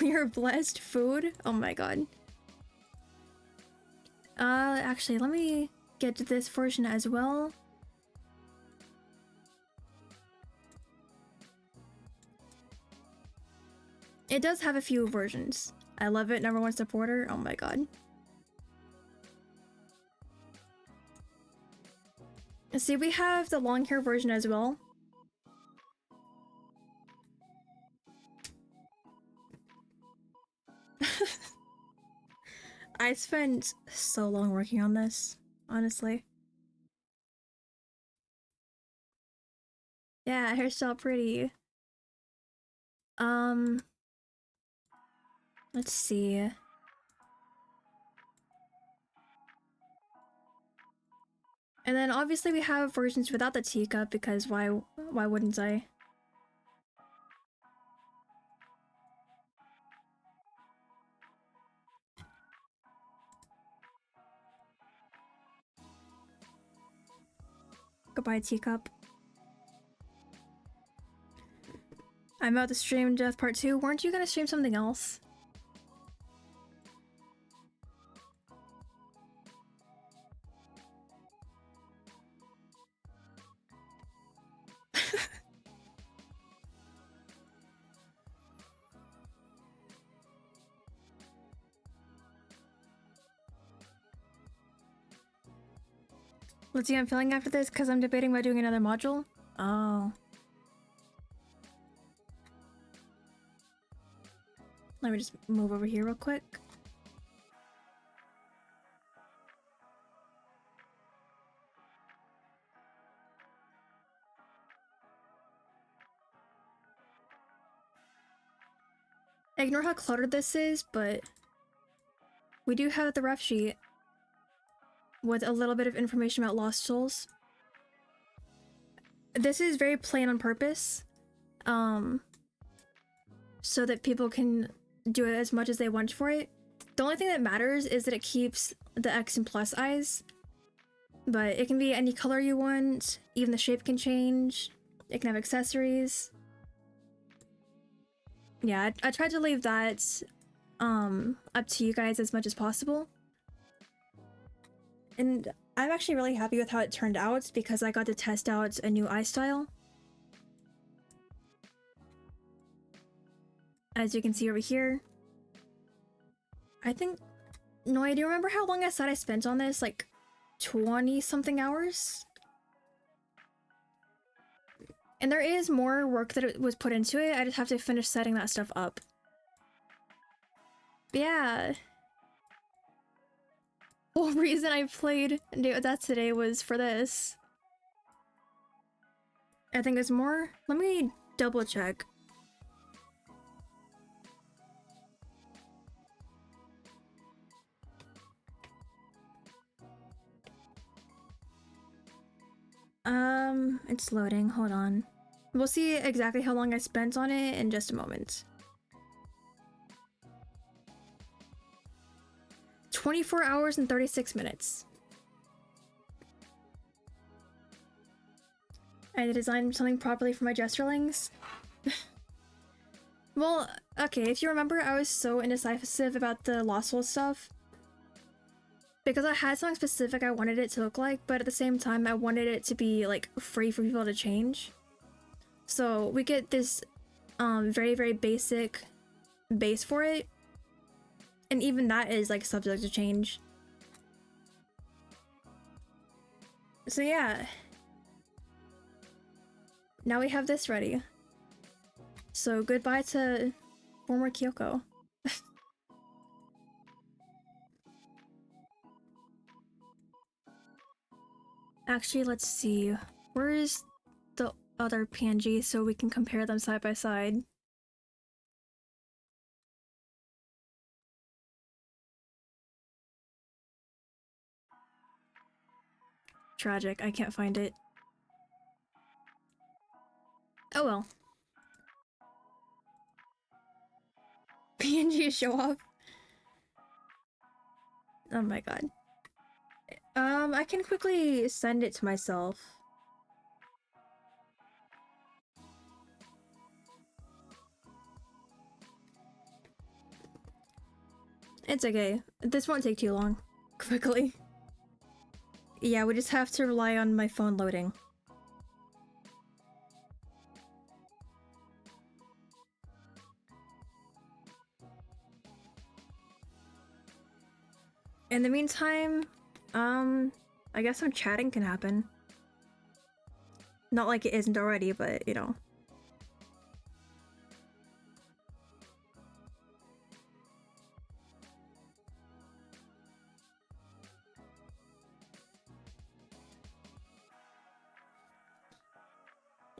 We are blessed. Food? Oh my god. Actually, let me get to this version as well. It does have a few versions. I love it. #1 supporter. Oh my god. See, we have the long hair version as well. I spent so long working on this, honestly. Yeah, hairstyle pretty. Let's see. And then obviously we have versions without the teacup because why wouldn't I? Goodbye, teacup. I'm about to stream Death Part 2. Weren't you gonna stream something else? Let's see how I'm feeling after this because I'm debating about doing another module. Oh. Let me just move over here real quick. Ignore how cluttered this is, but we do have the ref sheet with a little bit of information about lost souls. This is very plain on purpose, so that people can do it as much as they want for it. The only thing that matters is that it keeps the X and plus eyes, but it can be any color you want. Even the shape can change. It can have accessories. Yeah, I tried to leave that up to you guys as much as possible. And I'm actually really happy with how it turned out because I got to test out a new eye style. As you can see over here. I think... No, I do remember how long I said I spent on this, like 20 something hours? And there is more work that was put into it, I just have to finish setting that stuff up. But yeah. The whole reason I played Date with Death today was for this. I think there's more. Let me double check. It's loading. Hold on. We'll see exactly how long I spent on it in just a moment. 24 hours and 36 minutes. I designed something properly for my gesterlings. Well, okay, if you remember, I was so indecisive about the Lost Souls stuff. Because I had something specific I wanted it to look like, but at the same time I wanted it to be like free for people to change. So we get this very, very basic base for it. And even that is like subject to change. So yeah. Now we have this ready. So goodbye to former Kiyoko. Actually, let's see. Where is the other PNG so we can compare them side by side? Tragic, I can't find it. Oh well. PNG show off. Oh my god. I can quickly send it to myself. It's okay. This won't take too long. Quickly. Yeah, we just have to rely on my phone loading. In the meantime, I guess some chatting can happen. Not like it isn't already, but you know.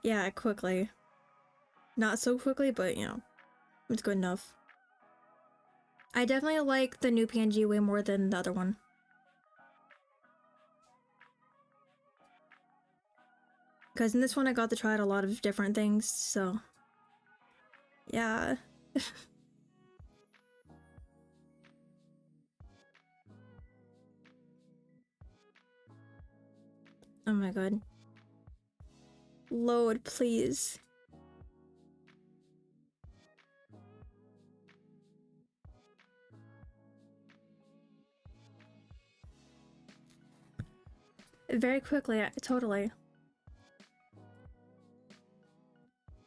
Yeah, quickly. Not so quickly, but you know, it's good enough. I definitely like the new PNG way more than the other one. Because in this one I got to try out a lot of different things, so... yeah. Oh my god. Load, please. Very quickly, totally.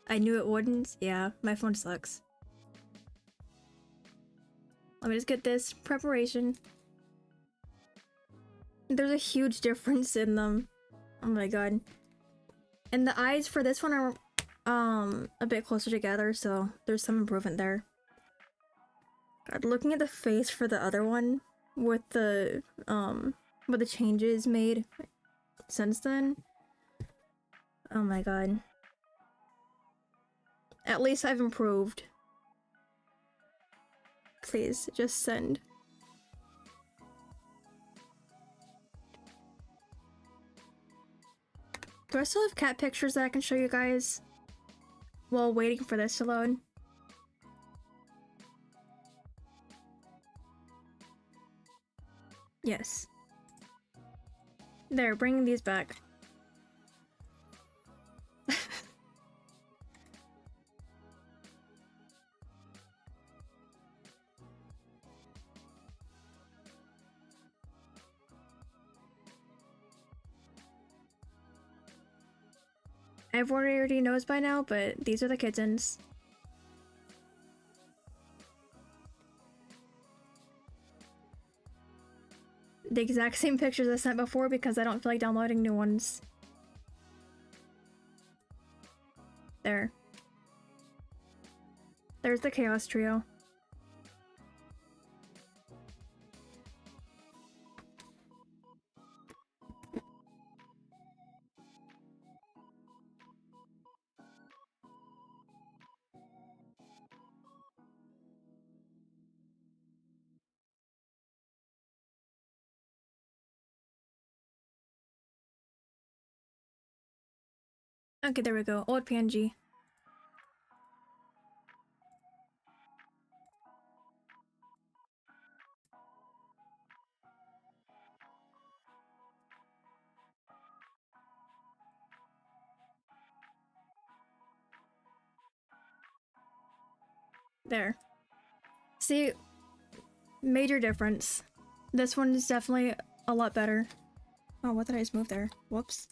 I knew it wouldn't. Yeah, my phone sucks. Let me just get this preparation. There's a huge difference in them. Oh my god. And the eyes for this one are a bit closer together, so there's some improvement there. God, looking at the face for the other one with the changes made since then. Oh my god. At least I've improved. Please, just send. Do I still have cat pictures that I can show you guys while waiting for this to load? Yes. There, bringing these back. Everyone already knows by now, but these are the kittens. The exact same pictures I sent before because I don't feel like downloading new ones. There. There's the Chaos Trio. Okay, there we go. Old PNG. There. See, major difference. This one is definitely a lot better. Oh, what did I just move there? Whoops.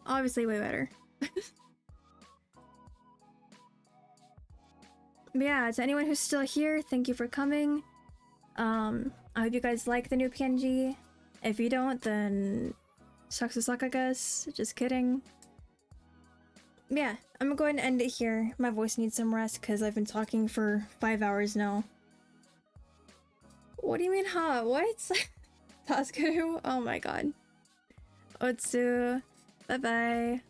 Obviously way better. But yeah, to anyone who's still here, thank you for coming. I hope you guys like the new PNG. If you don't, then sucks to suck, I guess. Just kidding. Yeah, I'm gonna go ahead and end it here. My voice needs some rest because I've been talking for 5 hours now. What do you mean, huh? What? Tasku? Oh my god. Otsu. Bye-bye.